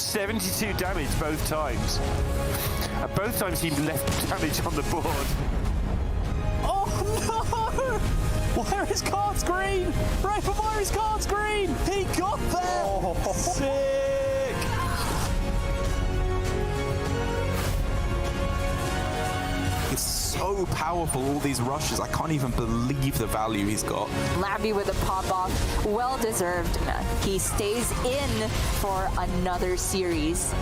72 damage both times. And both times he left damage on the board. Oh no! Where is cards green? Right, but where is cards green? He got there! Oh. Sick! It's so powerful, all these rushes. I can't even believe the value he's got. Labby with a pop-off, well deserved. He stays in for another series.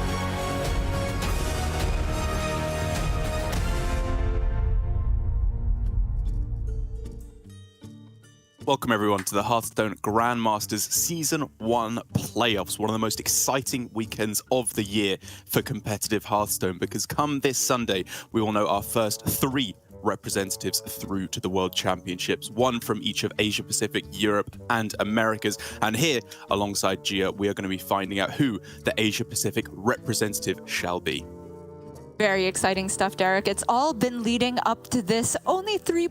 Welcome everyone to the Hearthstone Grandmasters Season 1 playoffs, one of the most exciting weekends of the year for competitive Hearthstone, because come this Sunday, we will know our first 3 representatives through to the World Championships, 1 from each of Asia Pacific, Europe and Americas. And here, alongside Gia, we are going to be finding out who the Asia Pacific representative shall be. Very exciting stuff, Derek. It's all been leading up to this. Only 3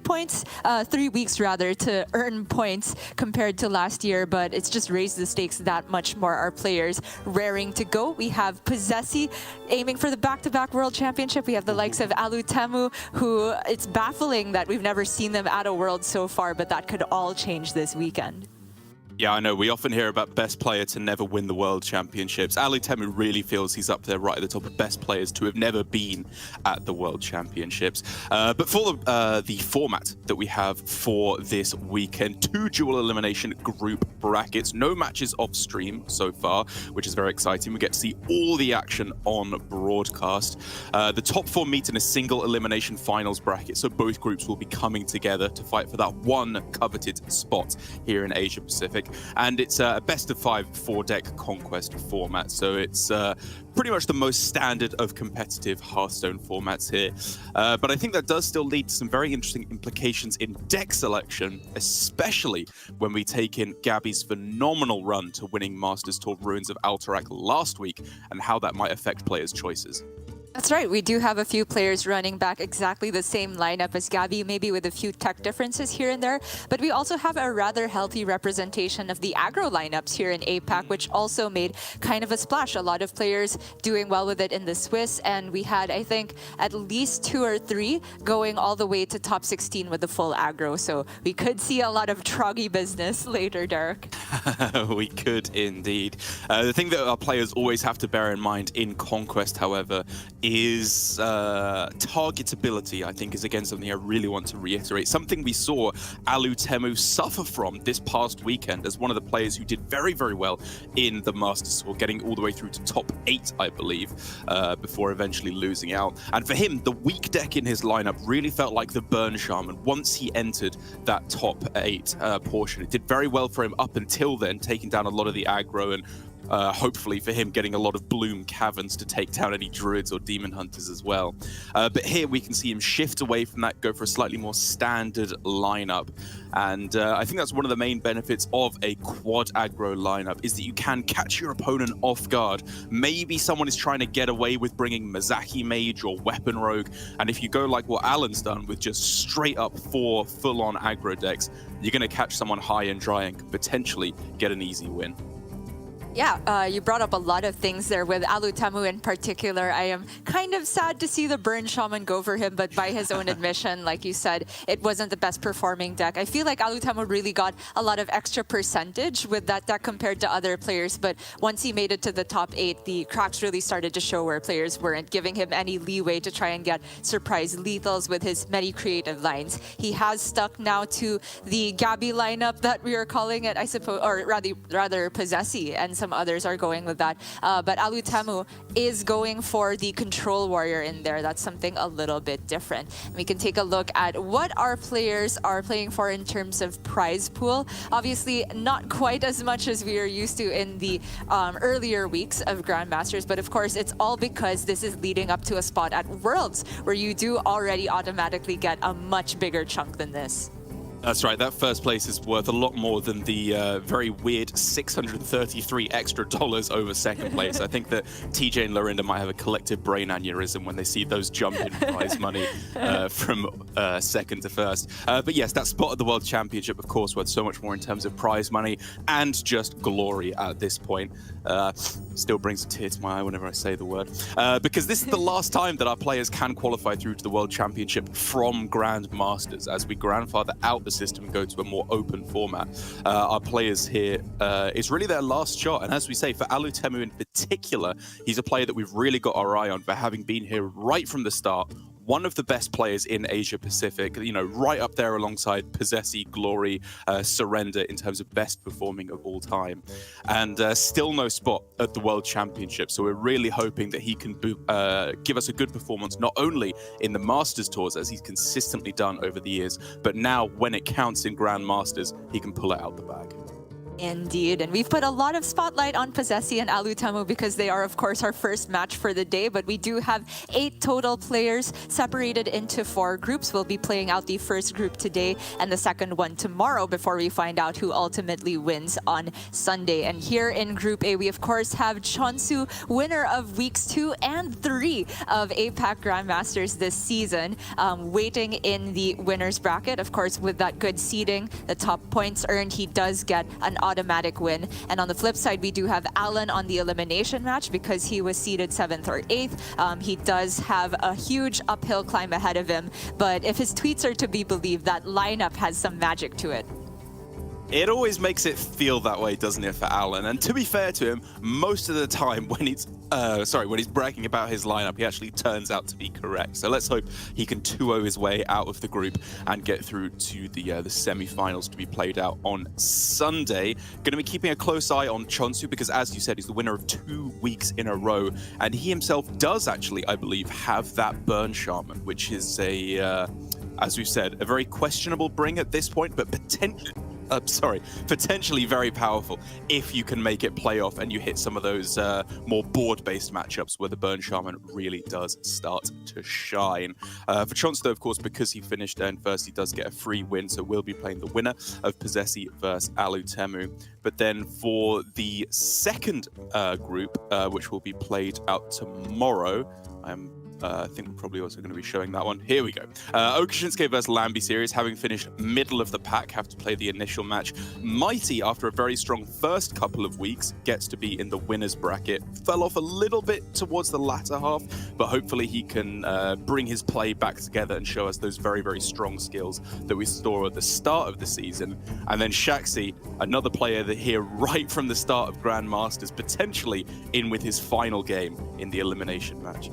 weeks rather, to earn points compared to last year, but it's just raised the stakes that much more. Our players raring to go. We have Posesi aiming for the back-to-back World Championship. We have the likes of Alutemu, who it's baffling that we've never seen them at a World so far, but that could all change this weekend. Yeah, I know. We often hear about best player to never win the World Championships. Alutemu really feels he's up there right at the top of best players to have never been at the World Championships. But for the format that we have for this weekend, 2 dual elimination group brackets, no matches off stream so far, which is very exciting. We get to see all the action on broadcast. The top 4 meet in a single elimination finals bracket, so both groups will be coming together to fight for that one coveted spot here in Asia Pacific. And it's a best of 5 4-deck conquest format, so it's pretty much the most standard of competitive Hearthstone formats here. But I think that does still lead to some very interesting implications in deck selection, especially when we take in Gabby's phenomenal run to winning Masters Tour Ruins of Alterac last week, and how that might affect players' choices. That's right. We do have a few players running back exactly the same lineup as Gabby, maybe with a few tech differences here and there. But we also have a rather healthy representation of the aggro lineups here in APAC, which also made kind of a splash. A lot of players doing well with it in the Swiss. And we had, I think, at least 2 or 3 going all the way to top 16 with the full aggro. So we could see a lot of troggy business later, Derek. We could indeed. The thing that our players always have to bear in mind in Conquest, however, is targetability. I think is again something I really want to reiterate. Something we saw Alutemu suffer from this past weekend as one of the players who did very, very well in the Masters Tour, getting all the way through to top 8, I believe, before eventually losing out. And for him, the weak deck in his lineup really felt like the Burn Shaman once he entered that top 8 portion. It did very well for him up until then, taking down a lot of the aggro and hopefully for him getting a lot of Bloom Caverns to take down any Druids or Demon Hunters as well. But here we can see him shift away from that, go for a slightly more standard lineup. And I think that's one of the main benefits of a quad aggro lineup, is that you can catch your opponent off guard. Maybe someone is trying to get away with bringing Mazaki Mage or Weapon Rogue, and if you go like what Alan's done with just straight up 4 full-on aggro decks, you're going to catch someone high and dry and could potentially get an easy win. Yeah, you brought up a lot of things there with Alutemu in particular. I am kind of sad to see the Burn Shaman go for him, but by his own admission, like you said, it wasn't the best performing deck. I feel like Alutemu really got a lot of extra percentage with that deck compared to other players, but once he made it to the top 8, the cracks really started to show where players weren't giving him any leeway to try and get surprise lethals with his many creative lines. He has stuck now to the Gabby lineup that we are calling it, I suppose, or rather Posesi, and some others are going with that. But Alutemu is going for the Control Warrior in there. That's something a little bit different. We can take a look at what our players are playing for in terms of prize pool. Obviously, not quite as much as we are used to in the earlier weeks of Grandmasters, but of course, it's all because this is leading up to a spot at Worlds, where you do already automatically get a much bigger chunk than this. That's right, that first place is worth a lot more than the very weird $633 extra over second place. I think that TJ and Lorinda might have a collective brain aneurysm when they see those jump in prize money from second to first. But yes, that spot at the World Championship, of course, worth so much more in terms of prize money and just glory at this point. Still brings a tear to my eye whenever I say the word. Because this is the last time that our players can qualify through to the World Championship from Grandmasters. As we grandfather out the system and go to a more open format, our players here, it's really their last shot. And as we say, for Alutemu in particular, he's a player that we've really got our eye on for having been here right from the start. One of the best players in Asia Pacific, you know, right up there alongside Posesi, Glory, Surrender in terms of best performing of all time. And still no spot at the World Championship. So we're really hoping that he can give us a good performance, not only in the Masters tours, as he's consistently done over the years, but now when it counts in Grandmasters, he can pull it out the bag. Indeed, and we've put a lot of spotlight on Posesi and Alutemu because they are, of course, our first match for the day, but we do have 8 total players separated into 4 groups. We'll be playing out the first group today and the second one tomorrow before we find out who ultimately wins on Sunday. And here in Group A, we, of course, have Chonsu, winner of weeks 2 and 3 of APAC Grandmasters this season, waiting in the winner's bracket. Of course, with that good seeding, the top points earned, he does get an automatic win. And on the flip side, we do have Alan on the elimination match because he was seeded 7th or 8th. He does have a huge uphill climb ahead of him, but if his tweets are to be believed, that lineup has some magic to it. It always makes it feel that way, doesn't it, for Alan? And to be fair to him, most of the time when he's bragging about his lineup, he actually turns out to be correct. So let's hope he can 2-0 his way out of the group and get through to the semi-finals to be played out on Sunday. Going to be keeping a close eye on Chonsu because, as you said, he's the winner of 2 weeks in a row, and he himself does actually, I believe, have that Burn Shaman, which is as we've said, a very questionable bring at this point, but potentially very powerful if you can make it play off and you hit some of those more board-based matchups where the Burn Shaman really does start to shine. For Chonsu, though, of course, because he finished in first, he does get a free win, so we'll be playing the winner of Posesi versus Alutemu. But then for the second group, which will be played out tomorrow, I think we're probably also going to be showing that one. Here we go. Okashinsuke versus Lambi series, having finished middle of the pack, have to play the initial match. Mighty, after a very strong first couple of weeks, gets to be in the winner's bracket. Fell off a little bit towards the latter half, but hopefully he can bring his play back together and show us those very, very strong skills that we saw at the start of the season. And then Shaxi, another player that here right from the start of Grandmasters, potentially in with his final game in the elimination match.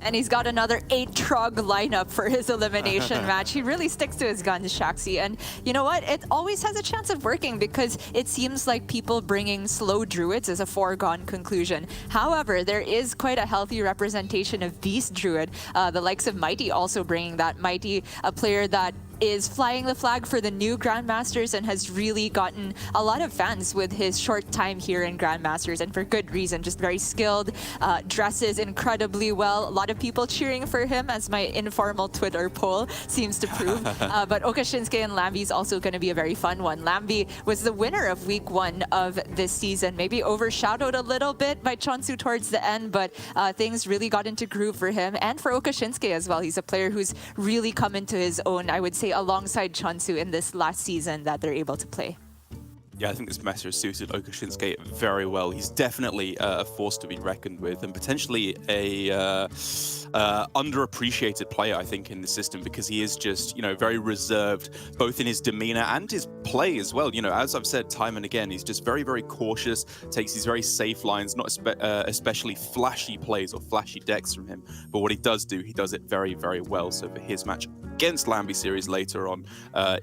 And he's got another 8-trog lineup for his elimination match. He really sticks to his guns, Shaxi. And you know what? It always has a chance of working because it seems like people bringing slow druids is a foregone conclusion. However, there is quite a healthy representation of Beast Druid. The likes of Mighty also bringing that. Mighty, a player that is flying the flag for the new Grandmasters and has really gotten a lot of fans with his short time here in Grandmasters, and for good reason. Just very skilled, dresses incredibly well. A lot of people cheering for him, as my informal Twitter poll seems to prove. But Okashinsuke and Lambi is also going to be a very fun one. Lambi was the winner of week 1 of this season, maybe overshadowed a little bit by Chonsu towards the end, but things really got into groove for him and for Okashinsuke as well. He's a player who's really come into his own, I would say, alongside Chonsu in this last season that they're able to play. Yeah, I think this meta has suited Okashinsuke very well. He's definitely a force to be reckoned with, and potentially a underappreciated player, I think, in the system, because he is just, very reserved, both in his demeanor and his play as well. As I've said time and again, he's just very, very cautious, takes these very safe lines, not especially flashy plays or flashy decks from him, but what he does do, he does it very, very well. So for his match against Lambi series later on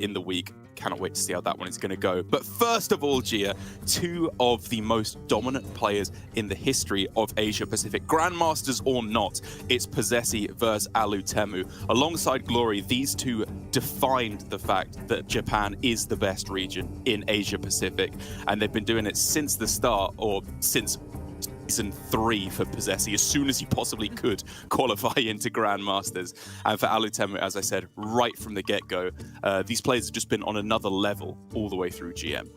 in the week, cannot wait to see how that one is going to go. But first of all, Gia, 2 of the most dominant players in the history of Asia Pacific, Grandmasters or not, it's Posesi versus Alutemu. Alongside Glory, these 2 defined the fact that Japan is the best region in Asia Pacific, and they've been doing it since the start, or since Season 3 for Posesi, as soon as he possibly could qualify into Grandmasters. And for Alutemu, as I said, right from the get-go, these players have just been on another level all the way through GM.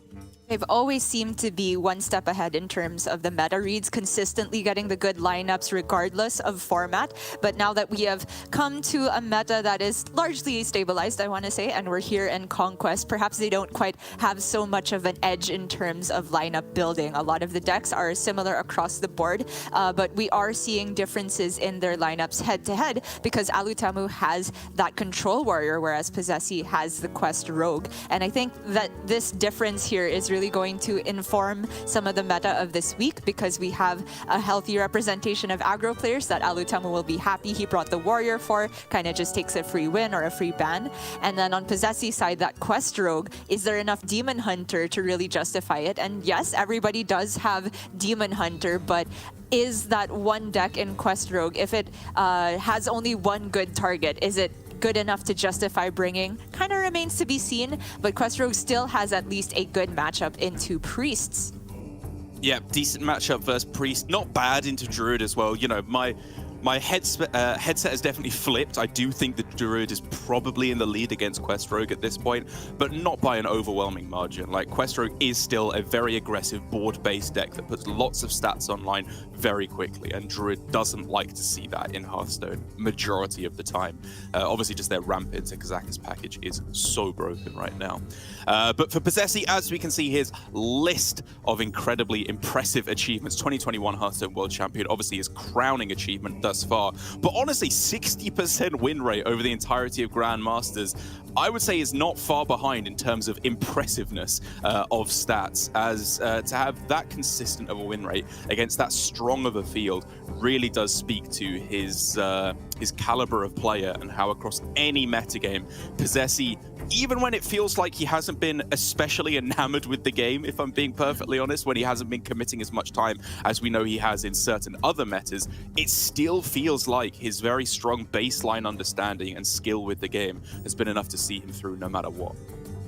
They've always seemed to be one step ahead in terms of the meta reads, consistently getting the good lineups regardless of format. But now that we have come to a meta that is largely stabilized, I want to say, and we're here in Conquest, perhaps they don't quite have so much of an edge in terms of lineup building. A lot of the decks are similar across the board, but we are seeing differences in their lineups head-to-head because Alutemu has that Control Warrior, whereas Posesi has the Quest Rogue. And I think that this difference here is really going to inform some of the meta of this week because we have a healthy representation of aggro players that Alutemu will be happy he brought the Warrior for, kind of just takes a free win or a free ban. And then on Posesi's side, that Quest Rogue, is there enough Demon Hunter to really justify it? And yes, everybody does have Demon Hunter, but is that one deck in Quest Rogue, if it has only one good target, is it good enough to justify bringing? Kind of remains to be seen, but Quest Rogue still has at least a good matchup into Priests. Yeah, decent matchup versus Priest. Not bad into Druid as well. You know, my headset has definitely flipped. I do think the Druid is probably in the lead against Quest Rogue at this point, but not by an overwhelming margin. Like, Quest Rogue is still a very aggressive board-based deck that puts lots of stats online very quickly, and Druid doesn't like to see that in Hearthstone majority of the time. Obviously, just their ramp into Kazakus package is so broken right now. But for Posesi, as we can see, his list of incredibly impressive achievements, 2021 Hearthstone World Champion, obviously his crowning achievement thus far, but honestly 60% win rate over the entirety of Grandmasters, I would say is not far behind in terms of impressiveness of stats, as to have that consistent of a win rate against that strong of a field really does speak to his caliber of player and how across any metagame, Posesi, even when it feels like he hasn't been especially enamored with the game, if I'm being perfectly honest, when he hasn't been committing as much time as we know he has in certain other metas, it still feels like his very strong baseline understanding and skill with the game has been enough to see him through no matter what.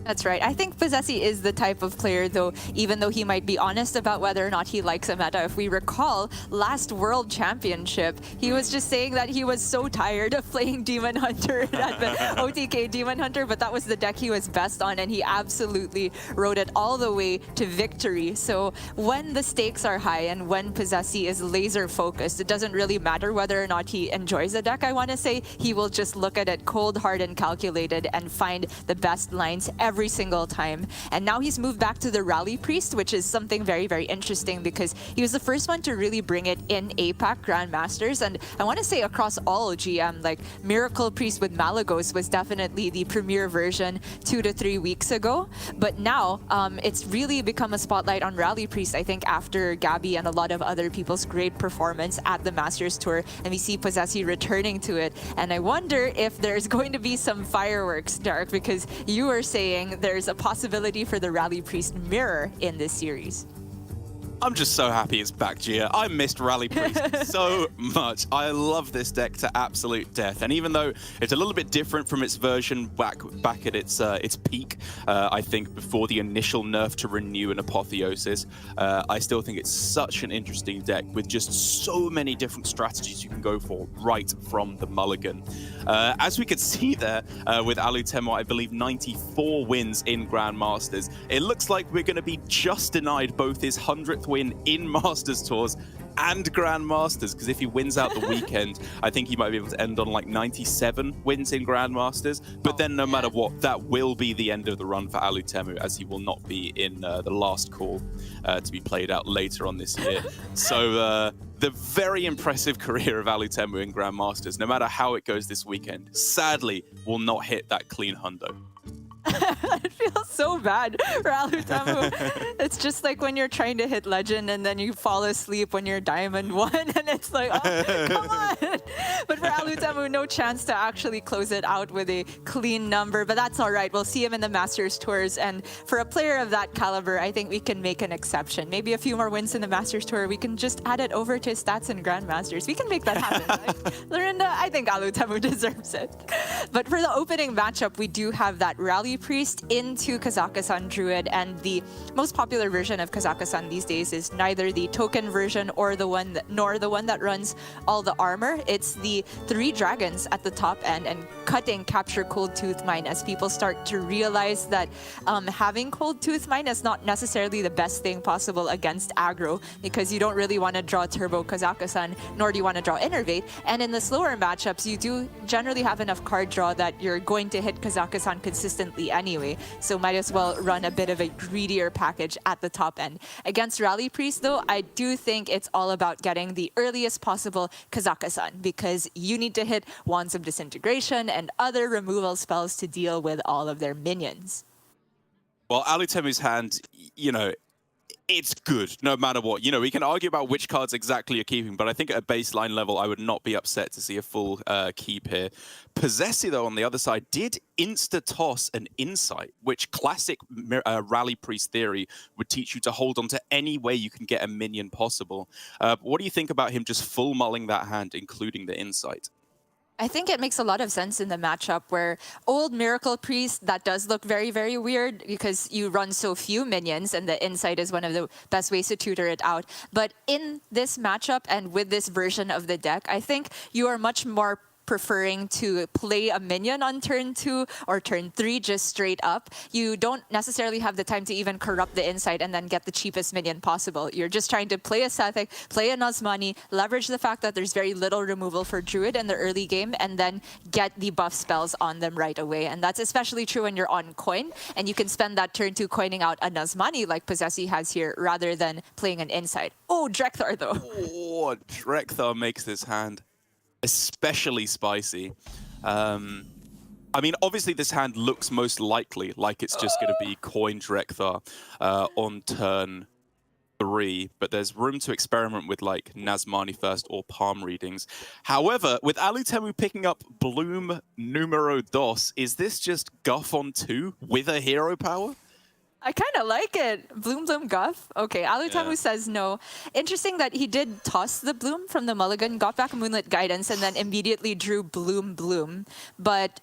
That's right. I think Posesi is the type of player, though, even though he might be honest about whether or not he likes a meta. If we recall, last World Championship, he was just saying that he was so tired of playing Demon Hunter at the OTK Demon Hunter, but that was the deck he was best on, and he absolutely rode it all the way to victory. So when the stakes are high and when Posesi is laser focused, it doesn't really matter whether or not he enjoys the deck, I want to say. He will just look at it cold, hard, and calculated and find the best lines every single time. And now he's moved back to the Rally Priest, which is something very, very interesting because he was the first one to really bring it in APAC Grandmasters. And I want to say across all GM, like Miracle Priest with Malagos was definitely the premier version 2 to 3 weeks ago. But now it's really become a spotlight on Rally Priest, I think, after Gabby and a lot of other people's great performance at the Masters Tour. And we see Posesi returning to it. And I wonder if there's going to be some fireworks, Dark, because you were saying there's a possibility for the Rally Priest mirror in this series. I'm just so happy it's back, Gia. I missed Rally Priest so much. I love this deck to absolute death. And even though it's a little bit different from its version back at its peak, I think before the initial nerf to Renew and Apotheosis, I still think it's such an interesting deck with just so many different strategies you can go for right from the mulligan. As we could see there with Alutemu, I believe 94 wins in Grandmasters. It looks like we're going to be just denied both his 100th win in Masters Tours and Grandmasters, because if he wins out the weekend, I think he might be able to end on like 97 wins in Grandmasters. But then no matter what, that will be the end of the run for Alutemu, as he will not be in the last call to be played out later on this year. So the very impressive career of Alutemu in Grandmasters, no matter how it goes this weekend, sadly will not hit that clean hundo. It feels so bad for Alutemu. It's just like when you're trying to hit Legend and then you fall asleep when you're Diamond 1 and it's like, oh, come on. But for Alutemu, no chance to actually close it out with a clean number, but that's all right. We'll see him in the Masters Tours, and for a player of that caliber, I think we can make an exception. Maybe a few more wins in the Masters Tour. We can just add it over to his stats in Grandmasters. We can make that happen. Like, Lorinda, I think Alutemu deserves it. But for the opening matchup, we do have that Rally Rally Priest into Kazakhstan Druid, and the most popular version of Kazakhstan these days is neither the token version or the one nor the one that runs all the armor. It's the 3 dragons at the top end and cutting Capture Cold Tooth Mine as people start to realize that having Cold Tooth Mine is not necessarily the best thing possible against aggro, because you don't really want to draw Turbo Kazakhstan, nor do you want to draw Innervate. And in the slower matchups, you do generally have enough card draw that you're going to hit Kazakhstan consistently anyway, so might as well run a bit of a greedier package at the top end. Against Rally Priest though, I do think it's all about getting the earliest possible Kazakhstan, because you need to hit Wands of Disintegration and other removal spells to deal with all of their minions. Well, Alutemu's hand, you know, it's good no matter what. You know, we can argue about which cards exactly you're keeping, but I think at a baseline level, I would not be upset to see a full keep here. Posesi, though, on the other side, did insta-toss an Insight, which classic Rally Priest theory would teach you to hold on to any way you can get a minion possible. What do you think about him just full mulling that hand, including the Insight? I think it makes a lot of sense in the matchup where old Miracle Priest, that does look very, very weird because you run so few minions and the Insight is one of the best ways to tutor it out. But in this matchup and with this version of the deck, I think you are much more preferring to play a minion on turn 2 or turn 3 just straight up. You don't necessarily have the time to even corrupt the Insight and then get the cheapest minion possible. You're just trying to play a Sethic, play a Nazmani, leverage the fact that there's very little removal for Druid in the early game, and then get the buff spells on them right away. And that's especially true when you're on coin, and you can spend that turn 2 coining out a Nazmani like Posesi has here, rather than playing an Insight. Oh, Drekthar though. Oh, Drekthar makes this hand especially spicy. I mean, obviously this hand looks most likely like it's just going to be coin Drekthar on turn 3, but there's room to experiment with like Nazmani first or palm readings. However, with Alutemu picking up Bloom Numero Dos, is this just Guff on 2 with a hero power? I kind of like it. Bloom Bloom Guff. Okay, Alutemu says no. Interesting that he did toss the Bloom from the mulligan, got back Moonlit Guidance, and then immediately drew Bloom Bloom. But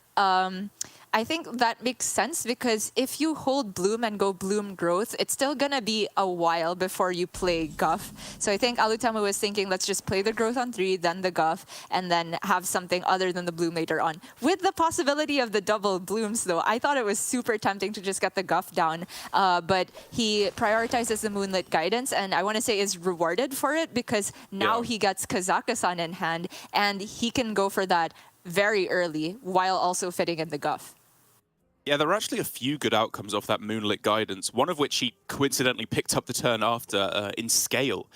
I think that makes sense, because if you hold Bloom and go Bloom Growth, it's still gonna be a while before you play Guff. So I think Alutemu was thinking, let's just play the Growth on 3, then the Guff, and then have something other than the Bloom later on. With the possibility of the double Blooms though, I thought it was super tempting to just get the Guff down, but he prioritizes the Moonlit Guidance, and I want to say is rewarded for it, because now he gets Kazakhstan in hand, and he can go for that very early while also fitting in the Guff. Yeah, there are actually a few good outcomes off that Moonlit Guidance, one of which he coincidentally picked up the turn after in Scale.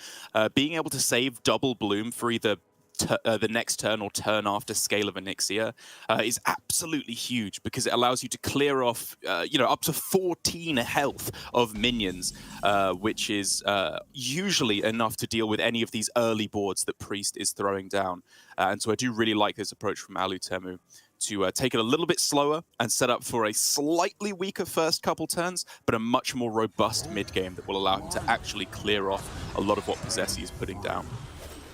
Being able to save double Bloom for either the next turn or turn after Scale of Onyxia is absolutely huge, because it allows you to clear off you know, up to 14 health of minions, which is usually enough to deal with any of these early boards that Priest is throwing down. And so I do really like this approach from Alutemu, to take it a little bit slower and set up for a slightly weaker first couple turns, but a much more robust mid-game that will allow him to actually clear off a lot of what Posesi is putting down.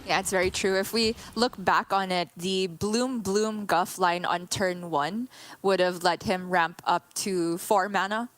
Yeah, it's very true. If we look back on it, the Bloom Bloom Guff line on turn 1 would have let him ramp up to 4 mana.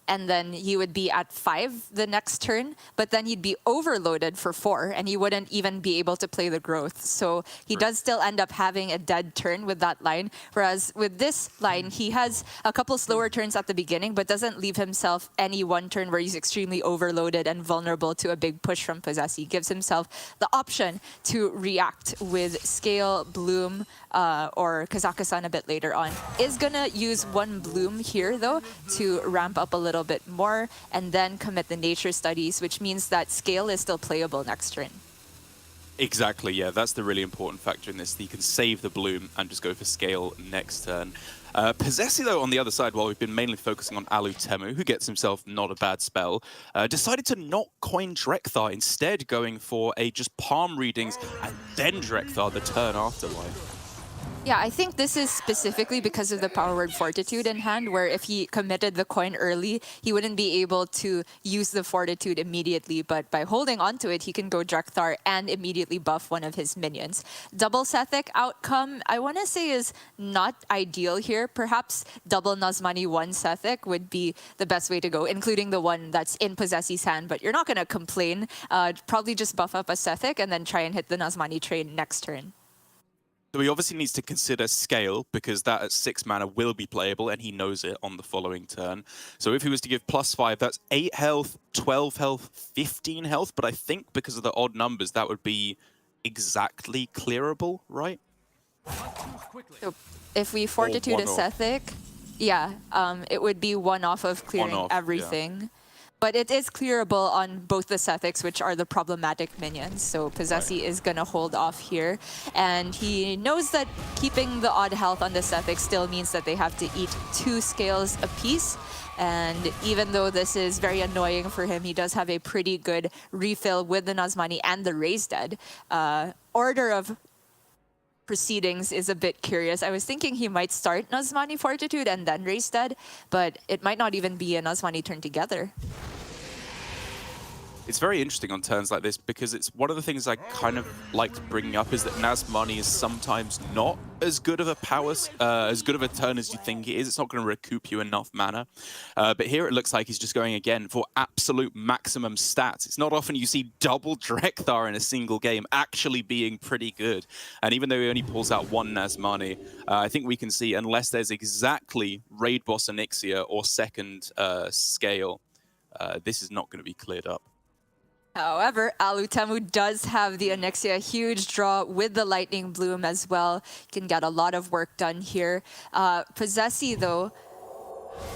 And then he would be at 5 the next turn, but then he'd be overloaded for 4, and he wouldn't even be able to play the Growth. So he does still end up having a dead turn with that line, whereas with this line, he has a couple slower turns at the beginning, but doesn't leave himself any one turn where he's extremely overloaded and vulnerable to a big push from Posesi. He gives himself the option to react with Scale, Bloom, or Kazakhstan a bit later on. Is gonna use 1 Bloom here, though, to ramp up a little bit more, and then commit the Nature Studies, which means that Scale is still playable next turn. Exactly, yeah, that's the really important factor in this. You can save the Bloom and just go for Scale next turn. Posesi, though, on the other side, while we've been mainly focusing on Alutemu, who gets himself not a bad spell, decided to not coin Drekthar, instead going for a just palm readings and then Drekthar the turn after life. Yeah, I think this is specifically because of the power word Fortitude in hand, where if he committed the coin early, he wouldn't be able to use the Fortitude immediately, but by holding onto it, he can go Drekthar and immediately buff one of his minions. Double Sethic outcome, I want to say, is not ideal here. Perhaps double Nazmani 1 Sethic would be the best way to go, including the one that's in Posesi's hand, but you're not going to complain. Probably just buff up a Sethic and then try and hit the Nazmani train next turn. So he obviously needs to consider scale, because that at 6 mana will be playable, and he knows it on the following turn. So if he was to give +5, that's 8 health, 12 health, 15 health, but I think because of the odd numbers, that would be exactly clearable, right? So if we Fortitude a Sethic, yeah, it would be one off of clearing everything. Yeah. But it is clearable on both the Sethics, which are the problematic minions. So Posesi is going to hold off here. And he knows that keeping the odd health on the Sethic still means that they have to eat 2 scales apiece. And even though this is very annoying for him, he does have a pretty good refill with the Nazmani and the Raised Dead. Order of proceedings is a bit curious. I was thinking he might start Nazmani Fortitude and then Raised Dead, but it might not even be a Nazmani turn together. It's very interesting on turns like this, because it's one of the things I kind of liked bringing up is that Nazmani is sometimes not as good of a as good of a turn as you think it is. It's not going to recoup you enough mana. But here it looks like he's just going again for absolute maximum stats. It's not often you see double Drekthar in a single game actually being pretty good. And even though he only pulls out 1 Nazmani, I think we can see, unless there's exactly Raid Boss Onyxia or second scale, this is not going to be cleared up. However, Alutemu does have the Onyxia, huge draw with the Lightning Bloom as well. Can get a lot of work done here. Posesi, though,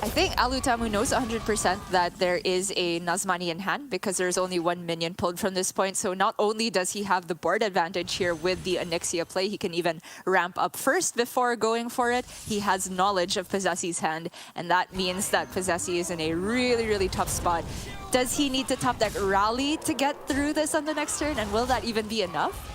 I think Alutemu knows 100% that there is a Nazmani in hand, because there's only 1 minion pulled from this point. So not only does he have the board advantage here with the Onyxia play, he can even ramp up first before going for it. He has knowledge of Posesi's hand, and that means that Posesi is in a really, really tough spot. Does he need to top deck Rally to get through this on the next turn, and will that even be enough?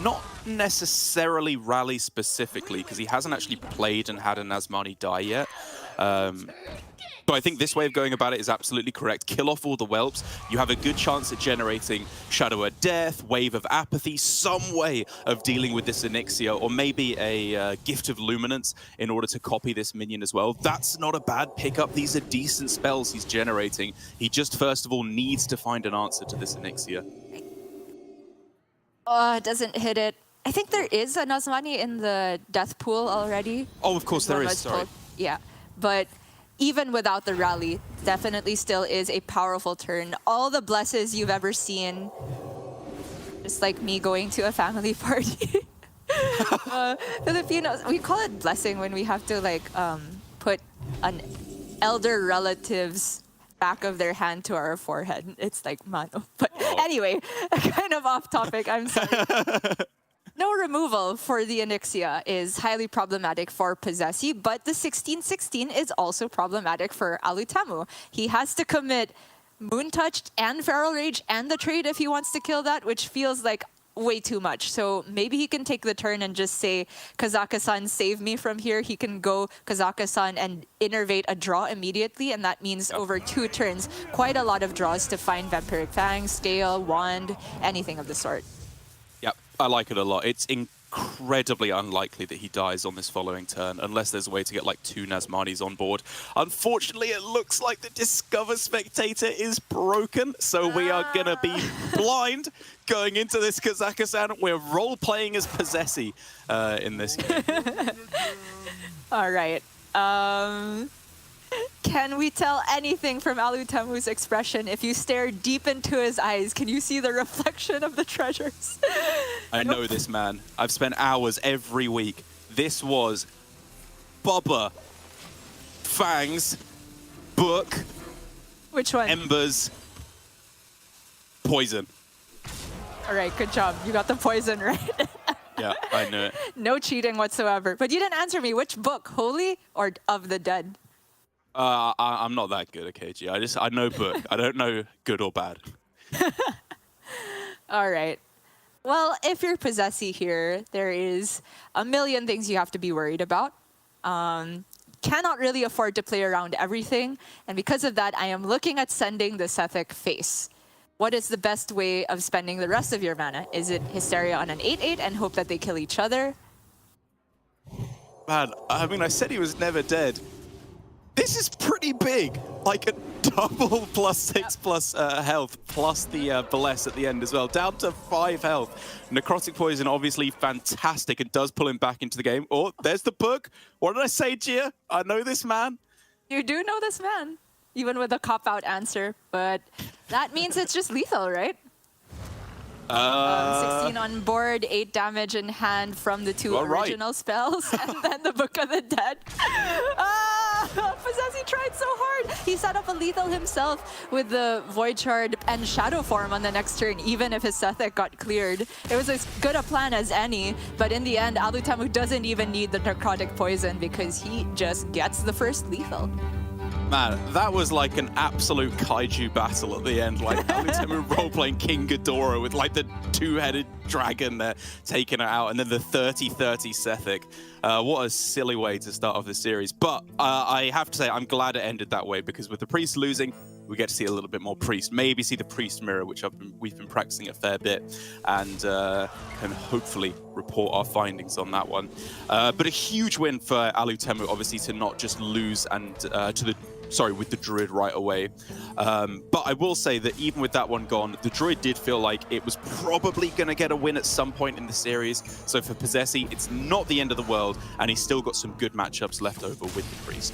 Not necessarily Rally specifically, because he hasn't actually played and had a Nazmani die yet. But I think this way of going about it is absolutely correct. Kill off all the whelps. You have a good chance at generating Shadow of Death, Wave of Apathy, some way of dealing with this Onyxia, or maybe a Gift of Luminance in order to copy this minion as well. That's not a bad pickup. These are decent spells he's generating. He just, first of all, needs to find an answer to this Onyxia. Oh, doesn't hit it. I think there is a Nazmani in the death pool already. Oh, of course there is, sorry. Yeah, but even without the Rally, definitely still is a powerful turn. All the blesses you've ever seen. Just like me going to a family party. Filipinos, we call it blessing when we have to like put an elder relative's back of their hand to our forehead. It's like mano. But anyway, kind of off topic, I'm sorry. No removal for the Onyxia is highly problematic for Posesi, but the 16/16 is also problematic for Alutemu. He has to commit Moon Touched and Feral Rage and the trade if he wants to kill that, which feels like way too much. So maybe he can take the turn and just say, Kazaka-san, save me from here. He can go Kazaka-san and innervate a draw immediately, and that means over 2 turns, quite a lot of draws to find Vampiric Fang, Scale, Wand, anything of the sort. Yep, I like it a lot. It's incredibly unlikely that he dies on this following turn, unless there's a way to get like 2 Nazmanis on board. Unfortunately, it looks like the Discover Spectator is broken, so we are going to be blind going into this Kazaka-san. We're role-playing as Posesi in this game. All right. Can we tell anything from Alutemu's expression? If you stare deep into his eyes, can you see the reflection of the treasures? I know this man. I've spent hours every week. This was Bubba, Fangs, Book. Which one? Embers, Poison. All right, good job. You got the poison right. Yeah, I knew it. No cheating whatsoever. But you didn't answer me. Which book, Holy or Of the Dead? I'm not that good at KG. I know book. I don't know good or bad. All right. Well, if you're Posesi here, there is a million things you have to be worried about. Cannot really afford to play around everything, and because of that, I am looking at sending the Sethic face. What is the best way of spending the rest of your mana? Is it Hysteria on an 8/8 and hope that they kill each other? Man, I mean, I said he was never dead. This is pretty big. Like a double +6 health, plus the bless at the end as well. Down to 5 health. Necrotic Poison, obviously fantastic, and does pull him back into the game. Oh, there's the book. What did I say, Gia? I know this man. You do know this man, even with a cop-out answer, but that means it's just lethal, right? 16 on board, 8 damage in hand from the 2 original spells, and then the Book of the Dead. Posesi tried so hard. He set up a lethal himself with the Void Shard and Shadow Form on the next turn, even if his Sethic got cleared. It was as good a plan as any, but in the end, Alutemu doesn't even need the Necrotic Poison because he just gets the first lethal. Man, that was like an absolute kaiju battle at the end. Like Alutemu role-playing King Ghidorah with like the 2-headed dragon there taking it out, and then the 30-30 Sethic. What a silly way to start off the series. But I have to say, I'm glad it ended that way, because with the Priest losing, we get to see a little bit more Priest. Maybe see the Priest mirror, which we've been practicing a fair bit, and can hopefully report our findings on that one. But a huge win for Alutemu, obviously, to not just lose and with the Druid right away. But I will say that even with that one gone, the Druid did feel like it was probably going to get a win at some point in the series. So for Posesi, it's not the end of the world, and he's still got some good matchups left over with the Priest.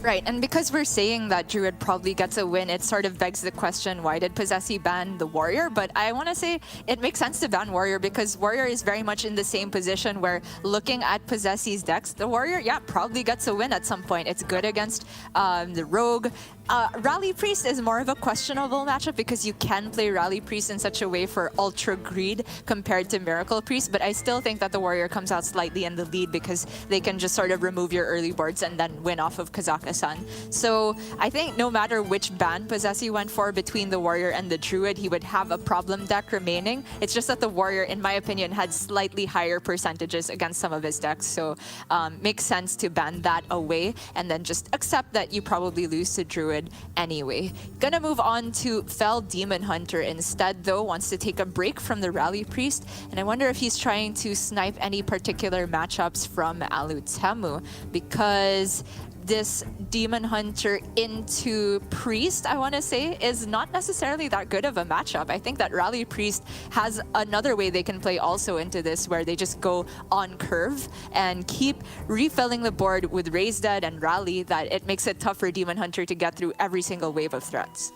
Right, and because we're saying that Druid probably gets a win, it sort of begs the question, why did Posesi ban the Warrior? But I want to say it makes sense to ban Warrior because Warrior is very much in the same position where, looking at Posesi's decks, the Warrior, yeah, probably gets a win at some point. It's good against the Rogue. Rally Priest is more of a questionable matchup because you can play Rally Priest in such a way for Ultra Greed compared to Miracle Priest, but I still think that the Warrior comes out slightly in the lead because they can just sort of remove your early boards and then win off of Kazaka-san. So I think no matter which ban Posesi went for between the Warrior and the Druid, he would have a problem deck remaining. It's just that the Warrior, in my opinion, had slightly higher percentages against some of his decks, so makes sense to ban that away and then just accept that you probably lose to Druid anyway. Gonna move on to Fel Demon Hunter instead, though. Wants to take a break from the Rally Priest, and I wonder if he's trying to snipe any particular matchups from Alutemu, because this Demon Hunter into Priest, I want to say, is not necessarily that good of a matchup. I think that Rally Priest has another way they can play also into this, where they just go on curve and keep refilling the board with Raise Dead and Rally, that it makes it tough for Demon Hunter to get through every single wave of threats.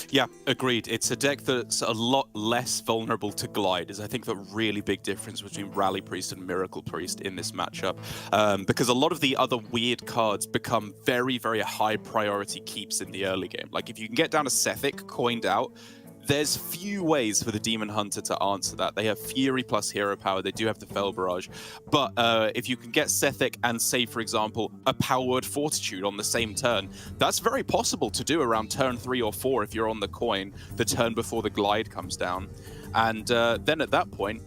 Yeah, agreed. It's a deck that's a lot less vulnerable to glide, is I think the really big difference between Rally Priest and Miracle Priest in this matchup. Because a lot of the other weird cards become very, very high priority keeps in the early game. Like if you can get down a Sethic coined out, there's few ways for the Demon Hunter to answer that. They have Fury plus Hero Power, they do have the Fel Barrage, but if you can get Sethic and, say, for example, a Power Word Fortitude on the same turn, that's very possible to do around turn 3 or 4 if you're on the coin, the turn before the glide comes down. And then at that point,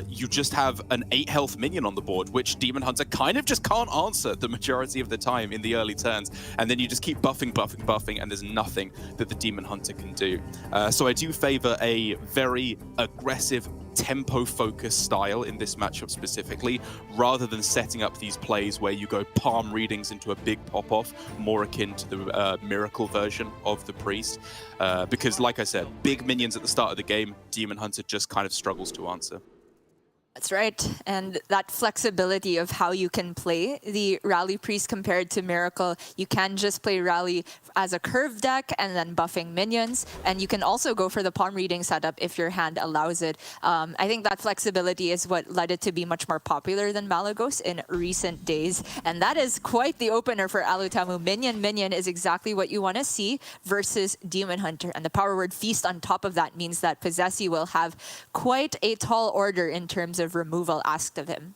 you just have an 8 health minion on the board, which Demon Hunter kind of just can't answer the majority of the time in the early turns. And then you just keep buffing, and there's nothing that the Demon Hunter can do. So I do favor a very aggressive, tempo-focused style in this matchup specifically, rather than setting up these plays where you go palm readings into a big pop-off, more akin to the Miracle version of the Priest. Because, like I said, big minions at the start of the game, Demon Hunter just kind of struggles to answer. That's right, and that flexibility of how you can play the Rally Priest compared to Miracle, you can just play Rally as a curve deck and then buffing minions, and you can also go for the palm reading setup if your hand allows it. I think that flexibility is what led it to be much more popular than Malagos in recent days, and that is quite the opener for Alutemu. Minion is exactly what you want to see versus Demon Hunter, and the Power Word Feast on top of that means that Posesi will have quite a tall order in terms of removal asked of him.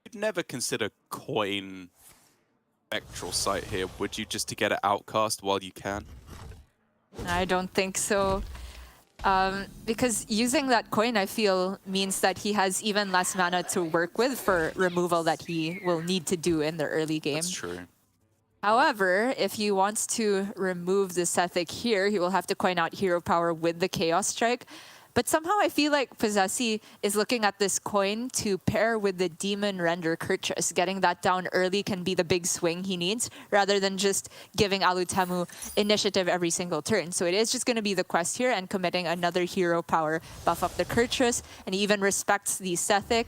You'd never consider coin Spectral Sight here, would you, just to get it outcast while you can? I don't think so. Because using that coin, I feel, means that he has even less mana to work with for removal that he will need to do in the early game. That's true. However, if he wants to remove the Sethic here, he will have to coin out Hero Power with the Chaos Strike. But somehow I feel like Posesi is looking at this coin to pair with the Demon Render Kurtrus. Getting that down early can be the big swing he needs, rather than just giving Alutemu initiative every single turn. So it is just going to be the quest here and committing another Hero Power, buff up the Kurtrus, and he even respects the Sethic,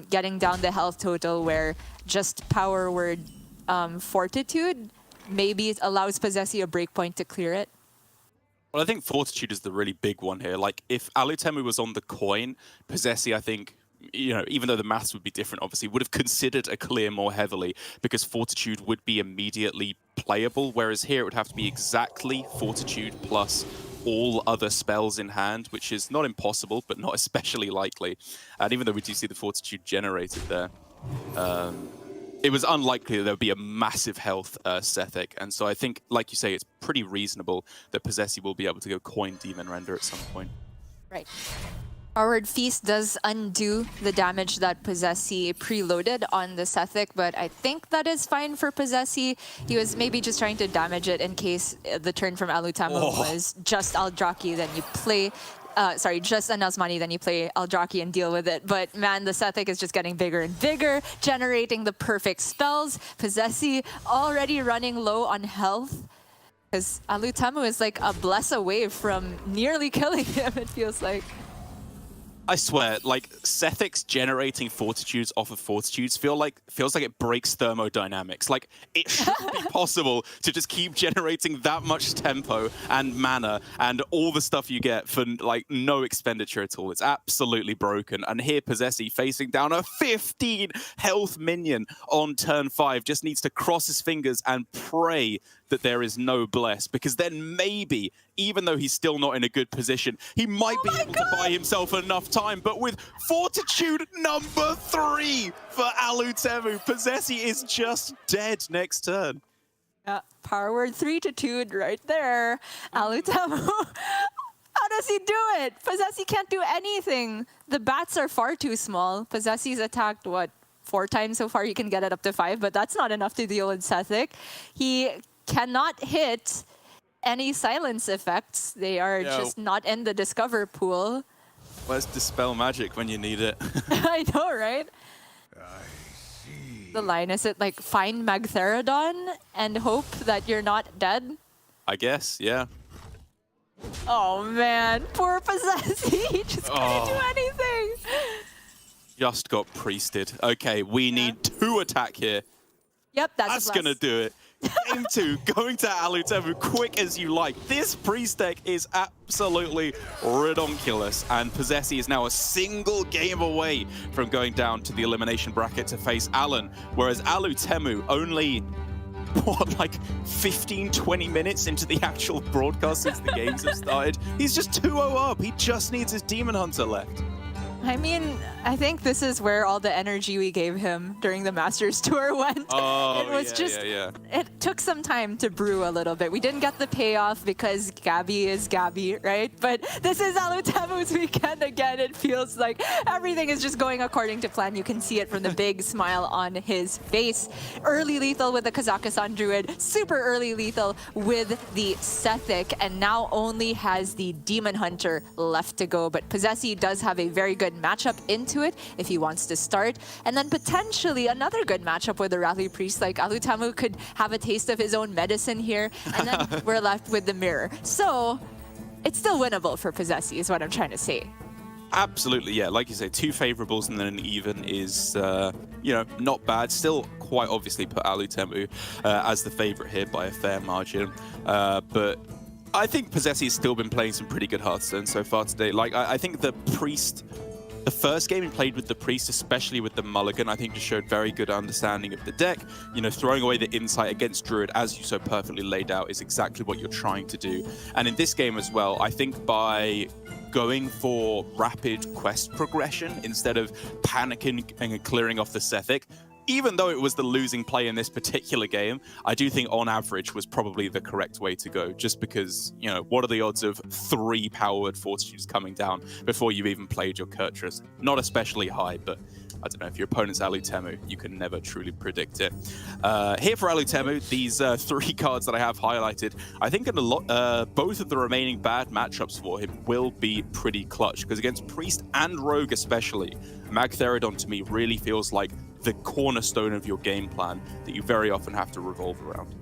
getting down the health total where just Power Word Fortitude maybe it allows Posesi a breakpoint to clear it. Well, I think Fortitude is the really big one here. Like, if Alutemu was on the coin, Posesi, I think, you know, even though the maths would be different, obviously, would have considered a clear more heavily because Fortitude would be immediately playable, whereas here it would have to be exactly Fortitude plus all other spells in hand, which is not impossible, but not especially likely. And even though we do see the Fortitude generated there, it was unlikely that there would be a massive health Sethic. And so I think, like you say, it's pretty reasonable that Posesi will be able to go coin Demon Render at some point. Right. Forward Feast does undo the damage that Posesi preloaded on the Sethic, but I think that is fine for Posesi. He was maybe just trying to damage it in case the turn from Alutemu was just Aldraki, then you play just a Nazmani, then you play Aldraki and deal with it. But man, the Sethic is just getting bigger and bigger, generating the perfect spells. Posesi already running low on health. Because Alutemu is like a bless away from nearly killing him, it feels like. I swear, like, Sethics generating Fortitudes off of Fortitudes feels like it breaks thermodynamics. Like, it shouldn't be possible to just keep generating that much tempo and mana and all the stuff you get for, like, no expenditure at all. It's absolutely broken. And here, Posesi facing down a 15 health minion on turn 5 just needs to cross his fingers and pray that there is no bless, because then maybe, even though he's still not in a good position, he might be able to buy himself enough time. But with Fortitude number 3 for Alutemu, Posesi is just dead next turn. Yeah, Power Word 3-2 right there. Alutemu. How does he do it? Posesi can't do anything. The bats are far too small. Posesi's attacked, what, 4 times so far? He can get it up to 5, but that's not enough to deal with Sethic. He cannot hit any silence effects. They are just not in the Discover pool. Where's Dispel Magic when you need it? I know, right? The line, is it like find Magtheridon and hope that you're not dead? I guess, yeah. Oh man, poor Posesi. He just couldn't do anything. Just got priested. Okay, we need 2 attack here. Yep, That's gonna do it. Game 2, going to Alutemu, quick as you like. This priest deck is absolutely redonkulous, and Posesi is now a single game away from going down to the elimination bracket to face Alan, whereas Alutemu only, what, like 15, 20 minutes into the actual broadcast since the games have started. He's just 2-0 up. He just needs his Demon Hunter left. I mean, I think this is where all the energy we gave him during the Masters Tour went. Oh, it was it took some time to brew a little bit. We didn't get the payoff because Gabby is Gabby, right? But this is Alutemu's weekend again. It feels like everything is just going according to plan. You can see it from the big smile on his face. Early lethal with the Kazakhstan Druid, super early lethal with the Sethic, and now only has the Demon Hunter left to go. But Posesi does have a very good matchup into it if he wants to start, and then potentially another good matchup with the Rally Priest. Like Alutemu could have a taste of his own medicine here, and then we're left with the mirror. So it's still winnable for Posesi is what I'm trying to say. Absolutely, yeah. Like you say, 2 favorables and then an even is, you know, not bad. Still quite obviously put Alutemu as the favorite here by a fair margin, but I think Posesi has still been playing some pretty good Hearthstone so far today. Like, I think the Priest, the first game he played with the Priest, especially with the Mulligan, I think just showed very good understanding of the deck. You know, throwing away the insight against Druid, as you so perfectly laid out, is exactly what you're trying to do. And in this game as well, I think by going for rapid quest progression instead of panicking and clearing off the Sethic, even though it was the losing play in this particular game, I do think on average was probably the correct way to go, just because, you know, what are the odds of 3 powered Fortitudes coming down before you've even played your Kurtrus? Not especially high, but I don't know, if your opponent's Alutemu, you can never truly predict it. Here for Alutemu, these 3 cards that I have highlighted, I think in a lot, both of the remaining bad matchups for him will be pretty clutch, because against Priest and Rogue especially, Magtheridon to me really feels like the cornerstone of your game plan that you very often have to revolve around.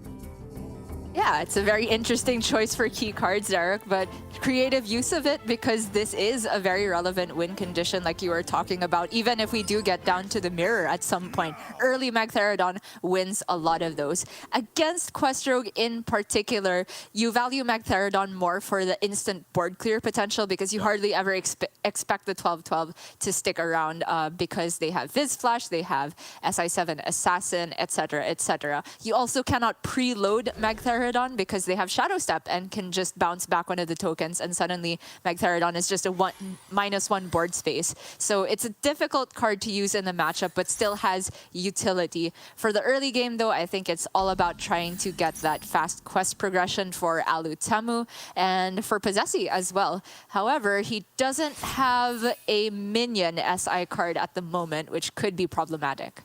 Yeah, it's a very interesting choice for key cards, Derek, but creative use of it, because this is a very relevant win condition like you were talking about. Even if we do get down to the mirror at some point, early Magtheridon wins a lot of those. Against Quest Rogue in particular, you value Magtheridon more for the instant board clear potential, because you hardly ever expect the 12-12 to stick around because they have Viz Flash, they have SI7 Assassin, etc., etc. You also cannot preload Magtheridon because they have Shadow Step and can just bounce back one of the tokens, and suddenly Magtheridon is just a -1 board space. So it's a difficult card to use in the matchup, but still has utility. For the early game, though, I think it's all about trying to get that fast quest progression for Alutemu and for Posesi as well. However, he doesn't have a minion SI card at the moment, which could be problematic.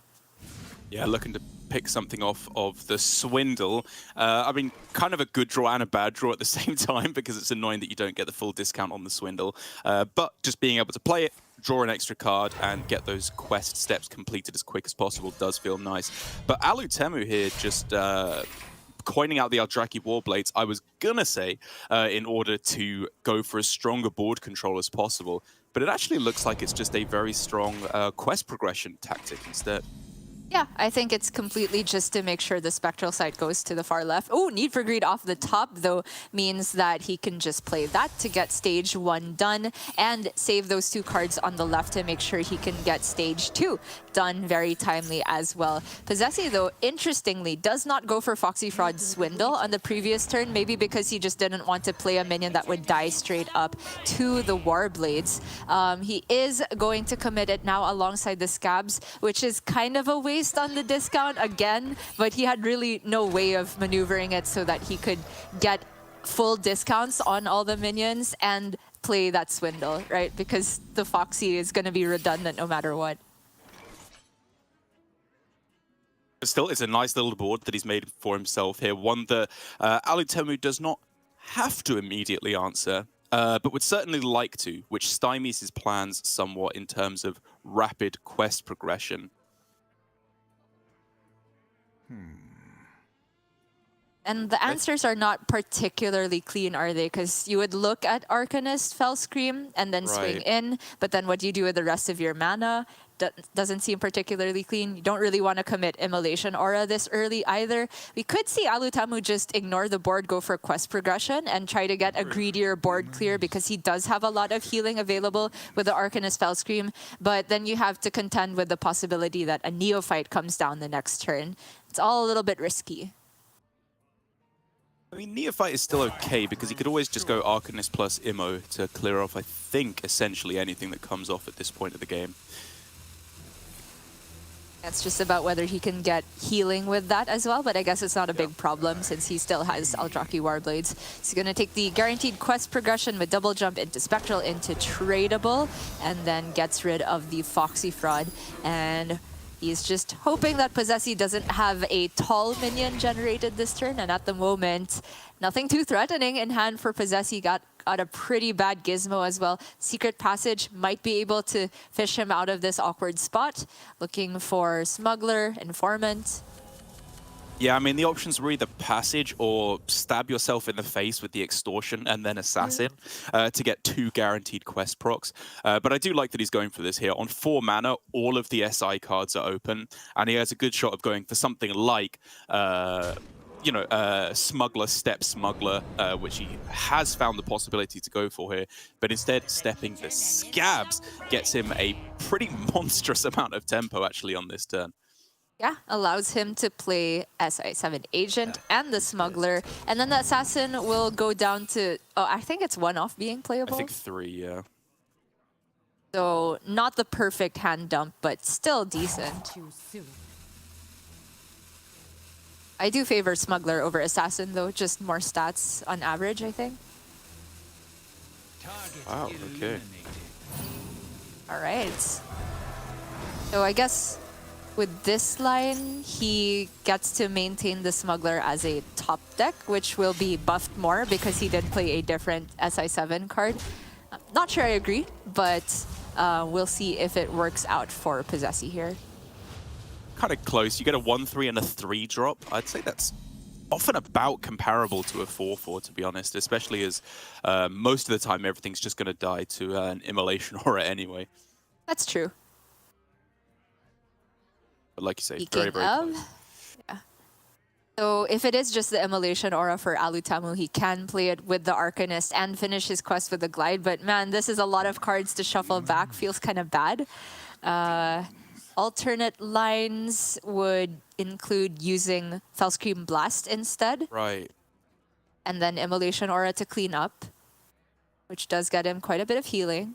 Yeah, looking to pick something off of the Swindle. I mean, kind of a good draw and a bad draw at the same time, because it's annoying that you don't get the full discount on the Swindle. But just being able to play it, draw an extra card, and get those quest steps completed as quick as possible does feel nice. But Alutemu here just coining out the Eldraki Warblades, I was gonna say, in order to go for as strong a board control as possible. But it actually looks like it's just a very strong quest progression tactic instead. Yeah, I think it's completely just to make sure the Spectral Sight goes to the far left. Oh, Need for Greed off the top, though, means that he can just play that to get stage 1 done and save those 2 cards on the left to make sure he can get stage 2 done very timely as well. Posesi, though, interestingly, does not go for Foxy Fraud Swindle on the previous turn, maybe because he just didn't want to play a minion that would die straight up to the Warblades. He is going to commit it now alongside the Scabs, which is kind of a waste on the discount again, but he had really no way of maneuvering it so that he could get full discounts on all the minions and play that Swindle, right? Because the Foxy is going to be redundant no matter what. Still, it's a nice little board that he's made for himself here. One that Alutemu does not have to immediately answer, but would certainly like to, which stymies his plans somewhat in terms of rapid quest progression. And the answers are not particularly clean, are they? Because you would look at Arcanist, Fellscream, and then swing in, but then what do you do with the rest of your mana? Doesn't seem particularly clean. You don't really want to commit Immolation Aura this early either. We could see Alutemu just ignore the board, go for quest progression, and try to get a greedier board clear, because he does have a lot of healing available with the Arcanist Fellscream, but then you have to contend with the possibility that a Neophyte comes down the next turn. It's all a little bit risky. I mean, Neophyte is still okay, because he could always just go Arcanist plus Immo to clear off, I think, essentially anything that comes off at this point of the game. It's just about whether he can get healing with that as well, but I guess it's not a big problem since he still has Eldraki Warblades. He's going to take the guaranteed quest progression with double jump into Spectral into tradable, and then gets rid of the Foxy Fraud. And he's just hoping that Posesi doesn't have a tall minion generated this turn, and at the moment, nothing too threatening in hand for Posesi. Got a pretty bad gizmo as well. Secret Passage might be able to fish him out of this awkward spot. Looking for Smuggler, Informant. Yeah, I mean, the options were either Passage or stab yourself in the face with the Extortion and then Assassin to get 2 guaranteed quest procs. But I do like that he's going for this here. On 4 mana, all of the SI cards are open, and he has a good shot of going for something like you know, Smuggler, Step Smuggler, which he has found the possibility to go for here, but instead stepping the Scabs gets him a pretty monstrous amount of tempo actually on this turn. Yeah, allows him to play SI7 Agent and the Smuggler, and then the Assassin will go down to, oh, I think it's 1 off being playable. I think 3, yeah. So not the perfect hand dump, but still decent. I do favor Smuggler over Assassin, though, just more stats on average, I think. Wow, okay. All right. So I guess with this line, he gets to maintain the Smuggler as a top deck, which will be buffed more because he did play a different SI7 card. Not sure I agree, but we'll see if it works out for Posesi here. Kind of close. You get a 1-3 and a 3 drop. I'd say that's often about comparable to a 4-4, to be honest, especially as most of the time everything's just going to die to an Immolation Aura anyway. That's true. But like you say, Speaking very, very close. Yeah. So if it is just the Immolation Aura for Alutemu, he can play it with the Arcanist and finish his quest with the Glide. But man, this is a lot of cards to shuffle back. Feels kind of bad. Alternate lines would include using Fellscream Blast instead. Right. And then Immolation Aura to clean up, which does get him quite a bit of healing.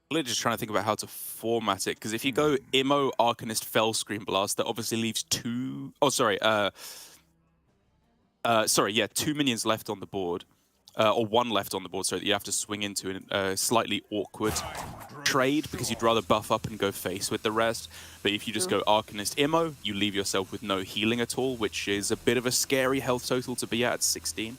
I'm just trying to think about how to format it, because if you go Immo, Arcanist, Fellscream Blast, that obviously leaves 2 minions left on the board. Or 1 left on the board, so that you have to swing into a slightly awkward trade because you'd rather buff up and go face with the rest. But if you just go Arcanist Immo, you leave yourself with no healing at all, which is a bit of a scary health total to be at 16.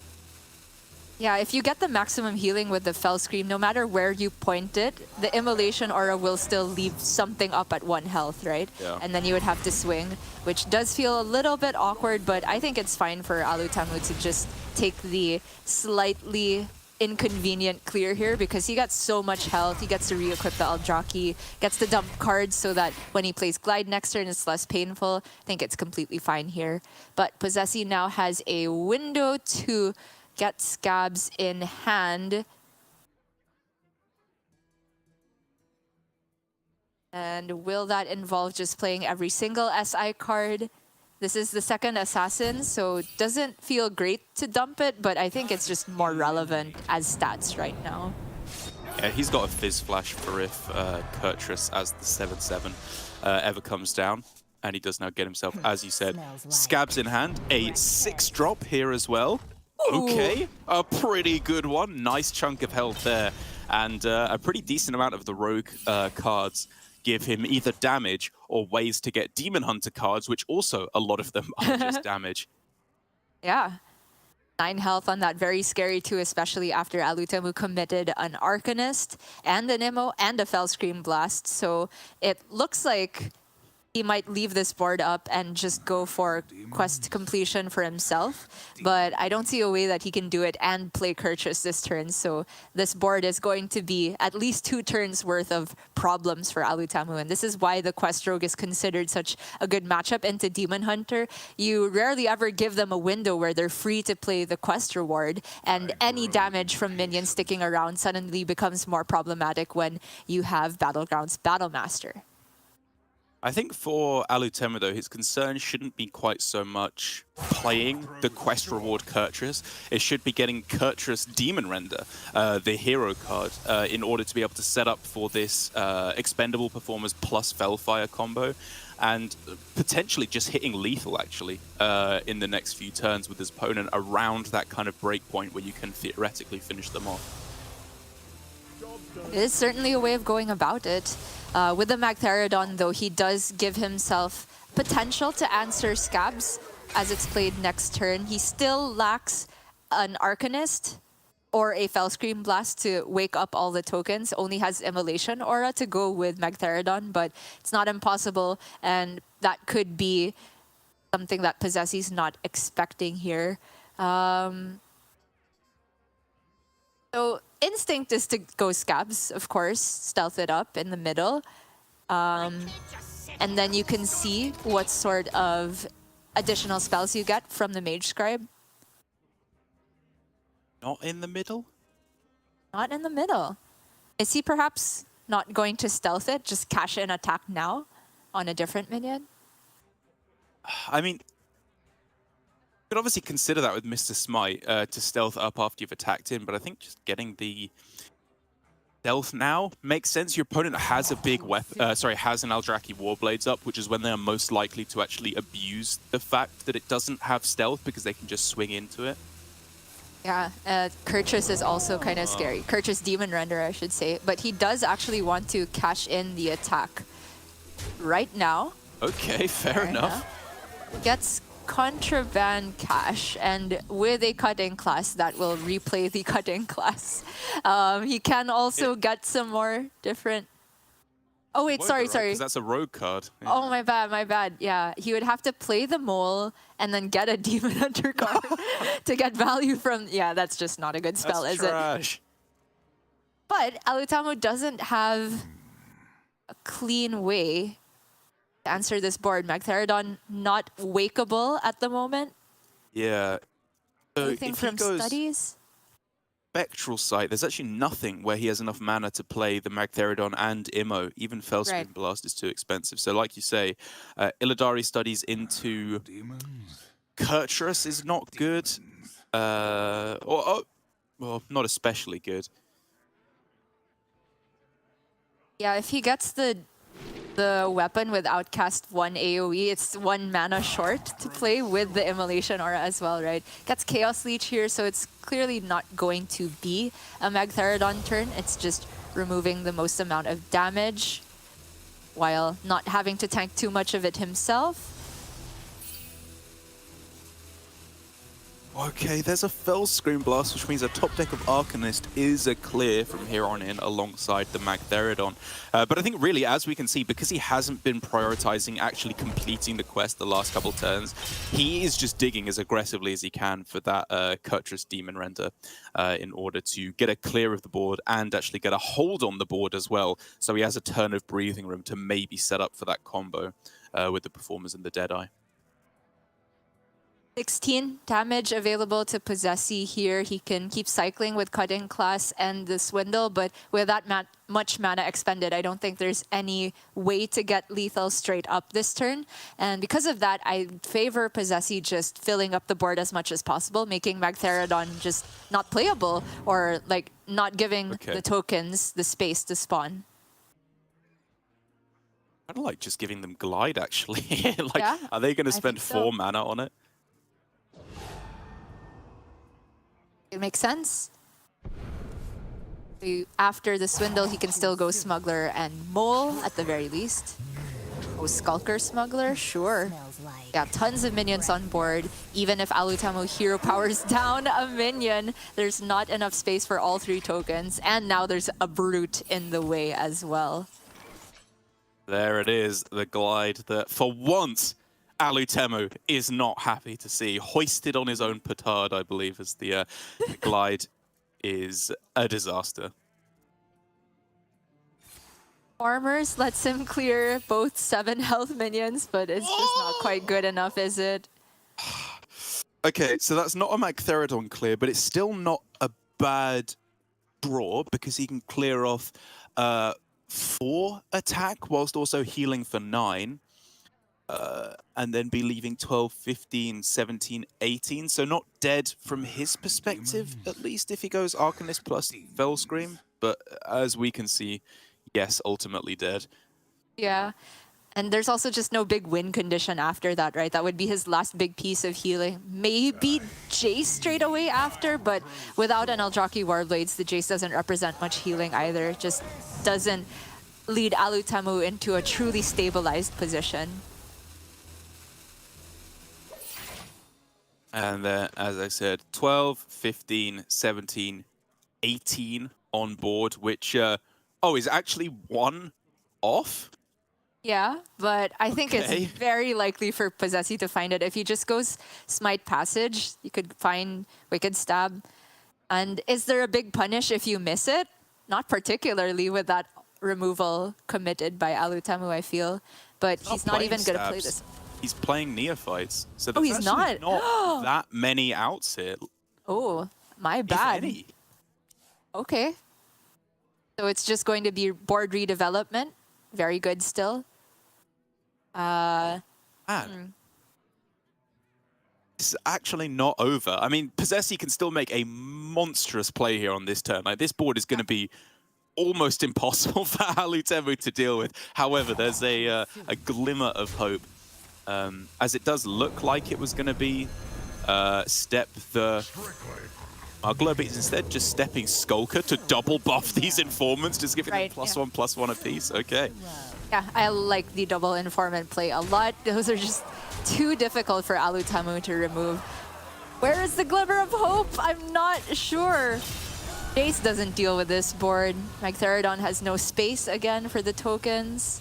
Yeah, if you get the maximum healing with the Fellscream, no matter where you point it, the Immolation Aura will still leave something up at 1 health, right? Yeah. And then you would have to swing, which does feel a little bit awkward, but I think it's fine for Alutemu to just take the slightly inconvenient clear here because he got so much health. He gets to re-equip the Eldraki, gets to dump cards so that when he plays Glide next turn, it's less painful. I think it's completely fine here. But Posesi now has a window to get Scabs in hand. And will that involve just playing every single SI card? This is the second Assassin, so it doesn't feel great to dump it, but I think it's just more relevant as stats right now. Yeah, he's got a Fizz Flash for if Kurtrus as the 7/7 ever comes down. And he does now get himself, as you said, Scabs in hand. A 6 drop here as well. Okay, a pretty good one. Nice chunk of health there. And a pretty decent amount of the rogue cards give him either damage or ways to get Demon Hunter cards, which also, a lot of them are just damage. Yeah. 9 health on that, very scary too, especially after Alutemu committed an Arcanist and an Immo and a Fellscream Blast. So it looks like he might leave this board up and just go for quest completion for himself. But I don't see a way that he can do it and play Kurtrus this turn. So this board is going to be at least 2 turns worth of problems for Alutemu. And this is why the Quest Rogue is considered such a good matchup into Demon Hunter. You rarely ever give them a window where they're free to play the quest reward. And any damage from minions sticking around suddenly becomes more problematic when you have Battlegrounds Battlemaster. I think for Alutemu, though, his concern shouldn't be quite so much playing the quest reward Kurtrus. It should be getting Kurtrus Demon Render, the hero card, in order to be able to set up for this expendable performers plus Fellfire combo, and potentially just hitting lethal, actually, in the next few turns with his opponent around that kind of break point where you can theoretically finish them off. It is certainly a way of going about it. With the Magtheridon, though, he does give himself potential to answer Scabs as it's played next turn. He still lacks an Arcanist or a Fellscream Blast to wake up all the tokens. Only has Immolation Aura to go with Magtheridon, but it's not impossible, and that could be something that Posesi's not expecting here. So instinct is to go Scabs, of course, stealth it up in the middle. And then you can see what sort of additional spells you get from the Mage Scribe. Not in the middle? Not in the middle. Is he perhaps not going to stealth it, just cash in attack now on a different minion? I mean, you could obviously consider that with Mr. Smite to stealth up after you've attacked him, but I think just getting the Stealth now makes sense. Your opponent has a big weapon, has an Eldrazi Warblades up, which is when they are most likely to actually abuse the fact that it doesn't have stealth because they can just swing into it. Yeah, Kurtrus is also kind of scary. Kurtrus Demon Render, I should say. But he does actually want to cash in the attack right now. Okay, fair enough. Gets contraband cash, and with a cutting class that will replay the cutting class. He can also get some more different... Oh wait, sorry. Because that's a rogue card. Yeah. Oh, my bad. Yeah, he would have to play the mole and then get a Demon Hunter card to get value from... Yeah, that's just not a good spell, that's is trash. it? But Alutemu doesn't have a clean way to answer this board. Magtheridon not wakeable at the moment. Yeah. So Anything if from he goes studies? Spectral Sight, there's actually nothing where he has enough mana to play the Magtheridon and Immo. Even Fellscream Blast is too expensive. So like you say, Illidari Studies into Kurtrus is not good. Well, not especially good. Yeah, if he gets the weapon with Outcast 1 AoE, it's 1 mana short to play with the Immolation Aura as well, right? Gets Chaos Leech here, so it's clearly not going to be a Magtheridon turn. It's just removing the most amount of damage while not having to tank too much of it himself. Okay, there's a Fellscream Blast, which means a top deck of Arcanist is a clear from here on in alongside the Magtheridon. But I think really, as we can see, because he hasn't been prioritizing actually completing the quest the last couple turns, he is just digging as aggressively as he can for that Kurtrus Demon Render in order to get a clear of the board and actually get a hold on the board as well. So he has a turn of breathing room to maybe set up for that combo with the Performers and the Deadeye. 16 damage available to Posesi here. He can keep cycling with Cutting Class and the Swindle, but with that much mana expended, I don't think there's any way to get lethal straight up this turn. And because of that, I favor Posesi just filling up the board as much as possible, making Magtheridon just not playable or like not giving the tokens the space to spawn. I don't like just giving them Glide, actually. Are they going to spend 4 mana on it? It makes sense. After the Swindle, he can still go Smuggler and Mole at the very least. Oh, Skulker Smuggler? Sure. Yeah, tons of minions on board. Even if Alutemu Hero powers down a minion, there's not enough space for all 3 tokens. And now there's a Brute in the way as well. There it is, the Glide that, for once, Alutemu is not happy to see. Hoisted on his own petard, I believe, as the Glide is a disaster. Farmers lets him clear both 7 health minions, but it's just not quite good enough, is it? Okay, so that's not a Magtheridon clear, but it's still not a bad draw because he can clear off 4 attack whilst also healing for 9. And then be leaving 12, 15, 17, 18. So not dead from his perspective, at least if he goes Arcanist plus Fellscream. But as we can see, yes, ultimately dead. Yeah. And there's also just no big win condition after that, right? That would be his last big piece of healing. Maybe Jace straight away after, but without an Eldrazi Warblades, the Jace doesn't represent much healing either. It just doesn't lead Alutemu into a truly stabilized position. And then, as I said, 12, 15, 17, 18 on board, which, is actually 1 off? Yeah, but I think it's very likely for Posesi to find it. If he just goes Smite Passage, you could find Wicked Stab. And is there a big punish if you miss it? Not particularly with that removal committed by Alutemu, I feel. But he's not even going to play this. He's playing Neophytes. So oh, he's not? Not that many outs here. Oh, my bad. If any. Okay. So it's just going to be board redevelopment. Very good still. It's actually not over. I mean, Posesi can still make a monstrous play here on this turn. Like, this board is going to be almost impossible for Alutemu to deal with. However, there's a glimmer of hope, as it does look like it was going to be step the Muggler, but he's instead just stepping Skulker to double buff these informants, just giving them +1/+1 apiece. Okay. Yeah, I like the double informant play a lot. Those are just too difficult for Alutemu to remove. Where is the glimmer of hope? I'm not sure. Jace doesn't deal with this board. Magtheridon has no space again for the tokens.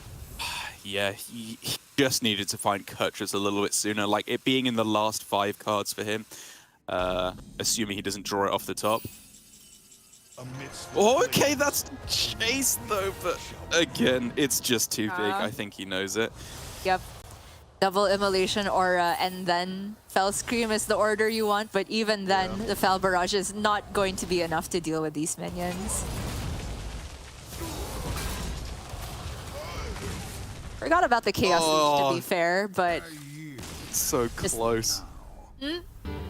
Yeah, he just needed to find Kurtrus a little bit sooner, like it being in the last 5 cards for him. Assuming he doesn't draw it off the top. Oh, okay, that's Chase though, but again, it's just too big. I think he knows it. Yep. Double Immolation Aura and then Fell Scream is the order you want, but even then, the Fell Barrage is not going to be enough to deal with these minions. Forgot about the Chaos Leech, to be fair, but... So close.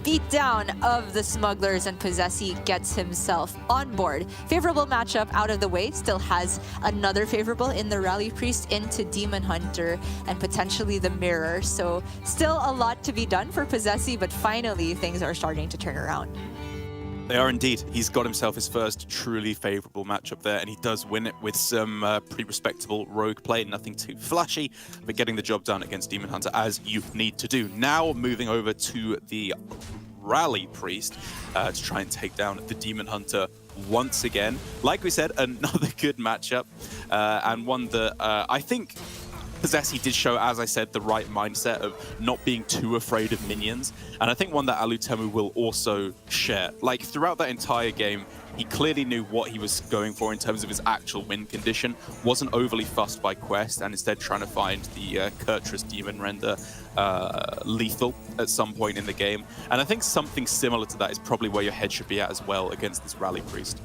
Beatdown of the Smugglers, and Posesi gets himself on board. Favorable matchup out of the way, still has another favorable in the Rally Priest into Demon Hunter and potentially the Mirror. So still a lot to be done for Posesi, but finally things are starting to turn around. They are indeed. He's got himself his first truly favorable matchup there, and he does win it with some pretty respectable rogue play. Nothing too flashy, but getting the job done against Demon Hunter as you need to do. Now moving over to the Rally Priest to try and take down the Demon Hunter once again. Like we said, another good matchup, and one that I think Posesi did show, as I said, the right mindset of not being too afraid of minions. And I think one that Alutemu will also share. Like, throughout that entire game, he clearly knew what he was going for in terms of his actual win condition, wasn't overly fussed by quest, and instead trying to find the Kurtrus Demon Render lethal at some point in the game. And I think something similar to that is probably where your head should be at as well against this Rally Priest.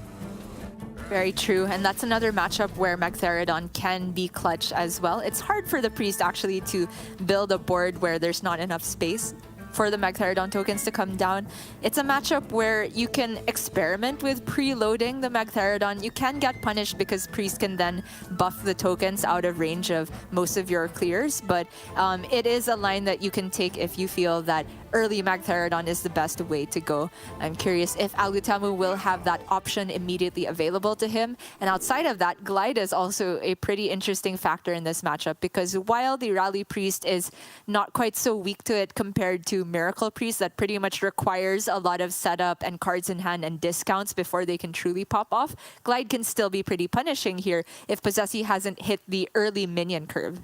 Very true, and that's another matchup where Magtheridon can be clutch as well. It's hard for the Priest actually to build a board where there's not enough space for the Magtheridon tokens to come down. It's a matchup where you can experiment with preloading the Magtheridon. You can get punished because Priest can then buff the tokens out of range of most of your clears, but it is a line that you can take if you feel that early Magtheridon is the best way to go. I'm curious if Alutemu will have that option immediately available to him. And outside of that, Glide is also a pretty interesting factor in this matchup, because while the Rally Priest is not quite so weak to it compared to Miracle Priest that pretty much requires a lot of setup and cards in hand and discounts before they can truly pop off, Glide can still be pretty punishing here if Posesi hasn't hit the early minion curve.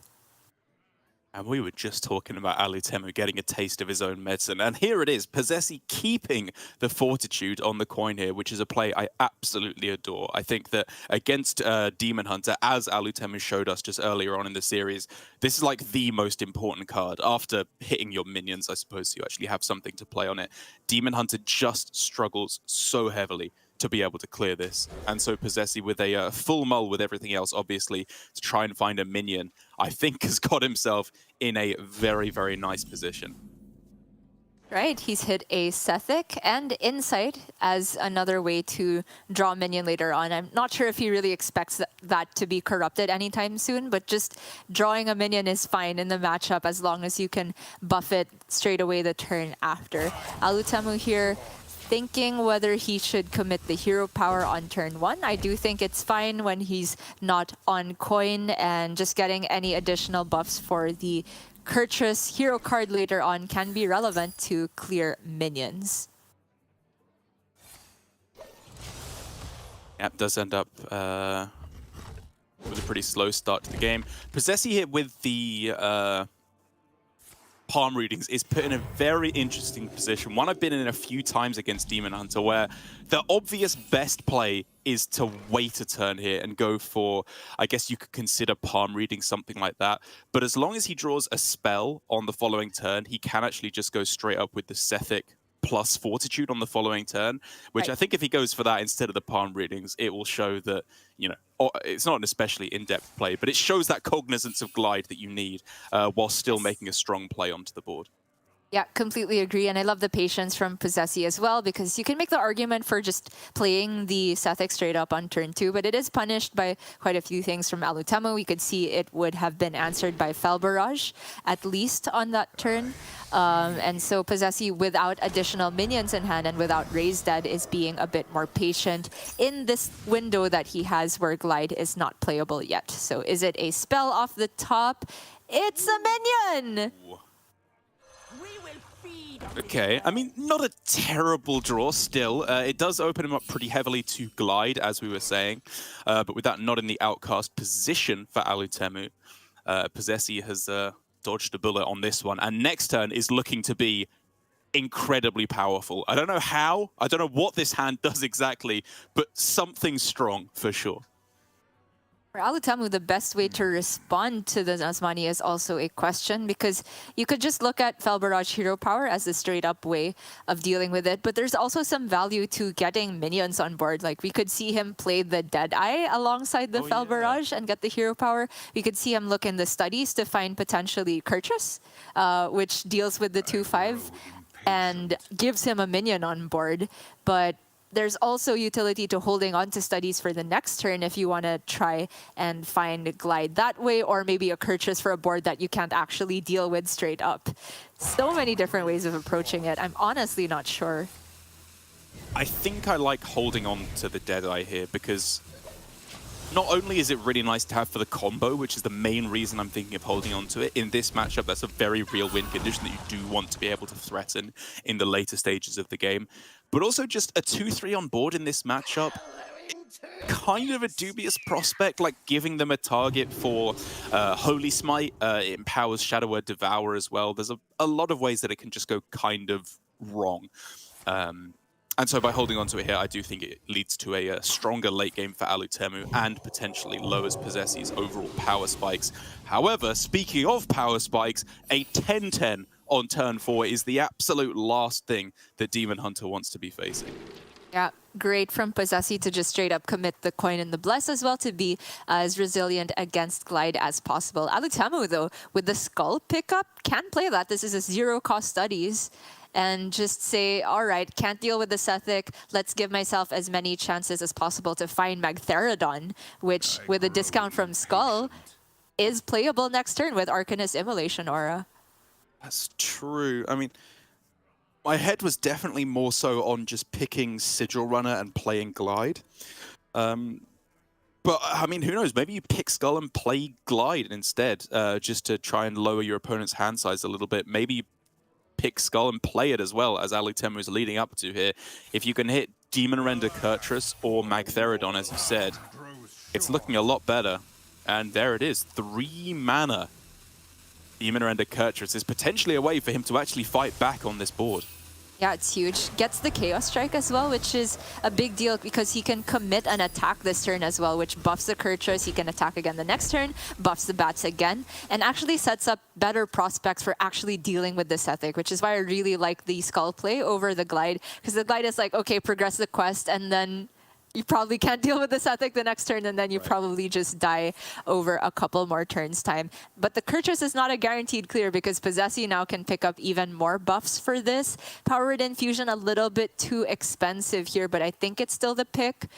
And we were just talking about Alutemu getting a taste of his own medicine. And here it is, Posesi keeping the Fortitude on the coin here, which is a play I absolutely adore. I think that against Demon Hunter, as Alutemu showed us just earlier on in the series, this is like the most important card. After hitting your minions, I suppose you actually have something to play on it. Demon Hunter just struggles so heavily to be able to clear this. And so Posesi, with a full mull with everything else, obviously, to try and find a minion, I think has got himself in a very, very nice position. Right, he's hit a Sethic and Insight as another way to draw a minion later on. I'm not sure if he really expects that to be corrupted anytime soon, but just drawing a minion is fine in the matchup as long as you can buff it straight away the turn after. Alutemu here thinking whether he should commit the hero power on turn 1. I do think it's fine when he's not on coin, and just getting any additional buffs for the Kurtrus hero card later on can be relevant to clear minions. Yep, does end up with a pretty slow start to the game. Posesi here with the palm readings is put in a very interesting position. One I've been in a few times against Demon Hunter, where the obvious best play is to wait a turn here and go for, I guess you could consider palm reading, something like that. But as long as he draws a spell on the following turn, he can actually just go straight up with the Sethic plus Fortitude on the following turn, which I think if he goes for that instead of the palm readings, it will show that, you know, it's not an especially in-depth play, but it shows that cognizance of Glide that you need while still making a strong play onto the board. Yeah, completely agree. And I love the patience from Posesi as well, because you can make the argument for just playing the Sethek straight up on turn 2, but it is punished by quite a few things from Alutemu. We could see it would have been answered by Fel Barrage, at least on that turn. And so Posesi, without additional minions in hand and without Raise Dead, is being a bit more patient in this window that he has where Glide is not playable yet. So is it a spell off the top? It's a minion! Okay, I mean, not a terrible draw still. It does open him up pretty heavily to Glide, as we were saying. But with that not in the outcast position for Alutemu, Posesi has dodged a bullet on this one. And next turn is looking to be incredibly powerful. I don't know how, I don't know what this hand does exactly, but something strong for sure. For Alutemu, the best way to respond to the Nazmani is also a question, because you could just look at Fel Barrage Hero Power as a straight-up way of dealing with it, but there's also some value to getting minions on board. Like, we could see him play the Deadeye alongside the Fel Barrage and get the Hero Power. We could see him look in the studies to find potentially Kurtrus, which deals with the 2/5 and gives him a minion on board. But there's also utility to holding on to studies for the next turn if you want to try and find Glide that way, or maybe a Kurtrus for a board that you can't actually deal with straight up. So many different ways of approaching it. I'm honestly not sure. I think I like holding on to the Deadeye here because not only is it really nice to have for the combo, which is the main reason I'm thinking of holding on to it, in this matchup that's a very real win condition that you do want to be able to threaten in the later stages of the game, but also just a 2-3 on board in this matchup. Kind of a dubious prospect, like giving them a target for Holy Smite. It empowers Shadow Word Devour as well. There's a lot of ways that it can just go kind of wrong. And so by holding on to it here, I do think it leads to a stronger late game for Alutemu and potentially lowers Posesi's overall power spikes. However, speaking of power spikes, a 10-10 on turn 4 is the absolute last thing that Demon Hunter wants to be facing. Yeah, great from Posesi to just straight up commit the coin and the bless as well to be as resilient against Glide as possible. Alutemu, though, with the Skull pickup, can play that. This is a zero-cost studies. And just say, all right, can't deal with the Sethek. Let's give myself as many chances as possible to find Magtheridon, which, with a discount from Skull, is playable next turn with Arcanist Immolation Aura. That's true. I mean, my head was definitely more so on just picking Sigil Runner and playing Glide. But, I mean, who knows? Maybe you pick Skull and play Glide instead, just to try and lower your opponent's hand size a little bit. Maybe you pick Skull and play it as well, as Alutemu is leading up to here. If you can hit Demon Render Kurtrus or Magtheridon, as you said, it's looking a lot better. And there it is, 3 mana. Demon Render Kurtrus is potentially a way for him to actually fight back on this board. Yeah, it's huge. Gets the Chaos Strike as well, which is a big deal because he can commit an attack this turn as well, which buffs the Kurtrus. He can attack again the next turn, buffs the Bats again, and actually sets up better prospects for actually dealing with the Sethek, which is why I really like the Skull play over the Glide, because the Glide is like, okay, progress the quest, and then you probably can't deal with the Sethek the next turn, and then you probably just die over a couple more turns' time. But the Kurtrus is not a guaranteed clear because Posesi now can pick up even more buffs for this. Powered Infusion a little bit too expensive here, but I think it's still the pick.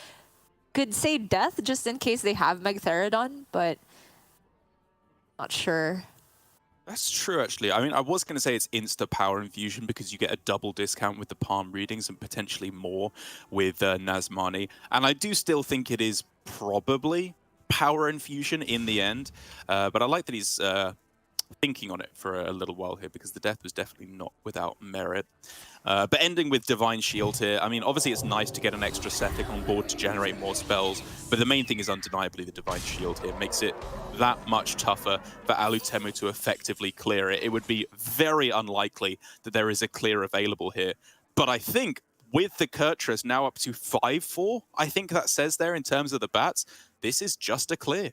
Could say Death just in case they have Magtheridon, but not sure. That's true, actually. I mean, I was going to say it's Insta Power Infusion because you get a double discount with the palm readings and potentially more with Nazmani. And I do still think it is probably Power Infusion in the end. But I like that he's thinking on it for a little while here because the death was definitely not without merit. But ending with Divine Shield here, I mean, obviously it's nice to get an extra Sethek on board to generate more spells, but the main thing is undeniably the Divine Shield here. Makes it that much tougher for Alutemu to effectively clear it. It would be very unlikely that there is a clear available here. But I think with the Kurtrus now up to 5-4, I think that says there in terms of the Bats, this is just a clear.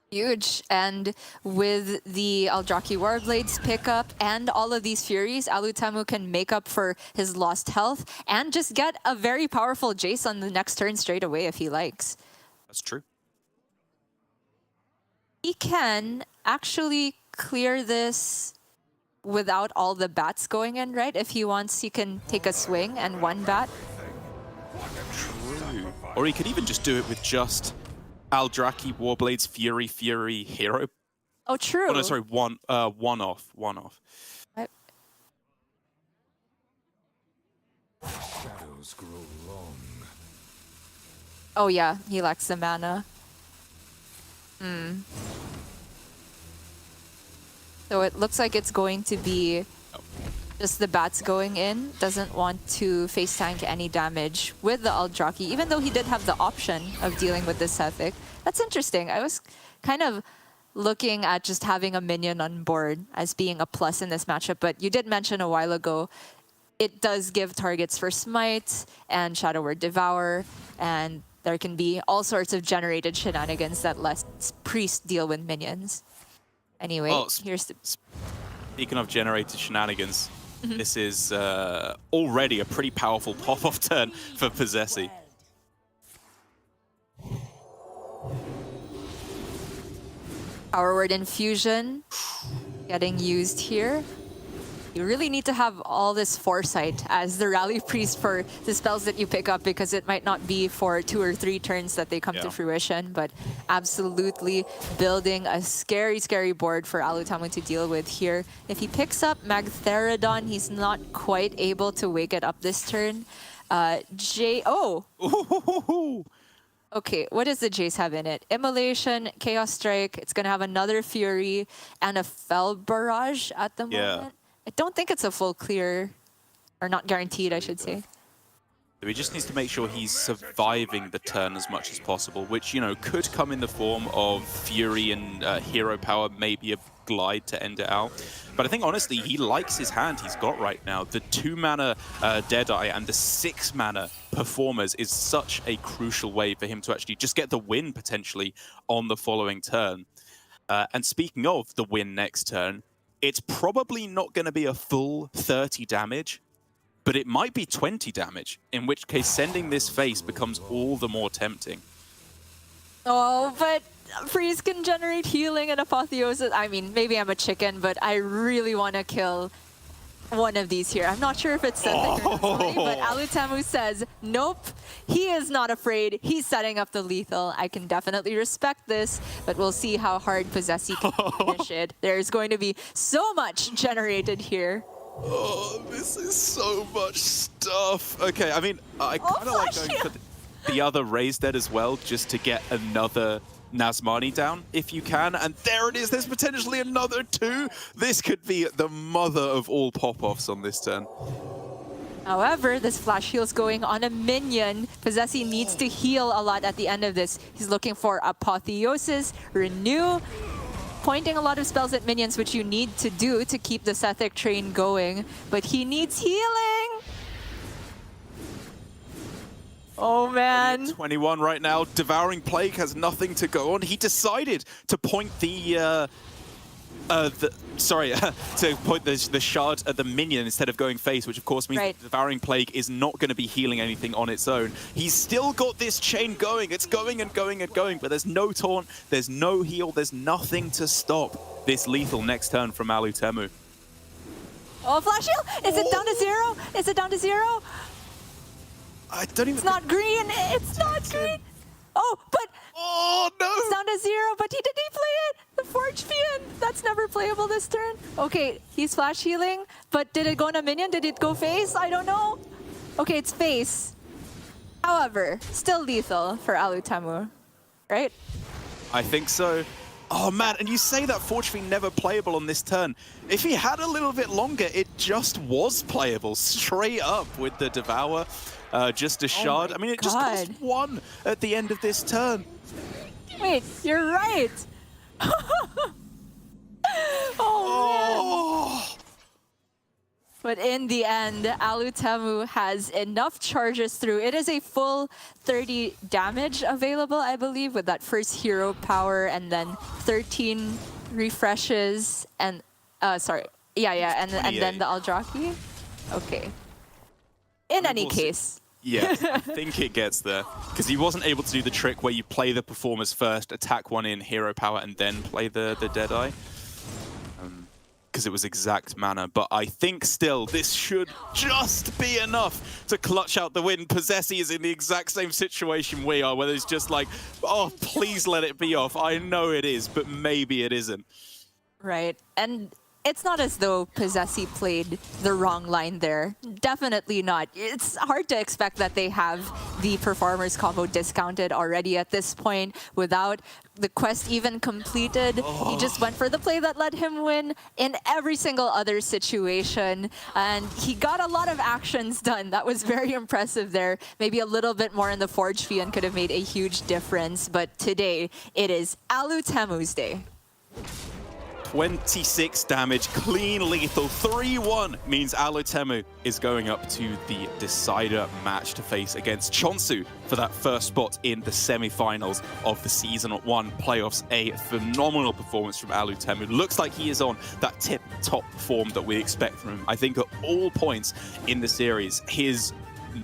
Huge. And with the Eldrazi Warblades pickup and all of these Furies, Alutemu can make up for his lost health and just get a very powerful Jace on the next turn straight away if he likes. That's true. He can actually clear this without all the bats going in, right? If he wants, he can take a swing and one bat. True. Or he could even just do it with just Aldraki, Warblades, Fury, Fury, Hero. Oh, true. Oh no, sorry, one off. Right. Shadows grow long. Oh yeah, he lacks the mana. So it looks like it's going to be just the bats going in. Doesn't want to face tank any damage with the Aldraki, even though he did have the option of dealing with this Sethic. That's interesting. I was kind of looking at just having a minion on board as being a plus in this matchup, but you did mention a while ago it does give targets for Smite and Shadow Word Devour, and there can be all sorts of generated shenanigans that lets Priest deal with minions. Anyway, Well, here's the... Speaking of generated shenanigans, this is already a pretty powerful pop-off turn for Posesi. Power Word Infusion getting used here. You really need to have all this foresight as the Rally Priest for the spells that you pick up, because it might not be for 2 or 3 turns that they come to fruition, but absolutely building a scary, scary board for Alutemu to deal with here. If he picks up Magtheridon, he's not quite able to wake it up this turn. Okay, what does the Jace have in it? Immolation, Chaos Strike, it's going to have another Fury, and a Fell Barrage at the moment. I don't think it's a full clear, or not guaranteed, I should say. He just needs to make sure he's surviving the turn as much as possible, which, you know, could come in the form of Fury and Hero Power, maybe a Glide to end it out. But I think, honestly, he likes his hand he's got right now. The 2-mana Deadeye and the 6-mana Performers is such a crucial way for him to actually just get the win, potentially, on the following turn. And speaking of the win next turn, it's probably not going to be a full 30 damage, but it might be 20 damage, in which case sending this face becomes all the more tempting. Oh, but Freeze can generate healing and Apotheosis. I mean, maybe I'm a chicken, but I really want to kill one of these here. I'm not sure if it's Sethic or Nasari, but Alutemu says, nope, he is not afraid. He's setting up the lethal. I can definitely respect this, but we'll see how hard Posesi can finish it. There's going to be so much generated here. Oh, this is so much stuff. Okay, I mean, I kind of like going for the other Raise Dead as well, just to get another Nazmani down, if you can. And there it is. There's potentially another 2. This could be the mother of all pop-offs on this turn. However, this flash heal's going on a minion. Posesi needs to heal a lot at the end of this. He's looking for Apotheosis, Renew, pointing a lot of spells at minions, which you need to do to keep the Sethic train going. But he needs healing! Oh man. 21 right now. Devouring Plague has nothing to go on. He decided to point the shard at the minion instead of going face, which of course means that the Devouring Plague is not going to be healing anything on its own. He's still got this chain going. It's going and going and going, but there's no taunt, there's no heal, there's nothing to stop this lethal next turn from Alutemu. Oh, flash heal! Is it down to 0? Is it down to 0? I don't even... It's not green! It's not green! Oh, but... Oh, no! It's down to 0, but he did play it! The Forge Fiend! That's never playable this turn. Okay, he's flash healing, but did it go on a minion? Did it go face? I don't know. Okay, it's face. However, still lethal for Alutemu, right? I think so. Oh man, and you say that Forge Fiend never playable on this turn. If he had a little bit longer, it just was playable straight up with the Devour. Just a shard. I mean, it just cost 1 at the end of this turn. Wait, you're right. Oh, man. But in the end, Alutemu has enough charges through. It is a full 30 damage available, I believe, with that first hero power and then 13 refreshes and and then the Aldraki. Okay. In any case. Yeah, I think it gets there. Because he wasn't able to do the trick where you play the Performers first, attack one in hero power, and then play the Deadeye. because it was exact mana. But I think still this should just be enough to clutch out the win. Posesi is in the exact same situation we are, where it's just like, oh, please let it be off. I know it is, but maybe it isn't. Right. And it's not as though Posesi played the wrong line there. Definitely not. It's hard to expect that they have the performers combo discounted already at this point without the quest even completed. He just went for the play that let him win in every single other situation. And he got a lot of actions done. That was very impressive there. Maybe a little bit more in the Forge Fiend could have made a huge difference. But today, it is Alutemu's day. 26 damage, clean lethal, 3-1 means Alutemu is going up to the decider match to face against Chonsu for that first spot in the semi-finals of the Season 1 playoffs. A phenomenal performance from Alutemu. Looks like he is on that tip-top form that we expect from him. I think at all points in the series, his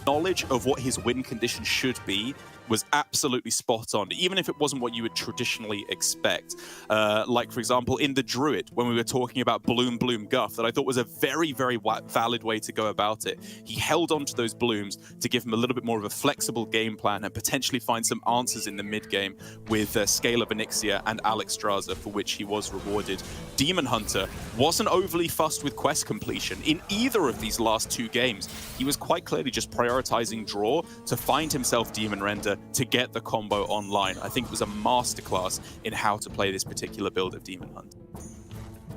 knowledge of what his win condition should be was absolutely spot on, even if it wasn't what you would traditionally expect. Like, for example, in the Druid, when we were talking about Bloom, Bloom, Guff, that I thought was a very, very valid way to go about it. He held on to those Blooms to give him a little bit more of a flexible game plan and potentially find some answers in the mid-game with Scale of Onyxia and Alexstrasza, for which he was rewarded. Demon Hunter wasn't overly fussed with quest completion in either of these last two games. He was quite clearly just prioritizing draw to find himself Demon Render to get the combo online. I think it was a masterclass in how to play this particular build of Demon Hunt.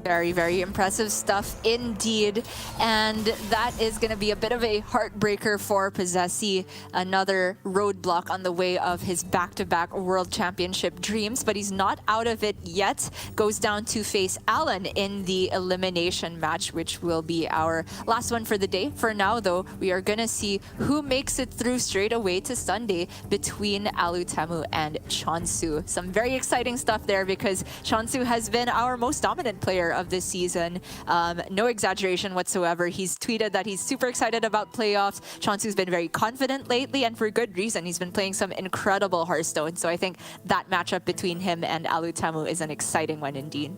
Very, very impressive stuff indeed. And that is going to be a bit of a heartbreaker for Posesi. Another roadblock on the way of his back-to-back World Championship dreams. But he's not out of it yet. Goes down to face Alan in the elimination match, which will be our last one for the day. For now, though, we are going to see who makes it through straight away to Sunday between Alutemu and Chonsu. Some very exciting stuff there because Chonsu has been our most dominant player of this season. No exaggeration whatsoever. He's tweeted that he's super excited about playoffs. Chonsu's been very confident lately, and for good reason. He's been playing some incredible Hearthstone. So I think that matchup between him and Alutemu is an exciting one indeed.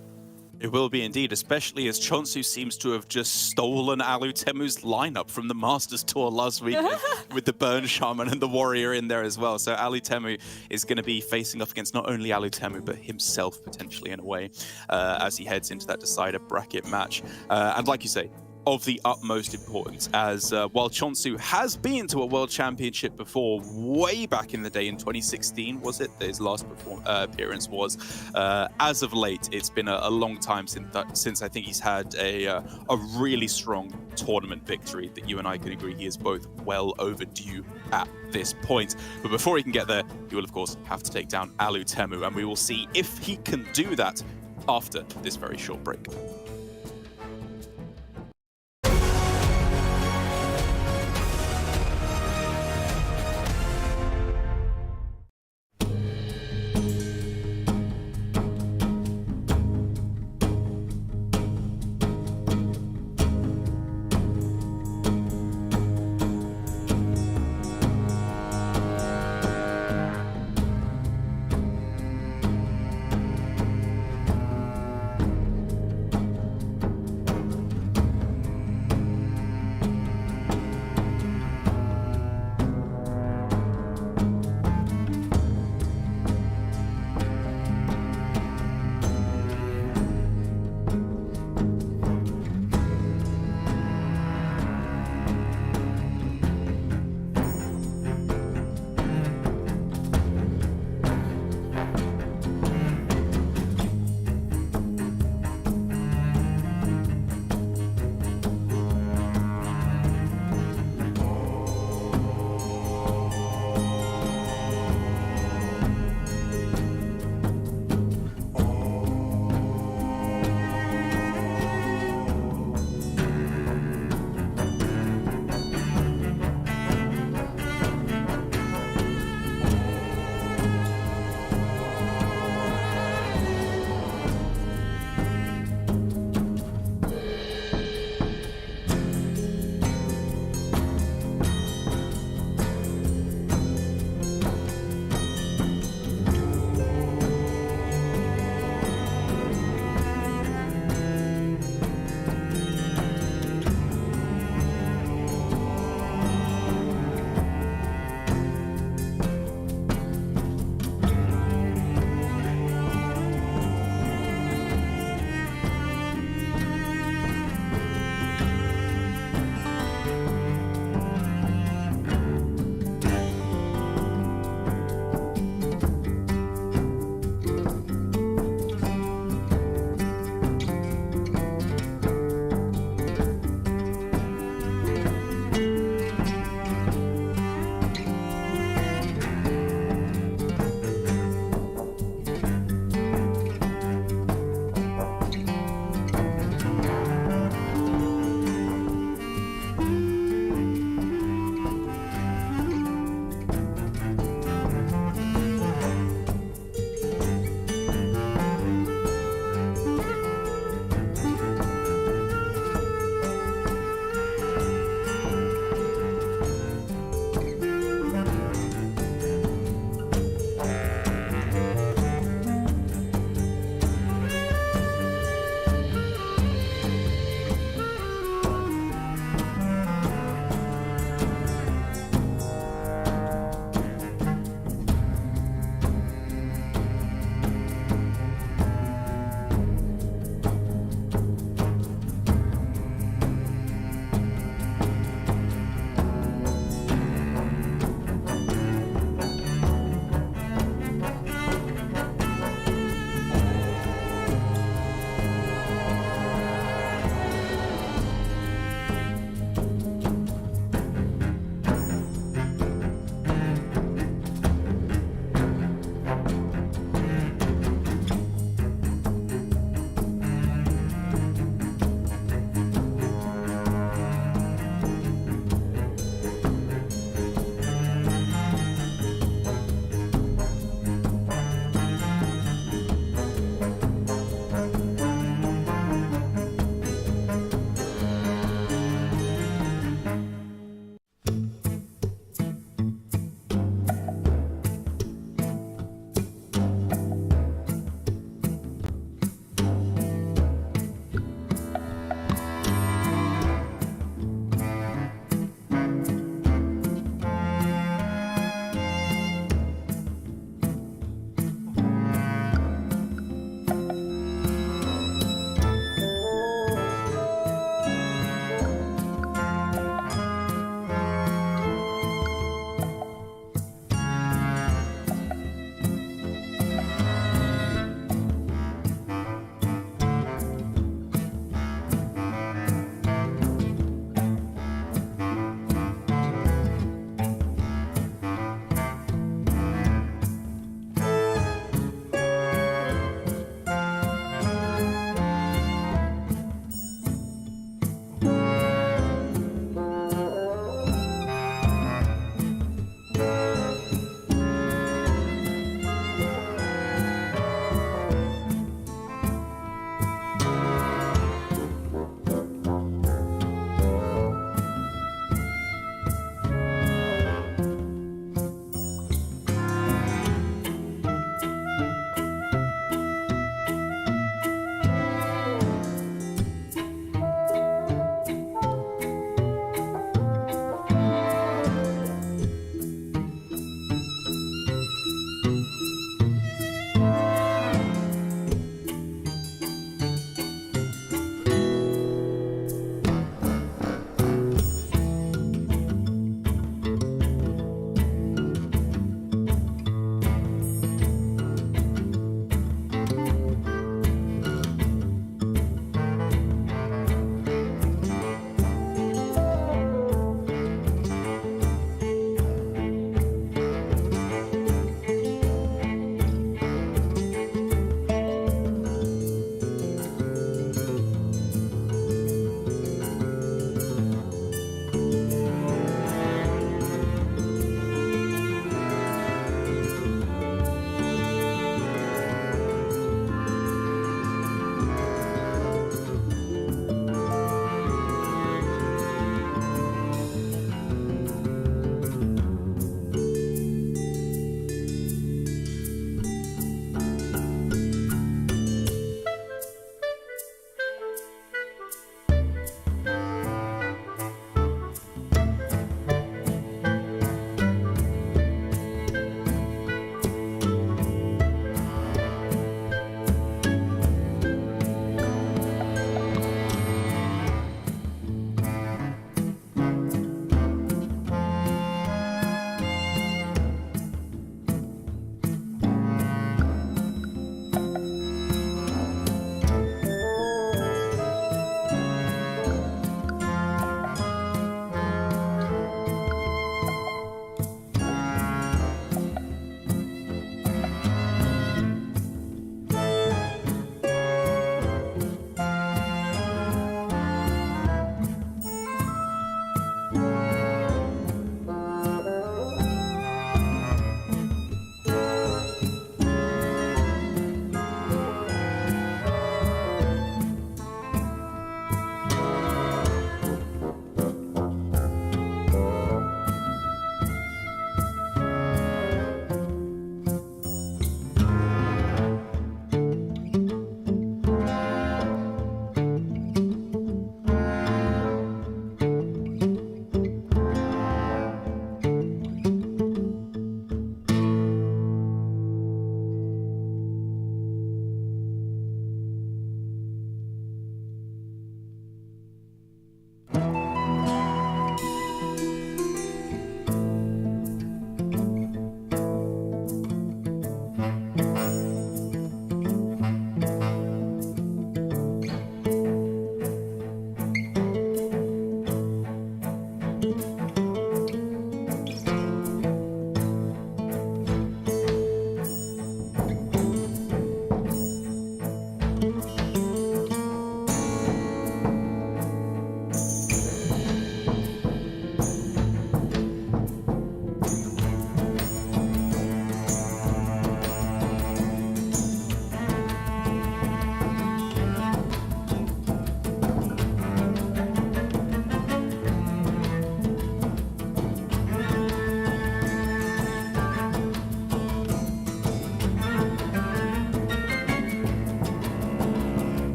It will be indeed, especially as Chonsu seems to have just stolen Alutemu's lineup from the Masters Tour last week with the Burn Shaman and the Warrior in there as well. So Alutemu is going to be facing off against not only Alutemu, but himself potentially in a way, as he heads into that decider bracket match. And like you say, of the utmost importance, as while Chonsu has been to a World Championship before, way back in the day in 2016, was it? His last appearance was. As of late, it's been a long time since I think he's had a really strong tournament victory that you and I can agree he is both well overdue at this point. But before he can get there, he will of course have to take down Alutemu, and we will see if he can do that after this very short break.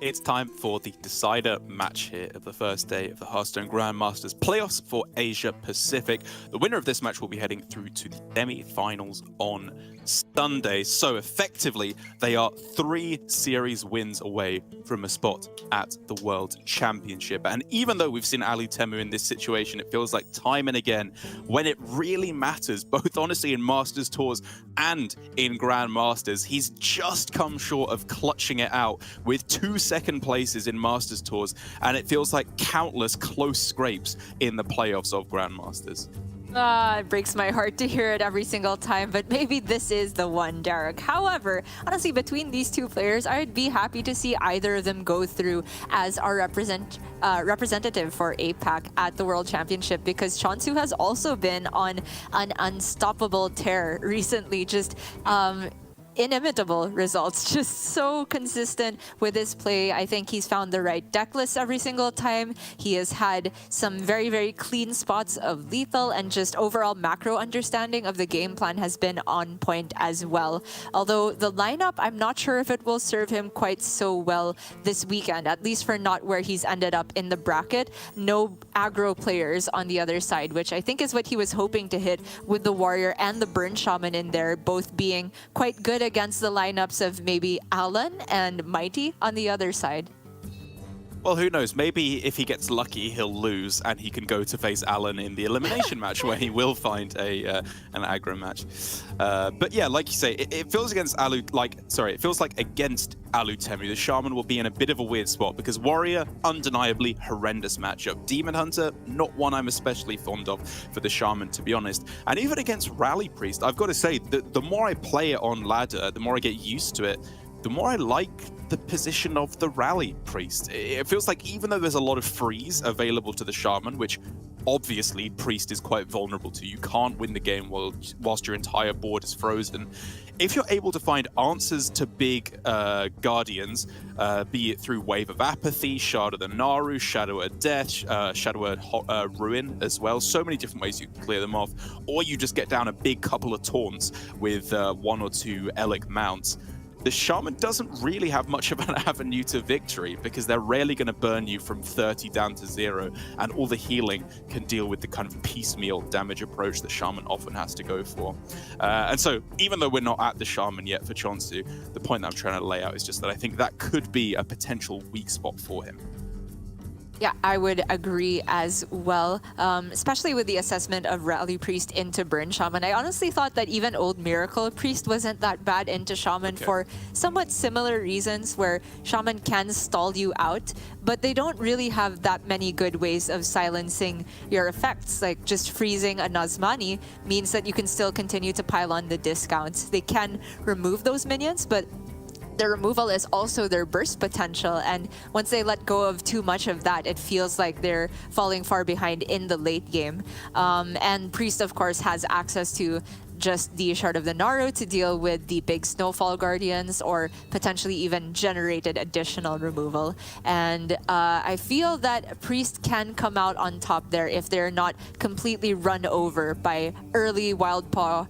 It's time for the decider match here of the first day of the Hearthstone Grandmasters playoffs for Asia Pacific. The winner of this match will be heading through to the semi-finals on Sunday. So effectively, they are 3 series wins away from a spot at the World Championship. And even though we've seen Alutemu in this situation, it feels like time and again, when it really matters, both honestly in Masters Tours and in Grandmasters, he's just come short of clutching it out with 2 second places in Masters Tours, and it feels like countless close scrapes in the playoffs of Grandmasters. It breaks my heart to hear it every single time, but maybe this is the one, Derek. However, honestly, between these 2 players, I would be happy to see either of them go through as our representative for APAC at the World Championship, because Chonsu has also been on an unstoppable tear recently, just inimitable results, just so consistent with his play. I think he's found the right deck list every single time. He has had some very, very clean spots of lethal, and just overall macro understanding of the game plan has been on point as well. Although the lineup, I'm not sure if it will serve him quite so well this weekend, at least for not where he's ended up in the bracket. No aggro players on the other side, which I think is what he was hoping to hit with the Warrior and the Burn Shaman in there, both being quite good against the lineups of maybe Alan and Mighty on the other side. Well, who knows? Maybe if he gets lucky, he'll lose and he can go to face Alan in the elimination match, where he will find an aggro match. But yeah, like you say, it feels against it feels like against Alutemu, the Shaman will be in a bit of a weird spot, because Warrior, undeniably horrendous matchup. Demon Hunter, not one I'm especially fond of for the Shaman, to be honest. And even against Rally Priest, I've got to say, the more I play it on ladder, the more I get used to it, the more I like the position of the Rally Priest. It feels like even though there's a lot of freeze available to the Shaman, which obviously Priest is quite vulnerable to, you can't win the game whilst your entire board is frozen. If you're able to find answers to big Guardians, be it through Wave of Apathy, Shard of the Naru, Shadow of Death, Shadow of Ruin as well, so many different ways you can clear them off, or you just get down a big couple of taunts with 1 or 2 Elic mounts, the Shaman doesn't really have much of an avenue to victory, because they're rarely going to burn you from 30 down to 0, and all the healing can deal with the kind of piecemeal damage approach that Shaman often has to go for. And so, even though we're not at the Shaman yet for Chonsu, the point that I'm trying to lay out is just that I think that could be a potential weak spot for him. Yeah, I would agree as well, especially with the assessment of Rally Priest into Burn Shaman. I honestly thought that even old Miracle Priest wasn't that bad into Shaman for somewhat similar reasons, where Shaman can stall you out, but they don't really have that many good ways of silencing your effects. Like, just freezing a Nazmani means that you can still continue to pile on the discounts. They can remove those minions, but the removal is also their burst potential, and once they let go of too much of that, it feels like they're falling far behind in the late game. And Priest, of course, has access to just the Shard of the Naru to deal with the big Snowfall Guardians, or potentially even generated additional removal. And I feel that Priest can come out on top there if they're not completely run over by early Wild Paw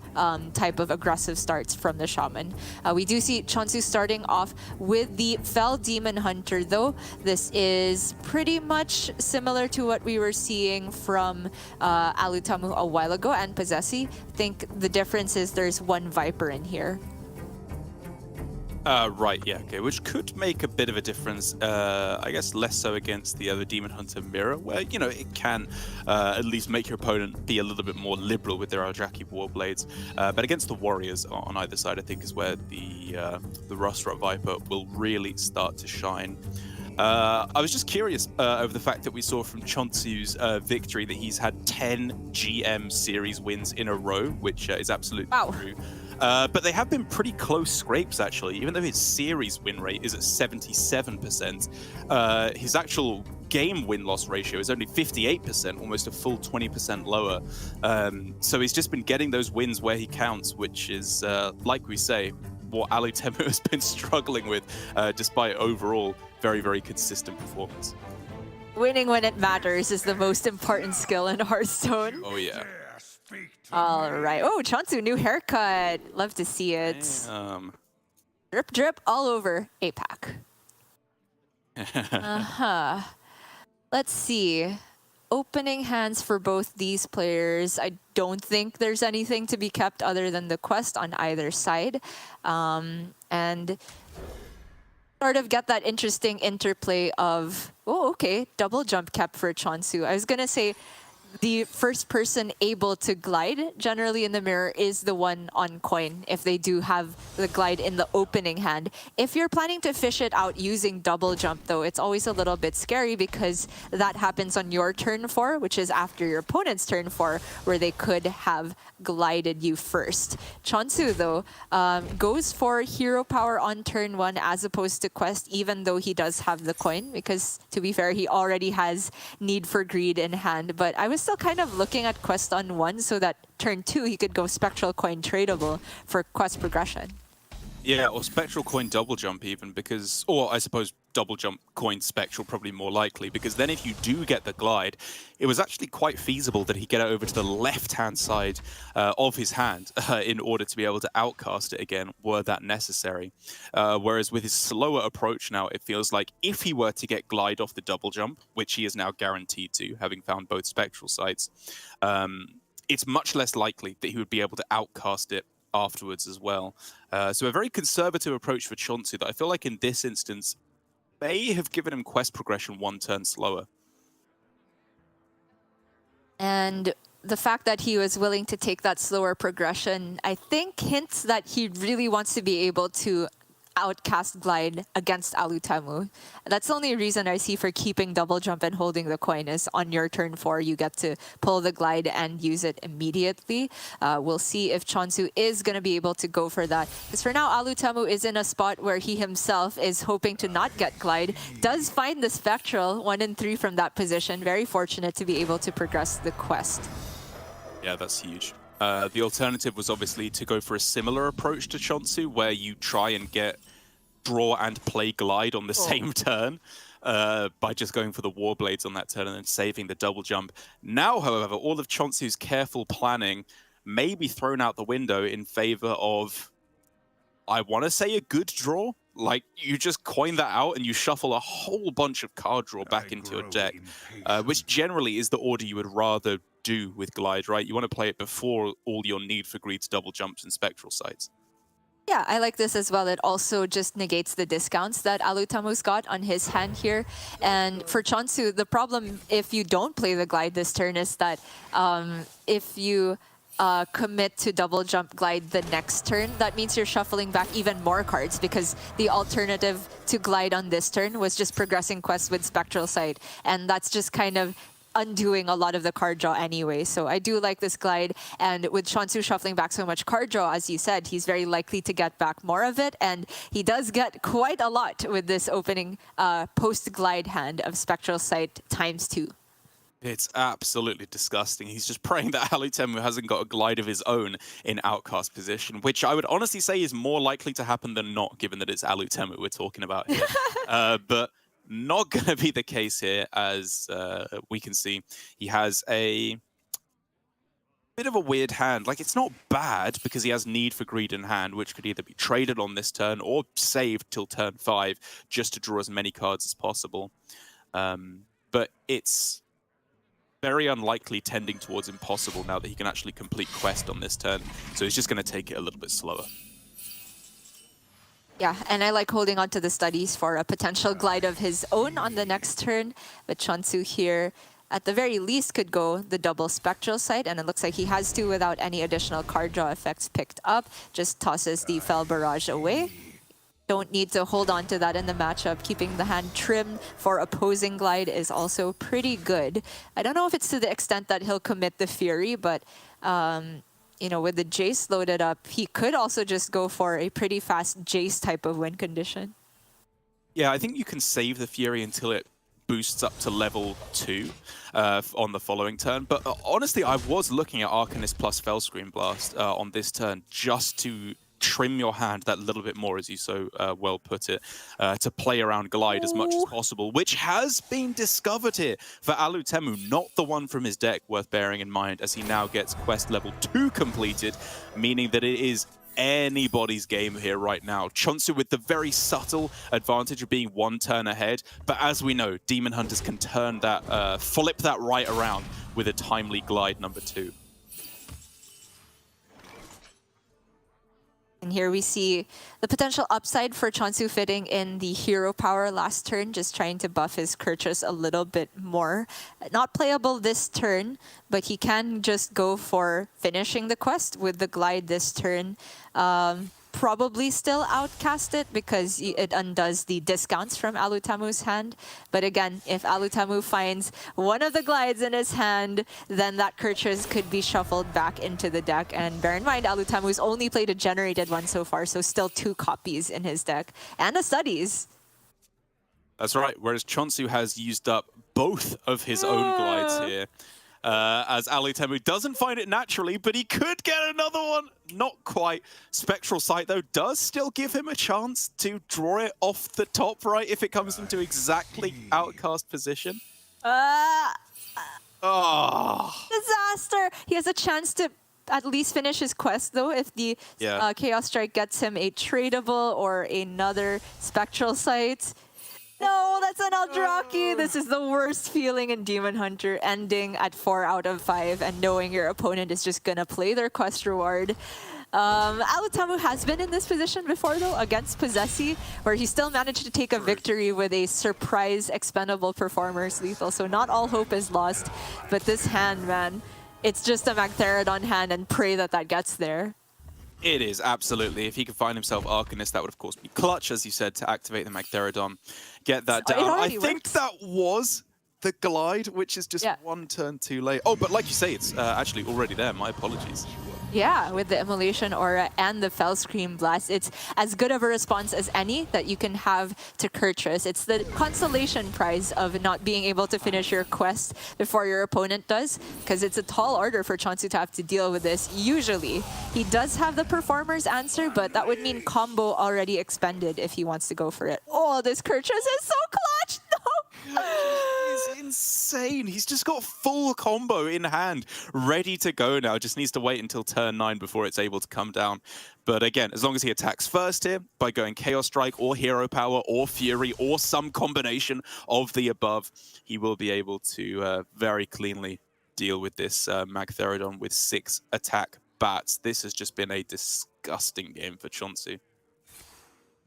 type of aggressive starts from the Shaman. We do see Chonsu starting off with the Fell Demon Hunter, though. This is pretty much similar to what we were seeing from Alutemu a while ago and Posesi. I think the difference is there's one Viper in here. Right, yeah, okay, which could make a bit of a difference, I guess less so against the other Demon Hunter mirror, where, you know, it can at least make your opponent be a little bit more liberal with their Aljaki Warblades. But against the Warriors on either side, I think is where the Rostrot Viper will really start to shine. I was just curious over the fact that we saw from Chonsu's victory that he's had 10 GM series wins in a row, which is absolutely true. But they have been pretty close scrapes, actually. Even though his series win rate is at 77%, his actual game win-loss ratio is only 58%, almost a full 20% lower. So he's just been getting those wins where he counts, which is, like we say, what Alutemu has been struggling with, despite overall very, very consistent performance. Winning when it matters is the most important skill in Hearthstone. Oh, yeah. All right. Oh, Chonsu, new haircut. Love to see it. Drip, drip all over APAC. Let's see. Opening hands for both these players. I don't think there's anything to be kept other than the quest on either side. And sort of get that interesting interplay of, oh, okay, double jump kept for Chonsu. I was going to say, the first person able to glide generally in the mirror is the one on coin if they do have the glide in the opening hand. If you're planning to fish it out using double jump, though, it's always a little bit scary because that happens on your turn 4, which is after your opponent's turn 4, where they could have glided you first. Chonsu, though, goes for hero power on turn 1 as opposed to quest, even though he does have the coin, because to be fair, he already has need for greed in hand. But I was still kind of looking at quest on 1 so that turn 2 he could go spectral coin tradable for quest progression. Yeah, or spectral coin double jump even, because, or I suppose double jump coin spectral probably more likely, because then if you do get the glide, it was actually quite feasible that he get it over to the left-hand side of his hand in order to be able to outcast it again, were that necessary. Whereas with his slower approach now, it feels like if he were to get glide off the double jump, which he is now guaranteed to, having found both spectral sites, it's much less likely that he would be able to outcast it afterwards as well. So a very conservative approach for Chonsu that I feel like in this instance may have given him quest progression 1 turn slower. And the fact that he was willing to take that slower progression, I think hints that he really wants to be able to outcast glide against Alutemu. That's the only reason I see for keeping double jump and holding the coin is on your turn 4 you get to pull the glide and use it immediately. We'll see if Chonsu is going to be able to go for that, because for now Alutemu is in a spot where he himself is hoping to not get glide. Does find the spectral 1 in 3 from that position. Very fortunate to be able to progress the quest. Yeah, that's huge. The alternative was obviously to go for a similar approach to Chonsu, where you try and get draw and play glide on the same turn by just going for the Warblades on that turn and then saving the double jump. Now, however, all of Chonsu's careful planning may be thrown out the window in favor of, I want to say, a good draw. Like, you just coin that out and you shuffle a whole bunch of card draw back into your deck, which generally is the order you would rather do with glide, right? You want to play it before all your need for greed's double jumps and spectral sites. Yeah, I like this as well. It also just negates the discounts that Alutemu's got on his hand here. And for Chonsu, the problem if you don't play the glide this turn is that if you commit to double jump glide the next turn, that means you're shuffling back even more cards, because the alternative to glide on this turn was just progressing quests with spectral sight, and that's just kind of undoing a lot of the card draw anyway. So I do like this glide. And with Chonsu shuffling back so much card draw, as you said, he's very likely to get back more of it. And he does get quite a lot with this opening post-glide hand of Spectral Sight ×2. It's absolutely disgusting. He's just praying that Alutemu hasn't got a glide of his own in outcast position, which I would honestly say is more likely to happen than not, given that it's Alutemu we're talking about here. But not going to be the case here, as we can see. He has a bit of a weird hand. Like, it's not bad because he has Need for Greed in hand, which could either be traded on this turn or saved till turn 5 just to draw as many cards as possible. But it's very unlikely tending towards impossible now that he can actually complete quest on this turn. So he's just going to take it a little bit slower. Yeah, and I like holding on to the studies for a potential glide of his own on the next turn. But Chonsu here, at the very least, could go the double Spectral Sight, and it looks like he has to without any additional card draw effects picked up. Just tosses the Fell Barrage away. Don't need to hold on to that in the matchup. Keeping the hand trimmed for opposing glide is also pretty good. I don't know if it's to the extent that he'll commit the Fury, but you know, with the Jace loaded up, he could also just go for a pretty fast Jace type of win condition. Yeah, I think you can save the Fury until it boosts up to level 2 on the following turn. But honestly, I was looking at Arcanist plus Fellscream Blast on this turn just to trim your hand that little bit more, as you so well put it, to play around glide as much as possible, which has been discovered here for Alutemu, not the one from his deck, worth bearing in mind, as he now gets quest level 2 completed, meaning that it is anybody's game here right now. Chonsu with the very subtle advantage of being 1 turn ahead, but as we know, Demon Hunters can turn that, flip that right around with a timely glide number 2. And here we see the potential upside for Chonsu fitting in the hero power last turn, just trying to buff his Kurchus a little bit more. Not playable this turn, but he can just go for finishing the quest with the glide this turn. Probably still outcast it because it undoes the discounts from Alutemu's hand. But again, if Alutemu finds one of the glides in his hand, then that Kurchus could be shuffled back into the deck. And bear in mind, Alutemu's only played a generated one so far, so still 2 copies in his deck. And the studies. That's right, whereas Chonsu has used up both of his own glides here. As Alutemu doesn't find it naturally, but he could get another one. Not quite. Spectral Sight, though, does still give him a chance to draw it off the top right if it comes into exactly outcast position. Disaster! He has a chance to at least finish his quest, though, if the Chaos Strike gets him a tradable or another Spectral Sight. No, that's an Eldraki. This is the worst feeling in Demon Hunter, ending at 4 out of 5 and knowing your opponent is just going to play their quest reward. Alutemu has been in this position before, though, against Posesi, where he still managed to take a victory with a surprise expendable performer's lethal. So not all hope is lost. But this hand, man, it's just a Magtheridon hand and pray that that gets there. It is, absolutely. If he could find himself Arcanist, that would, of course, be clutch, as you said, to activate the Magtheridon. Get that down. I think that was the glide, which is just 1 turn too late. Oh, but like you say, it's actually already there. My apologies. Yeah, with the Immolation Aura and the Fellscream Blast, it's as good of a response as any that you can have to Kurchus. It's the consolation prize of not being able to finish your quest before your opponent does, because it's a tall order for Chonsu to have to deal with this. Usually, he does have the Performer's Answer, but that would mean combo already expended if he wants to go for it. Oh, this Kurchus is so clutch! No! It's insane. He's just got full combo in hand, ready to go now. Just needs to wait until turn 9 before it's able to come down. But again, as long as he attacks first here by going Chaos Strike or Hero Power or Fury or some combination of the above, he will be able to very cleanly deal with this Magtheridon with 6 attack bats. This has just been a disgusting game for Chonsu.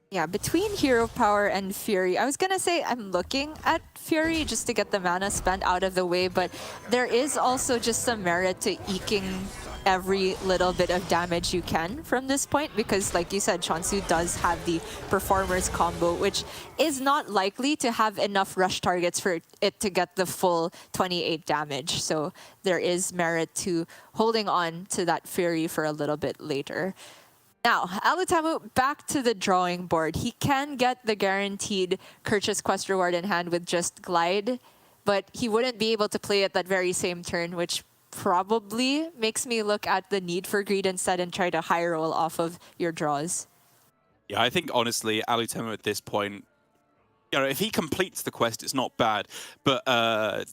Yeah, between Hero Power and Fury, I was going to say I'm looking at Fury just to get the mana spent out of the way, but there is also just some merit to eking every little bit of damage you can from this point, because like you said, Chonsu does have the Performer's combo, which is not likely to have enough rush targets for it to get the full 28 damage. So there is merit to holding on to that Fury for a little bit later. Now, Alutemu back to the drawing board. He can get the guaranteed Courteous Quest reward in hand with just Glide, but he wouldn't be able to play it that very same turn, which probably makes me look at the need for greed instead and try to high roll off of your draws. Yeah, I think honestly, Alutemu at this point, you know, if he completes the quest, it's not bad. But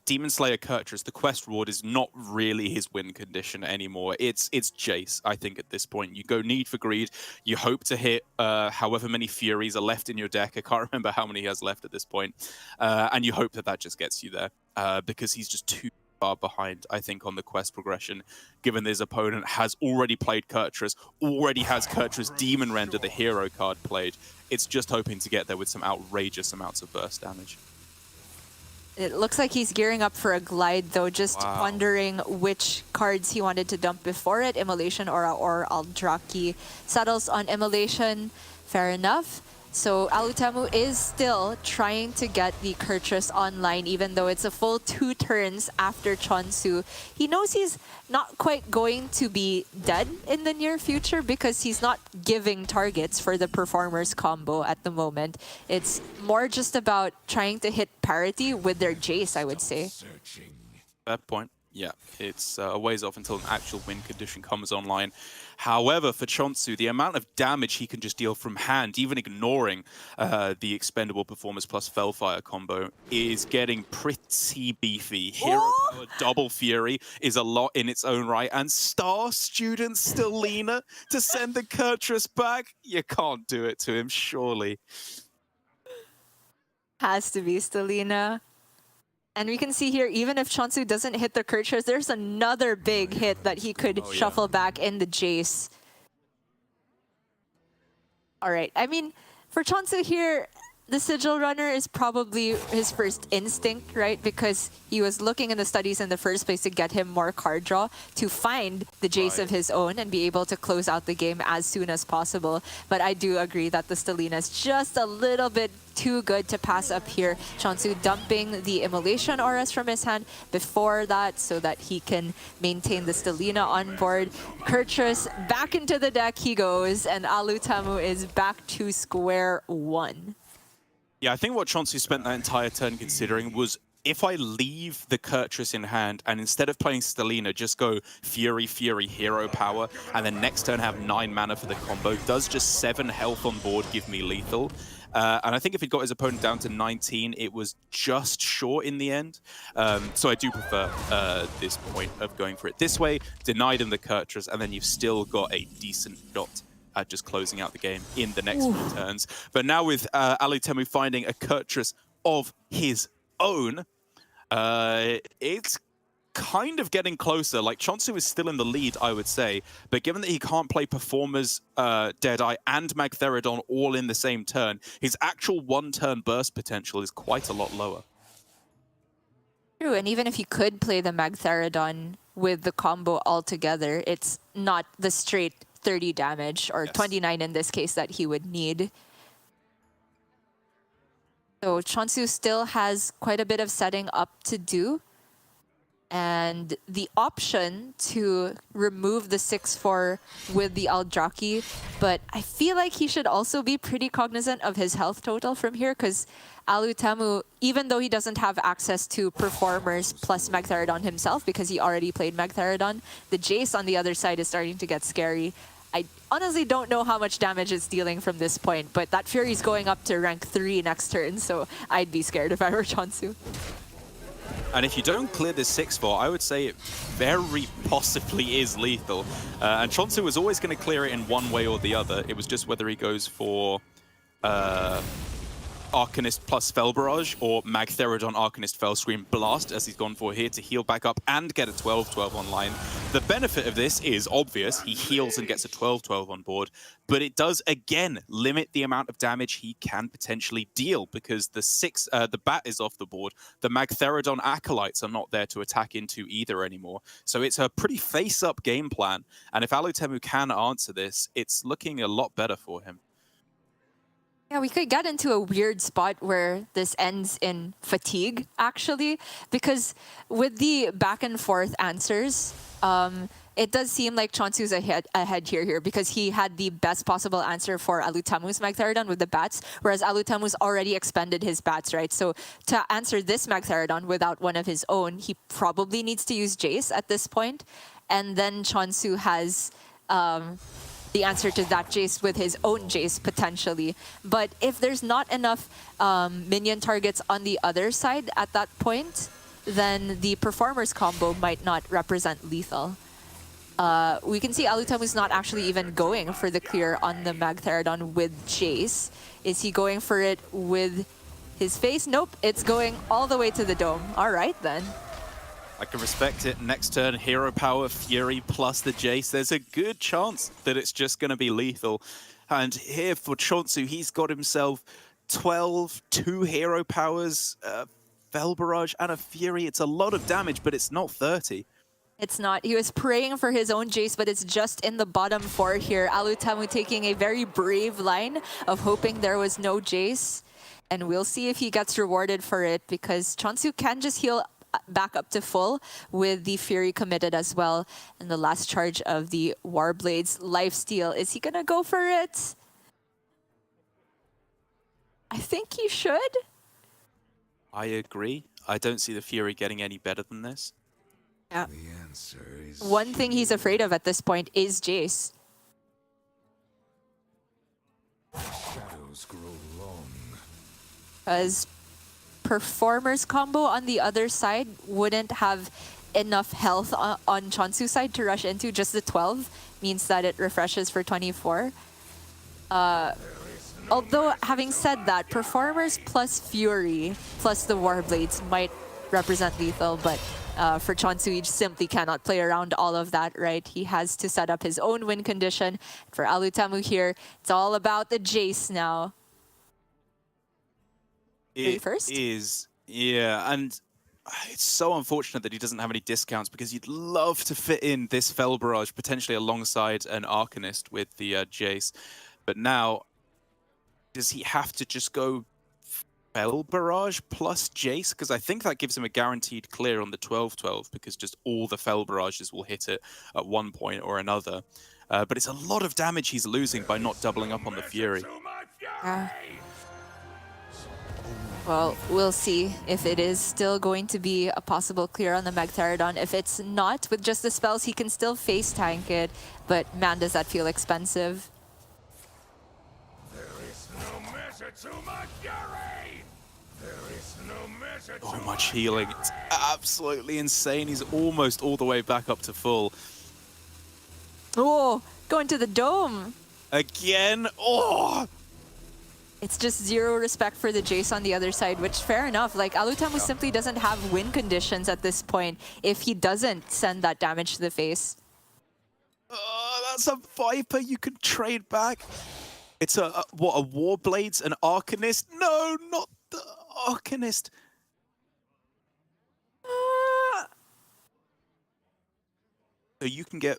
Demon Slayer Kurtrus, the quest reward is not really his win condition anymore. It's Jace, I think, at this point. You go need for greed. You hope to hit however many Furies are left in your deck. I can't remember how many he has left at this point. And you hope that that just gets you there because he's just too far behind, I think, on the quest progression, given his opponent has already played Kurtrus, already has Kurtrus Demon Render, the hero card, played. It's just hoping to get there with some outrageous amounts of burst damage. It looks like he's gearing up for a Glide, though, just wondering which cards he wanted to dump before it, Immolation Aura or Aldraki. Settles on Immolation, fair enough. So Alutemu is still trying to get the Kurtrus online, even though it's a full 2 turns after Chonsu. He knows he's not quite going to be dead in the near future because he's not giving targets for the Performer's combo at the moment. It's more just about trying to hit parity with their Jace, I would say. Fair point. Yeah, it's a ways off until an actual win condition comes online. However, for Chonsu, the amount of damage he can just deal from hand, even ignoring the expendable Performers plus Fellfire combo, is getting pretty beefy. Hero Power Double Fury is a lot in its own right. And Star Student Stelina to send the Kurtrus back? You can't do it to him, surely. Has to be Stelina. And we can see here, even if Chonsu doesn't hit the Kurtrus, there's another big hit that he could shuffle back in the Jace. All right. I mean, for Chonsu here, the Sigil Runner is probably his first instinct, right? Because he was looking in the studies in the first place to get him more card draw to find the Jace of his own and be able to close out the game as soon as possible. But I do agree that the Stelina is just a little bit too good to pass up here. Chonsu dumping the Immolation Auras from his hand before that so that he can maintain the Stelina on board. Kurtrus back into the deck he goes, and Alutemu is back to square one. Yeah, I think what Chonsu spent that entire turn considering was, if I leave the Kurtrus in hand and instead of playing Stelina, just go Fury, Fury, Hero Power, and then next turn have 9 mana for the combo, does just 7 health on board give me lethal? And I think if he got his opponent down to 19, it was just short in the end. So I do prefer this point of going for it this way, denied him the Kurtrus, and then you've still got a decent shot at just closing out the game in the next few turns. But now with Alutemu finding a Kurtrus of his own, it's kind of getting closer. Like, Chonsu is still in the lead, I would say, but given that he can't play Performers, Deadeye, and Magtheridon all in the same turn, his actual one-turn burst potential is quite a lot lower. True, and even if he could play the Magtheridon with the combo altogether, it's not the straight 30 damage, or 29 in this case, that he would need. So Chonsu still has quite a bit of setting up to do. And the option to remove the 6/4 with the Aldraki, but I feel like he should also be pretty cognizant of his health total from here, because Alutemu, even though he doesn't have access to Performers plus Magtheridon himself, because he already played Magtheridon, the Jace on the other side is starting to get scary. I honestly don't know how much damage it's dealing from this point, but that Fury's going up to rank 3 next turn, so I'd be scared if I were Chonsu. And if you don't clear this 6/4, I would say it very possibly is lethal. And Chonsu was always going to clear it in one way or the other. It was just whether he goes for Arcanist plus Fel Barrage or Magtheridon Arcanist Fel Scream Blast, as he's gone for here to heal back up and get a 12-12 online. The benefit of this is obvious. He heals and gets a 12-12 on board, but it does again limit the amount of damage he can potentially deal because the bat is off the board. The Magtheridon Acolytes are not there to attack into either anymore. So it's a pretty face-up game plan. And if Alutemu can answer this, it's looking a lot better for him. Yeah, we could get into a weird spot where this ends in fatigue, actually, because with the back and forth answers, it does seem like Chonsu's ahead here because he had the best possible answer for Alutemu's Magtheridon with the bats, whereas Alutemu's already expended his bats, right? So to answer this Magtheridon without one of his own, he probably needs to use Jace at this point, and then Chonsu has the answer to that Jace with his own Jace, potentially. But if there's not enough minion targets on the other side at that point, then the Performer's combo might not represent lethal. We can see Alutemu's not actually even going for the clear on the Magtheridon with Jace. Is he going for it with his face? Nope, it's going all the way to the dome. All right, then. I can respect it. Next turn, Hero Power, Fury plus the Jace. There's a good chance that it's just going to be lethal. And here for Chonsu, he's got himself 12, 2 Hero Powers, Fel Barrage, and a Fury. It's a lot of damage, but it's not 30. It's not. He was praying for his own Jace, but it's just in the bottom 4 here. Alutemu taking a very brave line of hoping there was no Jace. And we'll see if he gets rewarded for it, because Chonsu can just heal back up to full with the Fury committed as well. And the last charge of the Warblade's lifesteal. Is he gonna go for it? I think he should. I agree. I don't see the Fury getting any better than this. Yeah. One thing he's afraid of at this point is Jace. Shadows grow long. Because Performer's combo on the other side wouldn't have enough health on Chonsu's side to rush into. Just the 12 means that it refreshes for 24. Although, having said that, Performers plus Fury plus the Warblades might represent lethal, but for Chonsu, he simply cannot play around all of that, right? He has to set up his own win condition. For Alutemu here, it's all about the Jace now. It is, yeah, and it's so unfortunate that he doesn't have any discounts, because you'd love to fit in this Fel Barrage potentially alongside an Arcanist with the Jace. But now, does he have to just go Fel Barrage plus Jace? Because I think that gives him a guaranteed clear on the 12-12, because just all the Fel Barrages will hit it at one point or another. But it's a lot of damage he's losing by not doubling up on the Fury. Well, we'll see if it is still going to be a possible clear on the Magtheridon. If it's not, with just the spells, he can still face tank it. But man, does that feel expensive. There is no measure to my fury. There is no measure to So much healing. It's absolutely insane. He's almost all the way back up to full. Oh, going to the dome. Again. Oh! It's just zero respect for the Jace on the other side, which fair enough. Like, Alutemu simply doesn't have win conditions at this point if he doesn't send that damage to the face. That's a Viper you can trade back. It's a Warblades, an Arcanist? No, not the Arcanist. So you can get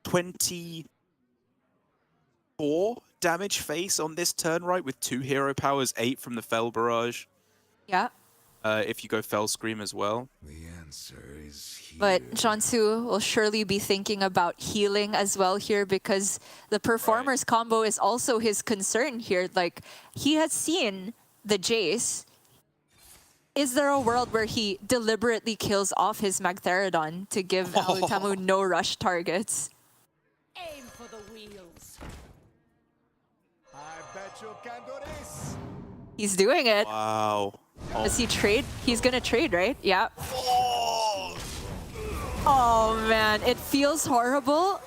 24 damage face on this turn, right? With 2 hero powers, 8 from the Fel Barrage. Yeah. If you go Fel Scream as well. The answer is here. But Chonsu will surely be thinking about healing as well here, because the Performer's combo is also his concern here. Like, he has seen the Jace. Is there a world where he deliberately kills off his Magtheridon to give Alutemu no rush targets? Aim for the wheels. I bet you can do this. He's doing it. Wow. Does he trade? He's gonna trade, right? Yeah. Oh man, it feels horrible,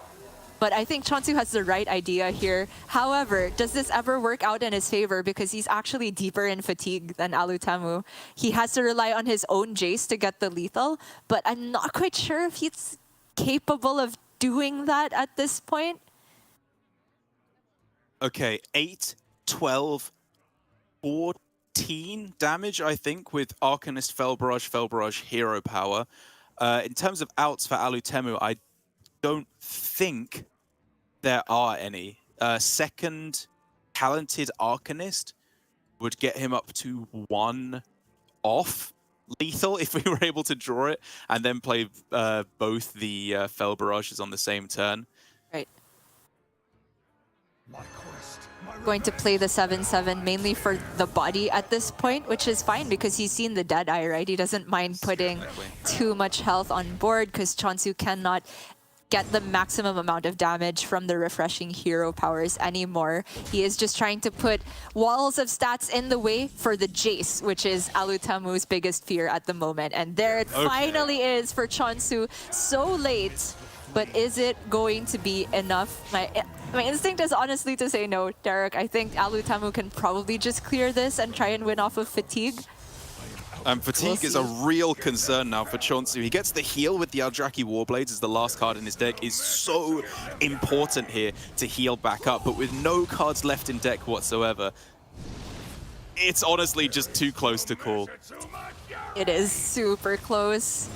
But I think Chonsu has the right idea here. However, does this ever work out in his favor? Because he's actually deeper in fatigue than Alutemu. He has to rely on his own Jace to get the lethal, but I'm not quite sure if he's capable of doing that at this point. Okay, 8, 12, 14 damage, I think, with Arcanist, Fel Barrage, Hero Power. In terms of outs for Alutemu, I don't think there are any. Second talented Arcanist would get him up to 1 off lethal if we were able to draw it, and then play both the Fel Barrages on the same turn. Right. My quest, Going to play the 7/7 mainly for the body at this point, which is fine because he's seen the Deadeye, right? He doesn't mind putting too much health on board because Chonsu cannot get the maximum amount of damage from the refreshing hero powers anymore. He is just trying to put walls of stats in the way for the Jace, which is Alutemu's biggest fear at the moment. And there it finally is for Chonsu, so late. But is it going to be enough? My instinct is honestly to say no, Derek. I think Alutemu can probably just clear this and try and win off of fatigue. Fatigue is a real concern now for Chonsu. He gets the heal with the Eldraki Warblades as the last card in his deck is so important here to heal back up, but with no cards left in deck whatsoever, it's honestly just too close to call. It is super close.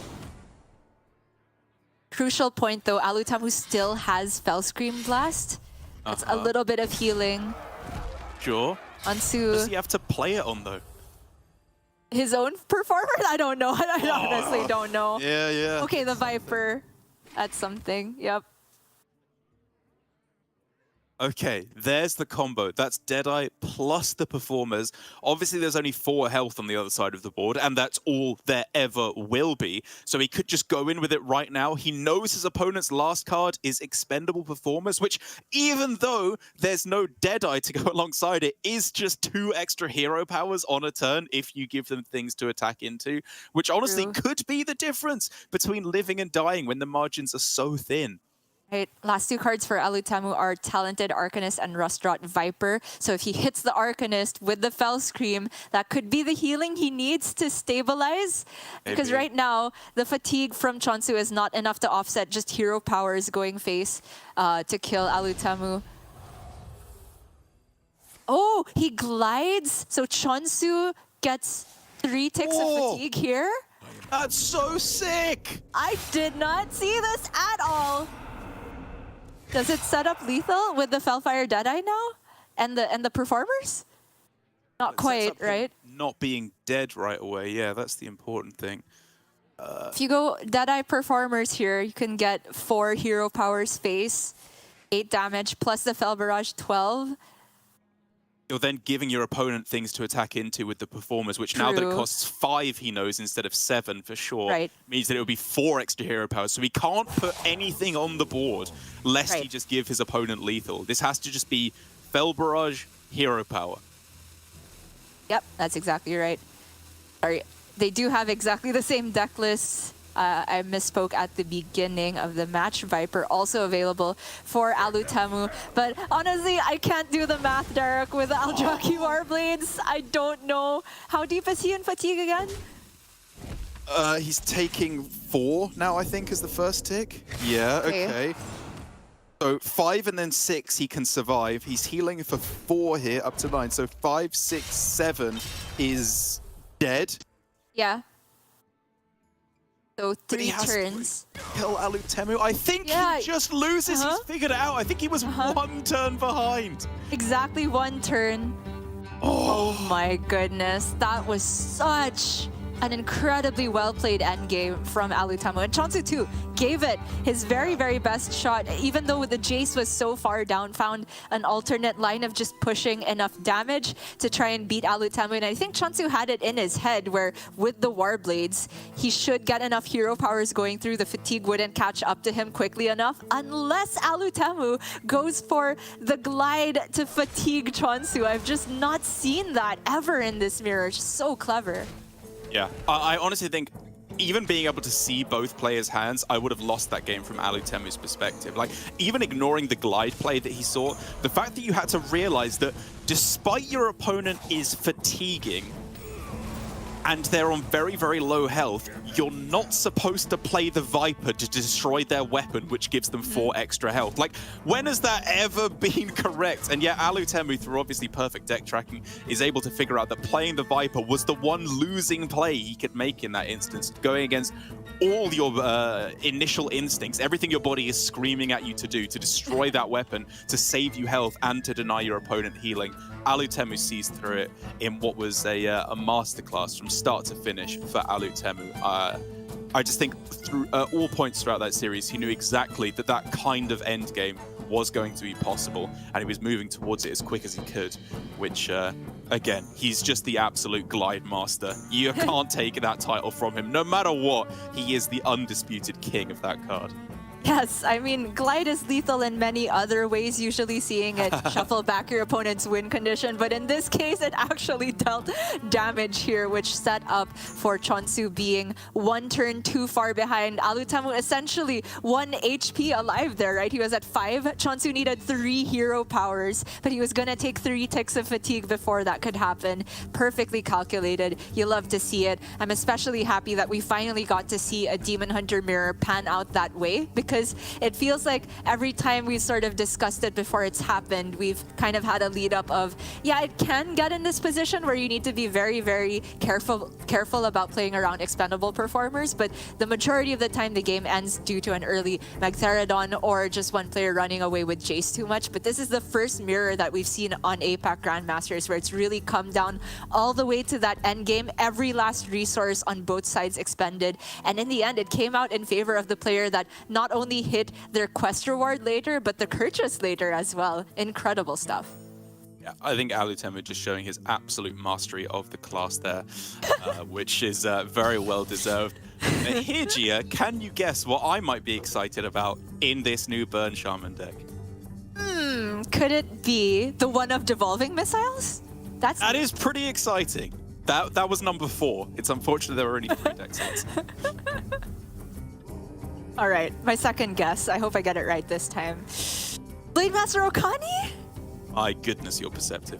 Crucial point though, Alutemu still has Fellscream Blast. That's a little bit of healing. Sure. Onto Does he have to play it on though? his own performer? I don't know. I honestly don't know. Yeah. Okay, the Viper. That's something. Yep. Okay, there's the combo. That's Deadeye plus the performers. Obviously, there's only 4 health on the other side of the board, and that's all there ever will be. So he could just go in with it right now. He knows his opponent's last card is expendable performers, which, even though there's no Deadeye to go alongside it, is just 2 extra hero powers on a turn if you give them things to attack into, which honestly could be the difference between living and dying when the margins are so thin. Right. Last 2 cards for Alutemu are Talented Arcanist and Rustrot Viper. So if he hits the Arcanist with the Fell Scream, that could be the healing he needs to stabilize. Because right now, the fatigue from Chonsu is not enough to offset just hero powers going face to kill Alutemu. Oh, he glides. So Chonsu gets 3 ticks of fatigue here. That's so sick! I did not see this at all. Does it set up lethal with the Fellfire Deadeye now? And the performers? Not quite, right? Not being dead right away. Yeah, that's the important thing. If you go Deadeye performers here, you can get 4 hero powers face, 8 damage, plus the Fel Barrage 12. You're then giving your opponent things to attack into with the performers, which now that it costs 5, he knows, instead of 7 for sure, means that it will be 4 extra hero powers. So he can't put anything on the board lest he just give his opponent lethal. This has to just be Fel Barrage, hero power. Yep, that's exactly right. Sorry, they do have exactly the same deck lists. I misspoke at the beginning of the match. Viper also available for Alutemu. But honestly, I can't do the math, Derek, with the Eldraki Warblades. I don't know. How deep is he in fatigue again? He's taking 4 now, I think, as the first tick. Yeah, okay. So 5 and then 6 he can survive. He's healing for 4 here, up to 9. So 5, 6, 7 is dead. Yeah. So 3 turns. Kill Alutemu. I think he just loses. He's figured it out. I think he was 1 turn behind. Exactly 1 turn. Oh my goodness. That was such an incredibly well-played endgame from Alutemu. And Chonsu too gave it his very, very best shot. Even though the Jace was so far down, found an alternate line of just pushing enough damage to try and beat Alutemu. And I think Chonsu had it in his head where with the Warblades, he should get enough hero powers going through. The fatigue wouldn't catch up to him quickly enough unless Alutemu goes for the glide to fatigue Chonsu. I've just not seen that ever in this mirror. So clever. Yeah, I honestly think even being able to see both players' hands, I would have lost that game from Alutemu's perspective. Like, even ignoring the glide play that he saw, the fact that you had to realize that despite your opponent is fatiguing, and they're on very, very low health, you're not supposed to play the Viper to destroy their weapon, which gives them 4 extra health. Like, when has that ever been correct? And yet Alutemu, through obviously perfect deck tracking, is able to figure out that playing the Viper was the one losing play he could make in that instance, going against all your initial instincts, everything your body is screaming at you to do, to destroy that weapon, to save you health, and to deny your opponent healing. Alutemu sees through it in what was a masterclass from start to finish for Alutemu. I just think through all points throughout that series, he knew exactly that that kind of end game was going to be possible, and he was moving towards it as quick as he could, which, again, he's just the absolute glide master. You can't take that title from him. No matter what, he is the undisputed king of that card. Yes, I mean, glide is lethal in many other ways, usually seeing it shuffle back your opponent's win condition, but in this case, it actually dealt damage here, which set up for Chonsu being 1 turn too far behind. Alutemu essentially 1 HP alive there, right? He was at 5. Chonsu needed 3 hero powers, but he was gonna take 3 ticks of fatigue before that could happen. Perfectly calculated. You love to see it. I'm especially happy that we finally got to see a Demon Hunter mirror pan out that way, because it feels like every time we sort of discussed it before it's happened, we've kind of had a lead up of, yeah, it can get in this position where you need to be very, very careful about playing around expendable performers, but the majority of the time the game ends due to an early Magtheridon or just one player running away with Jace too much. But this is the first mirror that we've seen on APAC Grandmasters where it's really come down all the way to that end game, every last resource on both sides expended, and in the end it came out in favor of the player that not only hit their quest reward later, but the purchase later as well. Incredible stuff. Yeah, I think Alutemu just showing his absolute mastery of the class there, which is very well deserved. Here, Gia, can you guess what I might be excited about in this new Burn Shaman deck? Could it be the one of devolving missiles? That is pretty exciting. That was number 4. It's unfortunate there were only 3 deck slots. All right, my second guess. I hope I get it right this time. Blade Master Okani? My goodness, you're perceptive.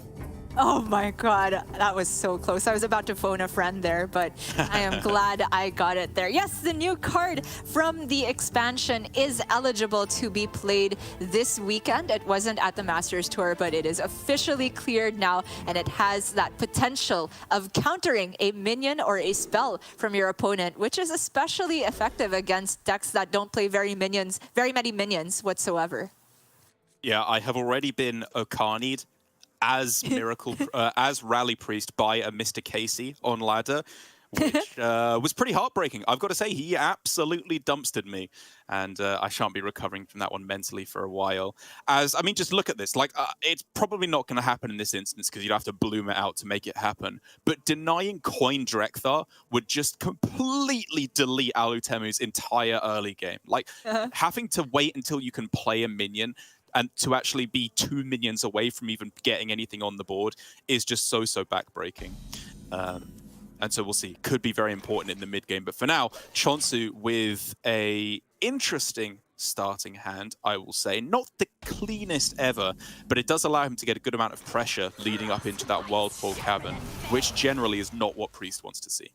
Oh my god, that was so close. I was about to phone a friend there, but I am glad I got it there. Yes, the new card from the expansion is eligible to be played this weekend. It wasn't at the Masters Tour, but it is officially cleared now, and it has that potential of countering a minion or a spell from your opponent, which is especially effective against decks that don't play very many minions whatsoever. Yeah, I have already been Okani'd as as Rally Priest by a Mr. Casey on ladder, which was pretty heartbreaking. I've got to say, he absolutely dumpstered me, and I shan't be recovering from that one mentally for a while. I mean, just look at this. Like, it's probably not going to happen in this instance because you'd have to bloom it out to make it happen. But denying Coin Drekthar would just completely delete Alutemu's entire early game. Like, having to wait until you can play a minion and to actually be 2 minions away from even getting anything on the board is just so backbreaking. And so we'll see. Could be very important in the mid game. But for now, Chonsu with a interesting starting hand, I will say. Not the cleanest ever, but it does allow him to get a good amount of pressure leading up into that Wildfall Cavern, which generally is not what Priest wants to see.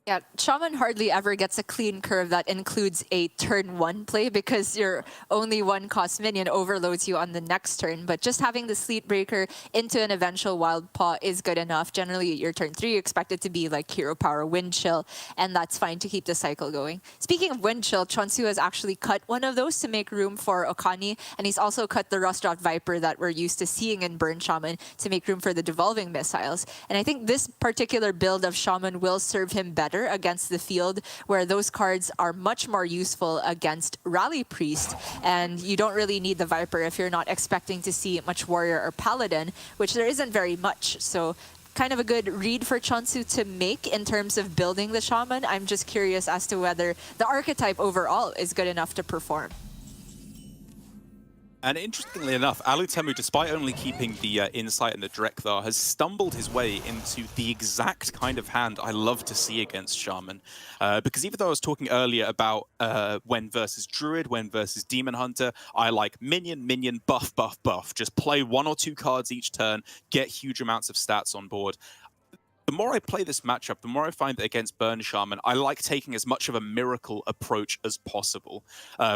Yeah, Shaman hardly ever gets a clean curve that includes a turn 1 play because your only 1-cost minion overloads you on the next turn. But just having the Sleet Breaker into an eventual Wild Paw is good enough. Generally, your turn 3 you expect it to be like Hero Power, Wind Chill, and that's fine to keep the cycle going. Speaking of Wind Chill, Chonsu has actually cut one of those to make room for Okani, and he's also cut the Rust-Rot Viper that we're used to seeing in Burn Shaman to make room for the Devolving Missiles. And I think this particular build of Shaman will serve him better against the field, where those cards are much more useful against Rally Priest, and you don't really need the Viper if you're not expecting to see much Warrior or Paladin, which there isn't very much. So kind of a good read for Chonsu to make in terms of building the Shaman. I'm just curious as to whether the archetype overall is good enough to perform. And interestingly enough, Alutemu, despite only keeping the Insight and the Drekthar, has stumbled his way into the exact kind of hand I love to see against Shaman. Because even though I was talking earlier about when versus Druid, when versus Demon Hunter, I like minion, minion, buff, buff, buff. Just play 1 or 2 cards each turn, get huge amounts of stats on board. The more I play this matchup, the more I find that against Burn Shaman, I like taking as much of a miracle approach as possible,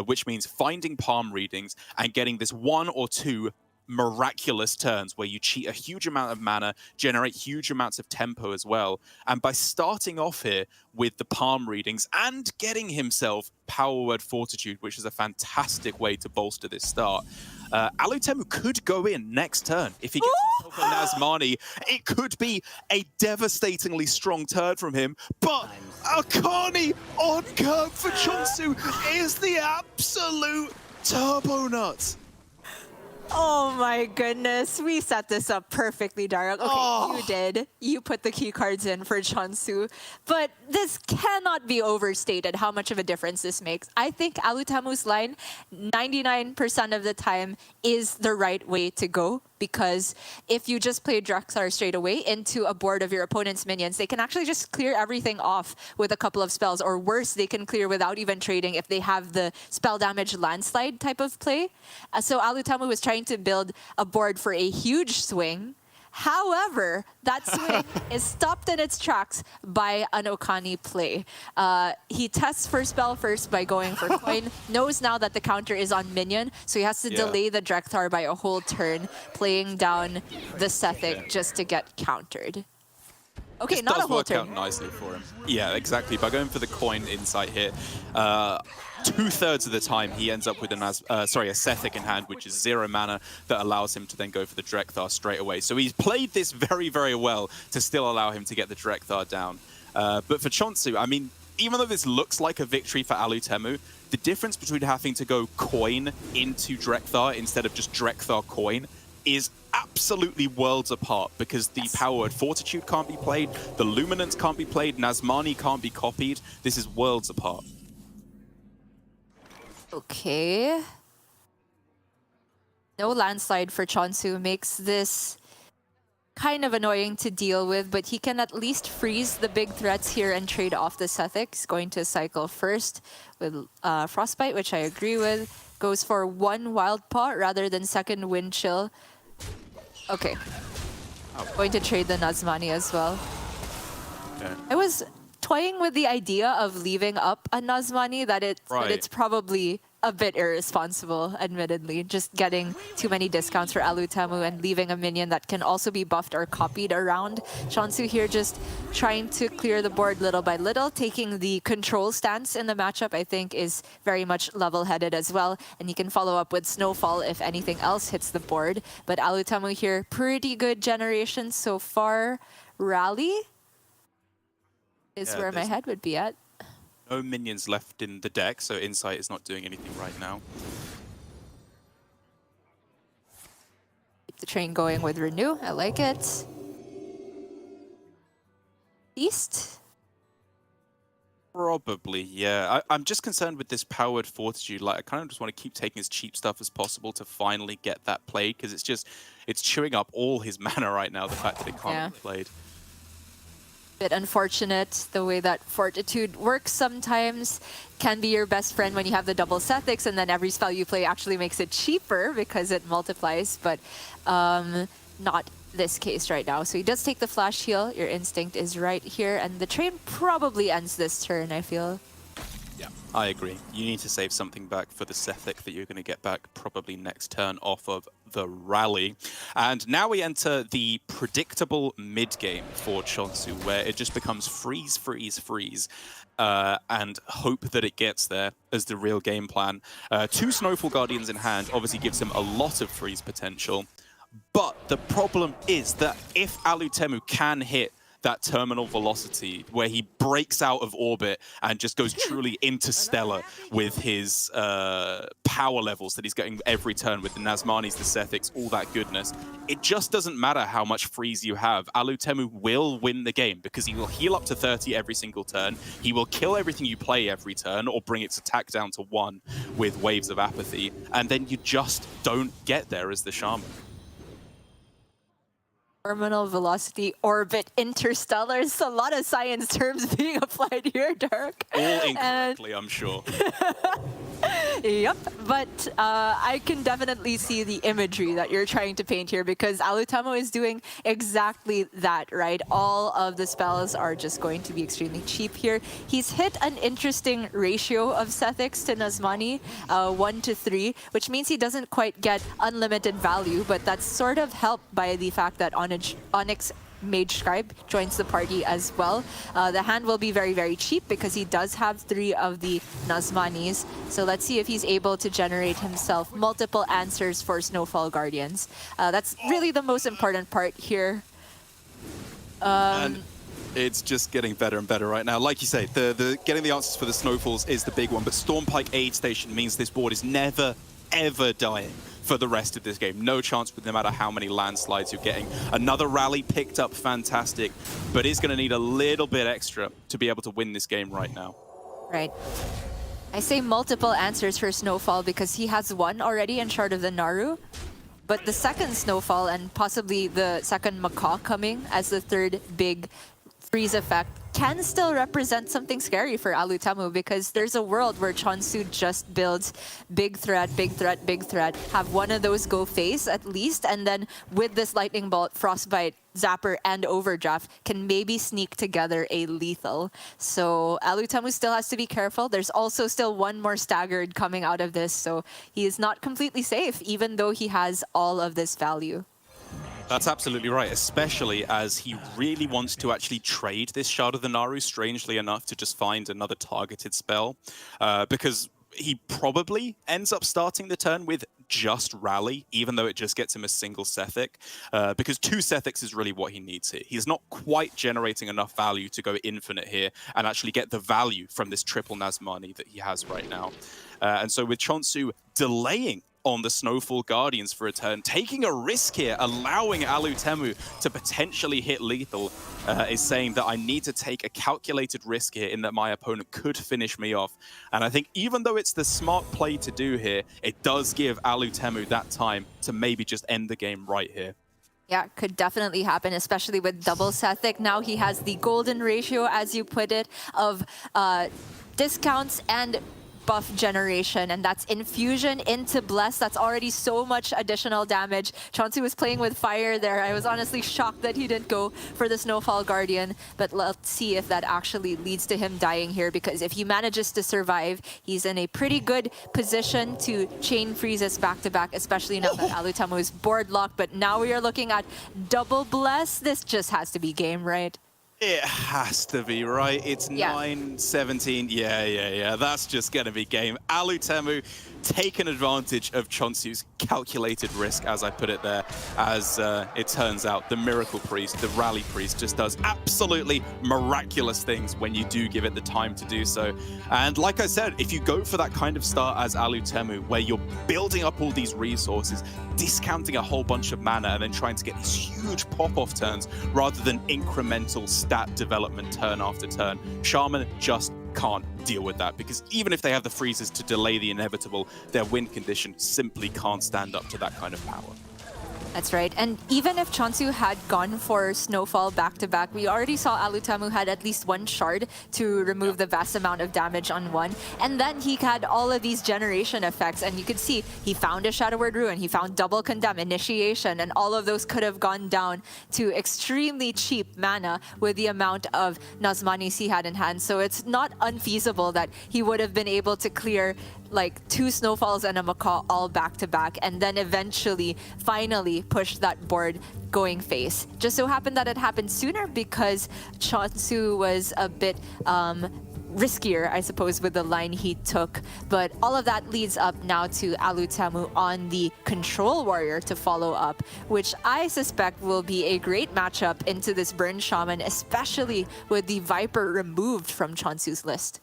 which means finding palm readings and getting this 1 or 2 miraculous turns where you cheat a huge amount of mana, generate huge amounts of tempo as well. And by starting off here with the palm readings and getting himself Power Word Fortitude, which is a fantastic way to bolster this start, Alutemu could go in next turn. If he gets himself a Nazmani, it could be a devastatingly strong turn from him. But Akani on curve for Chonsu is the absolute turbo nuts. Oh my goodness, we set this up perfectly, Daruk. Okay, you did. You put the key cards in for Chonsu, but this cannot be overstated how much of a difference this makes. I think Alutemu's line, 99% of the time, is the right way to go, because if you just play Drekthar straight away into a board of your opponent's minions, they can actually just clear everything off with a couple of spells, or worse, they can clear without even trading if they have the spell damage landslide type of play. So Alutemu was trying to build a board for a huge swing. However, that swing is stopped in its tracks by an Okani play. He tests for spell first by going for coin, knows now that the counter is on minion, so he has to delay the Drekthar by a whole turn, playing down the Sethic just to get countered. Okay, this not does a whole work turn. out nicely for him. Yeah, exactly. By going for the coin Insight here, 2/3 of the time he ends up with a Sethic in hand, which is 0 mana, that allows him to then go for the Drekthar straight away. So he's played this very, very well to still allow him to get the Drekthar down. But for Chonsu, I mean, even though this looks like a victory for Alutemu, the difference between having to go coin into Drekthar instead of just Drekthar coin is absolutely worlds apart, because the Power Word Fortitude can't be played, the Luminance can't be played, Nazmani can't be copied. This is worlds apart. Okay. No landslide for Chonsu makes this kind of annoying to deal with, but he can at least freeze the big threats here and trade off the Sethic. He's going to cycle first with Frostbite, which I agree with. Goes for 1 Wild Paw rather than second Wind Chill. Okay. Going to trade the Nazmani as well. Okay. I was toying with the idea of leaving up a Nazmani, that it's probably a bit irresponsible, admittedly. Just getting too many discounts for Alutemu and leaving a minion that can also be buffed or copied around. Chonsu here just trying to clear the board little by little, taking the control stance in the matchup, I think is very much level-headed as well. And he can follow up with Snowfall if anything else hits the board. But Alutemu here, pretty good generation so far. Rally is where my head would be at. No minions left in the deck, so Insight is not doing anything right now. Keep the train going with Renew. I like it. East? Probably, yeah. I'm just concerned with this Power Word Fortitude. Like, I kind of just want to keep taking as cheap stuff as possible to finally get that played, because it's chewing up all his mana right now, the fact that it can't be played. Bit unfortunate the way that Fortitude works sometimes. Can be your best friend when you have the double Sethics, and then every spell you play actually makes it cheaper because it multiplies, but not this case right now. So he does take the flash heal. Your instinct is right here, and the train probably ends this turn, I feel. Yeah, I agree. You need to save something back for the Sethic that you're going to get back probably next turn off of the rally. And now we enter the predictable mid-game for Chonsu, where it just becomes freeze, freeze, freeze, and hope that it gets there as the real game plan. 2 Snowfall Guardians in hand obviously gives him a lot of freeze potential, but the problem is that if Alutemu can hit that terminal velocity where he breaks out of orbit and just goes truly interstellar with his power levels that he's getting every turn with the Nazmanis, the Sethics, all that goodness. It just doesn't matter how much freeze you have. Alutemu will win the game because he will heal up to 30 every single turn. He will kill everything you play every turn or bring its attack down to 1 with waves of apathy. And then you just don't get there as the Shaman. Terminal velocity, orbit, interstellar. It's a lot of science terms being applied here, Dirk. All incorrectly, I'm sure. Yep, but I can definitely see the imagery that you're trying to paint here because Alutemu is doing exactly that, right? All of the spells are just going to be extremely cheap here. He's hit an interesting ratio of Sethics to Nazmani, 1 to 3, which means he doesn't quite get unlimited value, but that's sort of helped by the fact that Onyx Mage Scribe joins the party as well. The hand will be very, very cheap because he does have 3 of the Nazmanis. So let's see if he's able to generate himself multiple answers for Snowfall Guardians. That's really the most important part here. And it's just getting better and better right now. Like you say, the getting the answers for the Snowfalls is the big one, but Stormpike Aid Station means this board is never, ever dying for the rest of this game. No chance with no matter how many landslides you're getting. Another rally picked up, fantastic, but it's going to need a little bit extra to be able to win this game right now. Right. I say multiple answers for Snowfall because he has 1 already in Shard of the Naru. But the second Snowfall and possibly the second Macaw coming as the 3rd big freeze effect can still represent something scary for Alutemu because there's a world where Chonsu just builds big threat, big threat, big threat, have one of those go face at least, and then with this Lightning Bolt, Frostbite, Zapper, and Overdraft can maybe sneak together a lethal. So Alutemu still has to be careful. There's also still 1 more staggered coming out of this, so he is not completely safe even though he has all of this value. That's absolutely right, especially as he really wants to actually trade this Shard of the Naru, strangely enough, to just find another targeted spell. Because he probably ends up starting the turn with just Rally, even though it just gets him a single Sethic. Because 2 Sethics is really what he needs here. He's not quite generating enough value to go infinite here and actually get the value from this triple Nazmani that he has right now. And so with Chonsu delaying on the Snowfall Guardians for a turn, taking a risk here, allowing Alutemu to potentially hit lethal, is saying that I need to take a calculated risk here in that my opponent could finish me off. And I think even though it's the smart play to do here, it does give Alutemu that time to maybe just end the game right here. Yeah, could definitely happen, especially with double Sethic. Now he has the golden ratio, as you put it, of discounts and buff generation, and that's infusion into bless. That's already so much additional damage. Chonsu was playing with fire there. I was honestly shocked that he didn't go for the Snowfall Guardian, but let's see if that actually leads to him dying here, because if he manages to survive, he's in a pretty good position to chain freezes back to back, especially now that Alutemu is board locked. But now we are looking at double bless. This just has to be game, right? It has to be, right? It's 9-17. Yeah. That's just going to be game. Alutemu taking advantage of Chonsu's calculated risk, as I put it there. As it turns out, the Miracle Priest, the Rally Priest, just does absolutely miraculous things when you do give it the time to do so. And like I said, if you go for that kind of start as Alutemu, where you're building up all these resources, discounting a whole bunch of mana, and then trying to get these huge pop-off turns, rather than incremental stat development turn after turn, Shaman just can't deal with that, because even if they have the freezes to delay the inevitable, their win condition simply can't stand up to that kind of power. That's right. And even if Chonsu had gone for Snowfall back-to-back, we already saw Alutemu had at least 1 shard to remove the vast amount of damage on 1. And then he had all of these generation effects, and you could see he found a Shadow Word Ruin, he found Double Condemn, Initiation, and all of those could have gone down to extremely cheap mana with the amount of Nazmanis he had in hand. So it's not unfeasible that he would have been able to clear like 2 Snowfalls and a Macaw all back-to-back, and then eventually, finally push that board going face. Just so happened that it happened sooner because Chonsu was a bit riskier, I suppose, with the line he took. But all of that leads up now to Alutemu on the Control Warrior to follow up, which I suspect will be a great matchup into this Burn Shaman, especially with the Viper removed from Chonsu's list.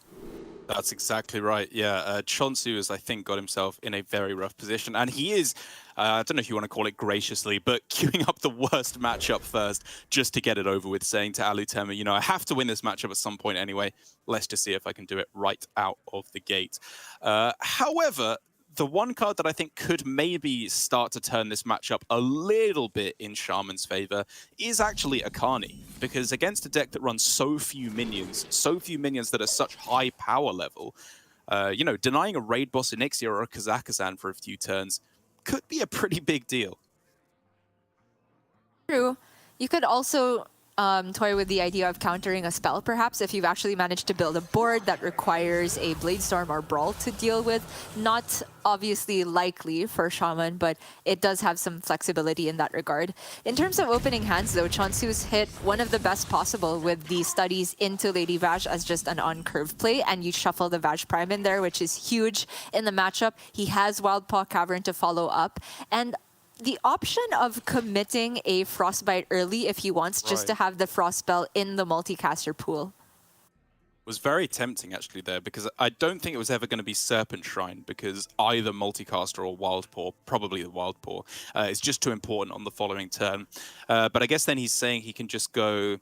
That's exactly right. Yeah, Chonsu has, I think, got himself in a very rough position, and he is, I don't know if you want to call it graciously, but queuing up the worst matchup first just to get it over with, saying to Alutemu, you know, I have to win this matchup at some point anyway. Let's just see if I can do it right out of the gate. However, the one card that I think could maybe start to turn this matchup a little bit in Shaman's favor is actually Akani. Because against a deck that runs so few minions that are such high power level, you know, denying a raid boss Inixia or a Kazakhstan for a few turns could be a pretty big deal. True. You could also toy with the idea of countering a spell, perhaps, if you've actually managed to build a board that requires a Bladestorm or Brawl to deal with. Not obviously likely for Shaman, but it does have some flexibility in that regard. In terms of opening hands, though, Chonsu's hit one of the best possible with the studies into Lady Vash as just an on-curve play, and you shuffle the Vash Prime in there, which is huge in the matchup. He has Wild Paw Cavern to follow up, and the option of committing a Frostbite early if he wants, just to have the Frost spell in the multicaster pool. Was very tempting actually there, because I don't think it was ever going to be Serpent Shrine, because either multicaster or Wild Paw, probably the Wild Paw, is just too important on the following turn. But I guess then he's saying he can just go...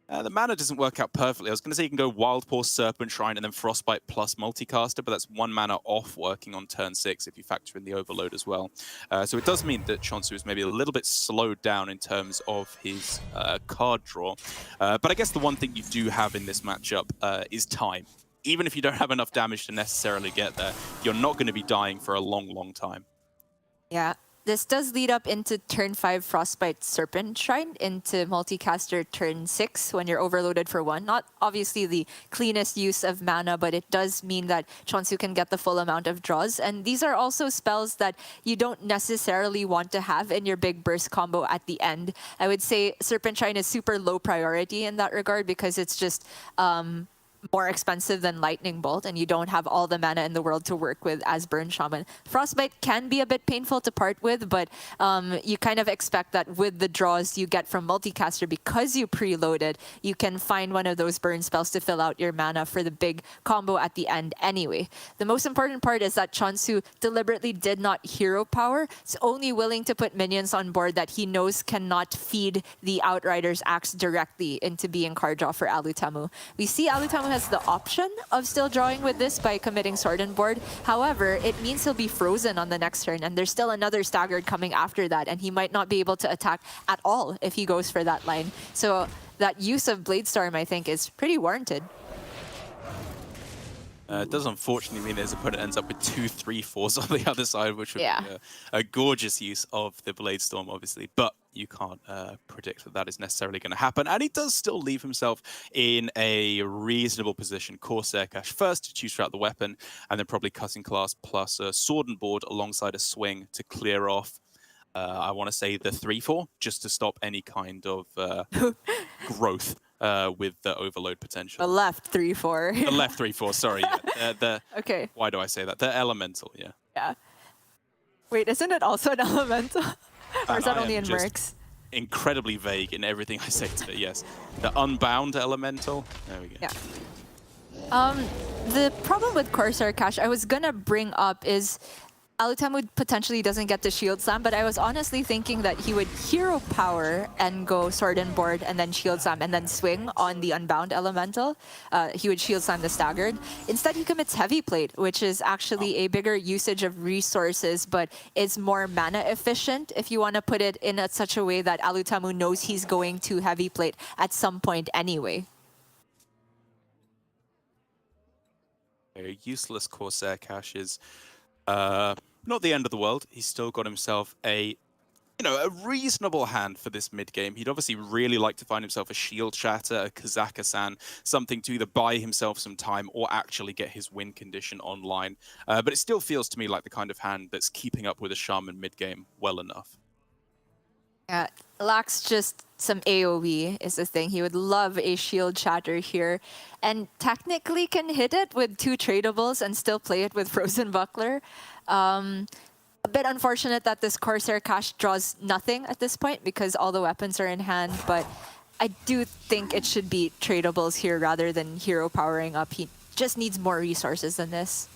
the mana doesn't work out perfectly. I was going to say you can go Wild Paw, Serpent Shrine, and then Frostbite plus Multicaster, but that's 1 mana off working on turn 6 if you factor in the Overload as well. So it does mean that Chonsu is maybe a little bit slowed down in terms of his card draw. But I guess the one thing you do have in this matchup is time. Even if you don't have enough damage to necessarily get there, you're not going to be dying for a long, long time. Yeah. This does lead up into turn 5 Frostbite Serpent Shrine into multicaster turn 6 when you're overloaded for 1. Not obviously the cleanest use of mana, but it does mean that Chonsu can get the full amount of draws. And these are also spells that you don't necessarily want to have in your big burst combo at the end. I would say Serpent Shrine is super low priority in that regard because it's just... more expensive than Lightning Bolt, and you don't have all the mana in the world to work with as Burn Shaman. Frostbite can be a bit painful to part with, but you kind of expect that with the draws you get from Multicaster, because you preloaded, you can find one of those burn spells to fill out your mana for the big combo at the end anyway. The most important part is that Chonsu deliberately did not hero power. He's only willing to put minions on board that he knows cannot feed the Outrider's Axe directly into being card draw for Alutemu. We see Alutemu has the option of still drawing with this by committing Sword and Board. However, it means he'll be frozen on the next turn, and there's still another Staggered coming after that, and he might not be able to attack at all if he goes for that line. So that use of Bladestorm, I think, is pretty warranted. It does unfortunately mean his opponent ends up with 2 3/4s on the other side, which would be a gorgeous use of the Bladestorm, obviously. But you can't predict that that is necessarily going to happen. And he does still leave himself in a reasonable position. Corsair Cash first to choose throughout the weapon, and then probably Cutting Class plus a Sword and Board alongside a Swing to clear off, I want to say, the 3/4, just to stop any kind of growth. With the overload potential. The left 3/4. The left 3/4, sorry. Yeah. Okay. Why do I say that? The elemental, yeah. Yeah. Wait, isn't it also an elemental? Or is that only in Mercs? Incredibly vague in everything I say to it, yes. The unbound elemental. There we go. Yeah. The problem with Corsair Cash I was gonna bring up is Alutemu potentially doesn't get the Shield Slam, but I was honestly thinking that he would hero power and go Sword and Board and then Shield Slam and then swing on the Unbound Elemental. He would Shield Slam the Staggered. Instead, he commits Heavy Plate, which is actually a bigger usage of resources, but is more mana efficient if you want to put it in such a way that Alutemu knows he's going to Heavy Plate at some point anyway. A useless Corsair Cash is... not the end of the world. He's still got himself a reasonable hand for this mid game. He'd obviously really like to find himself a Shield Shatter, a Kazakhstan, something to either buy himself some time or actually get his win condition online. But it still feels to me like the kind of hand that's keeping up with a Shaman mid game well enough. Lacks just some AoE is the thing. He would love a shield shatter here. And technically can hit it with 2 tradables and still play it with Frozen Buckler. A bit unfortunate that this Corsair Cash draws nothing at this point because all the weapons are in hand, but I do think it should be tradables here rather than hero powering up. He just needs more resources than this.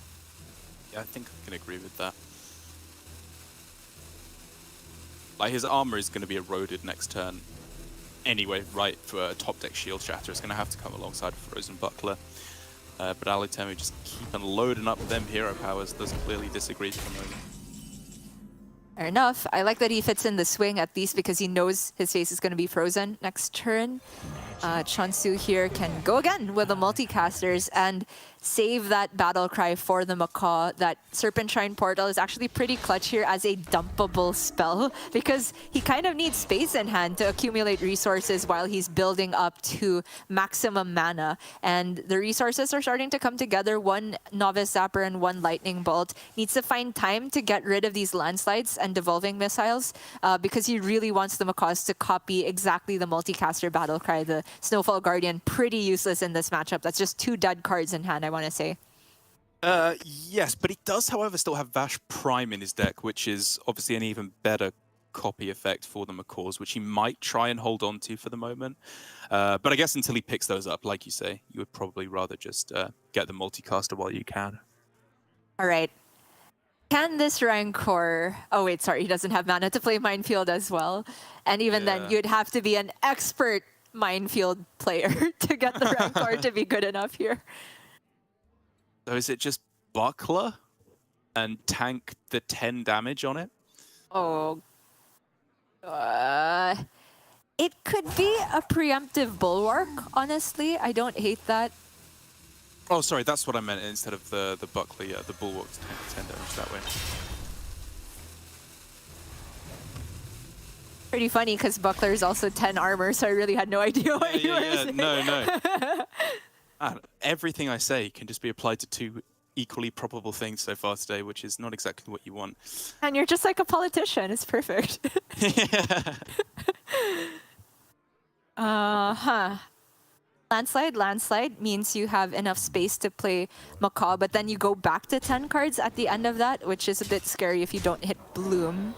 Yeah, I think I can agree with that. Like, his armor is going to be eroded next turn anyway, right? For a top deck shield shatter, it's going to have to come alongside Frozen Buckler. But Alutemu just keeping loading up them hero powers does clearly disagree for the moment. Fair enough. I like that he fits in the swing at least because he knows his face is going to be frozen next turn. Chonsu here can go again with the multicasters and save that battle cry for the Macaw. That Serpentine Portal is actually pretty clutch here as a dumpable spell because he kind of needs space in hand to accumulate resources while he's building up to maximum mana. And the resources are starting to come together. 1 Novice Zapper and 1 Lightning Bolt. Needs to find time to get rid of these landslides and devolving missiles because he really wants the Macaws to copy exactly the multicaster battle cry. The Snowfall Guardian, pretty useless in this matchup. That's just 2 dead cards in hand, I want to say. Yes, but he does, however, still have Vash Prime in his deck, which is obviously an even better copy effect for the Macaws, which he might try and hold on to for the moment. But I guess until he picks those up, like you say, you would probably rather just get the multicaster while you can. All right. Can this Rancor... Oh, wait, sorry. He doesn't have mana to play Minefield as well. And even then, you'd have to be an expert Minefield player to get the Rancor to be good enough here. So is it just Buckler and tank the 10 damage on it? Oh. It could be a preemptive Bulwark, honestly. I don't hate that. Oh, sorry, that's what I meant instead of the Buckler. Yeah, the Bulwark's 10 damage that way. Pretty funny because Buckler is also 10 armor, so I really had no idea what you were saying. No. Everything I say can just be applied to 2 equally probable things so far today, which is not exactly what you want. And you're just like a politician. It's perfect. Landslide means you have enough space to play Macaw, but then you go back to 10 cards at the end of that, which is a bit scary if you don't hit Bloom.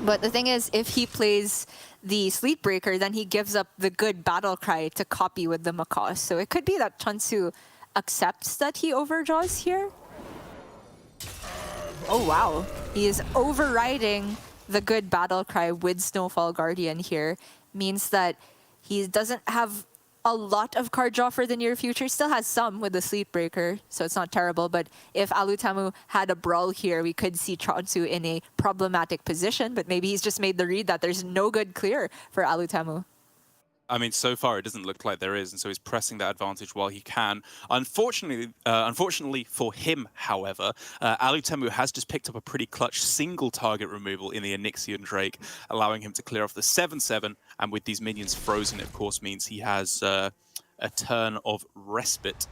But the thing is, if he plays the Sleepbreaker, then he gives up the good battle cry to copy with the Macaw. So it could be that Chonsu accepts that he overdraws here. Oh, wow. He is overriding the good battle cry with Snowfall Guardian here. Means that he doesn't have a lot of card draw for the near future. Still has some with the Sleepbreaker, so it's not terrible. But if Alutemu had a brawl here, we could see Chonsu in a problematic position. But maybe he's just made the read that there's no good clear for Alutemu. I mean, so far it doesn't look like there is, and so he's pressing that advantage while he can. Unfortunately for him, however, Alutemu has just picked up a pretty clutch single target removal in the Onyxian Drake, allowing him to clear off the 7/7, and with these minions frozen, it of course means he has a turn of respite.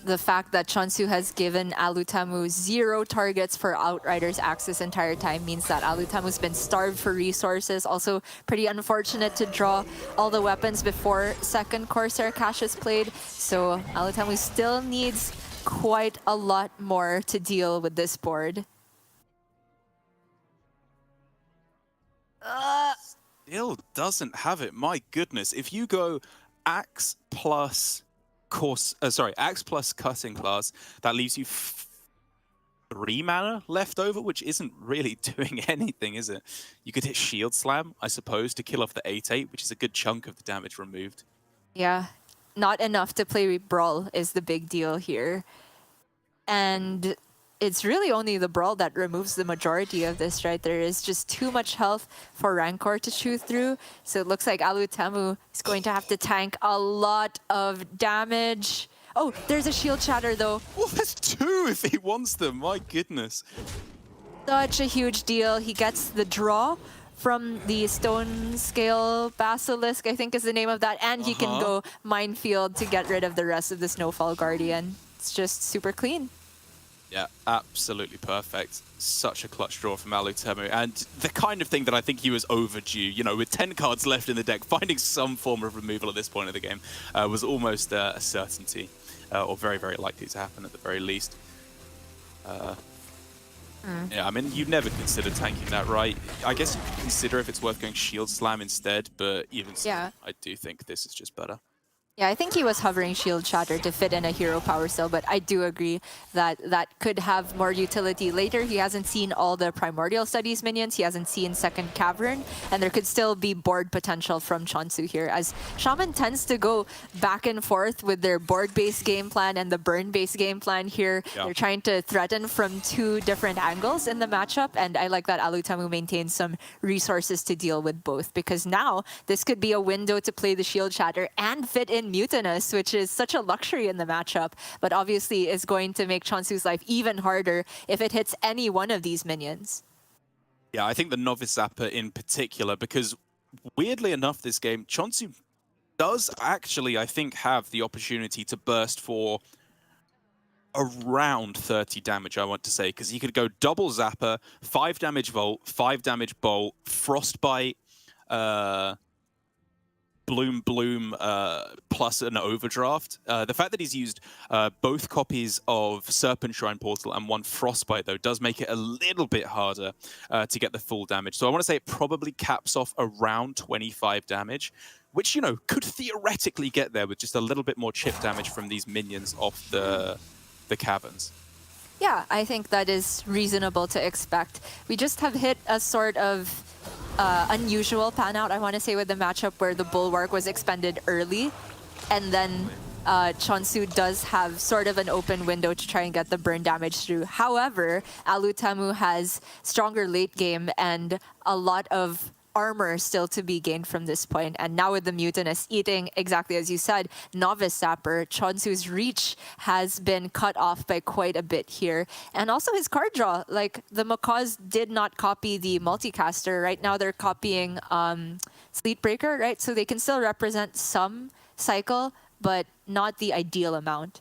The fact that Chonsu has given Alutemu 0 targets for Outrider's Axis entire time means that Alutemu's been starved for resources. Also, pretty unfortunate to draw all the weapons before second Corsair Cash is played. So Alutemu still needs quite a lot more to deal with this board. Still doesn't have it. My goodness. If you go Axe plus... Axe plus Cutting Class, that leaves you 3 mana left over, which isn't really doing anything, is it? You could hit Shield Slam, I suppose, to kill off the 8/8, which is a good chunk of the damage removed. Yeah, not enough to play Brawl is the big deal here. And it's really only the Brawl that removes the majority of this, right? There is just too much health for Rancor to chew through. So it looks like Alutemu is going to have to tank a lot of damage. Oh, there's a shield shatter though. Well, there's 2 if he wants them. My goodness. Such a huge deal. He gets the draw from the Stone Scale Basilisk, I think is the name of that. And he can go Minefield to get rid of the rest of the Snowfall Guardian. It's just super clean. Yeah, absolutely perfect. Such a clutch draw from Alutemu, and the kind of thing that I think he was overdue. You know, with 10 cards left in the deck, finding some form of removal at this point of the game was almost a certainty, or very, very likely to happen at the very least. Yeah, I mean, you'd never consider tanking that, right? I guess you could consider if it's worth going Shield Slam instead, but even so, I do think this is just better. Yeah, I think he was hovering Shield Shatter to fit in a hero power cell, but I do agree that that could have more utility later. He hasn't seen all the Primordial Studies minions, he hasn't seen Second Cavern, and there could still be board potential from Chonsu here, as Shaman tends to go back and forth with their board-based game plan and the burn-based game plan here. Yeah. They're trying to threaten from two different angles in the matchup, and I like that Alutemu maintains some resources to deal with both, because now this could be a window to play the Shield Shatter and fit in Mutinous, which is such a luxury in the matchup, but obviously is going to make Chonsu's life even harder if it hits any one of these minions. Yeah, I think the Novice Zapper in particular, because weirdly enough this game, Chonsu does actually, I think, have the opportunity to burst for around 30 damage, I want to say, because he could go double Zapper, 5 damage Volt, 5 damage Bolt, Frostbite, Bloom, plus an Overdraft. The fact that he's used both copies of Serpent Shrine Portal and 1 Frostbite, though, does make it a little bit harder to get the full damage. So I want to say it probably caps off around 25 damage, which, you know, could theoretically get there with just a little bit more chip damage from these minions off the caverns. Yeah, I think that is reasonable to expect. We just have hit a sort of unusual pan out, I want to say, with the matchup where the Bulwark was expended early, and then Chonsu does have sort of an open window to try and get the burn damage through. However, Alutemu has stronger late game and a lot of armor still to be gained from this point. And now with the Mutinous eating, exactly as you said, Novice Zapper, Chonsu's reach has been cut off by quite a bit here. And also his card draw, like the Macaws did not copy the Multicaster. Right now they're copying Sleetbreaker, right? So they can still represent some cycle, but not the ideal amount.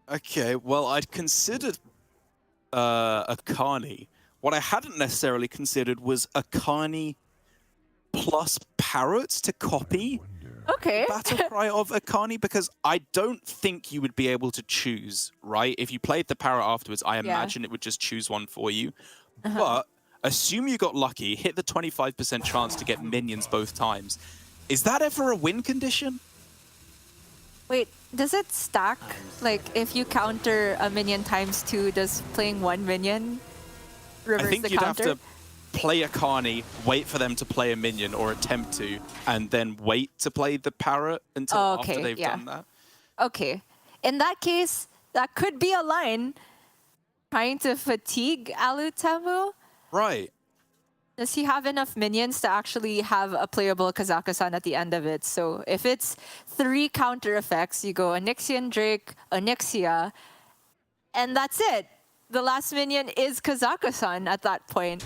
Okay, well, I'd considered Akani. What I hadn't necessarily considered was Akani plus Parrots to copy the Battle Cry of Akani, because I don't think you would be able to choose, right? If you played the Parrot afterwards, I imagine it would just choose one for you. But assume you got lucky, hit the 25% chance to get minions both times. Is that ever a win condition? Wait, does it stack? Like, if you counter a minion times 2, does playing 1 minion reverse I think the you'd counter? have to play Akani, wait for them to play a minion or attempt to, and then wait to play the Parrot until after they've done that. Okay. In that case, that could be a line trying to fatigue Alutemu. Right. Does he have enough minions to actually have a playable Kazakusan at the end of it? So if it's 3 counter effects, you go Onyxian Drake, Onyxia, and that's it. The last minion is Kazakusan at that point.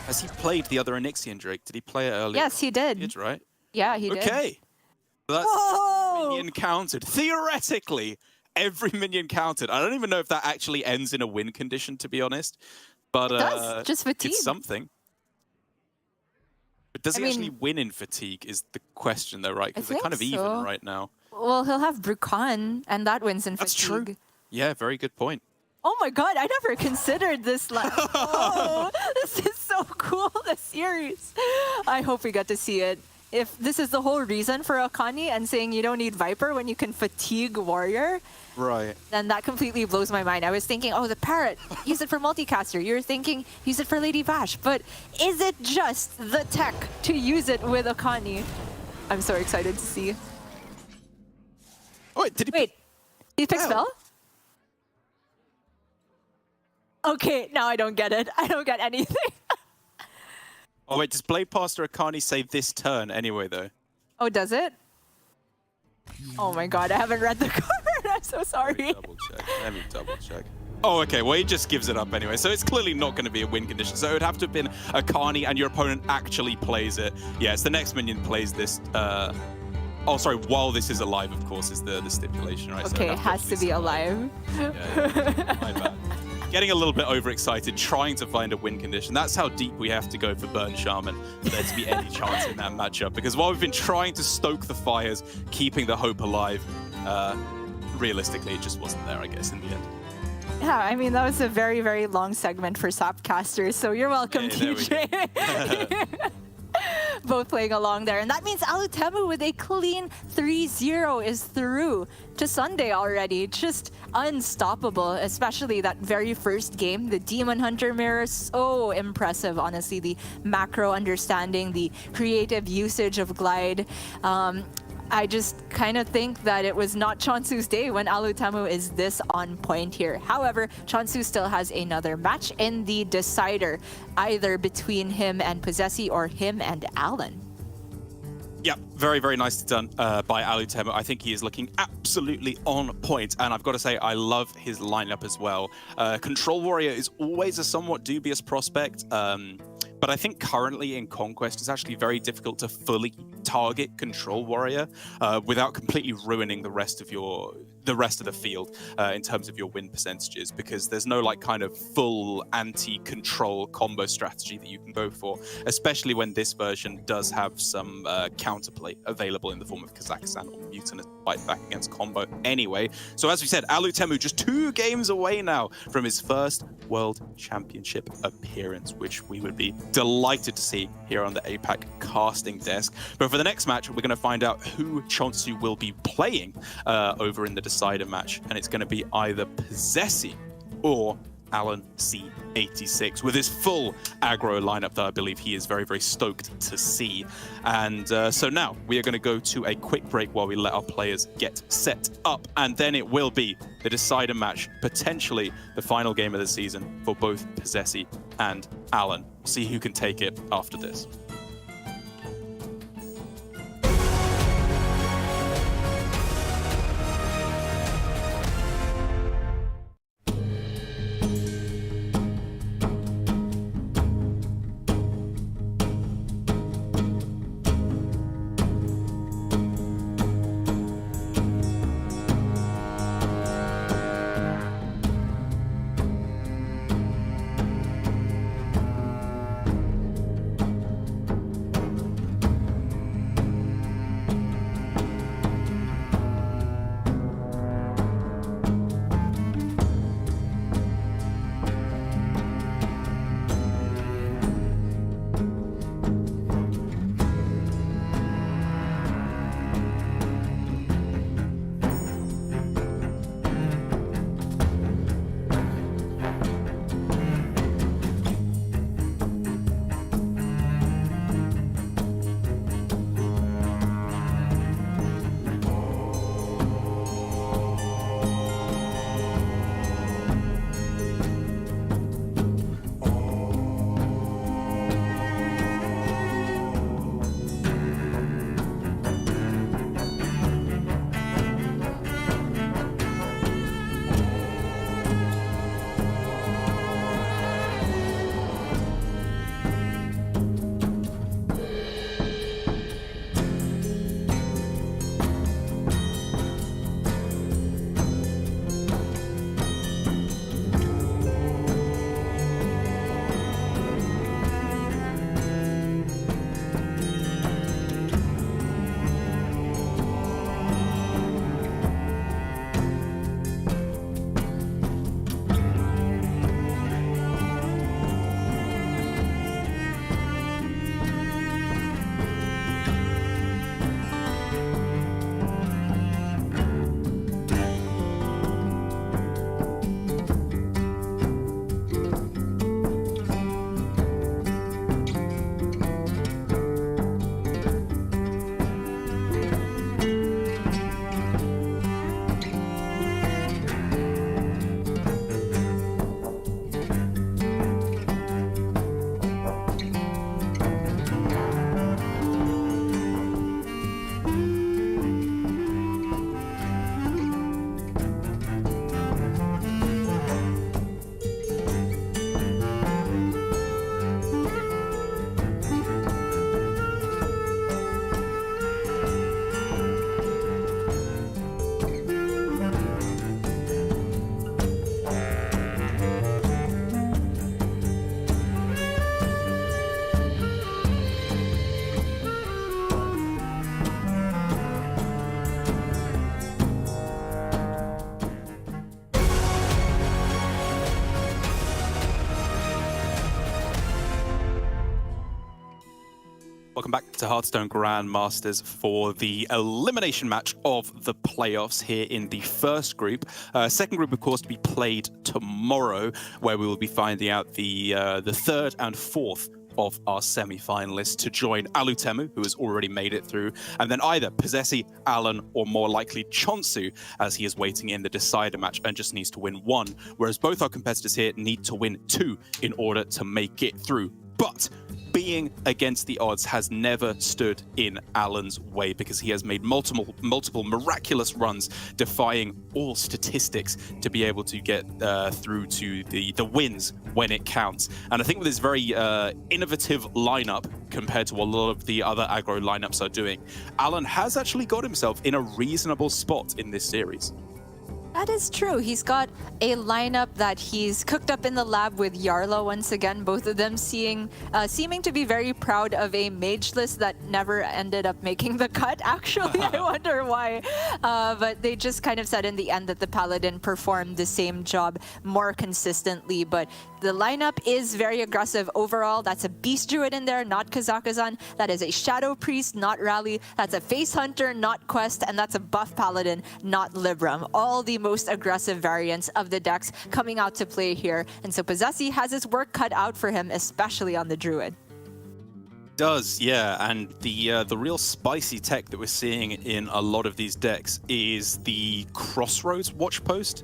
Has he played the other Onyxian Drake? Did he play it earlier? Yes, he did. He did, right? Yeah, he did. Okay. So that's Whoa! minion counted. Theoretically, every minion counted. I don't even know if that actually ends in a win condition, to be honest. But it does, just fatigue. It's something. But does he actually win in fatigue is the question, though, right? Because they're kind of even right now. Well, he'll have Brukan, and that wins in That's fatigue. true. Yeah, very good point. Oh my god, I never considered this line. Oh, this is so cool, the series. I hope we get to see it. If this is the whole reason for Akani and saying you don't need Viper when you can fatigue Warrior, right, then that completely blows my mind. I was thinking, oh, the Parrot, use it for Multicaster. You're thinking, use it for Lady Bash. But is it just the tech to use it with Akani? I'm so excited to see. Oh, wait, did he... Wait, did he pick spell? Okay, now I don't get it. I don't get anything. Oh, wait, does Blade Pastor Akani say this turn anyway, though? Oh, does it? Oh my god, I haven't read the card. I'm so sorry. Let me double check. Oh, okay, well, he just gives it up anyway. So it's clearly not going to be a win condition. So it would have to have been Akani and your opponent actually plays it. Yes, the next minion plays this Oh, sorry. While this is alive, of course, is the stipulation, right? Okay, it has to be alive. Yeah. My bad. Getting a little bit overexcited, trying to find a win condition. That's how deep we have to go for Burn Shaman for there to be any chance in that matchup. Because while we've been trying to stoke the fires, keeping the hope alive, realistically, it just wasn't there, I guess, in the end. Yeah, I mean, that was a very, very long segment for Sapcasters, so you're welcome, Hey, there we TJ. Both playing along there. And that means Alutemu with a clean 3-0 is through to Sunday already. Just unstoppable, especially that very first game. The Demon Hunter mirror, so impressive, honestly. The macro understanding, the creative usage of Glide. I just kind of think that it was not Chonsu's day when Alutemu is this on point here. However, Chonsu still has another match in the decider, either between him and Posesi or him and Alan. Yeah, very, very nicely done by Alutemu. I think he is looking absolutely on point, and I've got to say, I love his lineup as well. Control Warrior is always a somewhat dubious prospect, but I think currently in Conquest, it's actually very difficult to fully target Control Warrior without completely ruining the rest of the field in terms of your win percentages, because there's no like kind of full anti-control combo strategy that you can go for, especially when this version does have some counterplay available in the form of Kazakhstan or Mutant to fight back against combo anyway. So as we said, Alutemu just 2 games away now from his first World Championship appearance, which we would be delighted to see here on the APAC casting desk. But for the next match, we're going to find out who Chonsu will be playing over in the decider match, and it's going to be either Posesi or Alan C86 with his full aggro lineup that I believe he is very, very stoked to see. And so now we are going to go to a quick break while we let our players get set up, and then it will be the decider match, potentially the final game of the season for both Posesi and Alan. We'll see who can take it after this. Welcome back to Hearthstone Grandmasters for the elimination match of the playoffs here in the first group. Second group, of course, to be played tomorrow, where we will be finding out the third and fourth of our semi-finalists to join Alutemu, who has already made it through, and then either Posesi, Alan, or more likely Chonsu, as he is waiting in the decider match and just needs to win one, whereas both our competitors here need to win two in order to make it through. But being against the odds has never stood in Alan's way, because he has made multiple miraculous runs, defying all statistics to be able to get through to the wins when it counts. And I think with this very innovative lineup compared to what a lot of the other aggro lineups are doing, Alan has actually got himself in a reasonable spot in this series. That is true. He's got a lineup that he's cooked up in the lab with Yarla once again, both of them seeming to be very proud of a mage list that never ended up making the cut, actually. I wonder why. But they just kind of said in the end that the Paladin performed the same job more consistently. But the lineup is very aggressive overall. That's a Beast Druid in there, not Kazakhstan. That is a Shadow Priest, not Rally. That's a Face Hunter, not Quest. And that's a Buff Paladin, not Libram. All the most aggressive variants of the decks coming out to play here. And so Posesi has his work cut out for him, especially on the Druid. Does, yeah, and the real spicy tech that we're seeing in a lot of these decks is the Crossroads Watchpost.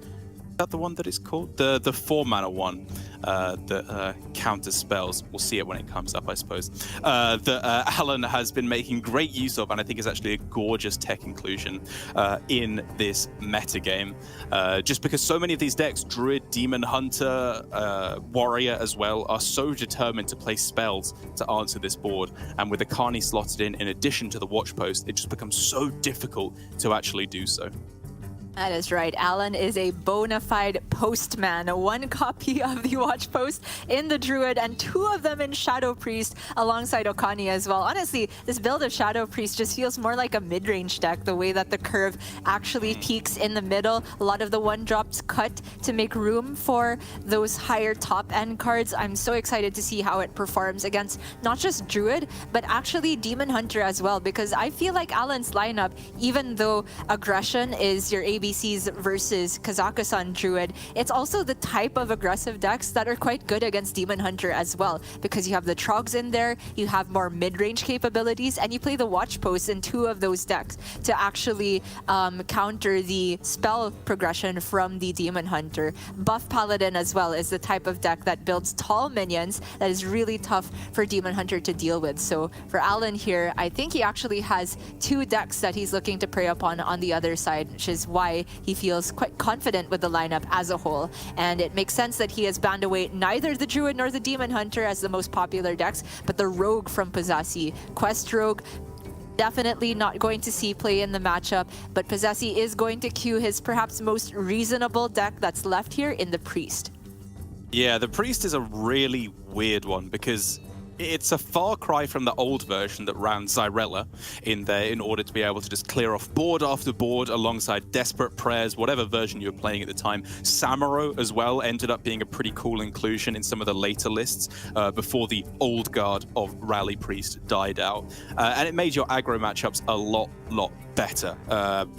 Is that the one that is called? The 4-mana one that counters spells. We'll see it when it comes up, I suppose. That Alan has been making great use of, and I think is actually a gorgeous tech inclusion in this metagame. Just because so many of these decks, Druid, Demon Hunter, Warrior as well, are so determined to play spells to answer this board. And with the Akani slotted in addition to the Watchpost, it just becomes so difficult to actually do so. That is right. Alan is a bona fide postman. One copy of the Watch Post in the Druid and two of them in Shadow Priest alongside Akani as well. Honestly, this build of Shadow Priest just feels more like a mid-range deck, the way that the curve actually peaks in the middle. A lot of the one-drops cut to make room for those higher top-end cards. I'm so excited to see how it performs against not just Druid, but actually Demon Hunter as well, because I feel like Alan's lineup, even though aggression is your ABCs versus Kazakhstan Druid, it's also the type of aggressive decks that are quite good against Demon Hunter as well, because you have the Trogs in there, you have more mid-range capabilities, and you play the Watch Post in two of those decks to actually counter the spell progression from the Demon Hunter. Buff Paladin as well is the type of deck that builds tall minions that is really tough for Demon Hunter to deal with. So for Alan here, I think he actually has two decks that he's looking to prey upon on the other side, which is why he feels quite confident with the lineup as a whole. And it makes sense that he has banned away neither the Druid nor the Demon Hunter as the most popular decks, but the Rogue from Posesi. Quest Rogue, definitely not going to see play in the matchup, but Posesi is going to queue his perhaps most reasonable deck that's left here in the Priest. Yeah, the Priest is a really weird one because it's a far cry from the old version that ran Zyrella in there in order to be able to just clear off board after board alongside Desperate Prayers, whatever version you were playing at the time. Samuro as well ended up being a pretty cool inclusion in some of the later lists before the old guard of Rally Priest died out. And it made your aggro matchups a lot better.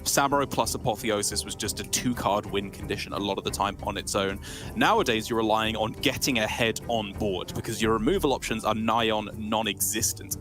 Samuro plus Apotheosis was just a 2-card win condition a lot of the time on its own. Nowadays, you're relying on getting ahead on board because your removal options are nigh on non-existent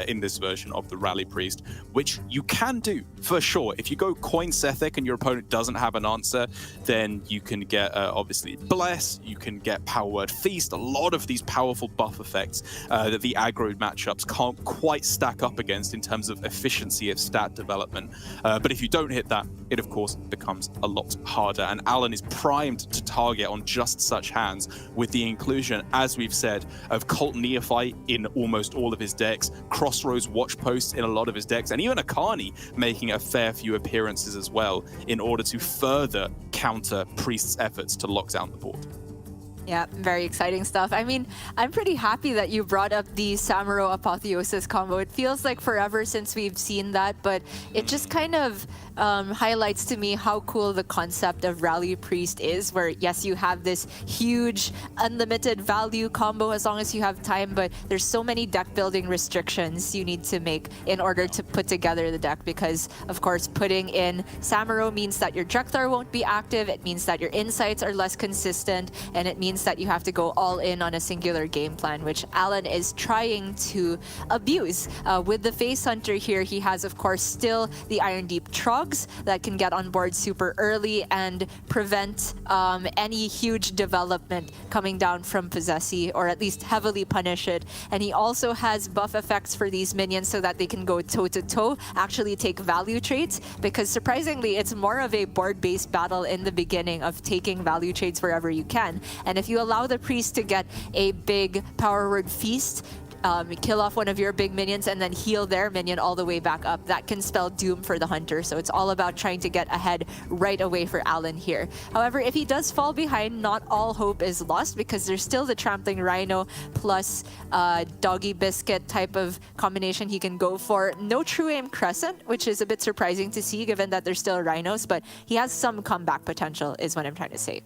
in this version of the Rally Priest, which you can do for sure. If you go Coin Sethic and your opponent doesn't have an answer, then you can get obviously Bless, you can get Power Word Feast, a lot of these powerful buff effects that the aggro matchups can't quite stack up against in terms of efficiency of stat development. But if you don't hit that, it of course becomes a lot harder. And Alan is primed to target on just such hands with the inclusion, as we've said, of Cult Neophyte in almost all of his decks, Crossroads Watchposts in a lot of his decks, and even Akani making a fair few appearances as well in order to further counter Priest's efforts to lock down the board. Yeah, very exciting stuff. I mean, I'm pretty happy that you brought up the Samuro Apotheosis combo. It feels like forever since we've seen that, but it just kind of highlights to me how cool the concept of Rally Priest is, where yes, you have this huge unlimited value combo as long as you have time, but there's so many deck building restrictions you need to make in order to put together the deck, because of course putting in Samuro means that your Drekthar won't be active, it means that your insights are less consistent, and it means that you have to go all in on a singular game plan, which Alan is trying to abuse. With the Face Hunter here, he has of course still the Iron Deep Trogs that can get on board super early and prevent any huge development coming down from Posesi, or at least heavily punish it. And he also has buff effects for these minions so that they can go toe-to-toe, actually take value trades, because surprisingly it's more of a board-based battle in the beginning of taking value trades wherever you can. And if you allow the priest to get a big power word feast, kill off one of your big minions and then heal their minion all the way back up, that can spell doom for the hunter. So it's all about trying to get ahead right away for Alan here. However, if he does fall behind, not all hope is lost, because there's still the Trampling Rhino plus Doggy Biscuit type of combination he can go for. No True Aim Crescent, which is a bit surprising to see given that there's still Rhinos, but he has some comeback potential is what I'm trying to say.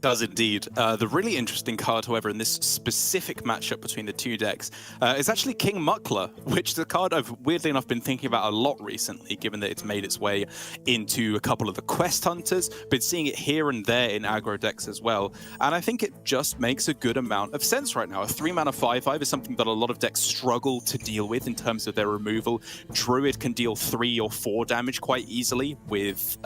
Does indeed. The really interesting card, however, in this specific matchup between the two decks is actually King Muckler, which is a card I've weirdly enough been thinking about a lot recently, given that it's made its way into a couple of the Quest Hunters, been seeing it here and there in aggro decks as well, and I think it just makes a good amount of sense right now. A 3-mana 5/5 is something that a lot of decks struggle to deal with in terms of their removal. Druid can deal 3 or 4 damage quite easily with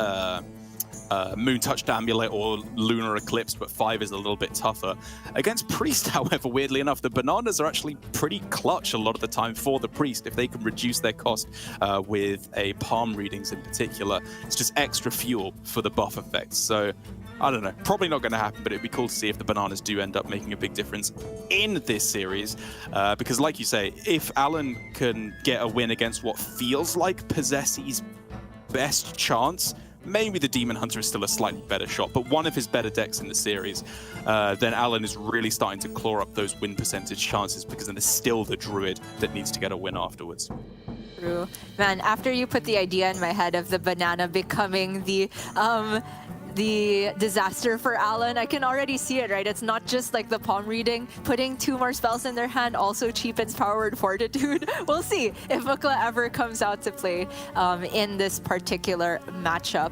Moon Touched Amulet or Lunar Eclipse, but 5 is a little bit tougher. Against Priest, however, weirdly enough, the bananas are actually pretty clutch a lot of the time for the Priest. If they can reduce their cost with a palm readings in particular, it's just extra fuel for the buff effects. So I don't know, probably not going to happen, but it'd be cool to see if the bananas do end up making a big difference in this series. Because like you say, if Alan can get a win against what feels like Posesi's best chance, maybe the Demon Hunter is still a slightly better shot, but one of his better decks in the series, then Alan is really starting to claw up those win percentage chances, because then there's still the Druid that needs to get a win afterwards. True. Man, after you put the idea in my head of the banana becoming the disaster for Alan, I can already see it, right? It's not just like the palm reading. Putting 2 more spells in their hand also cheapens Power Word Fortitude. We'll see if Mukla ever comes out to play in this particular matchup.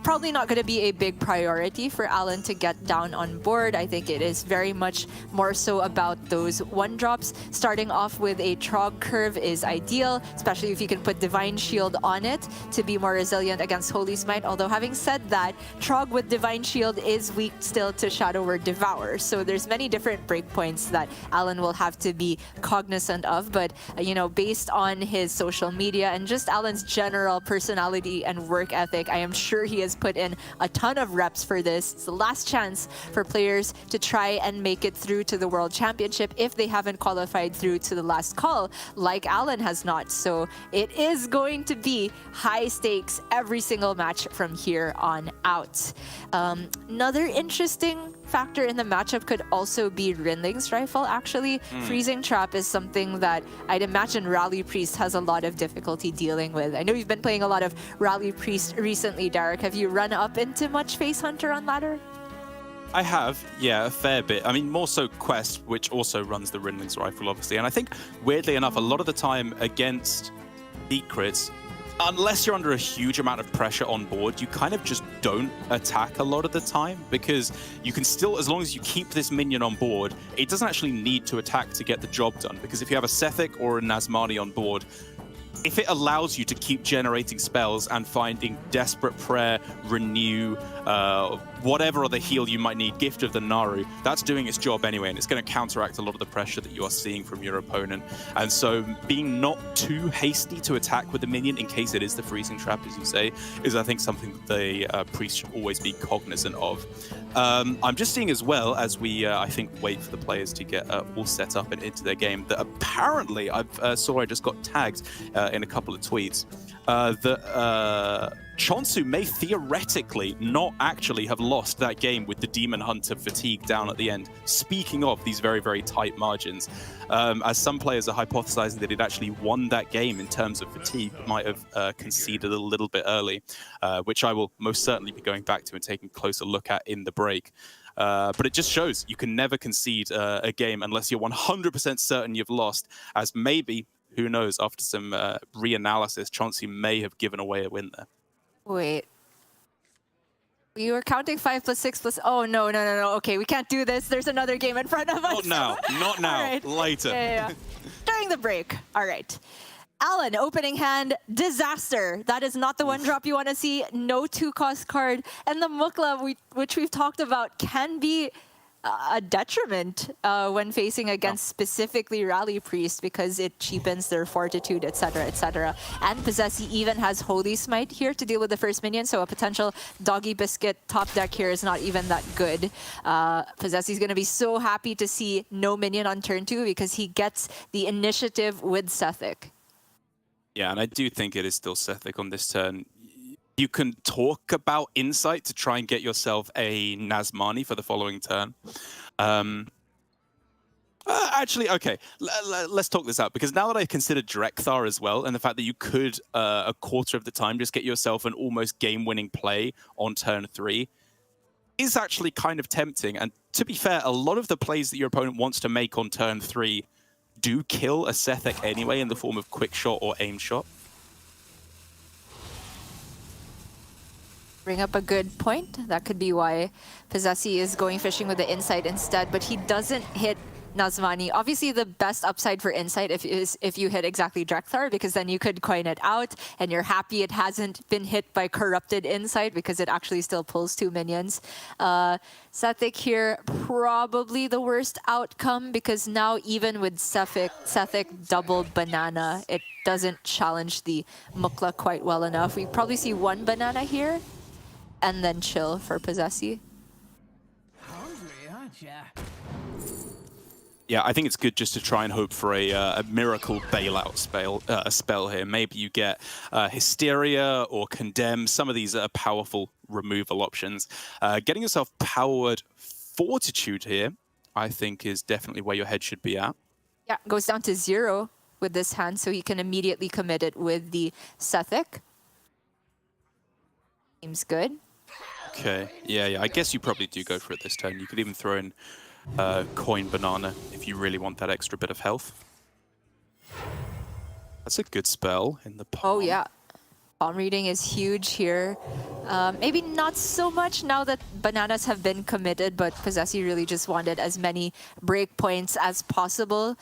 Probably not going to be a big priority for Alan to get down on board. I think it is very much more so about those 1-drops. Starting off with a Trog curve is ideal, especially if you can put Divine Shield on it to be more resilient against Holy Smite. Although having said that, Trog with Divine Shield is weak still to Shadow Word Devour. So there's many different breakpoints that Alan will have to be cognizant of. But, you know, based on his social media and just Alan's general personality and work ethic, I am sure he is put in a ton of reps for this. It's the last chance for players to try and make it through to the World Championship if they haven't qualified through to the last call, like Alan has not. So it is going to be high stakes every single match from here on out. Another interesting factor in the matchup could also be Rinling's Rifle, actually. Freezing Trap is something that I'd imagine Rally Priest has a lot of difficulty dealing with. I know you've been playing a lot of Rally Priest recently, Derek. Have you run up into much Face Hunter on ladder? I have, yeah, a fair bit. I mean, more so Quest, which also runs the Rinling's Rifle, obviously. And I think, weirdly enough, a lot of the time against Secrets, unless you're under a huge amount of pressure on board, you kind of just don't attack a lot of the time, because you can still, as long as you keep this minion on board, it doesn't actually need to attack to get the job done. Because if you have a Sethic or a Nazmani on board, if it allows you to keep generating spells and finding Desperate Prayer, Renew, whatever other heal you might need, Gift of the Naru, that's doing its job anyway, and it's going to counteract a lot of the pressure that you are seeing from your opponent. And so being not too hasty to attack with the minion, in case it is the Freezing Trap, as you say, is I think something that the priest should always be cognizant of. I'm just seeing as well, as we, I think, wait for the players to get all set up and into their game, that apparently I just got tagged in a couple of tweets. Chonsu may theoretically not actually have lost that game with the Demon Hunter fatigue down at the end. Speaking of these very, very tight margins, as some players are hypothesizing that it actually won that game in terms of fatigue, might have conceded a little bit early, which I will most certainly be going back to and taking a closer look at in the break. But it just shows you can never concede a game unless you're 100% certain you've lost, as maybe, who knows, after some reanalysis, Chauncey may have given away a win there. Wait. You were counting 5 + 6 +... Oh, no. Okay, we can't do this. There's another game in front of us. Not now. Right. Later. Yeah. During the break. All right. Alan, opening hand, disaster. That is not the one drop you want to see. No 2-cost card. And the Mukla, which we've talked about, can be a detriment when facing against specifically Rally Priest because it cheapens their fortitude, etc., etc. And Posesi even has Holy Smite here to deal with the first minion, so a potential Doggy Biscuit top deck here is not even that good. Posesi's going to be so happy to see no minion on turn 2 because he gets the initiative with Sethic. Yeah, and I do think it is still Sethic on this turn. You can talk about Insight to try and get yourself a Nazmani for the following turn. Actually, okay, let's talk this out, because now that I've considered Drekthar as well, and the fact that you could, a quarter of the time, just get yourself an almost game-winning play on turn 3, is actually kind of tempting. And to be fair, a lot of the plays that your opponent wants to make on turn 3 do kill a Sethic anyway in the form of quick shot or aim shot. Bring up a good point. That could be why Posesi is going fishing with the Insight instead, but he doesn't hit Nazmani. Obviously, the best upside for Insight is if you hit exactly Drekthar, because then you could coin it out, and you're happy it hasn't been hit by Corrupted Insight, because it actually still pulls 2 minions. Sethic here, probably the worst outcome, because now even with Sethic double banana, it doesn't challenge the Mukla quite well enough. We probably see 1 banana here, and then chill for Posesi. Hungry, aren't ya? Yeah, I think it's good just to try and hope for a miracle bailout spell here. Maybe you get Hysteria or Condemn. Some of these are powerful removal options. Getting yourself powered Fortitude here, I think, is definitely where your head should be at. Yeah, goes down to 0 with this hand, so he can immediately commit it with the Sethic. Seems good. Okay, yeah, I guess you probably do go for it this turn. You could even throw in Coin Banana if you really want that extra bit of health. That's a good spell in the palm. Oh yeah, palm reading is huge here. Maybe not so much now that bananas have been committed, but Posesi really just wanted as many breakpoints as possible.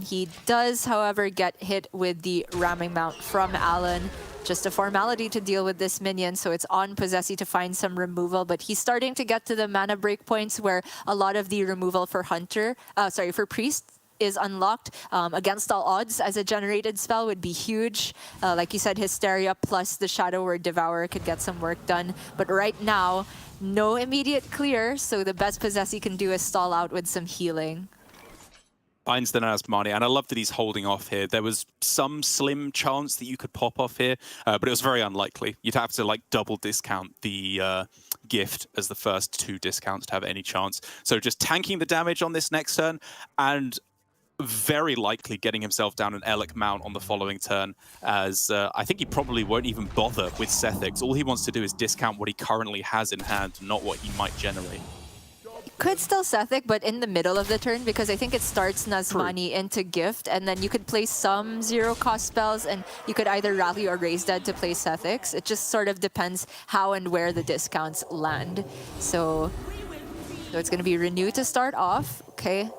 He does, however, get hit with the ramming mount from Alan. Just a formality to deal with this minion, so it's on Posesi to find some removal, but he's starting to get to the mana breakpoints where a lot of the removal for for Priest is unlocked. Against all odds as a generated spell would be huge. Like you said, Hysteria plus the Shadow Word Devourer could get some work done, but right now, no immediate clear, so the best Posesi can do is stall out with some healing. Finds the Nazmani, and I love that he's holding off here. There was some slim chance that you could pop off here, but it was very unlikely. You'd have to like double discount the gift as the first 2 discounts to have any chance. So just tanking the damage on this next turn, and very likely getting himself down an Elec mount on the following turn, as I think he probably won't even bother with Sethics. All he wants to do is discount what he currently has in hand, not what he might generate. Could still Sethic, but in the middle of the turn, because I think it starts Nazmani into gift, and then you could play some 0-cost spells, and you could either rally or raise dead to play Sethics. It just sort of depends how and where the discounts land. So it's going to be Renew to start off. Okay.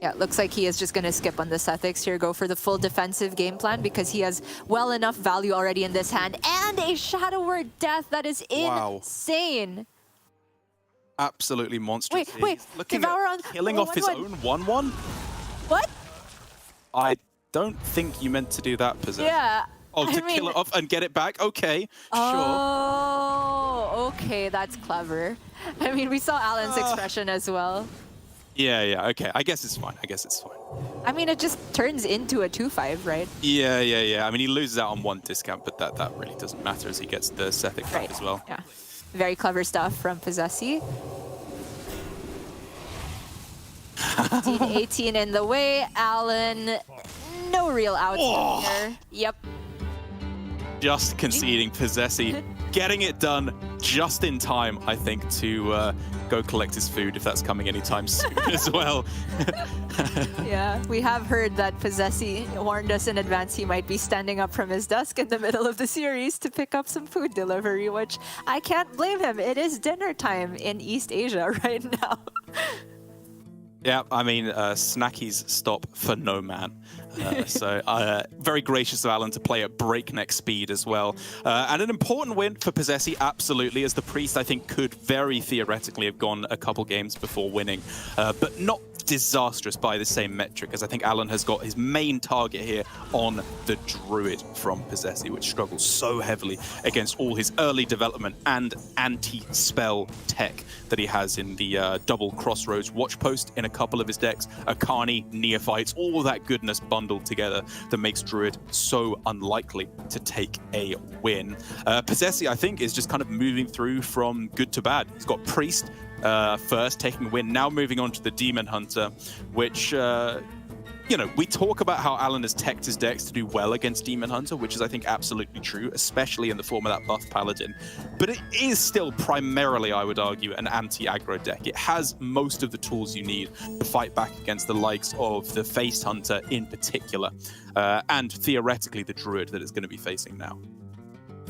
Yeah, it looks like he is just going to skip on the Sethics here, go for the full defensive game plan, because he has well enough value already in this hand, and a Shadow Word Death. That is insane. Wow. Absolutely monstrous. Wait, looking Devour at killing off his own 1/1. What? I don't think you meant to do that, Posesi. Yeah. Oh, to kill it off and get it back? Okay, sure. Oh, okay, that's clever. I mean, we saw Alan's expression as well. Yeah, okay. I guess it's fine. I mean, it just turns into a 2-5, right? Yeah. I mean, he loses out on one discount, but that really doesn't matter as he gets the Sethic back as well. Yeah. Very clever stuff from Posesi. 18 in the way. Alan, no real outs here. Yep. Just conceding Posesi, getting it done just in time, I think, to go collect his food, if that's coming anytime soon as well. Yeah, we have heard that Posesi warned us in advance he might be standing up from his desk in the middle of the series to pick up some food delivery, which I can't blame him. It is dinner time in East Asia right now. Yeah, I mean, snackies stop for no man. So very gracious of Alan to play at breakneck speed as well. And an important win for Posesi, absolutely, as the Priest, I think, could very theoretically have gone a couple games before winning, but not disastrous by the same metric, as I think Alan has got his main target here on the Druid from Posesi, which struggles so heavily against all his early development and anti-spell tech that he has in the double Crossroads Watch Post in a couple of his decks, Akani, Neophytes, all that goodness bundled together that makes Druid so unlikely to take a win. Posesi, I think, is just kind of moving through from good to bad. He's got Priest first, taking a win, now moving on to the Demon Hunter, which, you know, we talk about how Alan has teched his decks to do well against Demon Hunter, which is, I think, absolutely true, especially in the form of that buff Paladin. But it is still primarily, I would argue, an anti-aggro deck. It has most of the tools you need to fight back against the likes of the Face Hunter in particular, and theoretically the Druid that it's going to be facing now.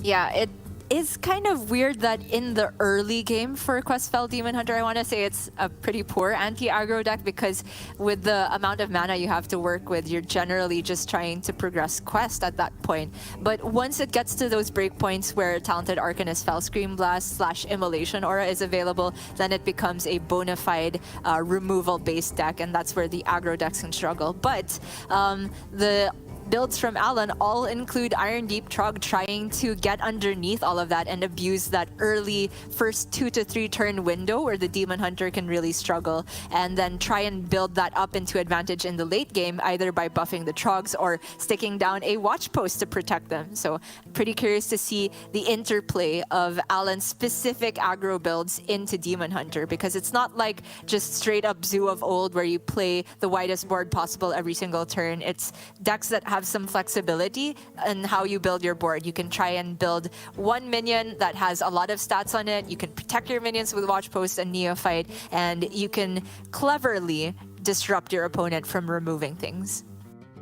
Yeah, it is kind of weird that in the early game for Questfell Demon Hunter, I want to say it's a pretty poor anti-aggro deck, because with the amount of mana you have to work with, you're generally just trying to progress quest at that point. But once it gets to those breakpoints where Talented Arcanist Fellscream Blast / Immolation Aura is available, then it becomes a bona fide removal-based deck, and that's where the aggro decks can struggle. But the builds from Alan all include Iron Deep Trog, trying to get underneath all of that and abuse that early first 2 to 3 turn window where the Demon Hunter can really struggle, and then try and build that up into advantage in the late game, either by buffing the Trogs or sticking down a Watch Post to protect them. So pretty curious to see the interplay of Alan's specific aggro builds into Demon Hunter, because it's not like just straight up Zoo of old where you play the widest board possible every single turn. It's decks that have some flexibility in how you build your board. You can try and build one minion that has a lot of stats on it. You can protect your minions with Watch Post and Neophyte, and you can cleverly disrupt your opponent from removing things.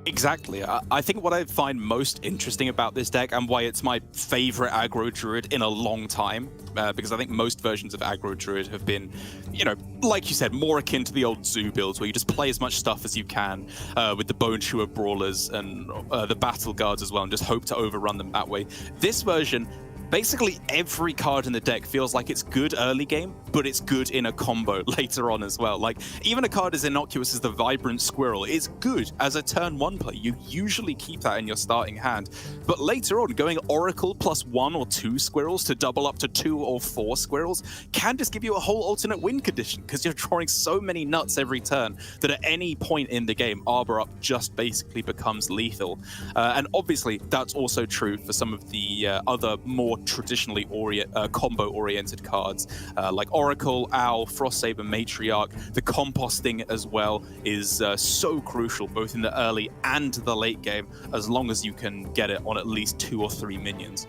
Exactly. I think what I find most interesting about this deck, and why it's my favorite aggro druid in a long time, because I think most versions of aggro druid have been, you know, like you said, more akin to the old zoo builds where you just play as much stuff as you can with the Bone Chewer Brawlers and the Battle Guards as well, and just hope to overrun them that way. This version, basically every card in the deck feels like it's good early game, but it's good in a combo later on as well. Like, even a card as innocuous as the Vibrant Squirrel is good as a turn 1 play. You usually keep that in your starting hand. But later on, going Oracle plus 1 or 2 squirrels to double up to 2 or 4 squirrels can just give you a whole alternate win condition, because you're drawing so many nuts every turn that at any point in the game, Arbor Up just basically becomes lethal. And obviously, that's also true for some of the other more traditionally combo-oriented cards, like Oracle, Owl, Frostsaber, Matriarch. The composting as well is so crucial, both in the early and the late game, as long as you can get it on at least 2 or 3 minions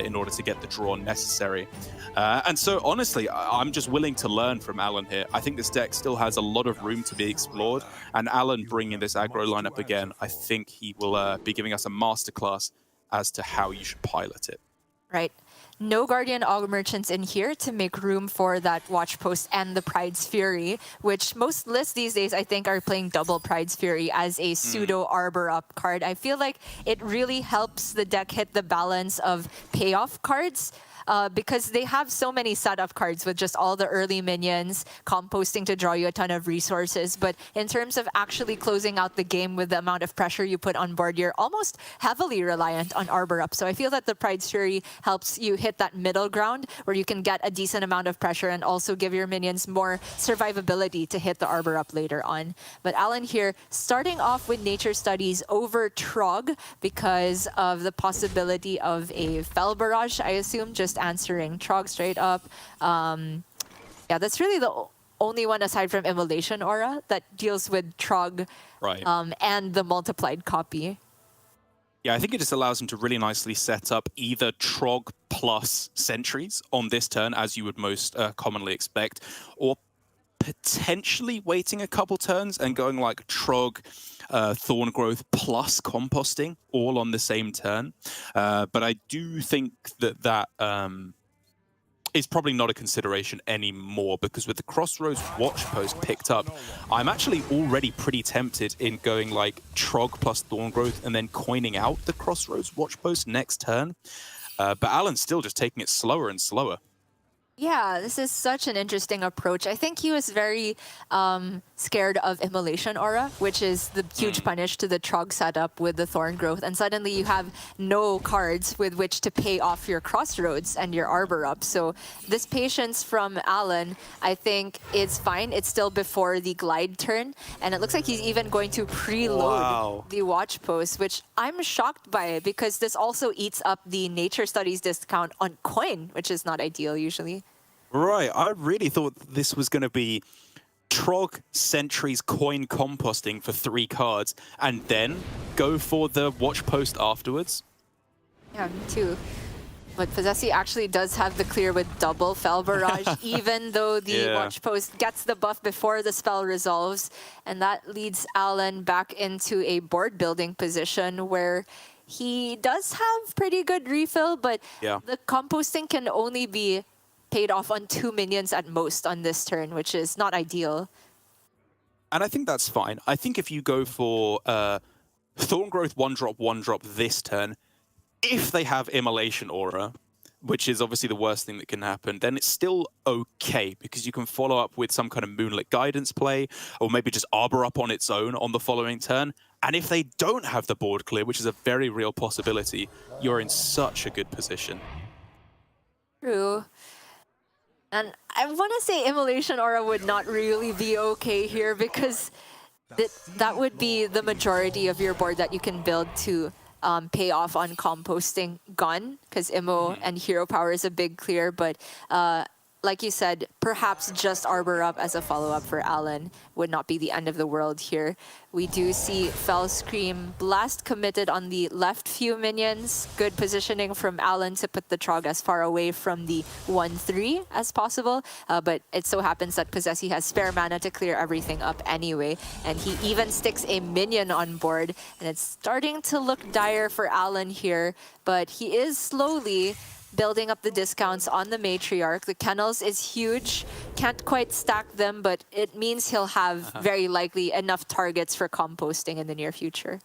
in order to get the draw necessary. And so, honestly, I'm just willing to learn from Alan here. I think this deck still has a lot of room to be explored, and Alan bringing this aggro lineup again, I think he will be giving us a masterclass as to how you should pilot it. Right. No Guardian Aug Merchants in here to make room for that Watch Post and the Pride's Fury, which most lists these days, I think, are playing double Pride's Fury as a pseudo Arbor Up card. I feel like it really helps the deck hit the balance of payoff cards because they have so many setup cards with just all the early minions, composting to draw you a ton of resources. But in terms of actually closing out the game with the amount of pressure you put on board, you're almost heavily reliant on Arbor Up. So I feel that the Pride's Fury helps you hit that middle ground where you can get a decent amount of pressure and also give your minions more survivability to hit the Arbor Up later on. But Alan here, starting off with Nature Studies over Trog because of the possibility of a Fell Barrage, I assume, just answering Trog straight up. Yeah, that's really the only one aside from Immolation Aura that deals with Trog and the multiplied copy. Yeah, I think it just allows him to really nicely set up either Trog plus Sentries on this turn, as you would most commonly expect, or potentially waiting a couple turns and going like Trog, Thorn Growth plus Composting all on the same turn. But I do think that is probably not a consideration anymore, because with the Crossroads Watch Post picked up, I'm actually already pretty tempted in going like Trog plus Thorn Growth and then coining out the Crossroads Watch Post next turn. But Alan's still just taking it slower and slower. Yeah, this is such an interesting approach. I think he was very scared of Immolation Aura, which is the huge punish to the Trog setup with the Thorn Growth. And suddenly you have no cards with which to pay off your Crossroads and your Arbor Up. So this patience from Alan, I think, is fine. It's still before the Glide turn. And it looks like he's even going to preload the Watch Post, which I'm shocked by because this also eats up the Nature Studies discount on coin, which is not ideal usually. Right, I really thought this was going to be Trog, Sentries, Coin, Composting for 3 cards, and then go for the Watch Post afterwards. Yeah, me too. But Posesi actually does have the clear with double Fell Barrage, even though the Watch Post gets the buff before the spell resolves. And that leads Alan back into a board building position where he does have pretty good refill, but the composting can only be paid off on 2 minions at most on this turn, which is not ideal. And I think that's fine. I think if you go for Thorn Growth 1-drop this turn, if they have Immolation Aura, which is obviously the worst thing that can happen, then it's still okay, because you can follow up with some kind of Moonlit Guidance play, or maybe just Arbor Up on its own on the following turn. And if they don't have the board clear, which is a very real possibility, you're in such a good position. True. And I want to say Immolation Aura would not really be okay here, because that would be the majority of your board that you can build to pay off on composting gone, because Immo and Hero Power is a big clear. But like you said, perhaps just Arbor Up as a follow-up for Alan would not be the end of the world here. We do see Fell Scream Blast committed on the left few minions. Good positioning from Alan to put the Trog as far away from the 1-3 as possible. But it so happens that Posesi has spare mana to clear everything up anyway. And he even sticks a minion on board. And it's starting to look dire for Alan here. But he is slowly building up the discounts on the Matriarch. The Kennels is huge. Can't quite stack them, but it means he'll have very likely enough targets for composting in the near future.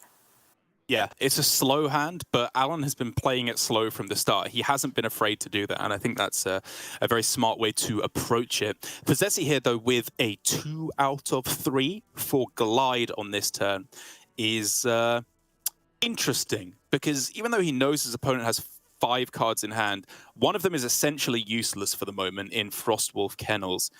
Yeah, it's a slow hand, but Alan has been playing it slow from the start. He hasn't been afraid to do that, and I think that's a very smart way to approach it. Posesi here, though, with a 2 out of 3 for Glide on this turn is interesting, because even though he knows his opponent has 5 cards in hand, one of them is essentially useless for the moment in Frostwolf Kennels.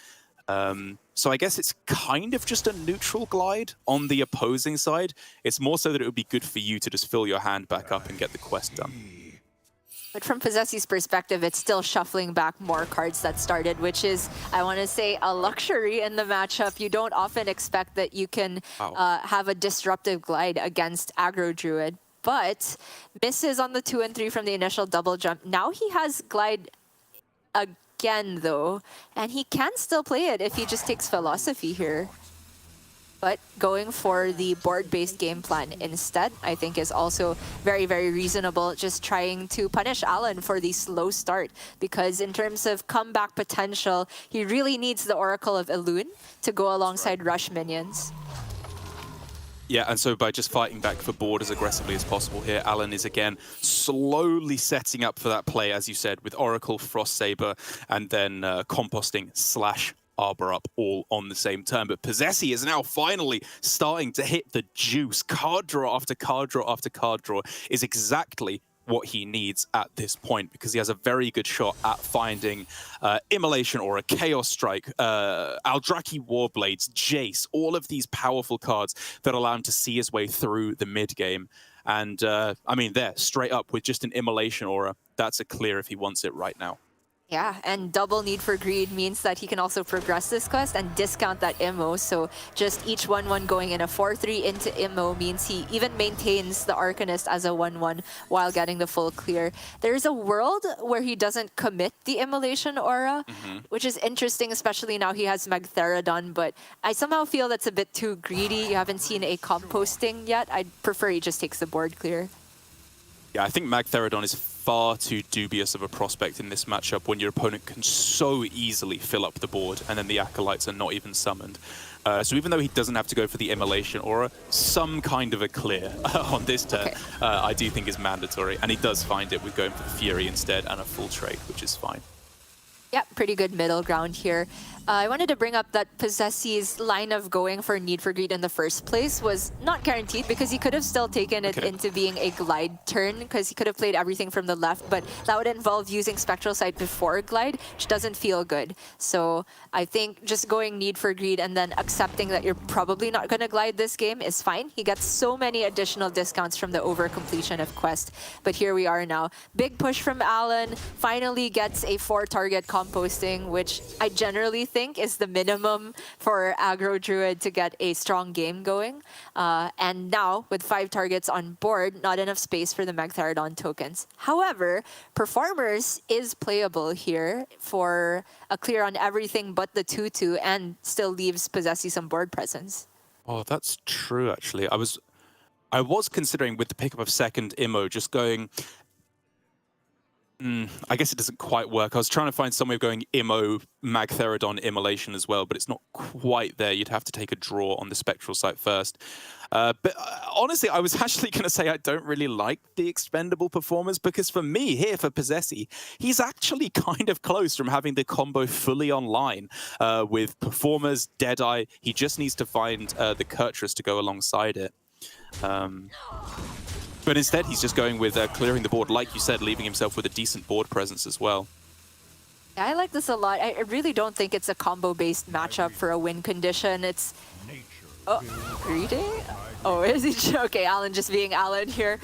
So I guess it's kind of just a neutral Glide on the opposing side. It's more so that it would be good for you to just fill your hand back up and get the quest done. But from Posesi's perspective, it's still shuffling back more cards that started, which is, I want to say, a luxury in the matchup. You don't often expect that you can have a disruptive Glide against Aggro Druid. But misses on the 2 and 3 from the initial double jump. Now he has Glide again, though, and he can still play it if he just takes Philosophy here. But going for the board-based game plan instead, I think, is also very, very reasonable. Just trying to punish Alan for the slow start, because in terms of comeback potential, he really needs the Oracle of Elune to go alongside Rush minions. Yeah, and so by just fighting back for board as aggressively as possible here, Alan is again slowly setting up for that play, as you said, with Oracle, Frost Saber, and then composting / Arbor up all on the same turn. But Posesi is now finally starting to hit the juice. Card draw after card draw after card draw is exactly what he needs at this point, because he has a very good shot at finding Immolation or a Chaos Strike, Aldraki Warblades, Jace, all of these powerful cards that allow him to see his way through the mid game. And I mean, there, straight up with just an Immolation aura, that's a clear if he wants it right now. Yeah, and double Need for Greed means that he can also progress this quest and discount that Immo. So just each 1/1 going in a 4/3 into Immo means he even maintains the Arcanist as a 1/1 while getting the full clear. There's a world where he doesn't commit the Immolation aura, which is interesting, especially now he has Magtheridon, but I somehow feel that's a bit too greedy. You haven't seen a composting yet. I'd prefer he just takes the board clear. Yeah, I think Magtheridon is far too dubious of a prospect in this matchup when your opponent can so easily fill up the board and then the Acolytes are not even summoned. So even though he doesn't have to go for the Immolation aura, some kind of a clear on this turn, I do think is mandatory. And he does find it with going for the Fury instead and a full trade, which is fine. Yeah, pretty good middle ground here. I wanted to bring up that Posesi's line of going for Need for Greed in the first place was not guaranteed, because he could have still taken it into being a glide turn, because he could have played everything from the left, but that would involve using Spectral Sight before glide, which doesn't feel good. So I think just going Need for Greed and then accepting that you're probably not going to glide this game is fine. He gets so many additional discounts from the over-completion of Quest, but here we are now. Big push from Alan, finally gets a 4-target composting, which I generally think is the minimum for Aggro Druid to get a strong game going. And now, with 5 targets on board, not enough space for the Magtheridon tokens. However, Performers is playable here for a clear on everything but the 2/2 and still leaves Posesi some board presence. Oh, that's true, actually. I was considering with the pickup of second Immo just going... I guess it doesn't quite work. I was trying to find some way of going Immo, Magtheridon, Immolation as well, but it's not quite there. You'd have to take a draw on the Spectral Sight first. But honestly, I was actually going to say I don't really like the expendable performers, because for me here, for Posesi, he's actually kind of close from having the combo fully online with performers, Deadeye. He just needs to find the Kurtrus to go alongside it. But instead, he's just going with clearing the board, like you said, leaving himself with a decent board presence as well. I like this a lot. I really don't think it's a combo-based matchup for a win condition. It's... Oh, greedy? Oh, is he? Okay, Alan just being Alan here.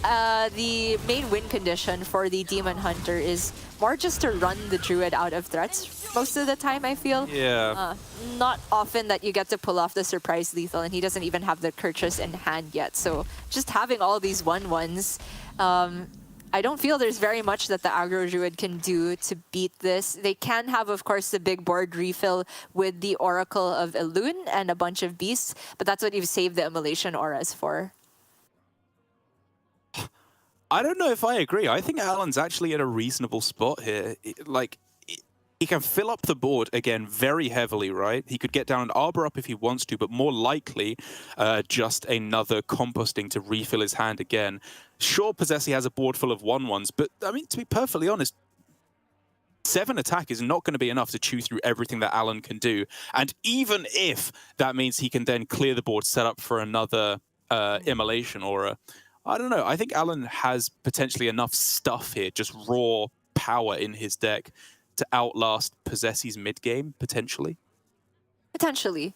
The main win condition for the Demon Hunter is more just to run the Druid out of threats most of the time, I feel. Yeah. Not often that you get to pull off the surprise lethal, and he doesn't even have the Kurtrus in hand yet. So just having all these 1/1s, I don't feel there's very much that the Aggro Druid can do to beat this. They can have, of course, the big board refill with the Oracle of Elune and a bunch of beasts, but that's what you've saved the Immolation auras for. I don't know if I agree. I think Alan's actually in a reasonable spot here. He can fill up the board again very heavily, right? He could get down an Arbor up if he wants to, but more likely just another composting to refill his hand again. Sure, Posesi has a board full of 1/1s, but I mean, to be perfectly honest, 7 attack is not going to be enough to chew through everything that Alan can do. And even if that means he can then clear the board, set up for another Immolation aura, I don't know. I think Alan has potentially enough stuff here, just raw power in his deck, to outlast Posesi's mid-game, potentially. Potentially.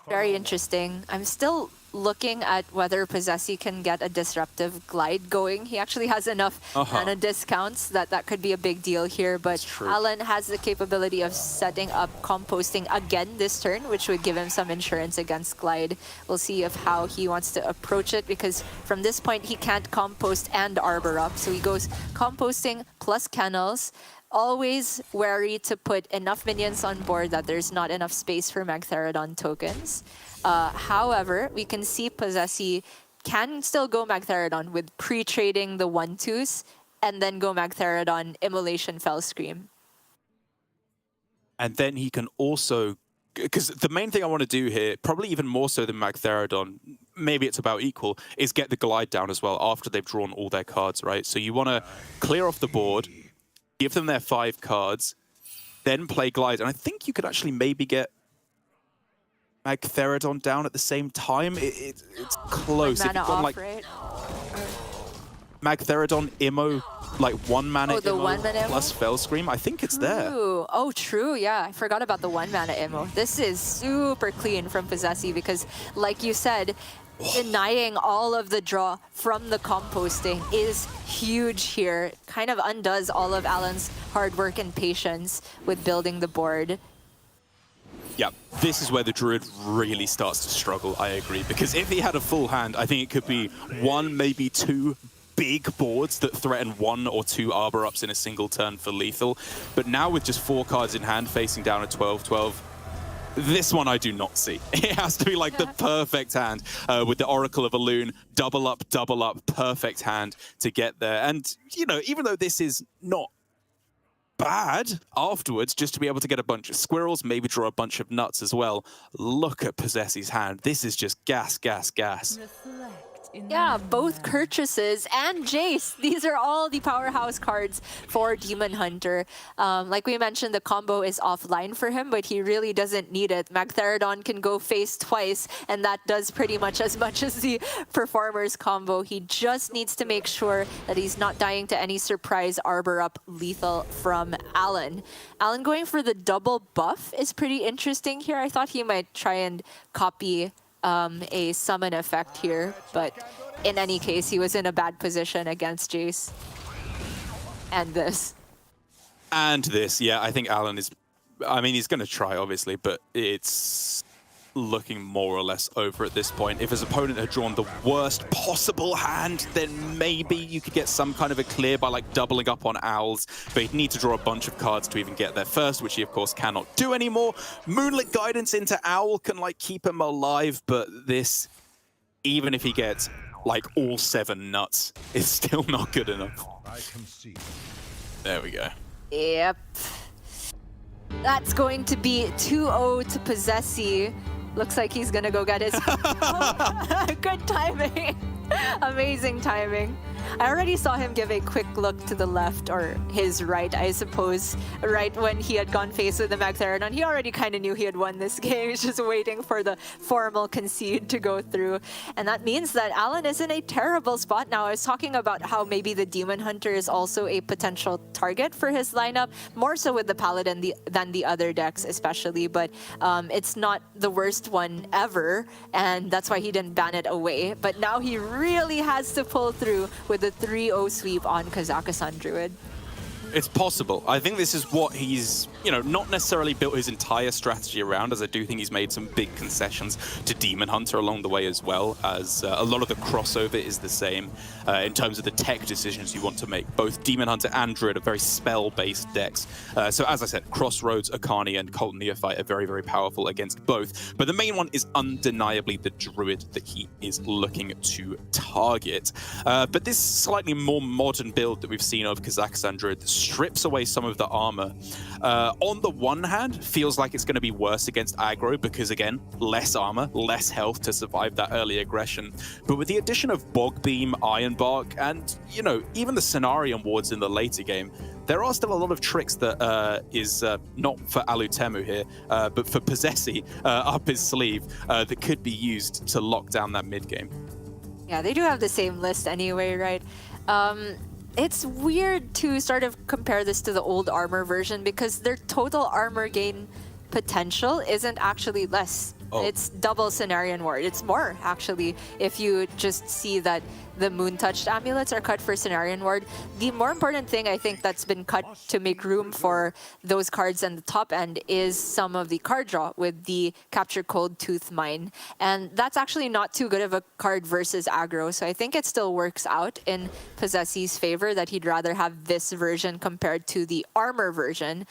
Very interesting. I'm still looking at whether Posesi can get a disruptive glide going. He actually has enough mana discounts that could be a big deal here, but Alan has the capability of setting up composting again this turn, which would give him some insurance against glide. We'll see of how he wants to approach it, because from this point he can't compost and Arbor up, so he goes composting plus kennels. Always wary to put enough minions on board that there's not enough space for Magtheridon tokens. However, we can see Posesi can still go Magtheridon with pre-trading the 1/2s and then go Magtheridon Immolation Fell Scream. And then he can also because the main thing I want to do here, probably even more so than Magtheridon, maybe it's about equal, is get the glide down as well after they've drawn all their cards, right? So you want to clear off the board, give them their 5 cards, then play glide. And I think you could actually maybe get Magtheridon down at the same time. It's close. One mana If you've got, off, like, right? Magtheridon, Immo, like 1 mana the Immo 1 mana Immo? plus Fellscream, I think it's there. True. Oh, true. Yeah, I forgot about the 1 mana Immo. This is super clean from Posesi because, like you said, denying all of the draw from the composting is huge here. Kind of undoes all of Alan's hard work and patience with building the board. Yeah, this is where the Druid really starts to struggle, I agree. Because if he had a full hand, I think it could be 1, maybe 2 big boards that threaten 1 or 2 Arbor Ups in a single turn for lethal. But now with just 4 cards in hand facing down a 12-12, this one I do not see. It has to be like the perfect hand with the Oracle of Elune, double up, perfect hand to get there. And, you know, even though this is not bad afterwards, just to be able to get a bunch of squirrels, maybe draw a bunch of nuts as well. Look at Posesi's hand. This is just gas, gas, gas. Yeah, both Kurchuses and Jace. These are all the powerhouse cards for Demon Hunter. Like we mentioned, the combo is offline for him, but he really doesn't need it. Magtheridon can go face twice, and that does pretty much as the Performer's combo. He just needs to make sure that he's not dying to any surprise Arbor Up lethal from Alan. Alan going for the double buff is pretty interesting here. I thought he might try and copy a summon effect here, but in any case, he was in a bad position against Jace. And this. And this, yeah, I think Alan is, I mean, he's going to try, obviously, but it's looking more or less over at this point. If his opponent had drawn the worst possible hand, then maybe you could get some kind of a clear by like doubling up on Owls, but he'd need to draw a bunch of cards to even get there first, which he of course cannot do anymore. Moonlit Guidance into Owl can like keep him alive, but this, even if he gets like all 7 nuts, is still not good enough. There we go. Yep. That's going to be 2-0 to Posesi. Looks like he's gonna go get his... Good timing. Amazing timing. I already saw him give a quick look to the left, or his right, I suppose, right when he had gone face with the Magtheridon. He already kind of knew he had won this game. He's just waiting for the formal concede to go through. And that means that Alan is in a terrible spot now. I was talking about how maybe the Demon Hunter is also a potential target for his lineup, more so with the Paladin than the other decks especially, but it's not the worst one ever, and that's why he didn't ban it away. But now he really has to pull through with the 3-0 sweep on Kazakhstan Druid. It's possible. I think this is what he's, you know, not necessarily built his entire strategy around, as I do think he's made some big concessions to Demon Hunter along the way as well, as a lot of the crossover is the same in terms of the tech decisions you want to make. Both Demon Hunter and Druid are very spell-based decks. So as I said, Crossroads, Akani, and Cult Neophyte are very, very powerful against both. But the main one is undeniably the Druid that he is looking to target. But this slightly more modern build that we've seen of Kazakhstan Druid strips away some of the armor. On the one hand, feels like it's going to be worse against aggro because, again, less armor, less health to survive that early aggression. But with the addition of Bog Beam, Ironbark, and, you know, even the Cenarion wards in the later game, there are still a lot of tricks that is not for Alutemu here, but for Posesi up his sleeve that could be used to lock down that mid game. Yeah, they do have the same list anyway, right? It's weird to sort of compare this to the old armor version because their total armor gain potential isn't actually less. Oh. It's double Cenarion Ward. It's more, actually, if you just see that the Moon-touched amulets are cut for Cenarion Ward. The more important thing, I think, that's been cut to make room for those cards in the top end is some of the card draw with the Capture Cold Tooth Mine. And that's actually not too good of a card versus aggro, so I think it still works out in Posesi's favor that he'd rather have this version compared to the armor version.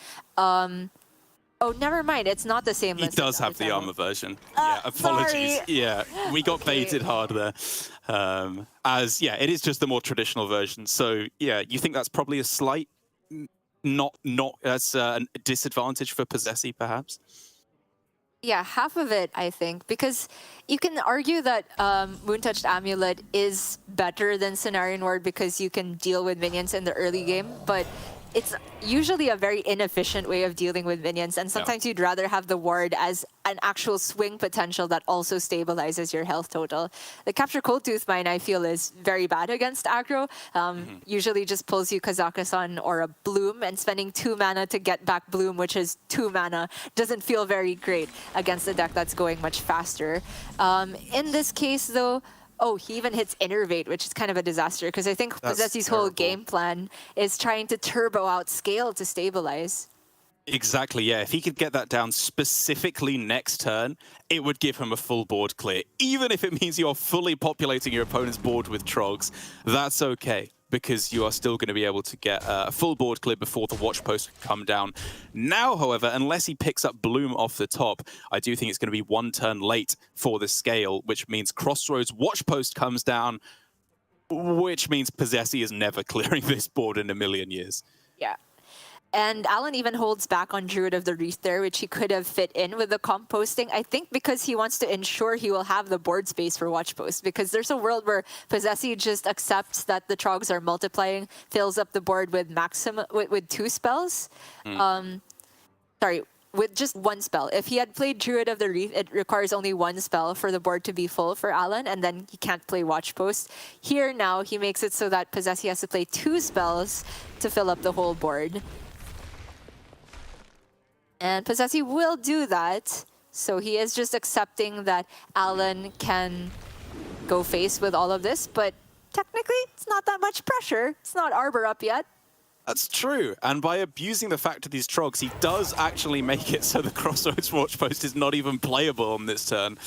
Oh, never mind. It's not the same. He does have the armor version. Yeah, apologies. Sorry. Yeah, we got baited hard there. As yeah, it is just the more traditional version. So yeah, you think that's probably a slight, not as a disadvantage for Posesi, perhaps? Yeah, half of it, I think, because you can argue that Moon-Touched Amulet is better than Cenarian Ward because you can deal with minions in the early game, but it's usually a very inefficient way of dealing with minions, and sometimes you'd rather have the ward as an actual swing potential that also stabilizes your health total. The Capture Cold Tooth Mine, I feel, is very bad against aggro. Usually just pulls you Kazakusan or a Bloom, and spending 2 mana to get back Bloom, which is 2 mana, doesn't feel very great against a deck that's going much faster. In this case, though, oh, he even hits Innervate, which is kind of a disaster, because I think Posesi's whole game plan is trying to turbo out scale to stabilize. Exactly, yeah. If he could get that down specifically next turn, it would give him a full board clear. Even if it means you're fully populating your opponent's board with Trogs, that's okay, because you are still going to be able to get a full board clear before the Watch Post can come down. Now, however, unless he picks up Bloom off the top, I do think it's going to be 1 turn late for the scale, which means Crossroads Watch Post comes down, which means Posesi is never clearing this board in a million years. Yeah. And Alan even holds back on Druid of the Wreath there, which he could have fit in with the composting. I think because he wants to ensure he will have the board space for Watch Post. Because there's a world where Posesi just accepts that the Trogs are multiplying, fills up the board with with 2 spells. Sorry, with just 1 spell. If he had played Druid of the Wreath, it requires only 1 spell for the board to be full for Alan, and then he can't play Watch Post. Here now, he makes it so that Posesi has to play 2 spells to fill up the whole board. And Posesi will do that, so he is just accepting that Alan can go face with all of this, but technically it's not that much pressure. It's not Arbor up yet. That's true, and by abusing the fact of these Trogs, he does actually make it so the Crossroads Watch Post is not even playable on this turn,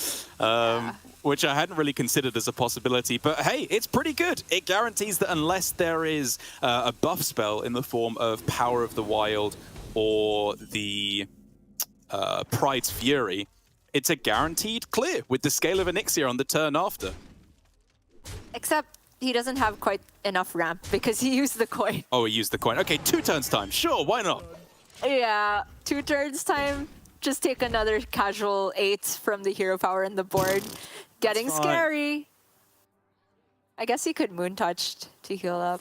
which I hadn't really considered as a possibility. But hey, it's pretty good. It guarantees that unless there is a buff spell in the form of Power of the Wild or the Pride's Fury, it's a guaranteed clear with the Scale of Onyxia on the turn after. Except he doesn't have quite enough ramp because he used the coin. Oh, he used the coin. Okay, 2 turns time. Sure, why not? Yeah, 2 turns time. Just take another casual 8 from the hero power in the board. Getting scary. I guess he could Moon Touch to heal up.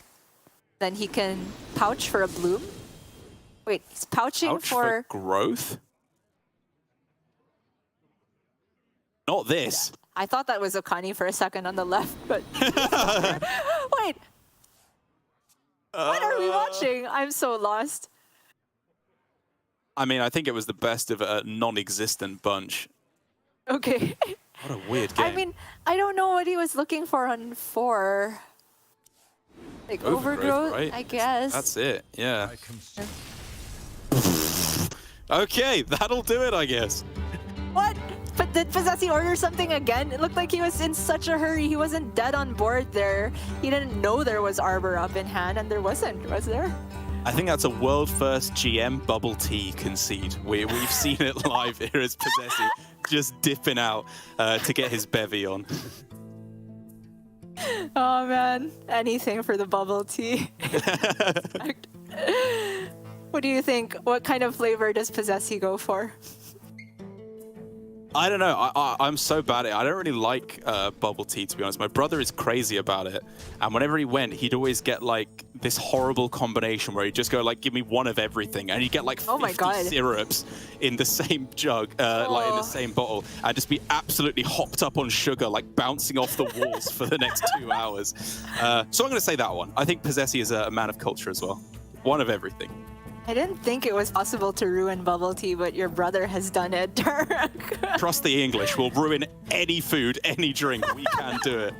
Then he can pouch for a Bloom. Wait, he's pouching Pouch for growth? Not this. I thought that was Okani for a second on the left, but... Wait! What are we watching? I'm so lost. I mean, I think it was the best of a non-existent bunch. Okay. What a weird game. I mean, I don't know what he was looking for on 4. Like overgrowth, right? I guess. That's it, yeah. Okay, that'll do it, I guess. What? But did Posesi order something again? It looked like he was in such a hurry. He wasn't dead on board there. He didn't know there was Arbor up in hand, and there wasn't, was there? I think that's a world first GM bubble tea concede. We've seen it live here as Posesi just dipping out to get his bevy on. Oh man, anything for the bubble tea. What do you think? What kind of flavor does Posesi go for? I don't know. I'm so bad at it. I don't really like bubble tea, to be honest. My brother is crazy about it. And whenever he went, he'd always get like this horrible combination where he'd just go like, give me one of everything. And he'd get like 50 syrups in the same jug, like in the same bottle. And just be absolutely hopped up on sugar, like bouncing off the walls for the next 2 hours. So I'm going to say that one. I think Posesi is a man of culture as well. One of everything. I didn't think it was possible to ruin bubble tea, but your brother has done it, Derek. Trust the English. We'll ruin any food, any drink. We can do it.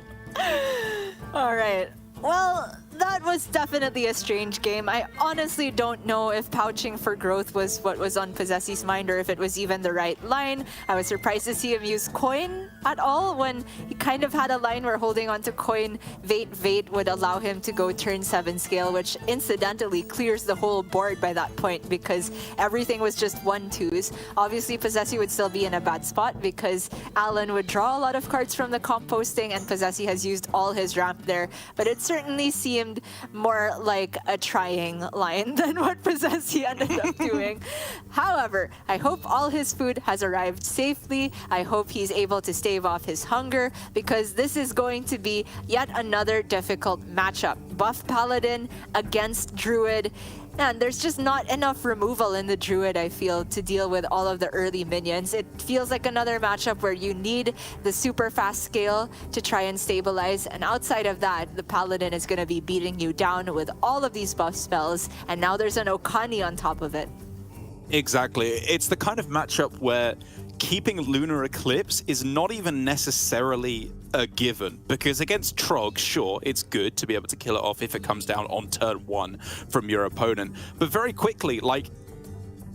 All right. Well, that was definitely a strange game. I honestly don't know if pouching for growth was what was on Posesi's mind or if it was even the right line. I was surprised to see him use coin at all when he kind of had a line where holding onto coin Vate would allow him to go turn 7 scale, which incidentally clears the whole board by that point because everything was just 1-2s. Obviously, Posesi would still be in a bad spot because Alan would draw a lot of cards from the composting and Posesi has used all his ramp there. But it certainly seemed more like a trying line than what Posesi ended up doing. However, I hope all his food has arrived safely. I hope he's able to stave off his hunger because this is going to be yet another difficult matchup. Buff Paladin against Druid. And there's just not enough removal in the Druid, I feel, to deal with all of the early minions. It feels like another matchup where you need the super fast scale to try and stabilize. And outside of that, the Paladin is going to be beating you down with all of these buff spells. And now there's an Okani on top of it. Exactly. It's the kind of matchup where keeping Lunar Eclipse is not even necessarily a given, because against Trog, sure, it's good to be able to kill it off if it comes down on turn 1 from your opponent, but very quickly, like,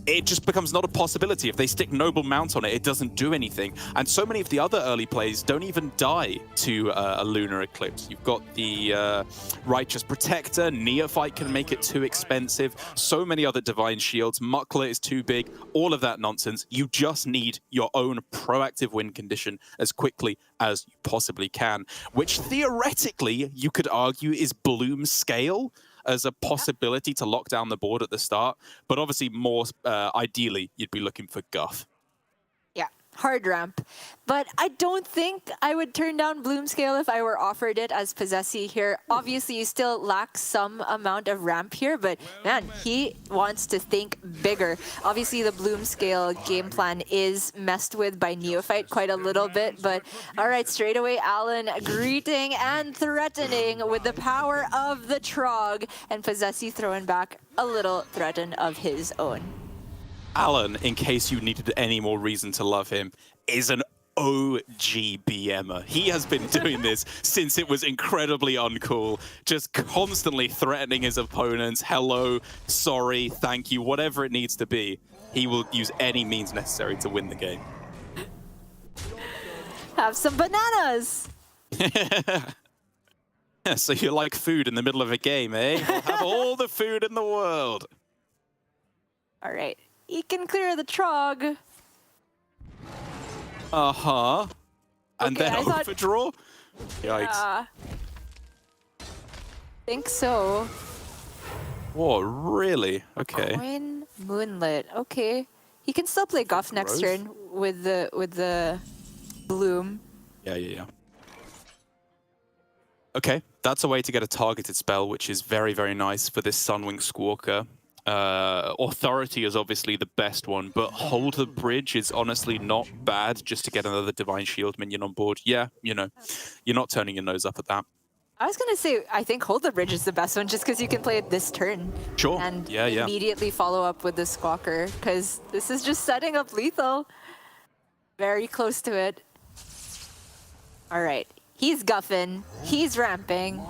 it just becomes not a possibility. If they stick Noble Mount on it, it doesn't do anything. And so many of the other early plays don't even die to a Lunar Eclipse. You've got the Righteous Protector, Neophyte can make it too expensive, so many other Divine Shields, Muckler is too big, all of that nonsense. You just need your own proactive win condition as quickly as you possibly can, which theoretically you could argue is Bloom scale as a possibility to lock down the board at the start, but obviously more ideally you'd be looking for Guff. Yeah, hard ramp. But I don't think I would turn down Bloom Scale if I were offered it as Posesi here. Obviously, you still lack some amount of ramp here, but man, he wants to think bigger. Obviously, the Bloom Scale game plan is messed with by Neophyte quite a little bit, but all right, straight away, Alan greeting and threatening with the power of the Trog, and Posesi throwing back a little threaten of his own. Alan, in case you needed any more reason to love him, is an OG BMer. He has been doing this since it was incredibly uncool, just constantly threatening his opponents. Hello, sorry, thank you, whatever it needs to be. He will use any means necessary to win the game. Have some bananas! Yeah, so you like food in the middle of a game, eh? We'll have all the food in the world. All right, he can clear the Trog. Uh-huh. And Okay, then I thought- overdraw? Yikes. Think so. Whoa, really? Okay. Coin Moonlit. Okay. He can still play Guff next Growth? turn with the Bloom. Yeah. Okay, that's a way to get a targeted spell, which is very, very nice for this Sunwing Squawker. Authority is obviously the best one, but Hold the Bridge is honestly not bad just to get another Divine Shield minion on board. Yeah, you know, you're not turning your nose up at that. I was gonna say, I think Hold the Bridge is the best one just because you can play it this turn. Sure, And yeah. immediately follow up with the Squawker because this is just setting up lethal. Very close to it. All right, he's guffing, he's ramping.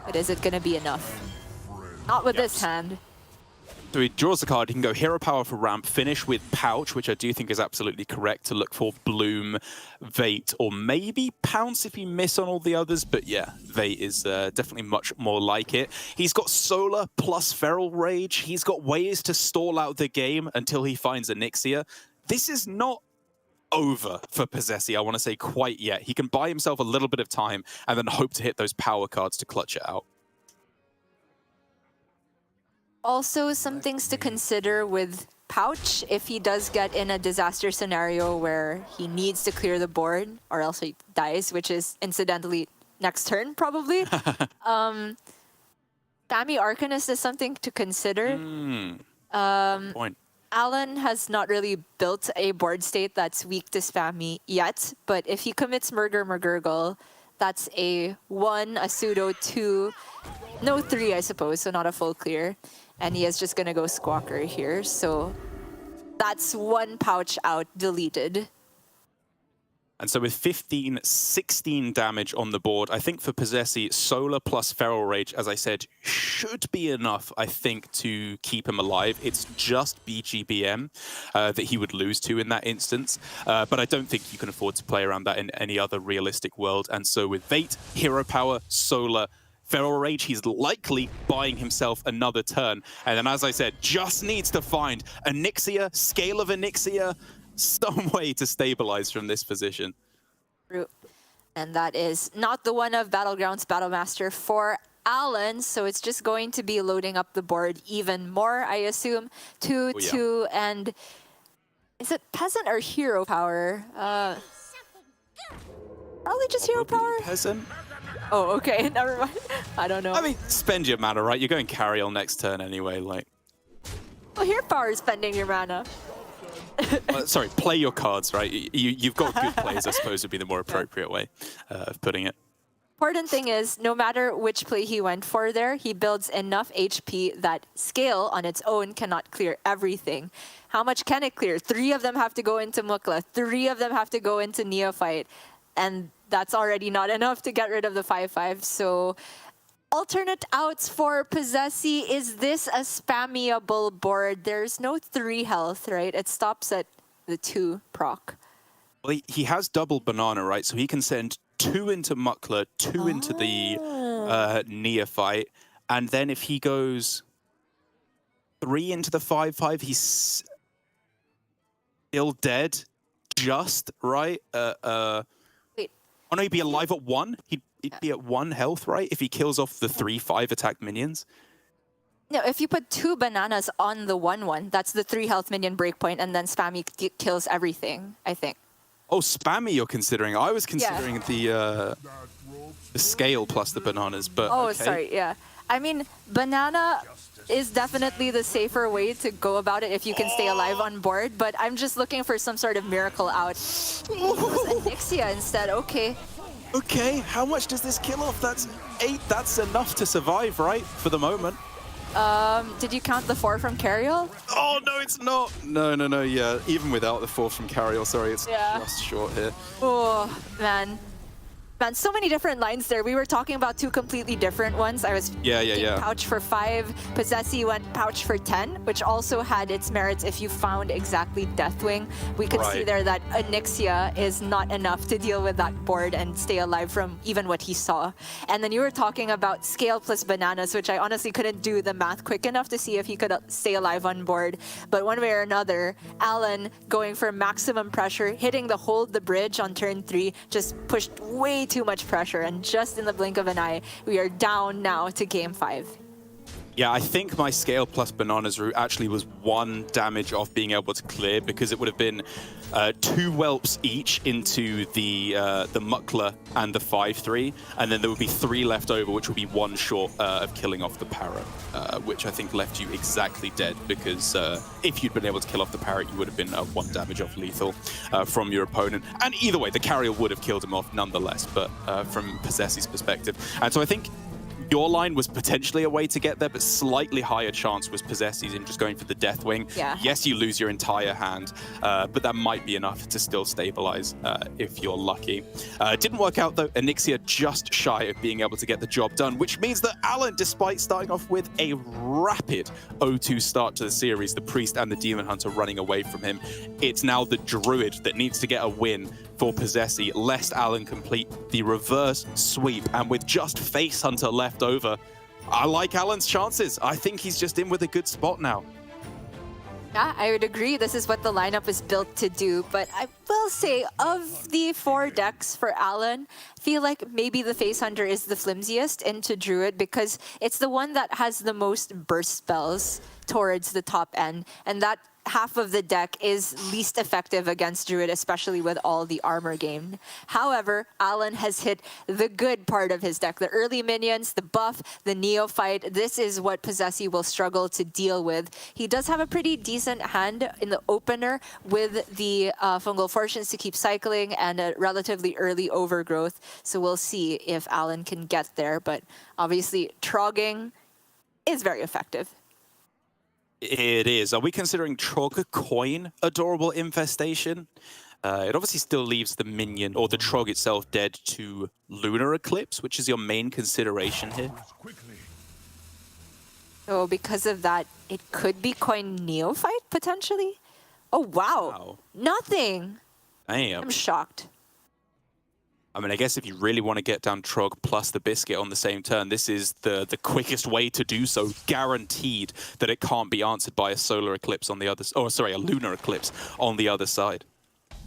But is it gonna be enough? Not with this hand. So he draws the card, he can go Hero Power for ramp, finish with Pouch, which I do think is absolutely correct to look for Bloom, Vate, or maybe Pounce if you miss on all the others, but yeah, Vate is definitely much more like it. He's got Solar plus Feral Rage, he's got ways to stall out the game until he finds Onyxia. This is not over for Posesi, I want to say, quite yet. He can buy himself a little bit of time and then hope to hit those power cards to clutch it out. Also, some things to consider with Pouch if he does get in a disaster scenario where he needs to clear the board or else he dies, which is incidentally next turn probably. Fami Arcanist is something to consider. Point. Alan has not really built a board state that's weak to Spammy yet, but if he commits Murger McGurgle, that's a 1, a pseudo 2, no 3 I suppose, so not a full clear. And he is just gonna go Squawker here, so that's one pouch out, deleted. And so with 15, 16 damage on the board, I think for Posesi, Solar plus Feral Rage, as I said, should be enough, I think, to keep him alive. It's just BGBM that he would lose to in that instance. But I don't think you can afford to play around that in any other realistic world. And so with Vate, Hero Power, Solar, Feral Rage, he's likely buying himself another turn. And then, as I said, just needs to find Onyxia, Scale of Onyxia, some way to stabilize from this position. And that is not the one of Battlegrounds Battlemaster for Alan, so it's just going to be loading up the board even more, I assume. 2-2, and is it Peasant or Hero Power? Probably just Hero Power? Peasant? Oh, okay, never mind. I don't know. I mean, spend your mana, right? You're going Carriel next turn anyway, like. Well, Hero Power is spending your mana. Sorry, play your cards, right? You've got good plays, I suppose would be the more appropriate way of putting it. Important thing is, no matter which play he went for there, he builds enough HP that Scale on its own cannot clear everything. How much can it clear? 3 of them have to go into Mukla, 3 of them have to go into Neophyte, and that's already not enough to get rid of the 5/5. So alternate outs for Posesi. Is this a spammable board? There's no 3 health, right? It stops at the 2 proc. Well, he has double banana, right? So he can send 2 into Mukla, 2 into the Neophyte. And then if he goes 3 into the 5/5, he's still dead. Just, right? Wait. Oh no, he'd be alive at 1? He'd be at 1 health, right? If he kills off the 3/5 attack minions. No, if you put 2 bananas on the 1/1, that's the 3 health minion breakpoint, and then Spammy kills everything, I think. Oh, Spammy you're considering. I was considering the Scale plus the bananas, but Oh, okay. sorry, yeah. I mean, banana is definitely the safer way to go about it if you can stay alive on board, but I'm just looking for some sort of miracle out. Onyxia instead, okay. Okay, how much does this kill off? That's 8. That's enough to survive, right? For the moment. Did you count the 4 from Carriel? Oh, no, it's not. No, yeah. Even without the 4 from Carriel, sorry, it's just short here. Oh, man. Man, so many different lines there. We were talking about 2 completely different ones. I was thinking pouch for 5. Posesi went pouch for 10, which also had its merits if you found exactly Deathwing. We could see there that Onyxia is not enough to deal with that board and stay alive from even what he saw. And then you were talking about Scale plus bananas, which I honestly couldn't do the math quick enough to see if he could stay alive on board. But one way or another, Alan going for maximum pressure, hitting the hold the bridge on turn 3, just pushed way too much pressure, and just in the blink of an eye, we are down now to game 5. Yeah, I think my Scale plus Bananas route actually was 1 damage off being able to clear, because it would have been 2 whelps each into the Mukla and the 5/3, and then there would be 3 left over, which would be 1 short of killing off the Parrot, which I think left you exactly dead, because if you'd been able to kill off the Parrot, you would have been 1 damage off lethal from your opponent. And either way, the Carrier would have killed him off nonetheless, but from Posesi's perspective. And so I think your line was potentially a way to get there, but slightly higher chance was Posesi's in just going for the Deathwing. Yeah. Yes, you lose your entire hand, but that might be enough to still stabilize if you're lucky. Didn't work out though. Onyxia just shy of being able to get the job done, which means that Alan, despite starting off with a rapid 0-2 start to the series, the Priest and the Demon Hunter running away from him, it's now the Druid that needs to get a win for Posesi, lest Alan complete the reverse sweep. And with just Face Hunter left over, I like Alan's chances. I think he's just in with a good spot now. Yeah, I would agree. This is what the lineup is built to do. But I will say, of the 4 decks for Alan, I feel like maybe the Face Hunter is the flimsiest into Druid, because it's the one that has the most burst spells towards the top end. And that half of the deck is least effective against Druid, especially with all the armor gained. However, Alan has hit the good part of his deck. The early minions, the buff, the Neophyte. This is what Posesi will struggle to deal with. He does have a pretty decent hand in the opener with the Fungal Fortunes to keep cycling and a relatively early overgrowth. So we'll see if Alan can get there. But obviously, Trogging is very effective. It is. Are we considering Trog a coin adorable infestation? It obviously still leaves the minion or the Trog itself dead to Lunar Eclipse, which is your main consideration here. So because of that, it could be coin Neophyte potentially. Oh wow. Nothing. Damn. I'm shocked. I mean, I guess if you really want to get down Trog plus the Biscuit on the same turn, this is the quickest way to do so. Guaranteed that it can't be answered by a solar eclipse on the other, a lunar eclipse on the other side.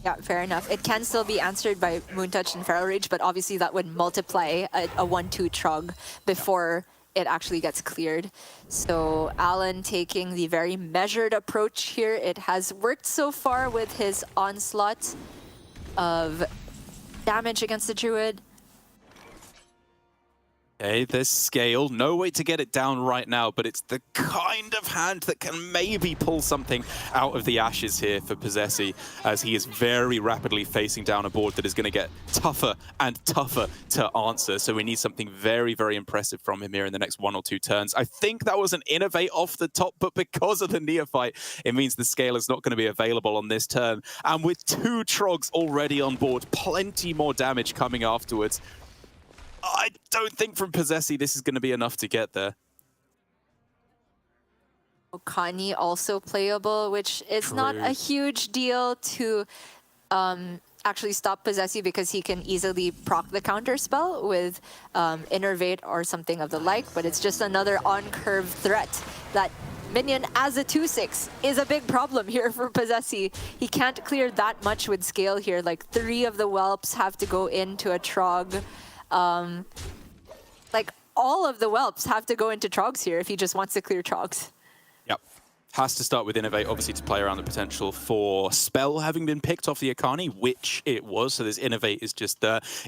Yeah, fair enough. It can still be answered by Moontouch and Feral Rage, but obviously that would multiply a 1-2 Trog before it actually gets cleared. So Alan taking the very measured approach here. It has worked so far with his onslaught of damage against the Druid. Okay, there's scale. No way to get it down right now, but it's the kind of hand that can maybe pull something out of the ashes here for Posesi, as he is very rapidly facing down a board that is going to get tougher and tougher to answer. So we need something very, very impressive from him here in the next 1 or 2 turns. I think that was an Innovate off the top, but because of the Neophyte, it means the scale is not going to be available on this turn. And with 2 Trogs already on board, plenty more damage coming afterwards, I don't think from Posesi this is going to be enough to get there. Okani also playable, which is not a huge deal to actually stop Posesi because he can easily proc the counter spell with Innervate or something of the like, but it's just another on-curve threat. That minion as a 2/6 is a big problem here for Posesi. He can't clear that much with scale here, like 3 of the whelps have to go into a Trog. Like all of the whelps have to go into Trogs here if he just wants to clear Trogs. Yep. Has to start with Innovate, obviously, to play around the potential for Spell having been picked off the Akani, which it was. So this Innovate is just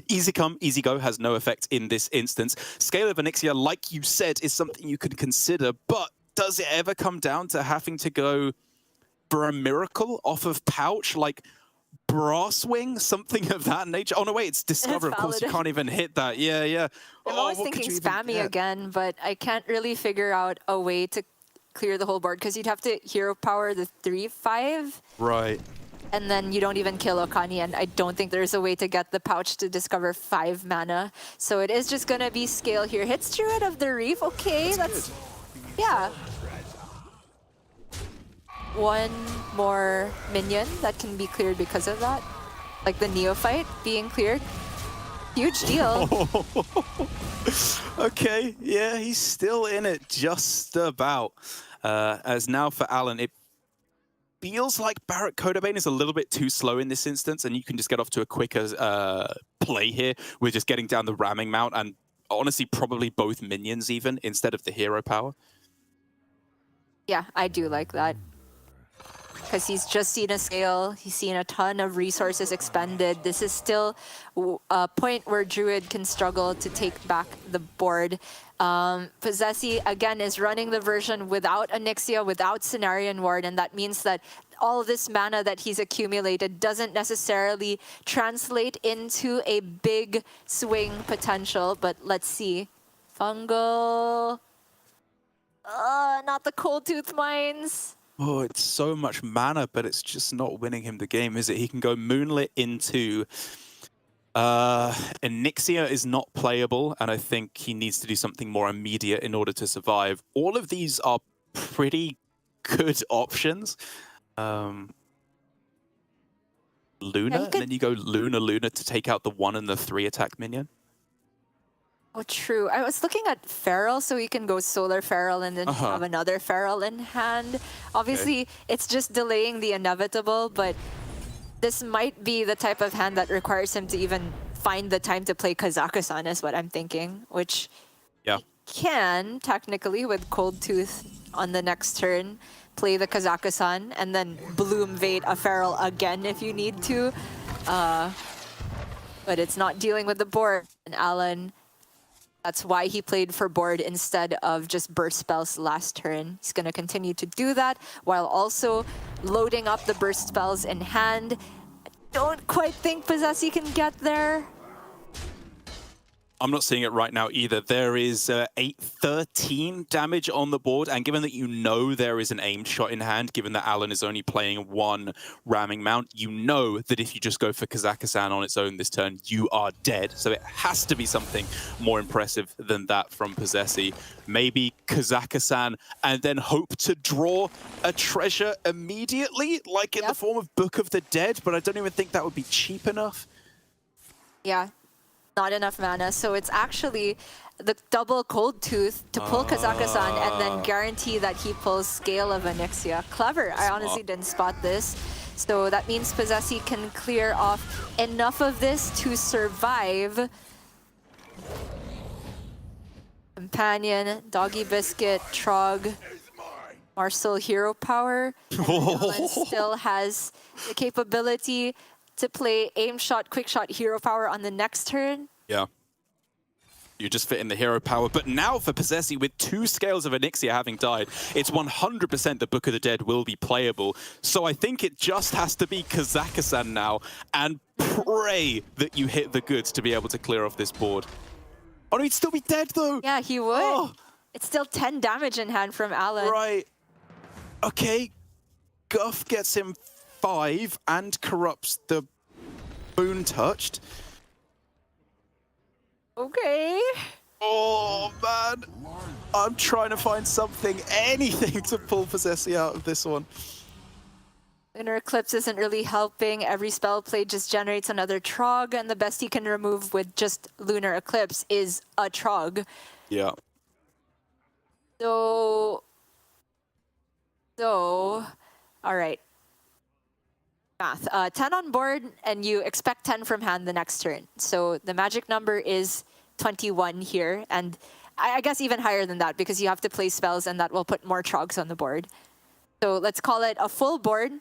easy come, easy go, has no effect in this instance. Scale of Onyxia, like you said, is something you could consider, but does it ever come down to having to go for a miracle off of Pouch? Like, Brass Wing, something of that nature. Oh no, wait, it's Discover. Of course, you can't even hit that. Yeah, yeah. I'm always thinking Spammy again, but I can't really figure out a way to clear the whole board because you'd have to hero power the 3/5. Right. And then you don't even kill Okani, and I don't think there's a way to get the Pouch to discover 5 mana. So it is just gonna be scale here. Hits Druid of the Reef. Okay, that's yeah. 1 more minion that can be cleared because of that. Like the Neophyte being cleared. Huge deal. Okay, yeah, he's still in it just about. As now for Alan, it feels like Barret Codabane is a little bit too slow in this instance, and you can just get off to a quicker play here with just getting down the ramming mount and honestly probably both minions even instead of the hero power. Yeah, I do like that. Because he's just seen a scale, he's seen a ton of resources expended. This is still a point where Druid can struggle to take back the board. Posesi, again, is running the version without Onyxia, without Cenarian Ward, and that means that all of this mana that he's accumulated doesn't necessarily translate into a big swing potential, but let's see. Fungal. Not the Cold Tooth Mines. Oh, it's so much mana, but it's just not winning him the game, is it? He can go Moonlit into... Onyxia is not playable, and I think he needs to do something more immediate in order to survive. All of these are pretty good options. Luna, and then you go Luna to take out the 1 and the 3 attack minion. Oh, true. I was looking at Feral, so you can go Solar Feral and then have another Feral in hand. Obviously, it's just delaying the inevitable, but this might be the type of hand that requires him to even find the time to play Kazakhstan, is what I'm thinking, which he can, technically, with Cold Tooth on the next turn, play the Kazakhstan, and then Bloom Vate a Feral again if you need to. But it's not dealing with the board. And Alan... That's why he played for board instead of just burst spells last turn. He's going to continue to do that while also loading up the burst spells in hand. I don't quite think Posesi can get there. I'm not seeing it right now either. There is 813 damage on the board, and given that you know there is an aimed shot in hand, given that Alan is only playing one ramming mount, you know that if you just go for Kazakhstan on its own this turn, you are dead. So it has to be something more impressive than that from Posesi. Maybe Kazakhstan, and then hope to draw a treasure immediately, like in the form of Book of the Dead, but I don't even think that would be cheap enough. Yeah. Not enough mana, so it's actually the double Cold Tooth to pull Kazakhstan and then guarantee that he pulls Scale of Onyxia. Clever. I honestly didn't spot this. So that means Posesi can clear off enough of this to survive. Companion, Doggy Biscuit, Trog, Marcel Hero Power. And Alan still has the capability to play aim shot, quick shot, hero power on the next turn. Yeah. You just fit in the hero power. But now for Posesi, with 2 Scales of Onyxia having died, it's 100% the Book of the Dead will be playable. So I think it just has to be Kazakhstan now, and pray that you hit the goods to be able to clear off this board. Oh, no, he'd still be dead, though. Yeah, he would. Oh. It's still 10 damage in hand from Alan. Right. Okay. Guff gets him 5 and corrupts the Boon Touched. Okay. Oh, man. I'm trying to find something, anything to pull Posesi out of this one. Lunar Eclipse isn't really helping. Every spell played just generates another Trog, and the best he can remove with just Lunar Eclipse is a Trog. Yeah. So, all right. Math. 10 on board, and you expect 10 from hand the next turn. So the magic number is 21 here, and I guess even higher than that because you have to play spells, and that will put more Trogs on the board. So let's call it a full board,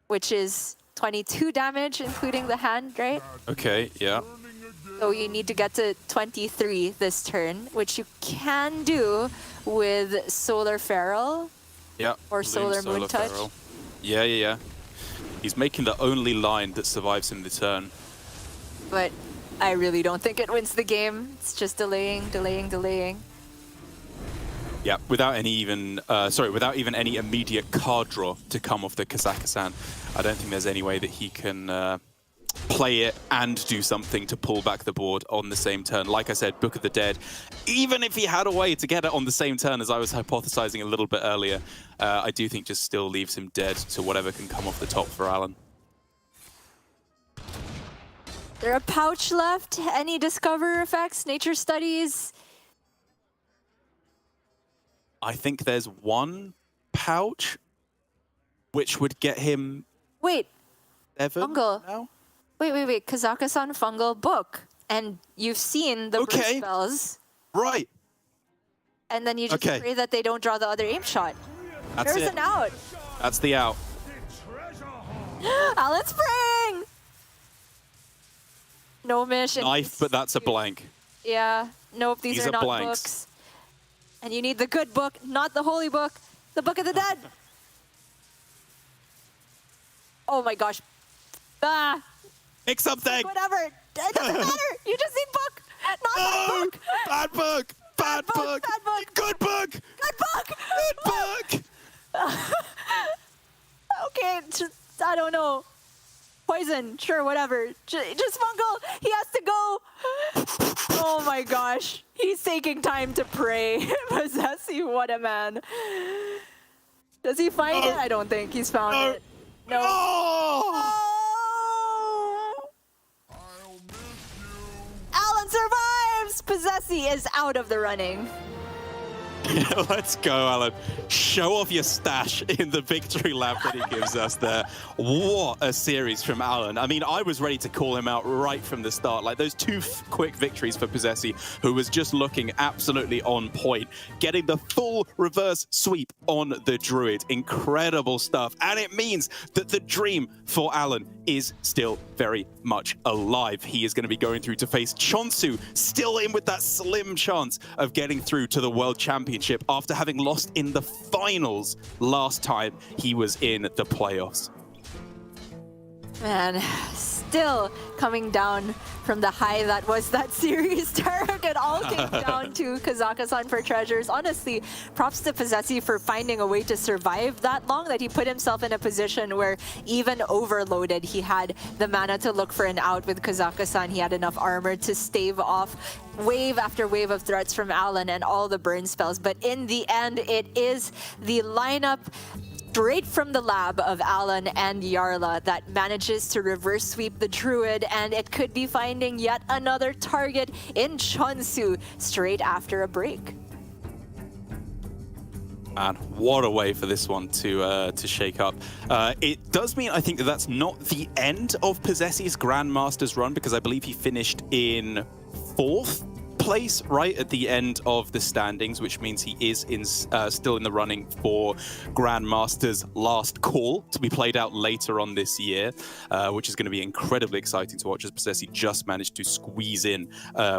which is 22 damage, including the hand, right? Okay, yeah. So you need to get to 23 this turn, which you can do with Solar Feral. Yeah. Or Solar Moon Touch. Feral. Yeah. He's making the only line that survives him the turn. But I really don't think it wins the game. It's just delaying. Yeah, without even any immediate card draw to come off the Kazakhstan, I don't think there's any way that he can play it and do something to pull back the board on the same turn. Like I said, Book of the Dead, even if he had a way to get it on the same turn as I was hypothesizing a little bit earlier, I do think just still leaves him dead to whatever can come off the top for Alan. There a pouch left? Any Discover effects? Nature Studies? I think there's one pouch, which would get him... Wait. 7 Fungal. now? Wait. Kazakhstan Fungal book. And you've seen the burst spells. Right. And then you just pray that they don't draw the other aim shot. That's There's it. an out. That's the out. Alan Spring! No mission. Knife, but that's a blank. Yeah. Nope, these are not blanks. books. And you need the good book, not the holy book. The Book of the Dead. Oh my gosh. Pick something. Whatever. It doesn't matter. You just need book. Not that book. Bad book. Bad book. Bad book. Good book. Good book. Good book. Okay, I don't know. Poison, sure, whatever. Just Fungal. He has to go. Oh my gosh. He's taking time to pray. Posesi, what a man. Does he find it? I don't think he's found it. No. Alan survives! Posesi is out of the running. Let's go, Alan. Show off your stash in the victory lap that he gives us there. What a series from Alan. I mean, I was ready to call him out right from the start. Like those 2 quick victories for Posesi, who was just looking absolutely on point, getting the full reverse sweep on the Druid. Incredible stuff. And it means that the dream for Alan is still very much alive. He is going to be going through to face Chonsu, still in with that slim chance of getting through to the World Championship after having lost in the finals last time he was in the playoffs. Man, still coming down from the high that was that series. Tarek, it all came down to Kazakhstan for treasures. Honestly, props to Posesi for finding a way to survive that long, that he put himself in a position where even overloaded, he had the mana to look for an out with Kazakhstan. He had enough armor to stave off wave after wave of threats from Alan and all the burn spells. But in the end, it is the lineup straight from the lab of Alan and Yarla that manages to reverse sweep the Druid, and it could be finding yet another target in Chonsu straight after a break. Man, what a way for this one to shake up. It does mean, I think, that that's not the end of Posesi's Grandmasters run, because I believe he finished in 4th place right at the end of the standings, which means he is still in the running for Grandmasters Last Call to be played out later on this year, which is going to be incredibly exciting to watch, as Posesi just managed to squeeze in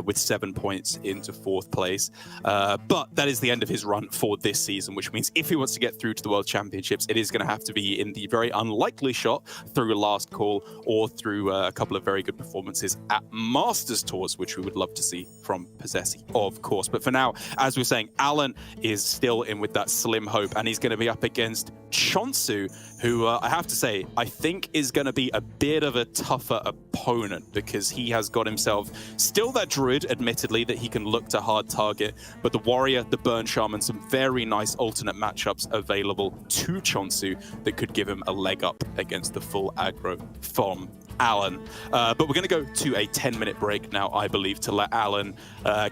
with 7 points into 4th place. But that is the end of his run for this season, which means if he wants to get through to the World Championships, it is going to have to be in the very unlikely shot through Last Call or through a couple of very good performances at Masters Tours, which we would love to see from Posesi, of course. But for now, as we're saying, Alan is still in with that slim hope, and he's going to be up against Chonsu, who I have to say, I think is going to be a bit of a tougher opponent, because he has got himself still that Druid, admittedly, that he can look to hard target, but the Warrior, the Burn Shaman, some very nice alternate matchups available to Chonsu that could give him a leg up against the full aggro from Alan. But we're going to go to a 10-minute break now, I believe, to let Alan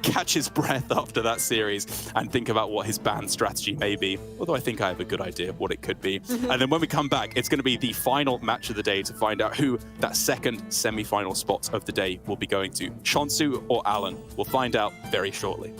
catch his breath after that series and think about what his ban strategy may be, although I think I have a good idea of what it could be. And then when we come back, it's going to be the final match of the day to find out who that second semi-final spot of the day will be going to, Chonsu or Alan. We'll find out very shortly.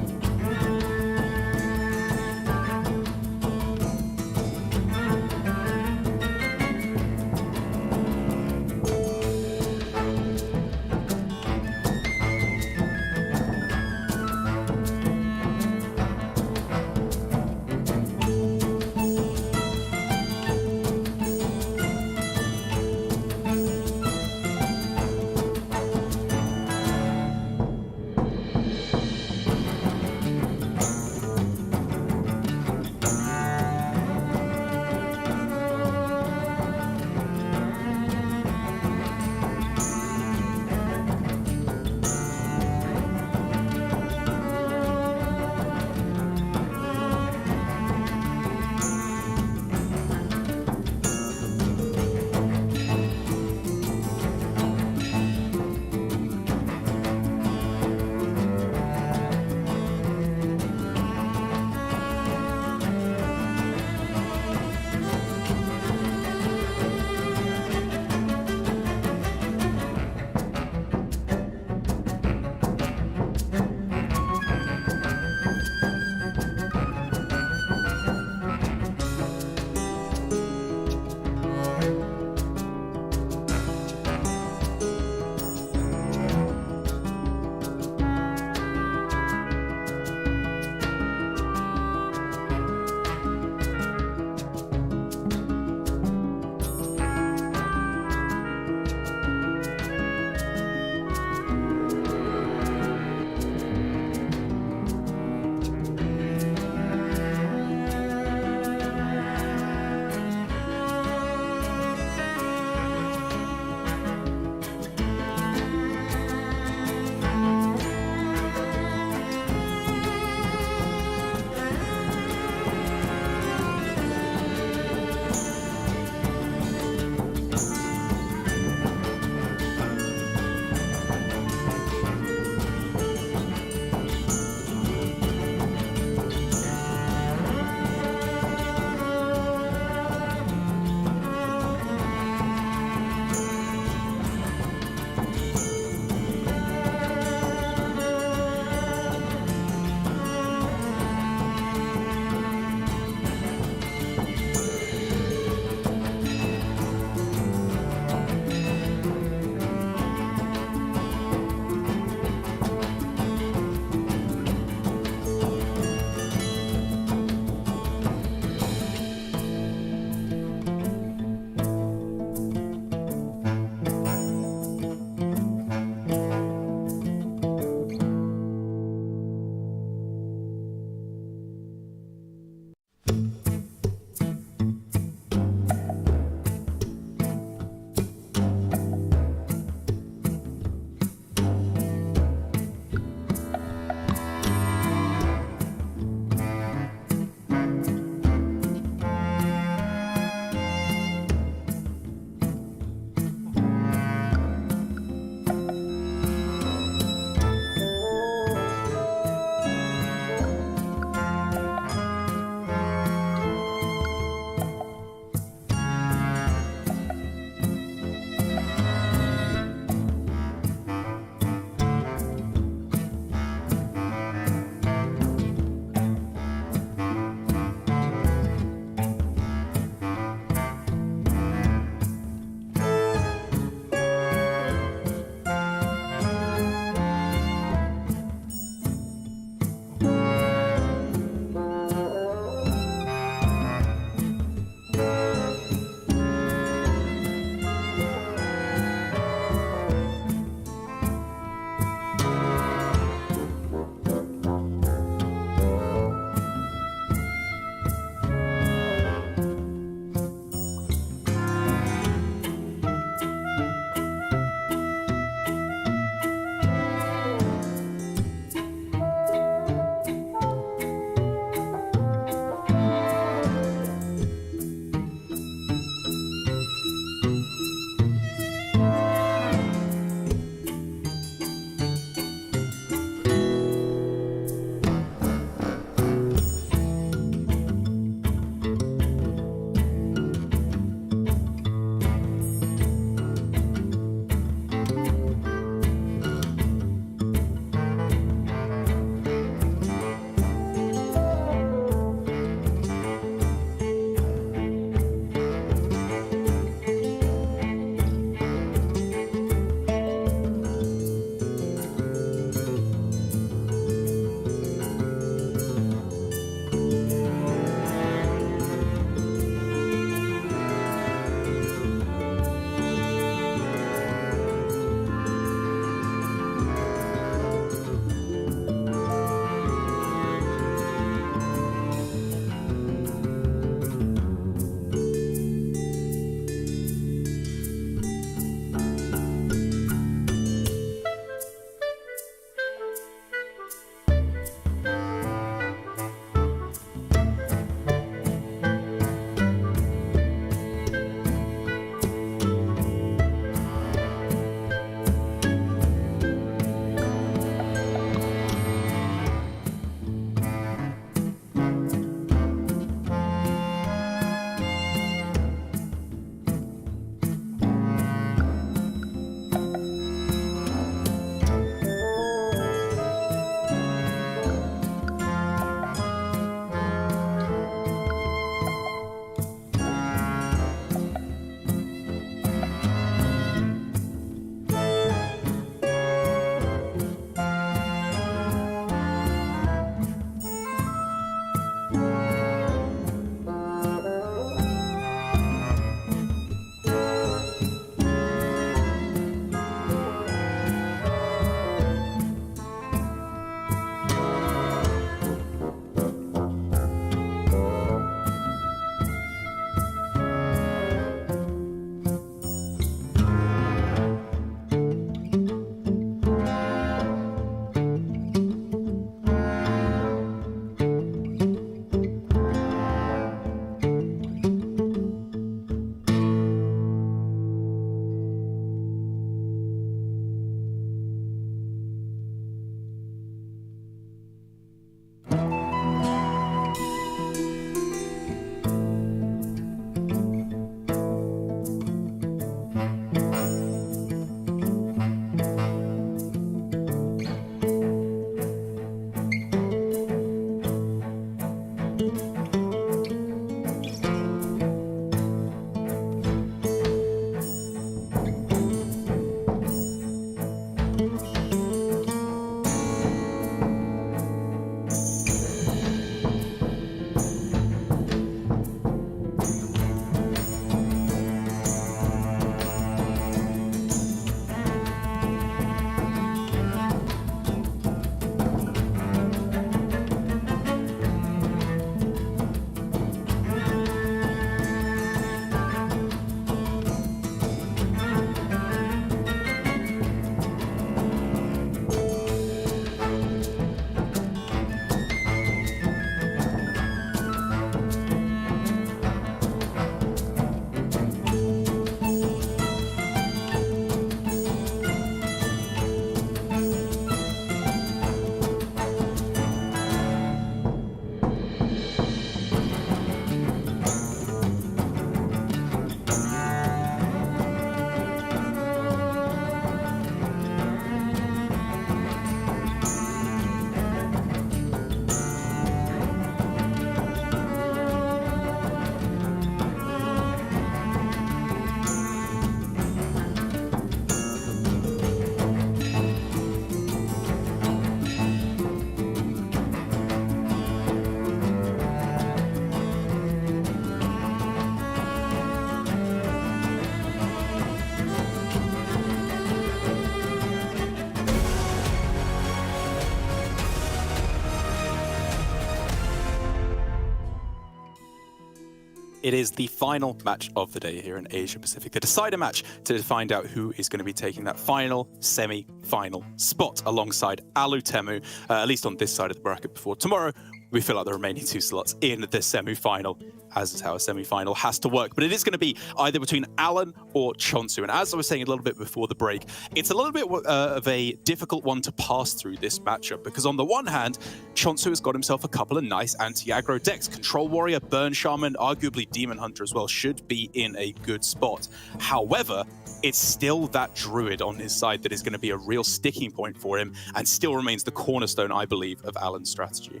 It is the final match of the day here in Asia Pacific, the decider match to find out who is going to be taking that final semi-final spot alongside Alutemu, at least on this side of the bracket before tomorrow. We fill out the remaining 2 slots in the semi-final, as is how a semi-final has to work. But it is going to be either between Alan or Chonsu. And as I was saying a little bit before the break, it's a little bit of a difficult one to pass through this matchup, because on the one hand, Chonsu has got himself a couple of nice anti-aggro decks. Control Warrior, Burn Shaman, arguably Demon Hunter as well, should be in a good spot. However, it's still that Druid on his side that is going to be a real sticking point for him, and still remains the cornerstone, I believe, of Alan's strategy.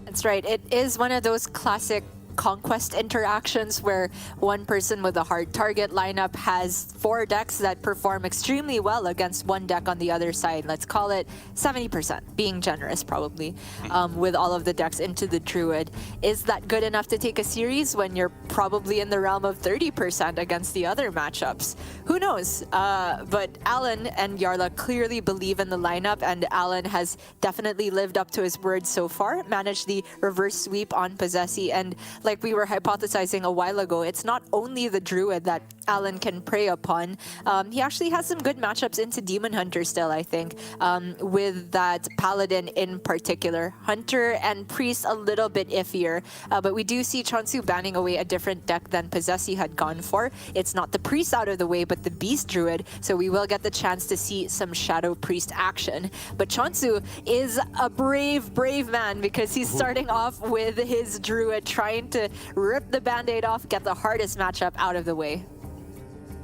That's right. It is one of those classic conquest interactions where one person with a hard target lineup has 4 decks that perform extremely well against one deck on the other side. Let's call it 70%, being generous probably, with all of the decks into the Druid. Is that good enough to take a series when you're probably in the realm of 30% against the other matchups? Who knows? But Alan and Yarla clearly believe in the lineup, and Alan has definitely lived up to his word so far, managed the reverse sweep on Posesi, and like we were hypothesizing a while ago, it's not only the Druid that Alan can prey upon. He actually has some good matchups into Demon Hunter still, I think, with that Paladin in particular. Hunter and Priest a little bit iffier, but we do see Chonsu banning away a different deck than Posesi had gone for. It's not the Priest out of the way, but the Beast Druid, so we will get the chance to see some Shadow Priest action. But Chonsu is a brave, brave man, because he's starting off with his Druid, trying to rip the band-aid off, get the hardest matchup out of the way.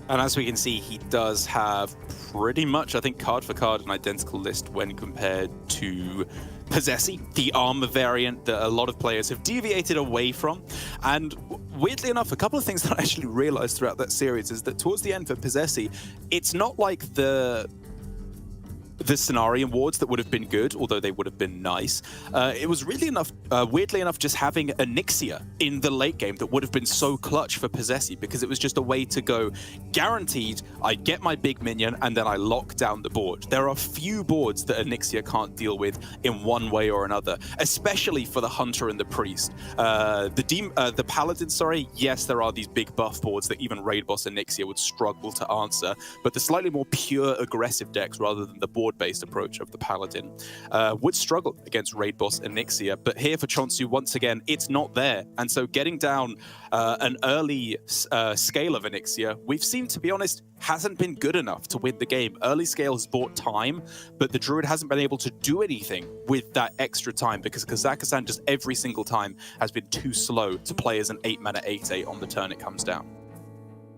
And as we can see, he does have pretty much, I think, card for card, an identical list when compared to Posesi, the armor variant that a lot of players have deviated away from. And weirdly enough, a couple of things that I actually realized throughout that series is that towards the end for Posesi, it's not like the scenario wards that would have been good, although they would have been nice. It was really enough, weirdly enough, just having a Nixia in the late game that would have been so clutch for Posesi, because it was just a way to go, guaranteed, I get my big minion and then I lock down the board. There are few boards that a Nixia can't deal with in one way or another, especially for the Hunter and the Priest. The Paladin, sorry, yes, there are these big buff boards that even Raid Boss and Nixia would struggle to answer, but the slightly more pure aggressive decks, rather than the board-based approach of the Paladin, would struggle against Raid Boss and Nixia. But here for Chonsu, once again, it's not there. And so getting down an early scale of Nixia, we've seen, to be honest, hasn't been good enough to win the game. Early scale has bought time, but the Druid hasn't been able to do anything with that extra time, because Kazakhstan just every single time has been too slow to play as an 8-mana 8/8 on the turn it comes down.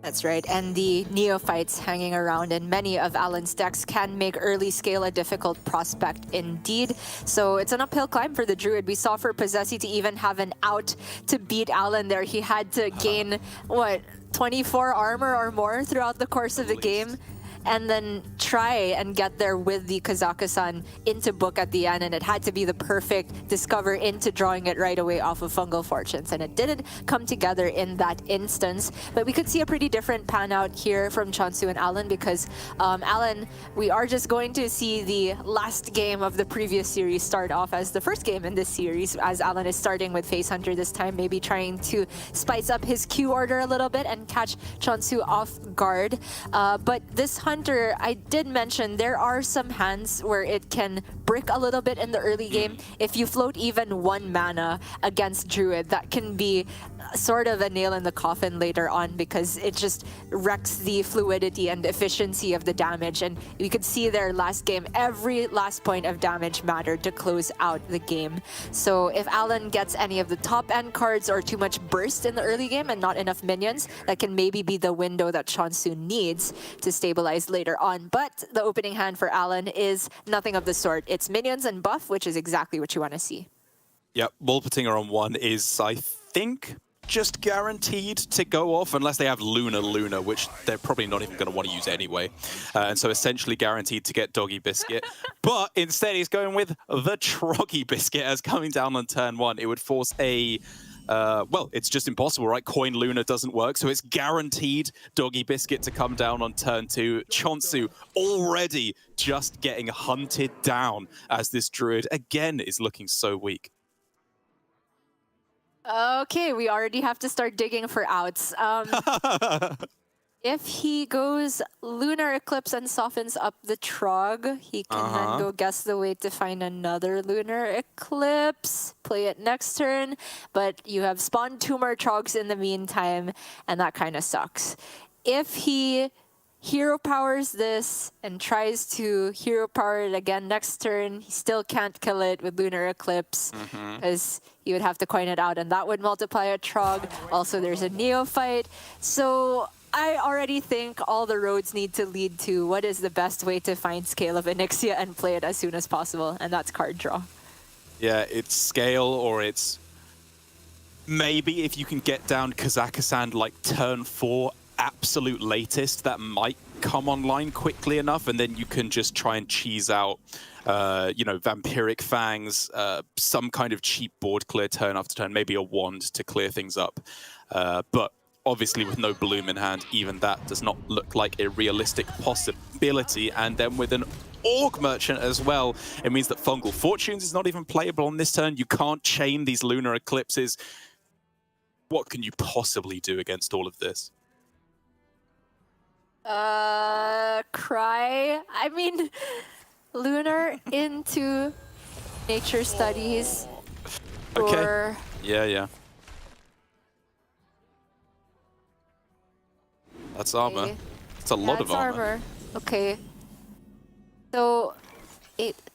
That's right, and the neophytes hanging around in many of Alan's decks can make early scale a difficult prospect indeed. So it's an uphill climb for the Druid. We saw for Posesi to even have an out to beat Alan there. He had to gain, what, 24 armor or more throughout the course of the game, and then try and get there with the Kazakhstan into book at the end, and it had to be the perfect discover into drawing it right away off of Fungal Fortunes, and it didn't come together in that instance. But we could see a pretty different pan out here from Chonsu and Alan, because Alan, we are just going to see the last game of the previous series start off as the first game in this series, as Alan is starting with Face Hunter this time, maybe trying to spice up his Q order a little bit and catch Chonsu off guard. But this Hunter, I did mention there are some hands where it can brick a little bit in the early game. If you float even 1 mana against Druid, that can be sort of a nail in the coffin later on, because it just wrecks the fluidity and efficiency of the damage. And you could see there last game, every last point of damage mattered to close out the game. So if Alan gets any of the top end cards or too much burst in the early game and not enough minions, that can maybe be the window that Chonsu needs to stabilize later on. But the opening hand for Alan is nothing of the sort. It's minions and buff, which is exactly what you want to see. Yep, Wolpertinger on 1 is, I think, just guaranteed to go off unless they have Luna, which they're probably not even going to want to use anyway. And so essentially guaranteed to get Doggy Biscuit. But instead he's going with the Troggy Biscuit as coming down on turn 1. It would force a... well, it's just impossible, right? Coin Luna doesn't work, so it's guaranteed Doggy Biscuit to come down on turn 2. Chonsu already just getting hunted down as this Druid again is looking so weak. Okay, we already have to start digging for outs. If he goes Lunar Eclipse and softens up the Trog, he can then go guess the way to find another Lunar Eclipse, play it next turn, but you have spawned 2 more Trogs in the meantime, and that kind of sucks. If he hero powers this and tries to hero power it again next turn, he still can't kill it with Lunar Eclipse, because you would have to coin it out, and that would multiply a Trog. Also, there's a Neophyte. So I already think all the roads need to lead to what is the best way to find Scale of Onyxia and play it as soon as possible, and that's card draw. Yeah, it's Scale, or it's maybe if you can get down Kazakhstan like turn 4 absolute latest, that might come online quickly enough, and then you can just try and cheese out you know, Vampiric Fangs, some kind of cheap board clear turn after turn, maybe a wand to clear things up. But obviously with no Bloom in hand, even that does not look like a realistic possibility. And then with an Orc Merchant as well, it means that Fungal Fortunes is not even playable on this turn. You can't chain these Lunar Eclipses. What can you possibly do against all of this? Cry. I mean, Lunar into Nature Studies. Okay. Yeah. That's armor. Okay. It's a lot of armor. Okay. So,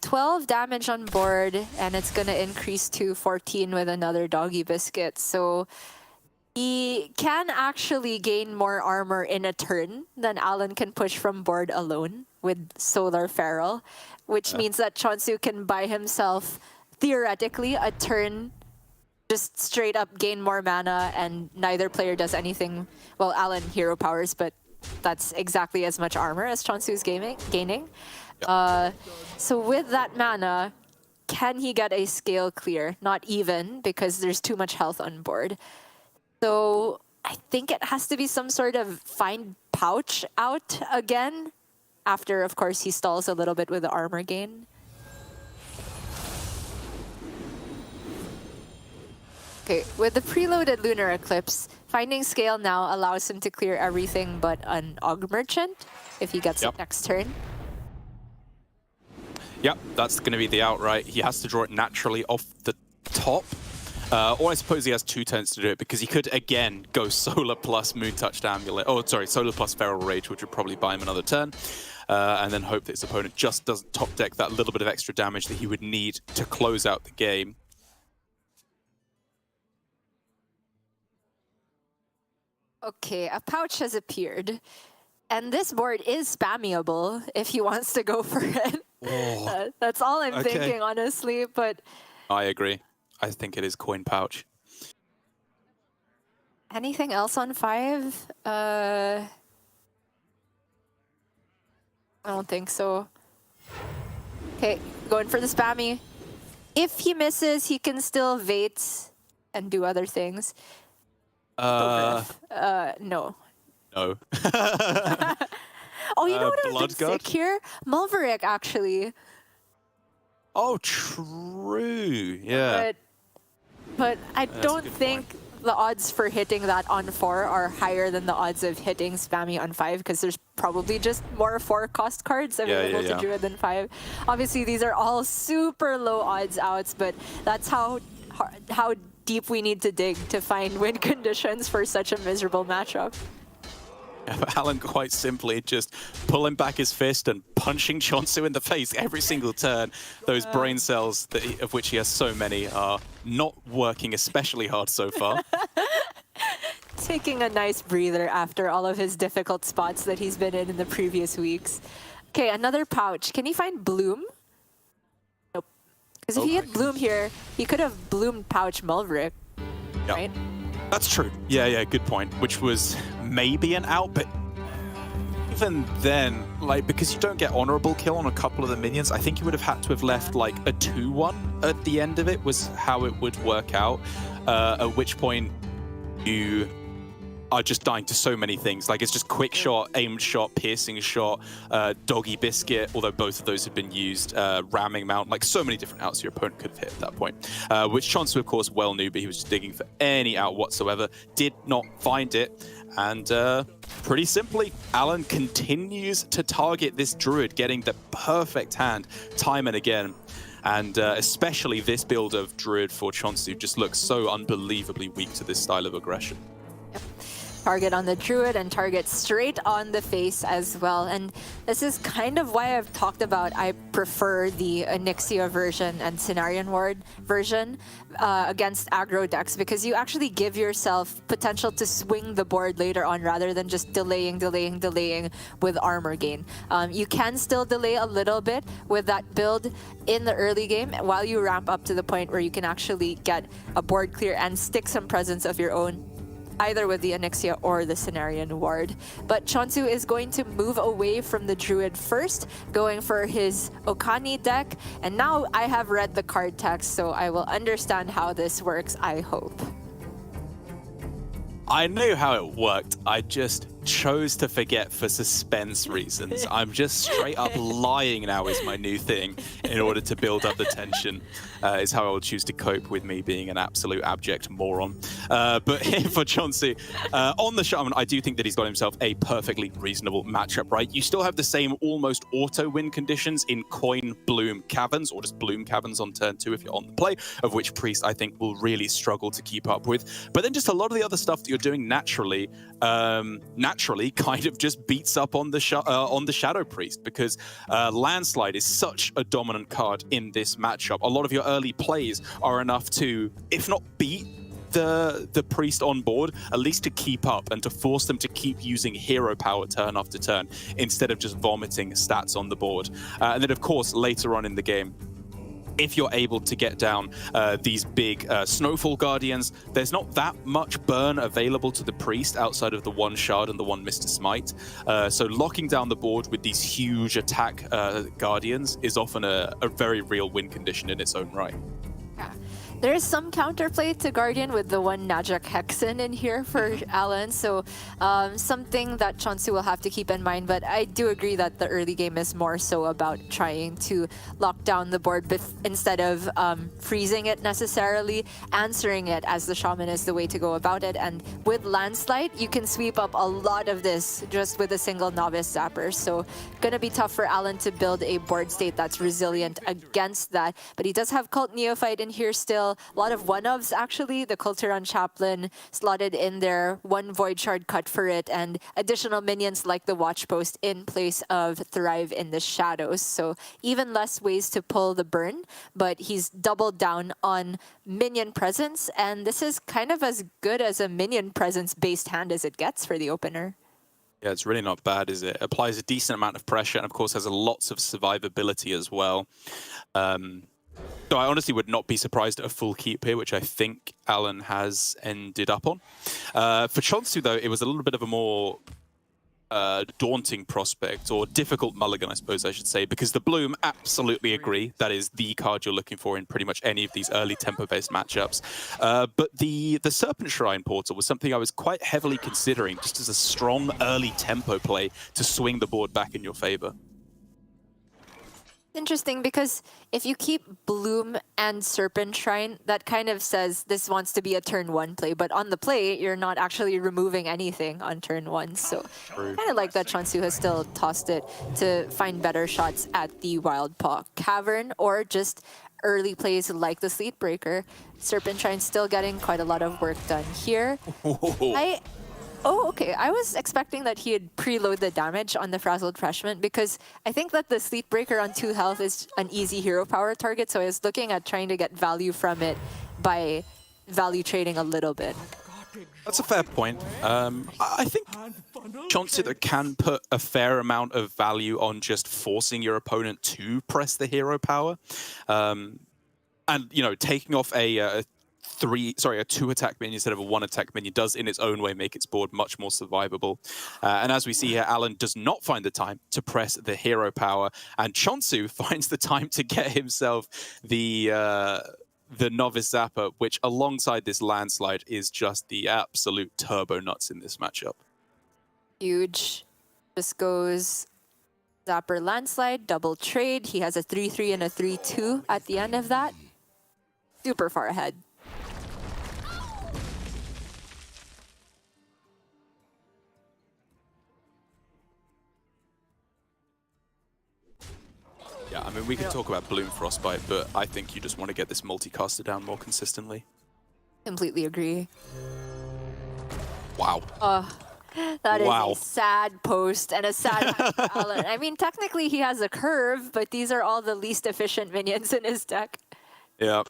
12 damage on board, and it's gonna increase to 14 with another Doggy Biscuit. So, he can actually gain more armor in a turn than Alan can push from board alone with Solar Feral, which means that Chonsu can buy himself, theoretically, a turn, just straight up gain more mana, and neither player does anything. Well, Alan hero powers, but that's exactly as much armor as Chonsu's gaining. So with that mana, can he get a scale clear? Not even, because there's too much health on board. So I think it has to be some sort of find pouch out again, after, of course, he stalls a little bit with the armor gain. Okay, with the preloaded Lunar Eclipse, finding scale now allows him to clear everything but an Aug Merchant if he gets it next turn. Yep, that's going to be the outright. He has to draw it naturally off the top. Or I suppose he has 2 turns to do it, because he could, again, go Solar plus Moontouched Amulet. Oh, sorry, Solar plus Feral Rage, which would probably buy him another turn. And then hope that his opponent just doesn't top deck that little bit of extra damage that he would need to close out the game. Okay, a pouch has appeared. And this board is spammable if he wants to go for it. That's all I'm thinking, honestly. But I agree. I think it is Coin Pouch. anything else on 5? I don't think so. Okay, going for the spammy. If he misses, he can still Vate and do other things. No. No. Oh, you know what Blood would have been God? sick here? Mulveric, actually. Oh, true. Yeah. But I a don't good think the odds for hitting that on 4 are higher than the odds of hitting spammy on 5, because there's probably just more 4-cost cards available to Druid than 5. Obviously, these are all super low odds outs, but that's how deep we need to dig to find win conditions for such a miserable matchup. Alan quite simply just pulling back his fist and punching Chonsu in the face every single turn. Those brain cells, of which he has so many, are not working especially hard so far. Taking a nice breather after all of his difficult spots that he's been in the previous weeks. Okay, another pouch. Can he find Bloom? Nope. Because if he had Bloom here, he could have Bloomed Pouch Mulveric, right? That's true. Yeah, good point. Which was maybe an out, but even then, like, because you don't get honorable kill on a couple of the minions, I think you would have had to have left like a 2-1 at the end of it was how it would work out. At which point you are just dying to so many things. Like, it's just quick shot, aimed shot, piercing shot, doggy biscuit, although both of those have been used, ramming mount, like so many different outs your opponent could have hit at that point, which Chonsu, of course, well knew, but he was just digging for any out whatsoever, did not find it, and pretty simply, Alan continues to target this Druid, getting the perfect hand time and again. And especially this build of Druid for Chonsu just looks so unbelievably weak to this style of aggression. Target on the Druid and target straight on the face as well. And this is kind of why I've talked about I prefer the Onyxia version and Cenarion Ward version against aggro decks, because you actually give yourself potential to swing the board later on rather than just delaying with armor gain. You can still delay a little bit with that build in the early game while you ramp up to the point where you can actually get a board clear and stick some presence of your own, either with the Onyxia or the Cenarion Ward. But Chonsu is going to move away from the Druid first, going for his Okani deck. And now I have read the card text, so I will understand how this works, I hope. I knew how it worked. I just chose to forget for suspense reasons. I'm just straight up lying now is my new thing in order to build up the tension, is how I will choose to cope with me being an absolute abject moron. But here for Chonsu, on the Shaman, I do think that he's got himself a perfectly reasonable matchup, right? You still have the same almost auto win conditions in Coin, Bloom, Caverns, or just Bloom Caverns on turn 2 if you're on the play, of which Priest I think will really struggle to keep up with. But then just a lot of the other stuff that you're doing naturally kind of just beats up on the Shadow Priest, because Landslide is such a dominant card in this matchup. A lot of your early plays are enough to, if not beat the Priest on board, at least to keep up and to force them to keep using hero power turn after turn instead of just vomiting stats on the board. And then, of course, later on in the game, if you're able to get down these big Snowfall Guardians, there's not that much burn available to the Priest outside of the one Shard and the one Mr. Smite. So locking down the board with these huge attack Guardians is often a very real win condition in its own right. Yeah. There is some counterplay to Guardian with the one Najak Hexen in here for Alan, so something that Chonsu will have to keep in mind. But I do agree that the early game is more so about trying to lock down the board instead of freezing it necessarily. Answering it as the Shaman is the way to go about it. And with Landslide, you can sweep up a lot of this just with a single Novice Zapper. So gonna be tough for Alan to build a board state that's resilient against that. But he does have Cult Neophyte in here still. A lot of one-ofs, actually. The Kulturan Chaplain slotted in there, one Void Shard cut for it, and additional minions like the Watchpost in place of Thrive in the Shadows. So even less ways to pull the burn, but he's doubled down on minion presence, and this is kind of as good as a minion presence-based hand as it gets for the opener. Yeah, it's really not bad, is it? Applies a decent amount of pressure and, of course, has lots of survivability as well. So I honestly would not be surprised at a full keep here, which I think Alan has ended up on. For Chonsu, though, it was a little bit of a more daunting prospect, or difficult mulligan, I suppose I should say, because the Bloom, absolutely agree, that is the card you're looking for in pretty much any of these early tempo-based matchups. But the Serpent Shrine portal was something I was quite heavily considering, just as a strong early tempo play to swing the board back in your favor. Interesting, because if you keep Bloom and Serpent Shrine, that kind of says this wants to be a turn 1 play, but on the play, you're not actually removing anything on turn 1. So kind of like that Chonsu has still tossed it to find better shots at the Wild Paw Cavern, or just early plays like the Sleet Breaker. Serpent Shrine still getting quite a lot of work done here. Oh, okay. I was expecting that he'd preload the damage on the Frazzled Freshman, because I think that the Sleep Breaker on 2 health is an easy hero power target, so I was looking at trying to get value from it by value trading a little bit. That's a fair point. I think Chonsu can put a fair amount of value on just forcing your opponent to press the hero power. And, you know, taking off a 2-attack minion instead of a 1-attack minion does in its own way make its board much more survivable. And as we see here, Alan does not find the time to press the hero power, and Chonsu finds the time to get himself the the Novice Zapper, which alongside this Landslide is just the absolute turbo nuts in this matchup. Huge. Just goes Zapper Landslide, double trade. He has a 3-3 and a 3-2 at the end of that. Super far ahead. Yeah, I mean, we can talk about Bloom Frostbite, but I think you just want to get this multicaster down more consistently. Completely agree. Wow. That is a sad post and a sad hand for Alan. I mean, technically he has a curve, but these are all the least efficient minions in his deck. Yeah.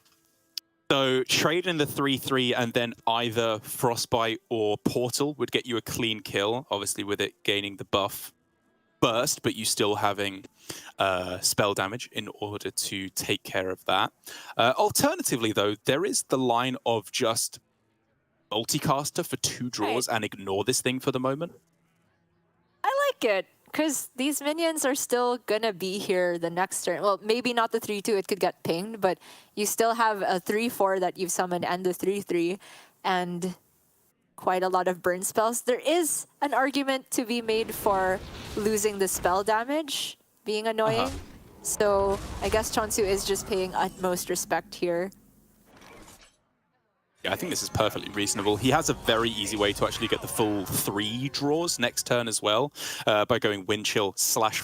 So trade in the 3-3 and then either Frostbite or Portal would get you a clean kill, obviously with it gaining the buff burst, but you still having spell damage in order to take care of that. Alternatively, though, there is the line of just multicaster for 2 draws and ignore this thing for the moment. I like it, because these minions are still gonna be here the next turn. Well, maybe not the 3-2, it could get pinged, but you still have a 3-4 that you've summoned and the 3-3, and quite a lot of burn spells. There is an argument to be made for losing the spell damage being annoying. So I guess Chonsu is just paying utmost respect here. Yeah, I think this is perfectly reasonable. He has a very easy way to actually get the full 3 draws next turn as well, by going Windchill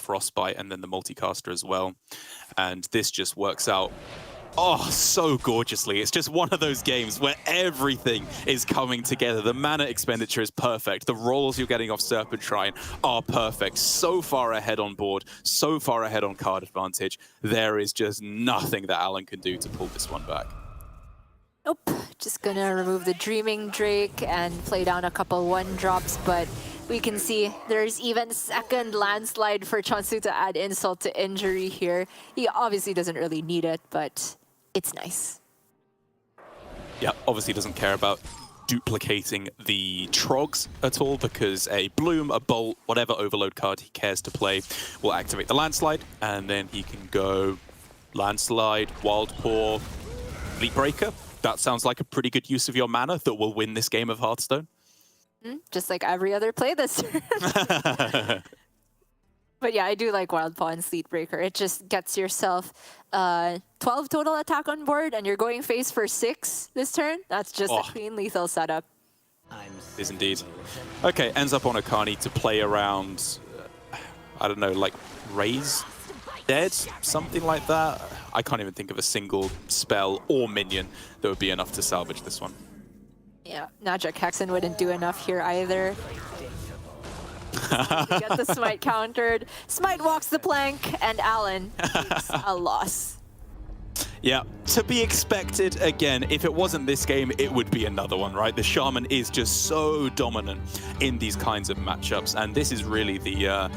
/ Frostbite and then the multicaster as well. And this just works out, so gorgeously. It's just one of those games where everything is coming together. The mana expenditure is perfect. The rolls you're getting off Serpent Shrine are perfect. So far ahead on board, so far ahead on card advantage. There is just nothing that Alan can do to pull this one back. Nope, just gonna remove the Dreaming Drake and play down a couple 1-drops, but we can see there's even second Landslide for Chonsu to add insult to injury here. He obviously doesn't really need it, but it's nice. Yeah, obviously doesn't care about duplicating the Trogs at all, because a Bloom, a Bolt, whatever Overload card he cares to play will activate the Landslide, and then he can go Landslide, Wild Paw, Fleet Breaker. That sounds like a pretty good use of your mana that will win this game of Hearthstone. Just like every other play this turn. But yeah, I do like Wild Paw and Sleet Breaker. It just gets yourself 12 total attack on board, and you're going face for 6 this turn. That's just a clean lethal setup. Is indeed. Okay, ends up on Akani to play around, I don't know, like Raise Dead? Something like that. I can't even think of a single spell or minion that would be enough to salvage this one. Yeah, Najak Hexen wouldn't do enough here either. To get the Smite countered. Smite walks the plank, and Alan takes a loss. Yeah, to be expected. Again, if it wasn't this game, it would be another one, right? The Shaman is just so dominant in these kinds of matchups, and this is really the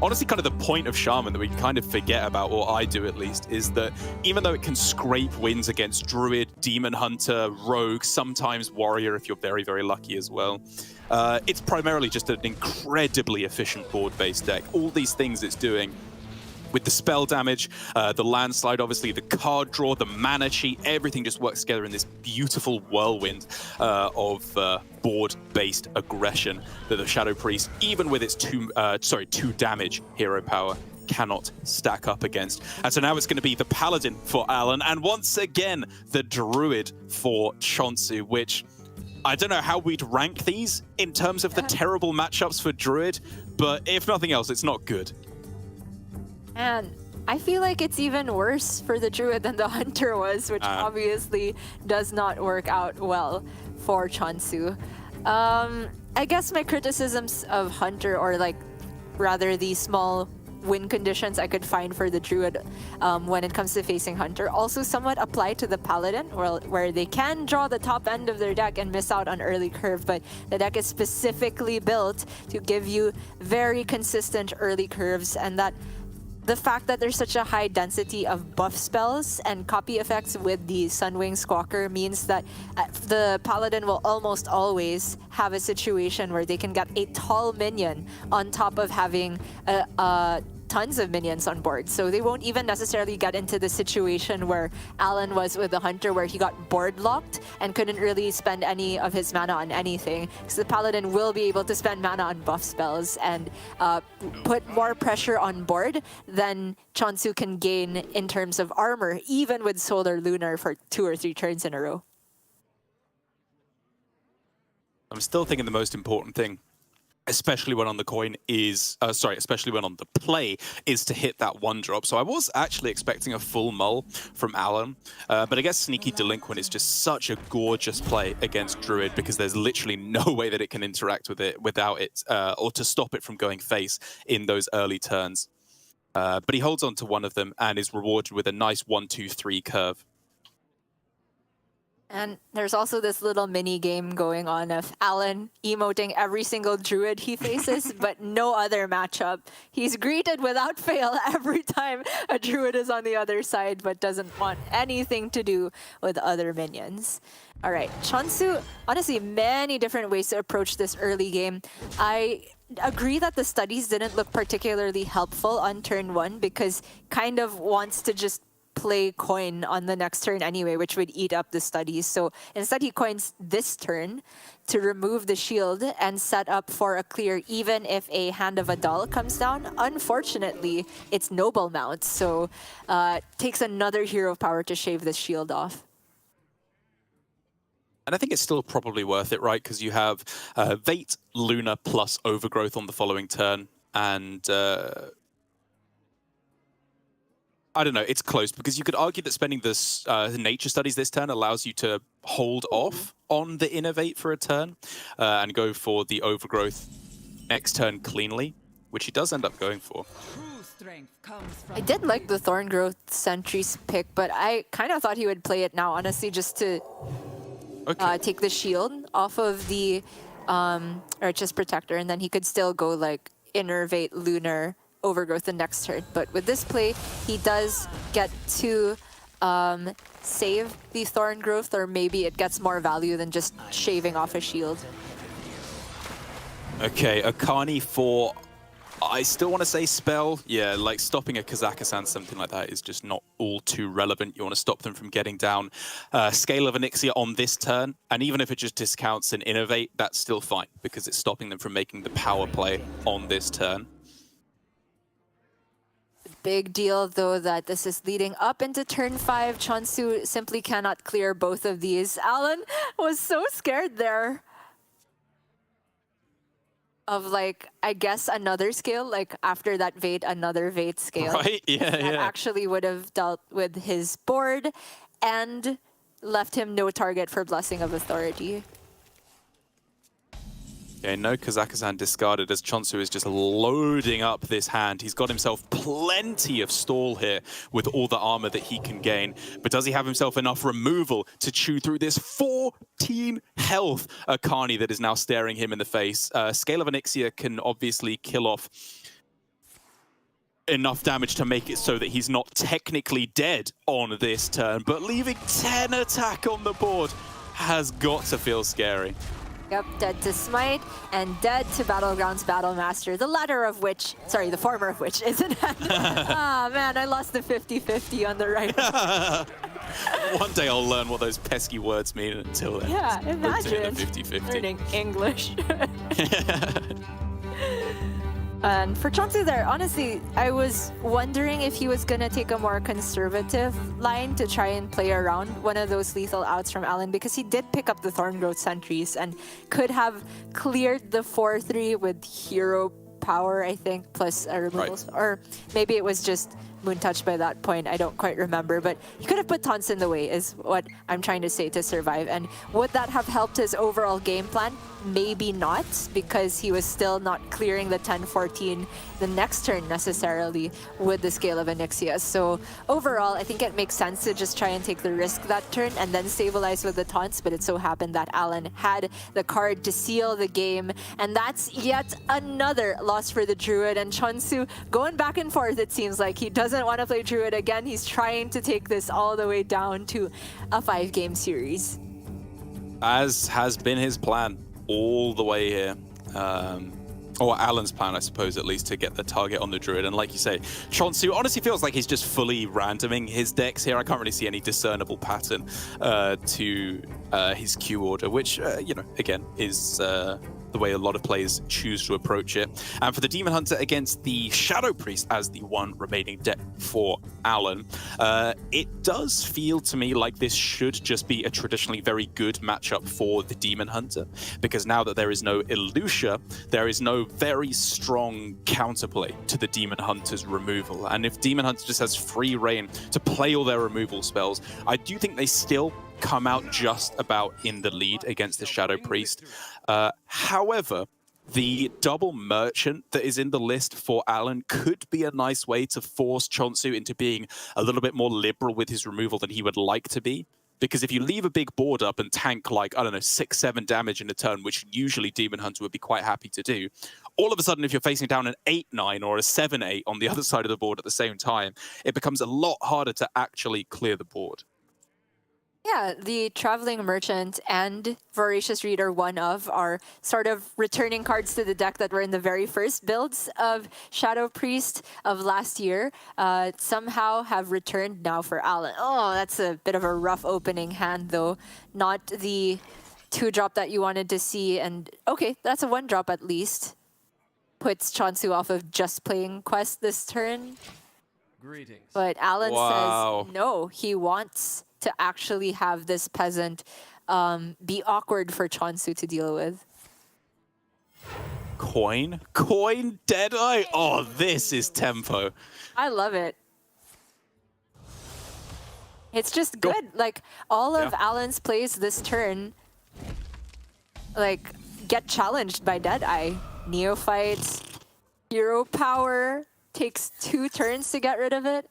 honestly kind of the point of Shaman that we kind of forget about, or I do at least, is that even though it can scrape wins against Druid, Demon Hunter, Rogue, sometimes Warrior if you're very, very lucky as well, it's primarily just an incredibly efficient board-based deck. All these things it's doing with the spell damage, the Landslide, obviously the card draw, the mana cheat, everything just works together in this beautiful whirlwind of board-based aggression that the Shadow Priest, even with its 2 damage hero power, cannot stack up against. And so now it's going to be the Paladin for Alan, and once again, the Druid for Chonsu, which I don't know how we'd rank these in terms of the terrible matchups for Druid, but if nothing else, it's not good. And I feel like it's even worse for the Druid than the Hunter was, which obviously does not work out well for Chonsu. I guess my criticisms of Hunter, or like rather the small win conditions I could find for the Druid when it comes to facing Hunter, also somewhat apply to the Paladin, where they can draw the top end of their deck and miss out on early curve, but the deck is specifically built to give you very consistent early curves, and that the fact that there's such a high density of buff spells and copy effects with the Sunwing Squawker means that the Paladin will almost always have a situation where they can get a tall minion on top of having tons of minions on board, so they won't even necessarily get into the situation where Alan was with the Hunter, where he got board locked and couldn't really spend any of his mana on anything. So the Paladin will be able to spend mana on buff spells and put more pressure on board than Chonsu can gain in terms of armor, even with Solar Lunar for 2 or 3 turns in a row. I'm still thinking the most important thing, especially when on the coin is, especially when on the play, is to hit that 1-drop. So I was actually expecting a full mull from Alan, but I guess Sneaky Delinquent is just such a gorgeous play against Druid because there's literally no way that it can interact with it without it, or to stop it from going face in those early turns. But he holds on to one of them and is rewarded with a nice 1-2-3 curve. And there's also this little mini game going on of Alan emoting every single Druid he faces, but no other matchup. He's greeted without fail every time a Druid is on the other side, but doesn't want anything to do with other minions. All right, Chonsu, honestly, many different ways to approach this early game. I agree that the studies didn't look particularly helpful on turn 1 because kind of wants to just play coin on the next turn anyway, which would eat up the studies. So instead he coins this turn to remove the shield and set up for a clear even if a Hand of Adal comes down. Unfortunately, it's Noble Mount, so takes another hero power to shave the shield off. And I think it's still probably worth it, right? Because you have Vate, Luna plus Overgrowth on the following turn, and I don't know, it's close, because you could argue that spending this nature studies this turn allows you to hold off on the Innovate for a turn and go for the Overgrowth next turn cleanly, which he does end up going for. I did like the Thorngrowth Sentries pick, but I kind of thought he would play it now, honestly, just to take the shield off of the Righteous Protector, and then he could still go like Innervate, Lunar, Overgrowth the next turn. But with this play, he does get to save the Thorngrowth, or maybe it gets more value than just shaving off a shield. Okay, Akani for, I still want to say spell. Yeah, like stopping a Kazakhstan, something like that is just not all too relevant. You want to stop them from getting down Scale of Onyxia on this turn. And even if it just discounts an Innovate, that's still fine, because it's stopping them from making the power play on this turn. Big deal, though, that this is leading up into turn 5. Chonsu simply cannot clear both of these. Alan was so scared there of, like, I guess another scale, like after that Vate, another Vate scale. Right, yeah, that actually would have dealt with his board and left him no target for Blessing of Authority. Yeah, no Kazakhstan discarded as Chonsu is just loading up this hand. He's got himself plenty of stall here with all the armor that he can gain. But does he have himself enough removal to chew through this 14 health Akani that is now staring him in the face? Scale of Onyxia can obviously kill off enough damage to make it so that he's not technically dead on this turn. But leaving 10 attack on the board has got to feel scary. Yep, dead to Smite and dead to Battlegrounds Battlemaster, the latter of which, sorry, the former of which isn't. Ah, man, I lost the 50-50 on the right. One day I'll learn what those pesky words mean. Until then, yeah, imagine 50-50. learning English. And for Chonsu there, honestly, I was wondering if he was going to take a more conservative line to try and play around one of those lethal outs from Alan, because he did pick up the Thorngrowth Sentries and could have cleared the 4-3 with hero power, I think, plus a removal. Right. Or maybe it was just Moon Touch by that point. I don't quite remember, but he could have put taunts in the way is what I'm trying to say to survive. And would that have helped his overall game plan? Maybe not, because he was still not clearing the 10-14 the next turn necessarily with the Scale of Onyxia. So overall, I think it makes sense to just try and take the risk that turn and then stabilize with the taunts, but it so happened that Alan had the card to seal the game, and that's yet another loss for the Druid. And Chonsu going back and forth, it seems like he doesn't want to play Druid again. He's trying to take this all the way down to a 5-game series. As has been his plan all the way here. Or Alan's plan, I suppose, at least, to get the target on the Druid. And like you say, Chonsu honestly feels like he's just fully randoming his decks here. I can't really see any discernible pattern to his Q order, which, you know, again, is the way a lot of players choose to approach it. And for the Demon Hunter against the Shadow Priest as the one remaining deck for Alan, it does feel to me like this should just be a traditionally very good matchup for the Demon Hunter, because now that there is no Elucia, there is no very strong counterplay to the Demon Hunter's removal. And if Demon Hunter just has free reign to play all their removal spells, I do think they still come out just about in the lead against the Shadow Priest. However, the double merchant that is in the list for Alan could be a nice way to force Chonsu into being a little bit more liberal with his removal than he would like to be. Because if you leave a big board up and tank like, I don't know, 6-7 damage in a turn, which usually Demon Hunter would be quite happy to do, all of a sudden if you're facing down an 8-9 or a 7-8 on the other side of the board at the same time, it becomes a lot harder to actually clear the board. Yeah, the Traveling Merchant and Voracious Reader, one of, are sort of returning cards to the deck that were in the very first builds of Shadow Priest of last year. Somehow have returned now for Alan. Oh, that's a bit of a rough opening hand, though. Not the 2-drop that you wanted to see. And okay, that's a 1-drop at least. Puts Chonsu off of just playing Quest this turn. Greetings. But Alan Wow. says no, he wants to actually have this peasant be awkward for Chonsu to deal with. Coin, Deadeye. Oh, this is tempo. I love it. It's just good. Like, all of Alan's plays this turn, like, get challenged by Deadeye. Neophyte, Hero Power, takes 2 turns to get rid of it.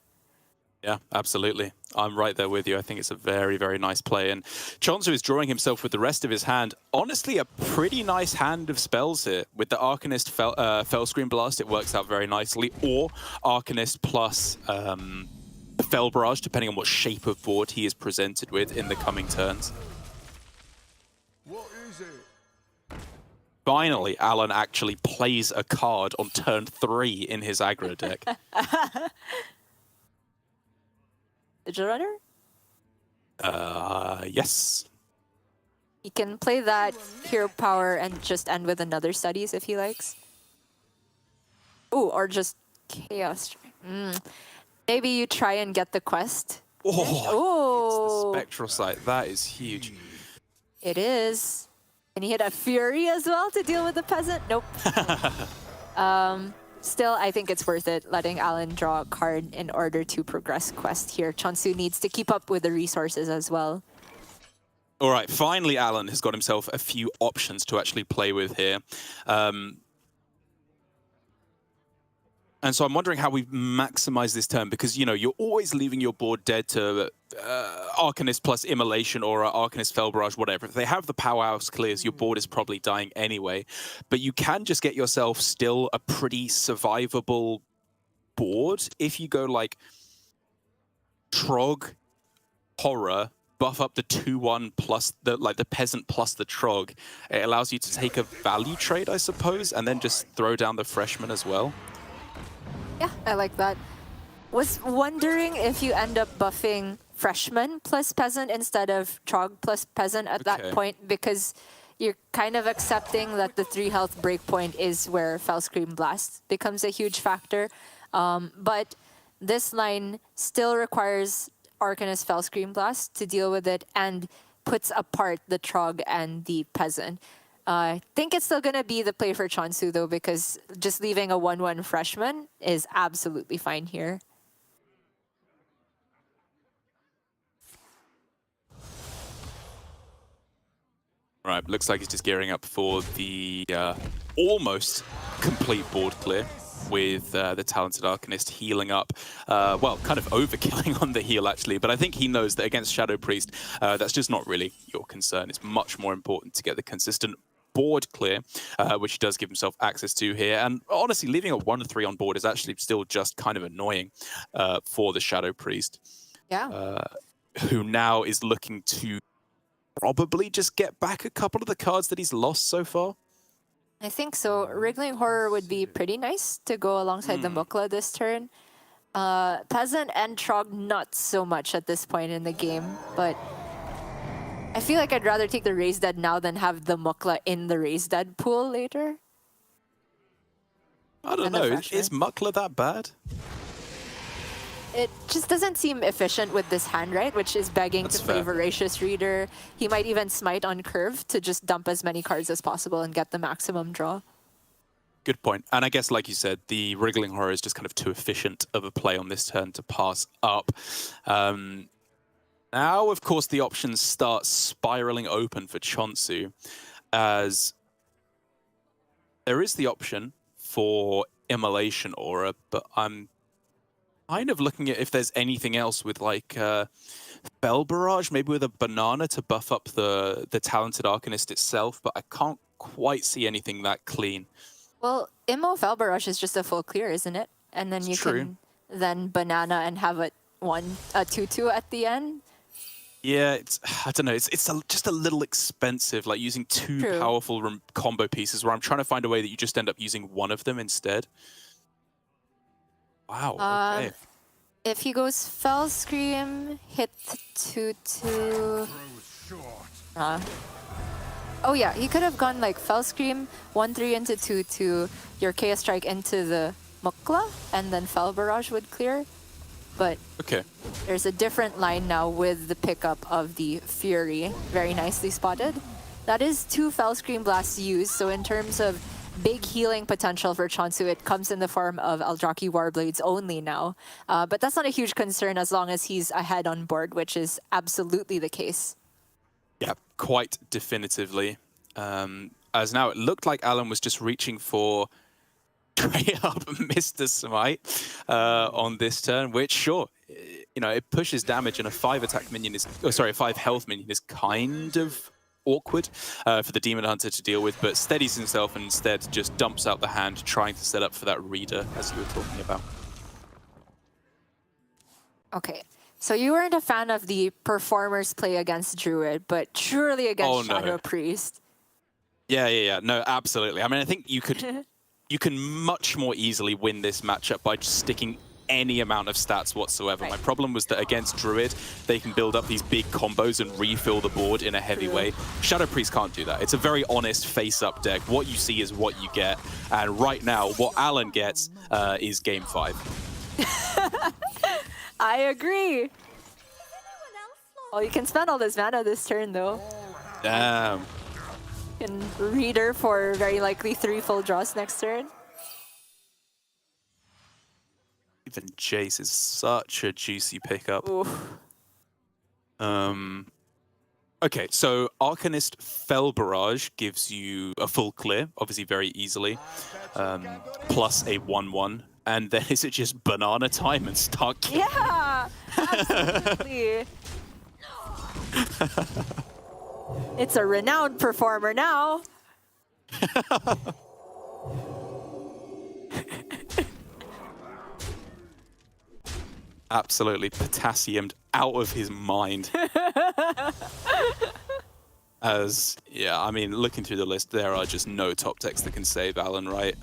Yeah, absolutely. I'm right there with you. I think it's a very, very nice play. And Chonsu is drawing himself with the rest of his hand. Honestly, a pretty nice hand of spells here. With the Arcanist Fellscream Blast, it works out very nicely. Or Arcanist plus Fell Barrage, depending on what shape of board he is presented with in the coming turns. What is it? Finally, Alan actually plays a card on turn 3 in his aggro deck. Digital Runner? Yes. He can play that Hero Power and just end with another Studies if he likes. Ooh, or just Chaos. Maybe you try and get the quest. Oh, Oh, it's the Spectral Sight. That is huge. it is. Can he hit a Fury as well to deal with the peasant? Nope. Still, I think it's worth it letting Alan draw a card in order to progress quest here. Chonsu needs to keep up with the resources as well. All right, finally, Alan has got himself a few options to actually play with here. And so I'm wondering how we maximize this turn, because, you know, you're always leaving your board dead to Arcanist plus Immolation or Arcanist Fell Barrage, whatever. If they have the powerhouse clears, your board is probably dying anyway. But you can just get yourself still a pretty survivable board if you go like Trog, Horror, buff up the 2-1 plus the Peasant plus the Trog. It allows you to take a value trade, I suppose, and then just throw down the Freshman as well. Yeah, I like that. Was wondering if you end up buffing Freshman plus Peasant instead of Trog plus Peasant at that point, because you're kind of accepting that the 3 health breakpoint is where Fellscream Blast becomes a huge factor. But this line still requires Arcanist Fellscream Blast to deal with it and puts apart the Trog and the Peasant. I think it's still going to be the play for Chonsu, though, because just leaving a 1-1 Freshman is absolutely fine here. Right, looks like he's just gearing up for the almost complete board clear with the Talented Arcanist healing up. Well, kind of overkilling on the heal, actually, but I think he knows that against Shadow Priest, that's just not really your concern. It's much more important to get the consistent board clear, which he does give himself access to here. And honestly, leaving a 1-3 on board is actually still just kind of annoying for the Shadow Priest. Yeah. Who now is looking to probably just get back a couple of the cards that he's lost so far. I think so. Wriggling Horror would be pretty nice to go alongside the Mukla this turn. Peasant and Trog, not so much at this point in the game, but I feel like I'd rather take the Raise Dead now than have the Mukla in the Raise Dead pool later. I don't know. Is Mukla that bad? It just doesn't seem efficient with this hand, right? Which is begging to play Voracious Reader. He might even smite on curve to just dump as many cards as possible and get the maximum draw. Good point. And I guess, like you said, the Wriggling Horror is just kind of too efficient of a play on this turn to pass up. Now, of course, the options start spiraling open for Chonsu, as there is the option for Immolation Aura, but I'm kind of looking at if there's anything else with like Bell Barrage, maybe with a banana to buff up the Talented Arcanist itself, but I can't quite see anything that clean. Well, Immo Fel Barrage is just a full clear, isn't it? And then you can then banana and have a 2/2 at the end. Yeah, I don't know. It's just a little expensive, like using two powerful combo pieces where I'm trying to find a way that you just end up using one of them instead. Wow, okay. If he goes Fell Scream, hit 2/2. Oh yeah, he could have gone like Fell Scream, 1/3 into 2/2, your Chaos Strike into the Mukla, and then Fell Barrage would clear. But there's a different line now with the pickup of the Fury. Very nicely spotted. That is 2 Fell Scream Blasts used, so in terms of big healing potential for Chonsu, it comes in the form of Eldrazi Warblades only now. But that's not a huge concern as long as he's ahead on board, which is absolutely the case. Yeah, quite definitively. As now it looked like Alan was just reaching for straight up Mr. Smite on this turn, which sure, you know, it pushes damage and a 5 attack minion is, oh sorry, a 5 health minion is kind of awkward for the Demon Hunter to deal with, but steadies himself and instead just dumps out the hand, trying to set up for that reader, as you were talking about. Okay, so you weren't a fan of the performer's play against Druid, but surely against Shadow Priest. Yeah. No, absolutely. I mean, I think you could, you can much more easily win this matchup by just sticking any amount of stats whatsoever. My problem was that against Druid, they can build up these big combos and refill the board in a heavy way. Shadow Priest can't do that. It's a very honest face-up deck. What you see is what you get. And right now, what Alan gets is Game 5. I agree. Oh, you can spend all this mana this turn, though. Damn. And Reader for very likely 3 full draws next turn. Even Jace is such a juicy pickup. Okay, so Arcanist Fel Barrage gives you a full clear, obviously very easily, plus a 1/1. And then is it just banana time and start killing? Yeah, absolutely. It's a renowned performer now. Absolutely potassiumed out of his mind. As, yeah, I mean, looking through the list, there are just no top decks that can save Alan, right?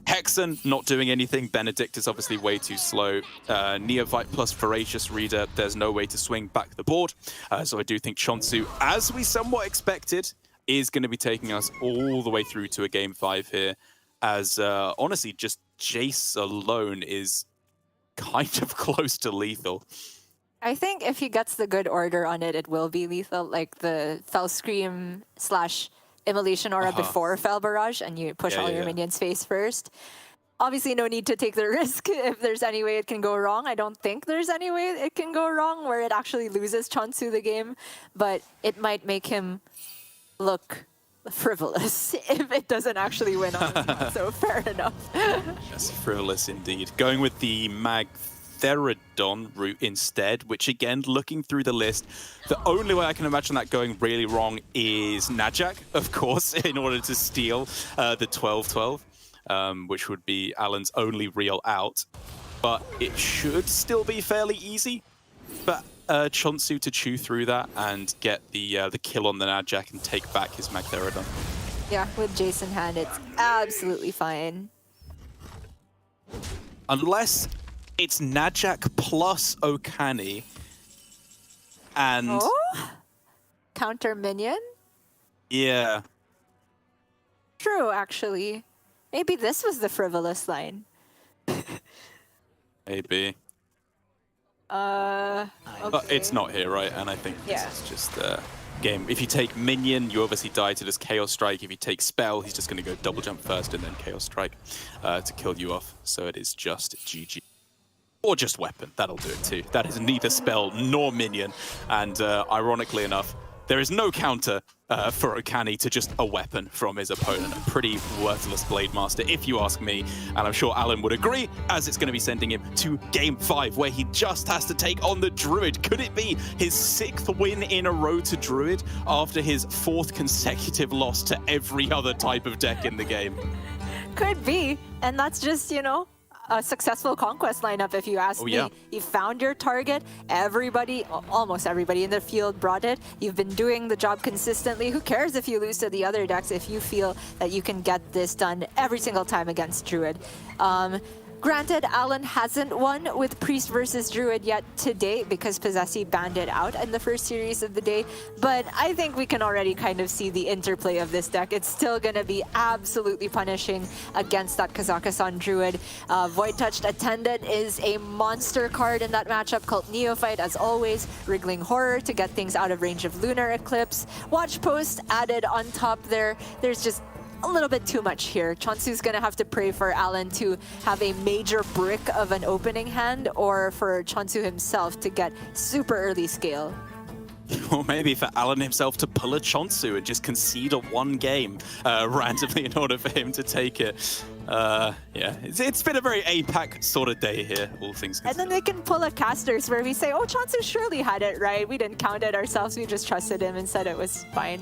Hexen, not doing anything. Benedict is obviously way too slow. Neophyte plus Voracious Reader, there's no way to swing back the board. So I do think Chonsu, as we somewhat expected, is going to be taking us all the way through to a Game 5 here. As, honestly, just Jace alone is kind of close to lethal. I think if he gets the good order on it, it will be lethal, like the Fel Scream / Immolation Aura before Fel Barrage, and you push all your minions face first. Obviously, no need to take the risk if there's any way it can go wrong. I don't think there's any way it can go wrong where it actually loses Chonsu the game, but it might make him look frivolous if it doesn't actually win on so fair enough. Yes, frivolous indeed. Going with the Magtheridon route instead, which again, looking through the list, the only way I can imagine that going really wrong is Najak, of course, in order to steal the 12/12, which would be Alan's only real out. But it should still be fairly easy. But Chonsu to chew through that and get the kill on the Najak and take back his Magtheridon. Yeah, with Jason hand, it's absolutely fine. Unless it's Najak plus Okani and... Oh? Counter minion? Yeah. True, actually. Maybe this was the frivolous line. Maybe. Okay. But it's not here, right? And I think Yeah. this is just a game. If you take Minion, you obviously die to this Chaos Strike. If you take Spell, he's just going to go double jump first and then Chaos Strike to kill you off. So it is just GG. Or just Weapon. That'll do it too. That is neither Spell nor Minion. And ironically enough, there is no counter for Okani to just a weapon from his opponent. A pretty worthless Blade Master, if you ask me. And I'm sure Alan would agree, as it's going to be sending him to Game 5, where he just has to take on the Druid. Could it be his 6th win in a row to Druid after his 4th consecutive loss to every other type of deck in the game? Could be. And that's just, you know, a successful Conquest lineup, if you ask me. You found your target. Everybody, almost everybody in the field brought it. You've been doing the job consistently. Who cares if you lose to the other decks if you feel that you can get this done every single time against Druid. Granted, Alan hasn't won with Priest versus Druid yet to date because Posesi banned it out in the first series of the day, but I think we can already kind of see the interplay of this deck. It's still going to be absolutely punishing against that Kazakhstan Druid. Void Touched Attendant is a monster card in that matchup called Neophyte, as always. Wriggling Horror to get things out of range of Lunar Eclipse. Watch Post added on top there. There's just a little bit too much here. Chonsu's gonna have to pray for Alan to have a major brick of an opening hand, or for Chonsu himself to get super early scale. Or maybe for Alan himself to pull a Chonsu and just concede a one game randomly in order for him to take it. Yeah, it's been a very APAC sort of day here, all things considered. And then they can pull a Casters where we say, oh, Chonsu surely had it right. We didn't count it ourselves. We just trusted him and said it was fine.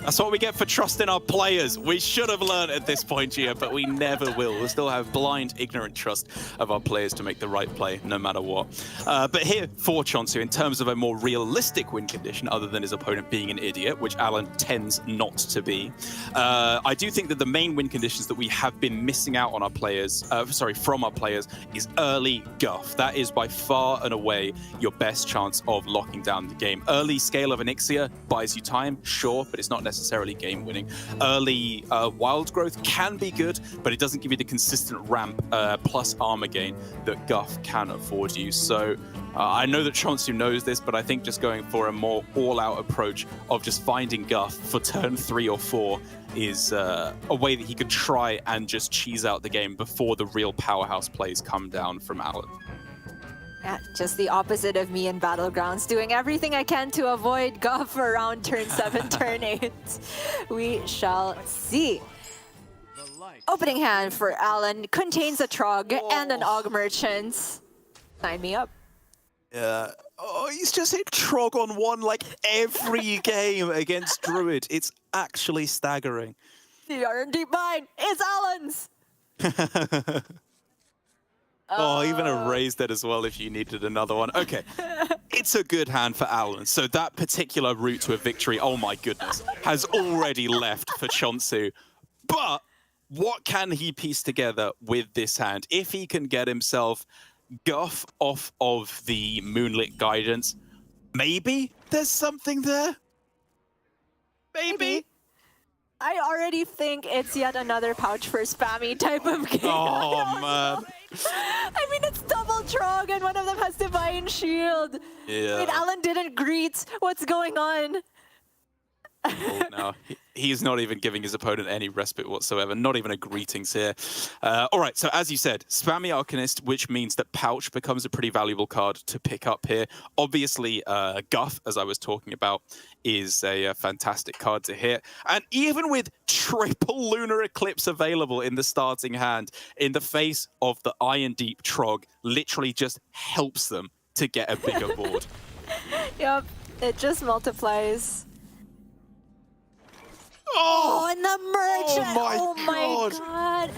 That's what we get for trusting our players. We should have learned at this point, Gia, but we never will. We'll still have blind, ignorant trust of our players to make the right play, no matter what. But here for Chonsu, in terms of a more realistic win condition, other than his opponent being an idiot, which Alan tends not to be, I do think that the main win conditions that we have been missing out on our players, from our players, is early guff. That is by far and away your best chance of locking down the game. Early scale of Onyxia buys you time, sure, but it's not necessarily game winning. Early wild growth can be good, but it doesn't give you the consistent ramp plus armor gain that Guff can afford you. So I know that Chonsu knows this, but I think just going for a more all-out approach of just finding Guff for turn 3 or 4 is a way that he could try and just cheese out the game before the real powerhouse plays come down from Alan. Yeah, just the opposite of me in Battlegrounds, doing everything I can to avoid Guff around turn 7, turn 8. We shall see. Opening hand for Alan contains a Trog and an Og Merchant. Sign me up. Yeah. Oh, he's just hit Trog on 1 like every game against Druid. It's actually staggering. The R&D mine is Alan's! Oh, even a raised it as well if you needed another one. Okay, it's a good hand for Alan. So that particular route to a victory, oh my goodness, has already left for Chonsu. But what can he piece together with this hand? If he can get himself Guff off of the Moonlit Guidance, maybe there's something there? Maybe. I already think it's yet another pouch for spammy type of game. Oh, man. I mean, it's double Trog and one of them has Divine Shield. Yeah. I mean, Alan didn't greet. What's going on? Oh, no. He's not even giving his opponent any respite whatsoever. Not even a greetings here. All right, so as you said, Spammy Arcanist, which means that Pouch becomes a pretty valuable card to pick up here. Obviously, Guff, as I was talking about, is a fantastic card to hit. And even with triple Lunar Eclipse available in the starting hand, in the face of the Iron Deep Trog, literally just helps them to get a bigger board. Yep, it just multiplies. Oh, and the merchant! oh my God!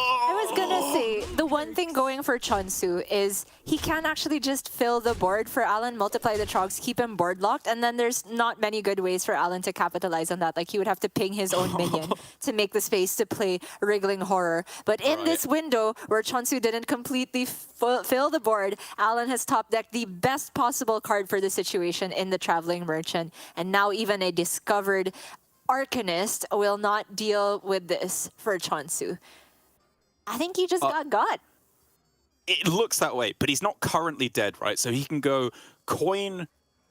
I was gonna say, the one thing going for Chonsu is he can actually just fill the board for Alan, multiply the trogs, keep him board locked, and then there's not many good ways for Alan to capitalize on that. Like, he would have to ping his own minion to make the space to play Wriggling Horror. But in this window, where Chonsu didn't completely fill the board, Alan has top decked the best possible card for the situation in the Traveling Merchant. And now even a discovered Arcanist will not deal with this for Chonsu. I think he just got. It looks that way, but he's not currently dead, right? So he can go coin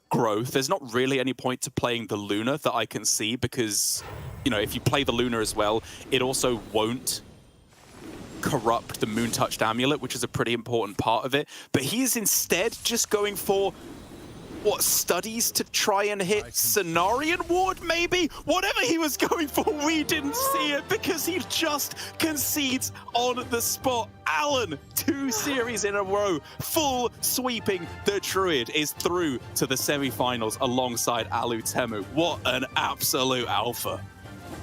growth. There's not really any point to playing the Luna that I can see, because, you know, if you play the Luna as well, it also won't corrupt the Moon Touched Amulet, which is a pretty important part of it. But he is instead just going for what, studies to try and hit Cenarian Ward, maybe? Whatever he was going for, we didn't see it because he just concedes on the spot. Alan, 2 series in a row, full sweeping the Druid, is through to the semi-finals alongside Alutemu. What an absolute alpha.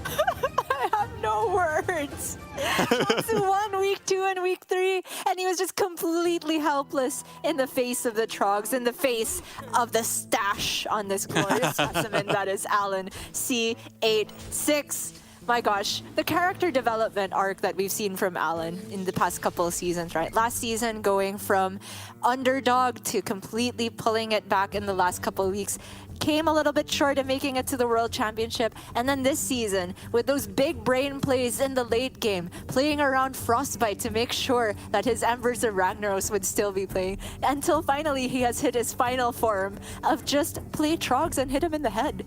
I have no words. Chonsu won week 2 and week 3, and he was just completely helpless in the face of the trogs, in the face of the stash on this glorious specimen that is Alan C86. My gosh, the character development arc that we've seen from Alan in the past couple of seasons, right? Last season, going from underdog to completely pulling it back in the last couple of weeks, came a little bit short of making it to the World Championship. And then this season, with those big brain plays in the late game, playing around Frostbite to make sure that his Embers of Ragnaros would still be playing, until finally he has hit his final form of just play Trogs and hit him in the head.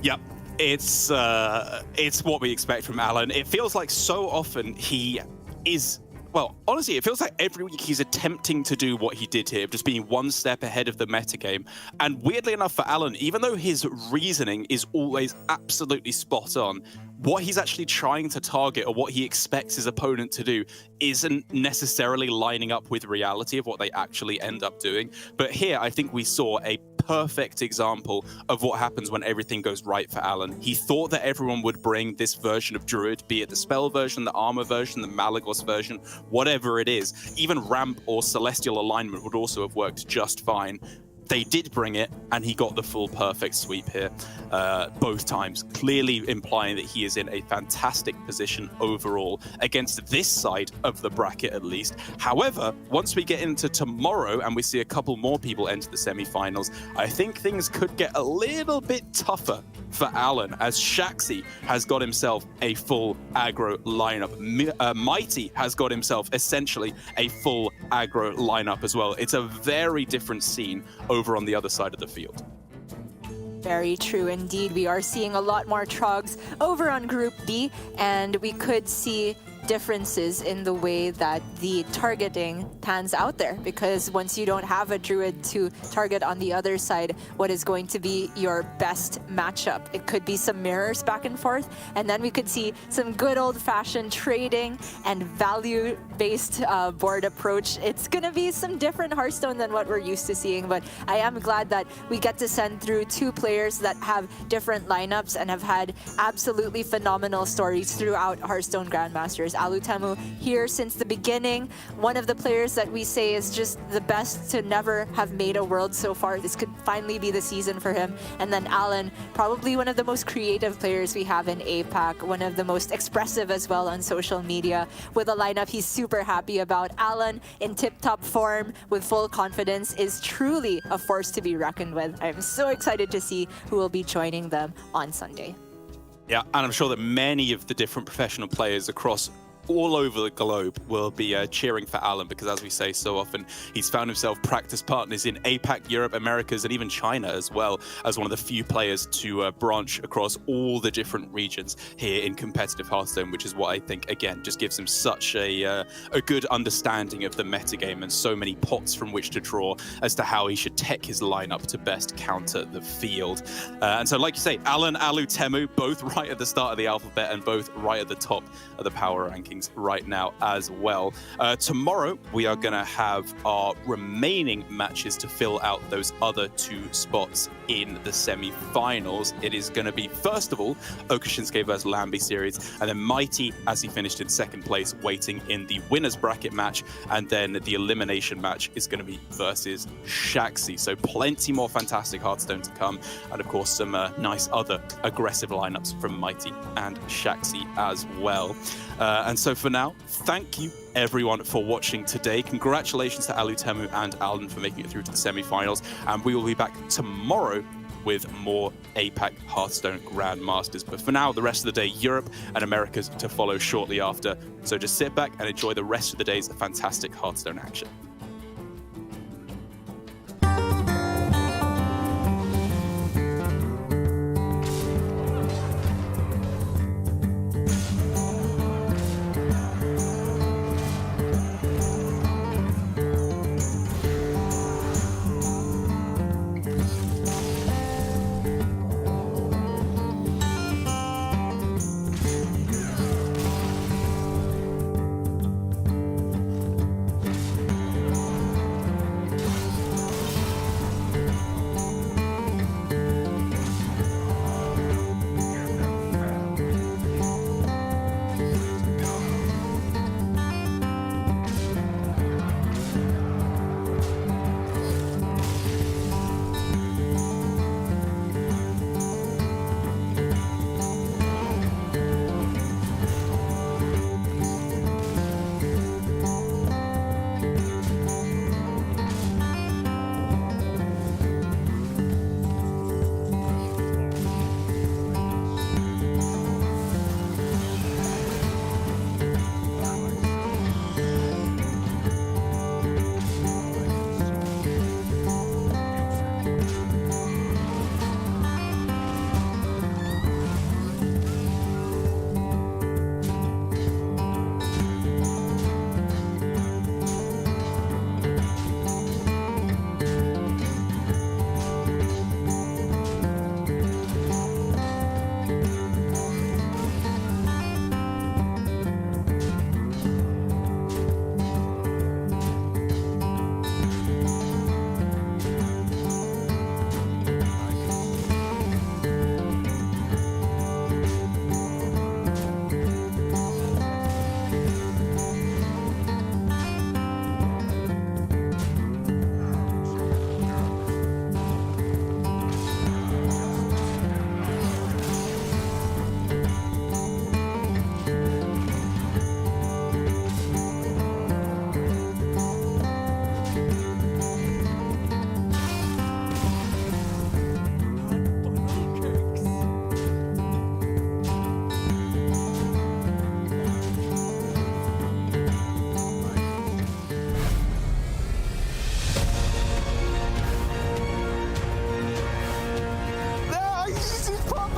Yep. It's what we expect from Alan. It feels like so often he is... Well, honestly, it feels like every week he's attempting to do what he did here, just being one step ahead of the metagame. And weirdly enough for Alan, even though his reasoning is always absolutely spot on, what he's actually trying to target or what he expects his opponent to do isn't necessarily lining up with reality of what they actually end up doing. But here, I think we saw a perfect example of what happens when everything goes right for Alan. He thought that everyone would bring this version of Druid, be it the spell version, the armor version, the Malagos version, whatever it is. Even ramp or celestial alignment would also have worked just fine. They did bring it, and he got the full perfect sweep here both times, clearly implying that he is in a fantastic position overall against this side of the bracket, at least. However, once we get into tomorrow and we see a couple more people enter the semi-finals, I think things could get a little bit tougher for Alan, as Shaxi has got himself a full aggro lineup. Mighty has got himself essentially a full aggro lineup as well. It's a very different scene over on the other side of the field. Very true indeed. We are seeing a lot more Trogs over on Group B, and we could see differences in the way that the targeting pans out there, because once you don't have a Druid to target on the other side, what is going to be your best matchup? It could be some mirrors back and forth, and then we could see some good old-fashioned trading and value-based board approach. It's gonna be some different Hearthstone than what we're used to seeing, but I am glad that we get to send through 2 players that have different lineups and have had absolutely phenomenal stories throughout Hearthstone Grandmasters. Alutemu here since the beginning, one of the players that we say is just the best to never have made a world so far. This could finally be the season for him. And then Alan, probably one of the most creative players we have in APAC, one of the most expressive as well on social media, with a lineup he's super happy about. Alan, in tip-top form, with full confidence, is truly a force to be reckoned with. I'm so excited to see who will be joining them on Sunday. Yeah, and I'm sure that many of the different professional players across all over the globe will be cheering for Alan, because as we say so often, he's found himself practice partners in APAC, Europe, Americas, and even China as well, as one of the few players to branch across all the different regions here in competitive Hearthstone, which is what I think, again, just gives him such a good understanding of the metagame and so many pots from which to draw as to how he should tech his lineup to best counter the field. And so, like you say, Alan, Alutemu, both right at the start of the alphabet and both right at the top of the power rankings standings right now as well. Tomorrow, we are going to have our remaining matches to fill out those other 2 spots in the semi-finals. It is going to be, first of all, Okashinsuke versus Lambi series, and then Mighty, as he finished in 2nd place, waiting in the winner's bracket match, and then the elimination match is going to be versus Shaxi. So plenty more fantastic Hearthstone to come, and of course some nice other aggressive lineups from Mighty and Shaxi as well. And so for now, thank you everyone for watching today. Congratulations to Alutemu and Alden for making it through to the semi-finals, and we will be back tomorrow with more APAC Hearthstone Grandmasters. But for now, the rest of the day, Europe and Americas to follow shortly after. So just sit back and enjoy the rest of the day's fantastic Hearthstone action.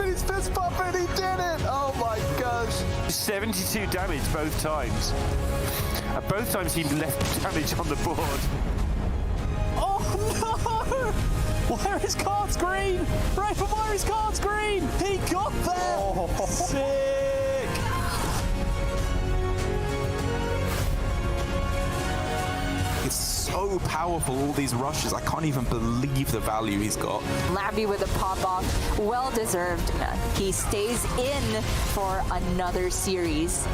He's fist pumping, he did it! Oh my gosh. 72 damage both times. And both times he left damage on the board. Oh no! Where is cards green? Right for Myri's cards green! He got there! Oh. Sick! It's so powerful, all these rushes. I can't even believe the value he's got. Lambi with a pop-off. Well deserved. He stays in for another series.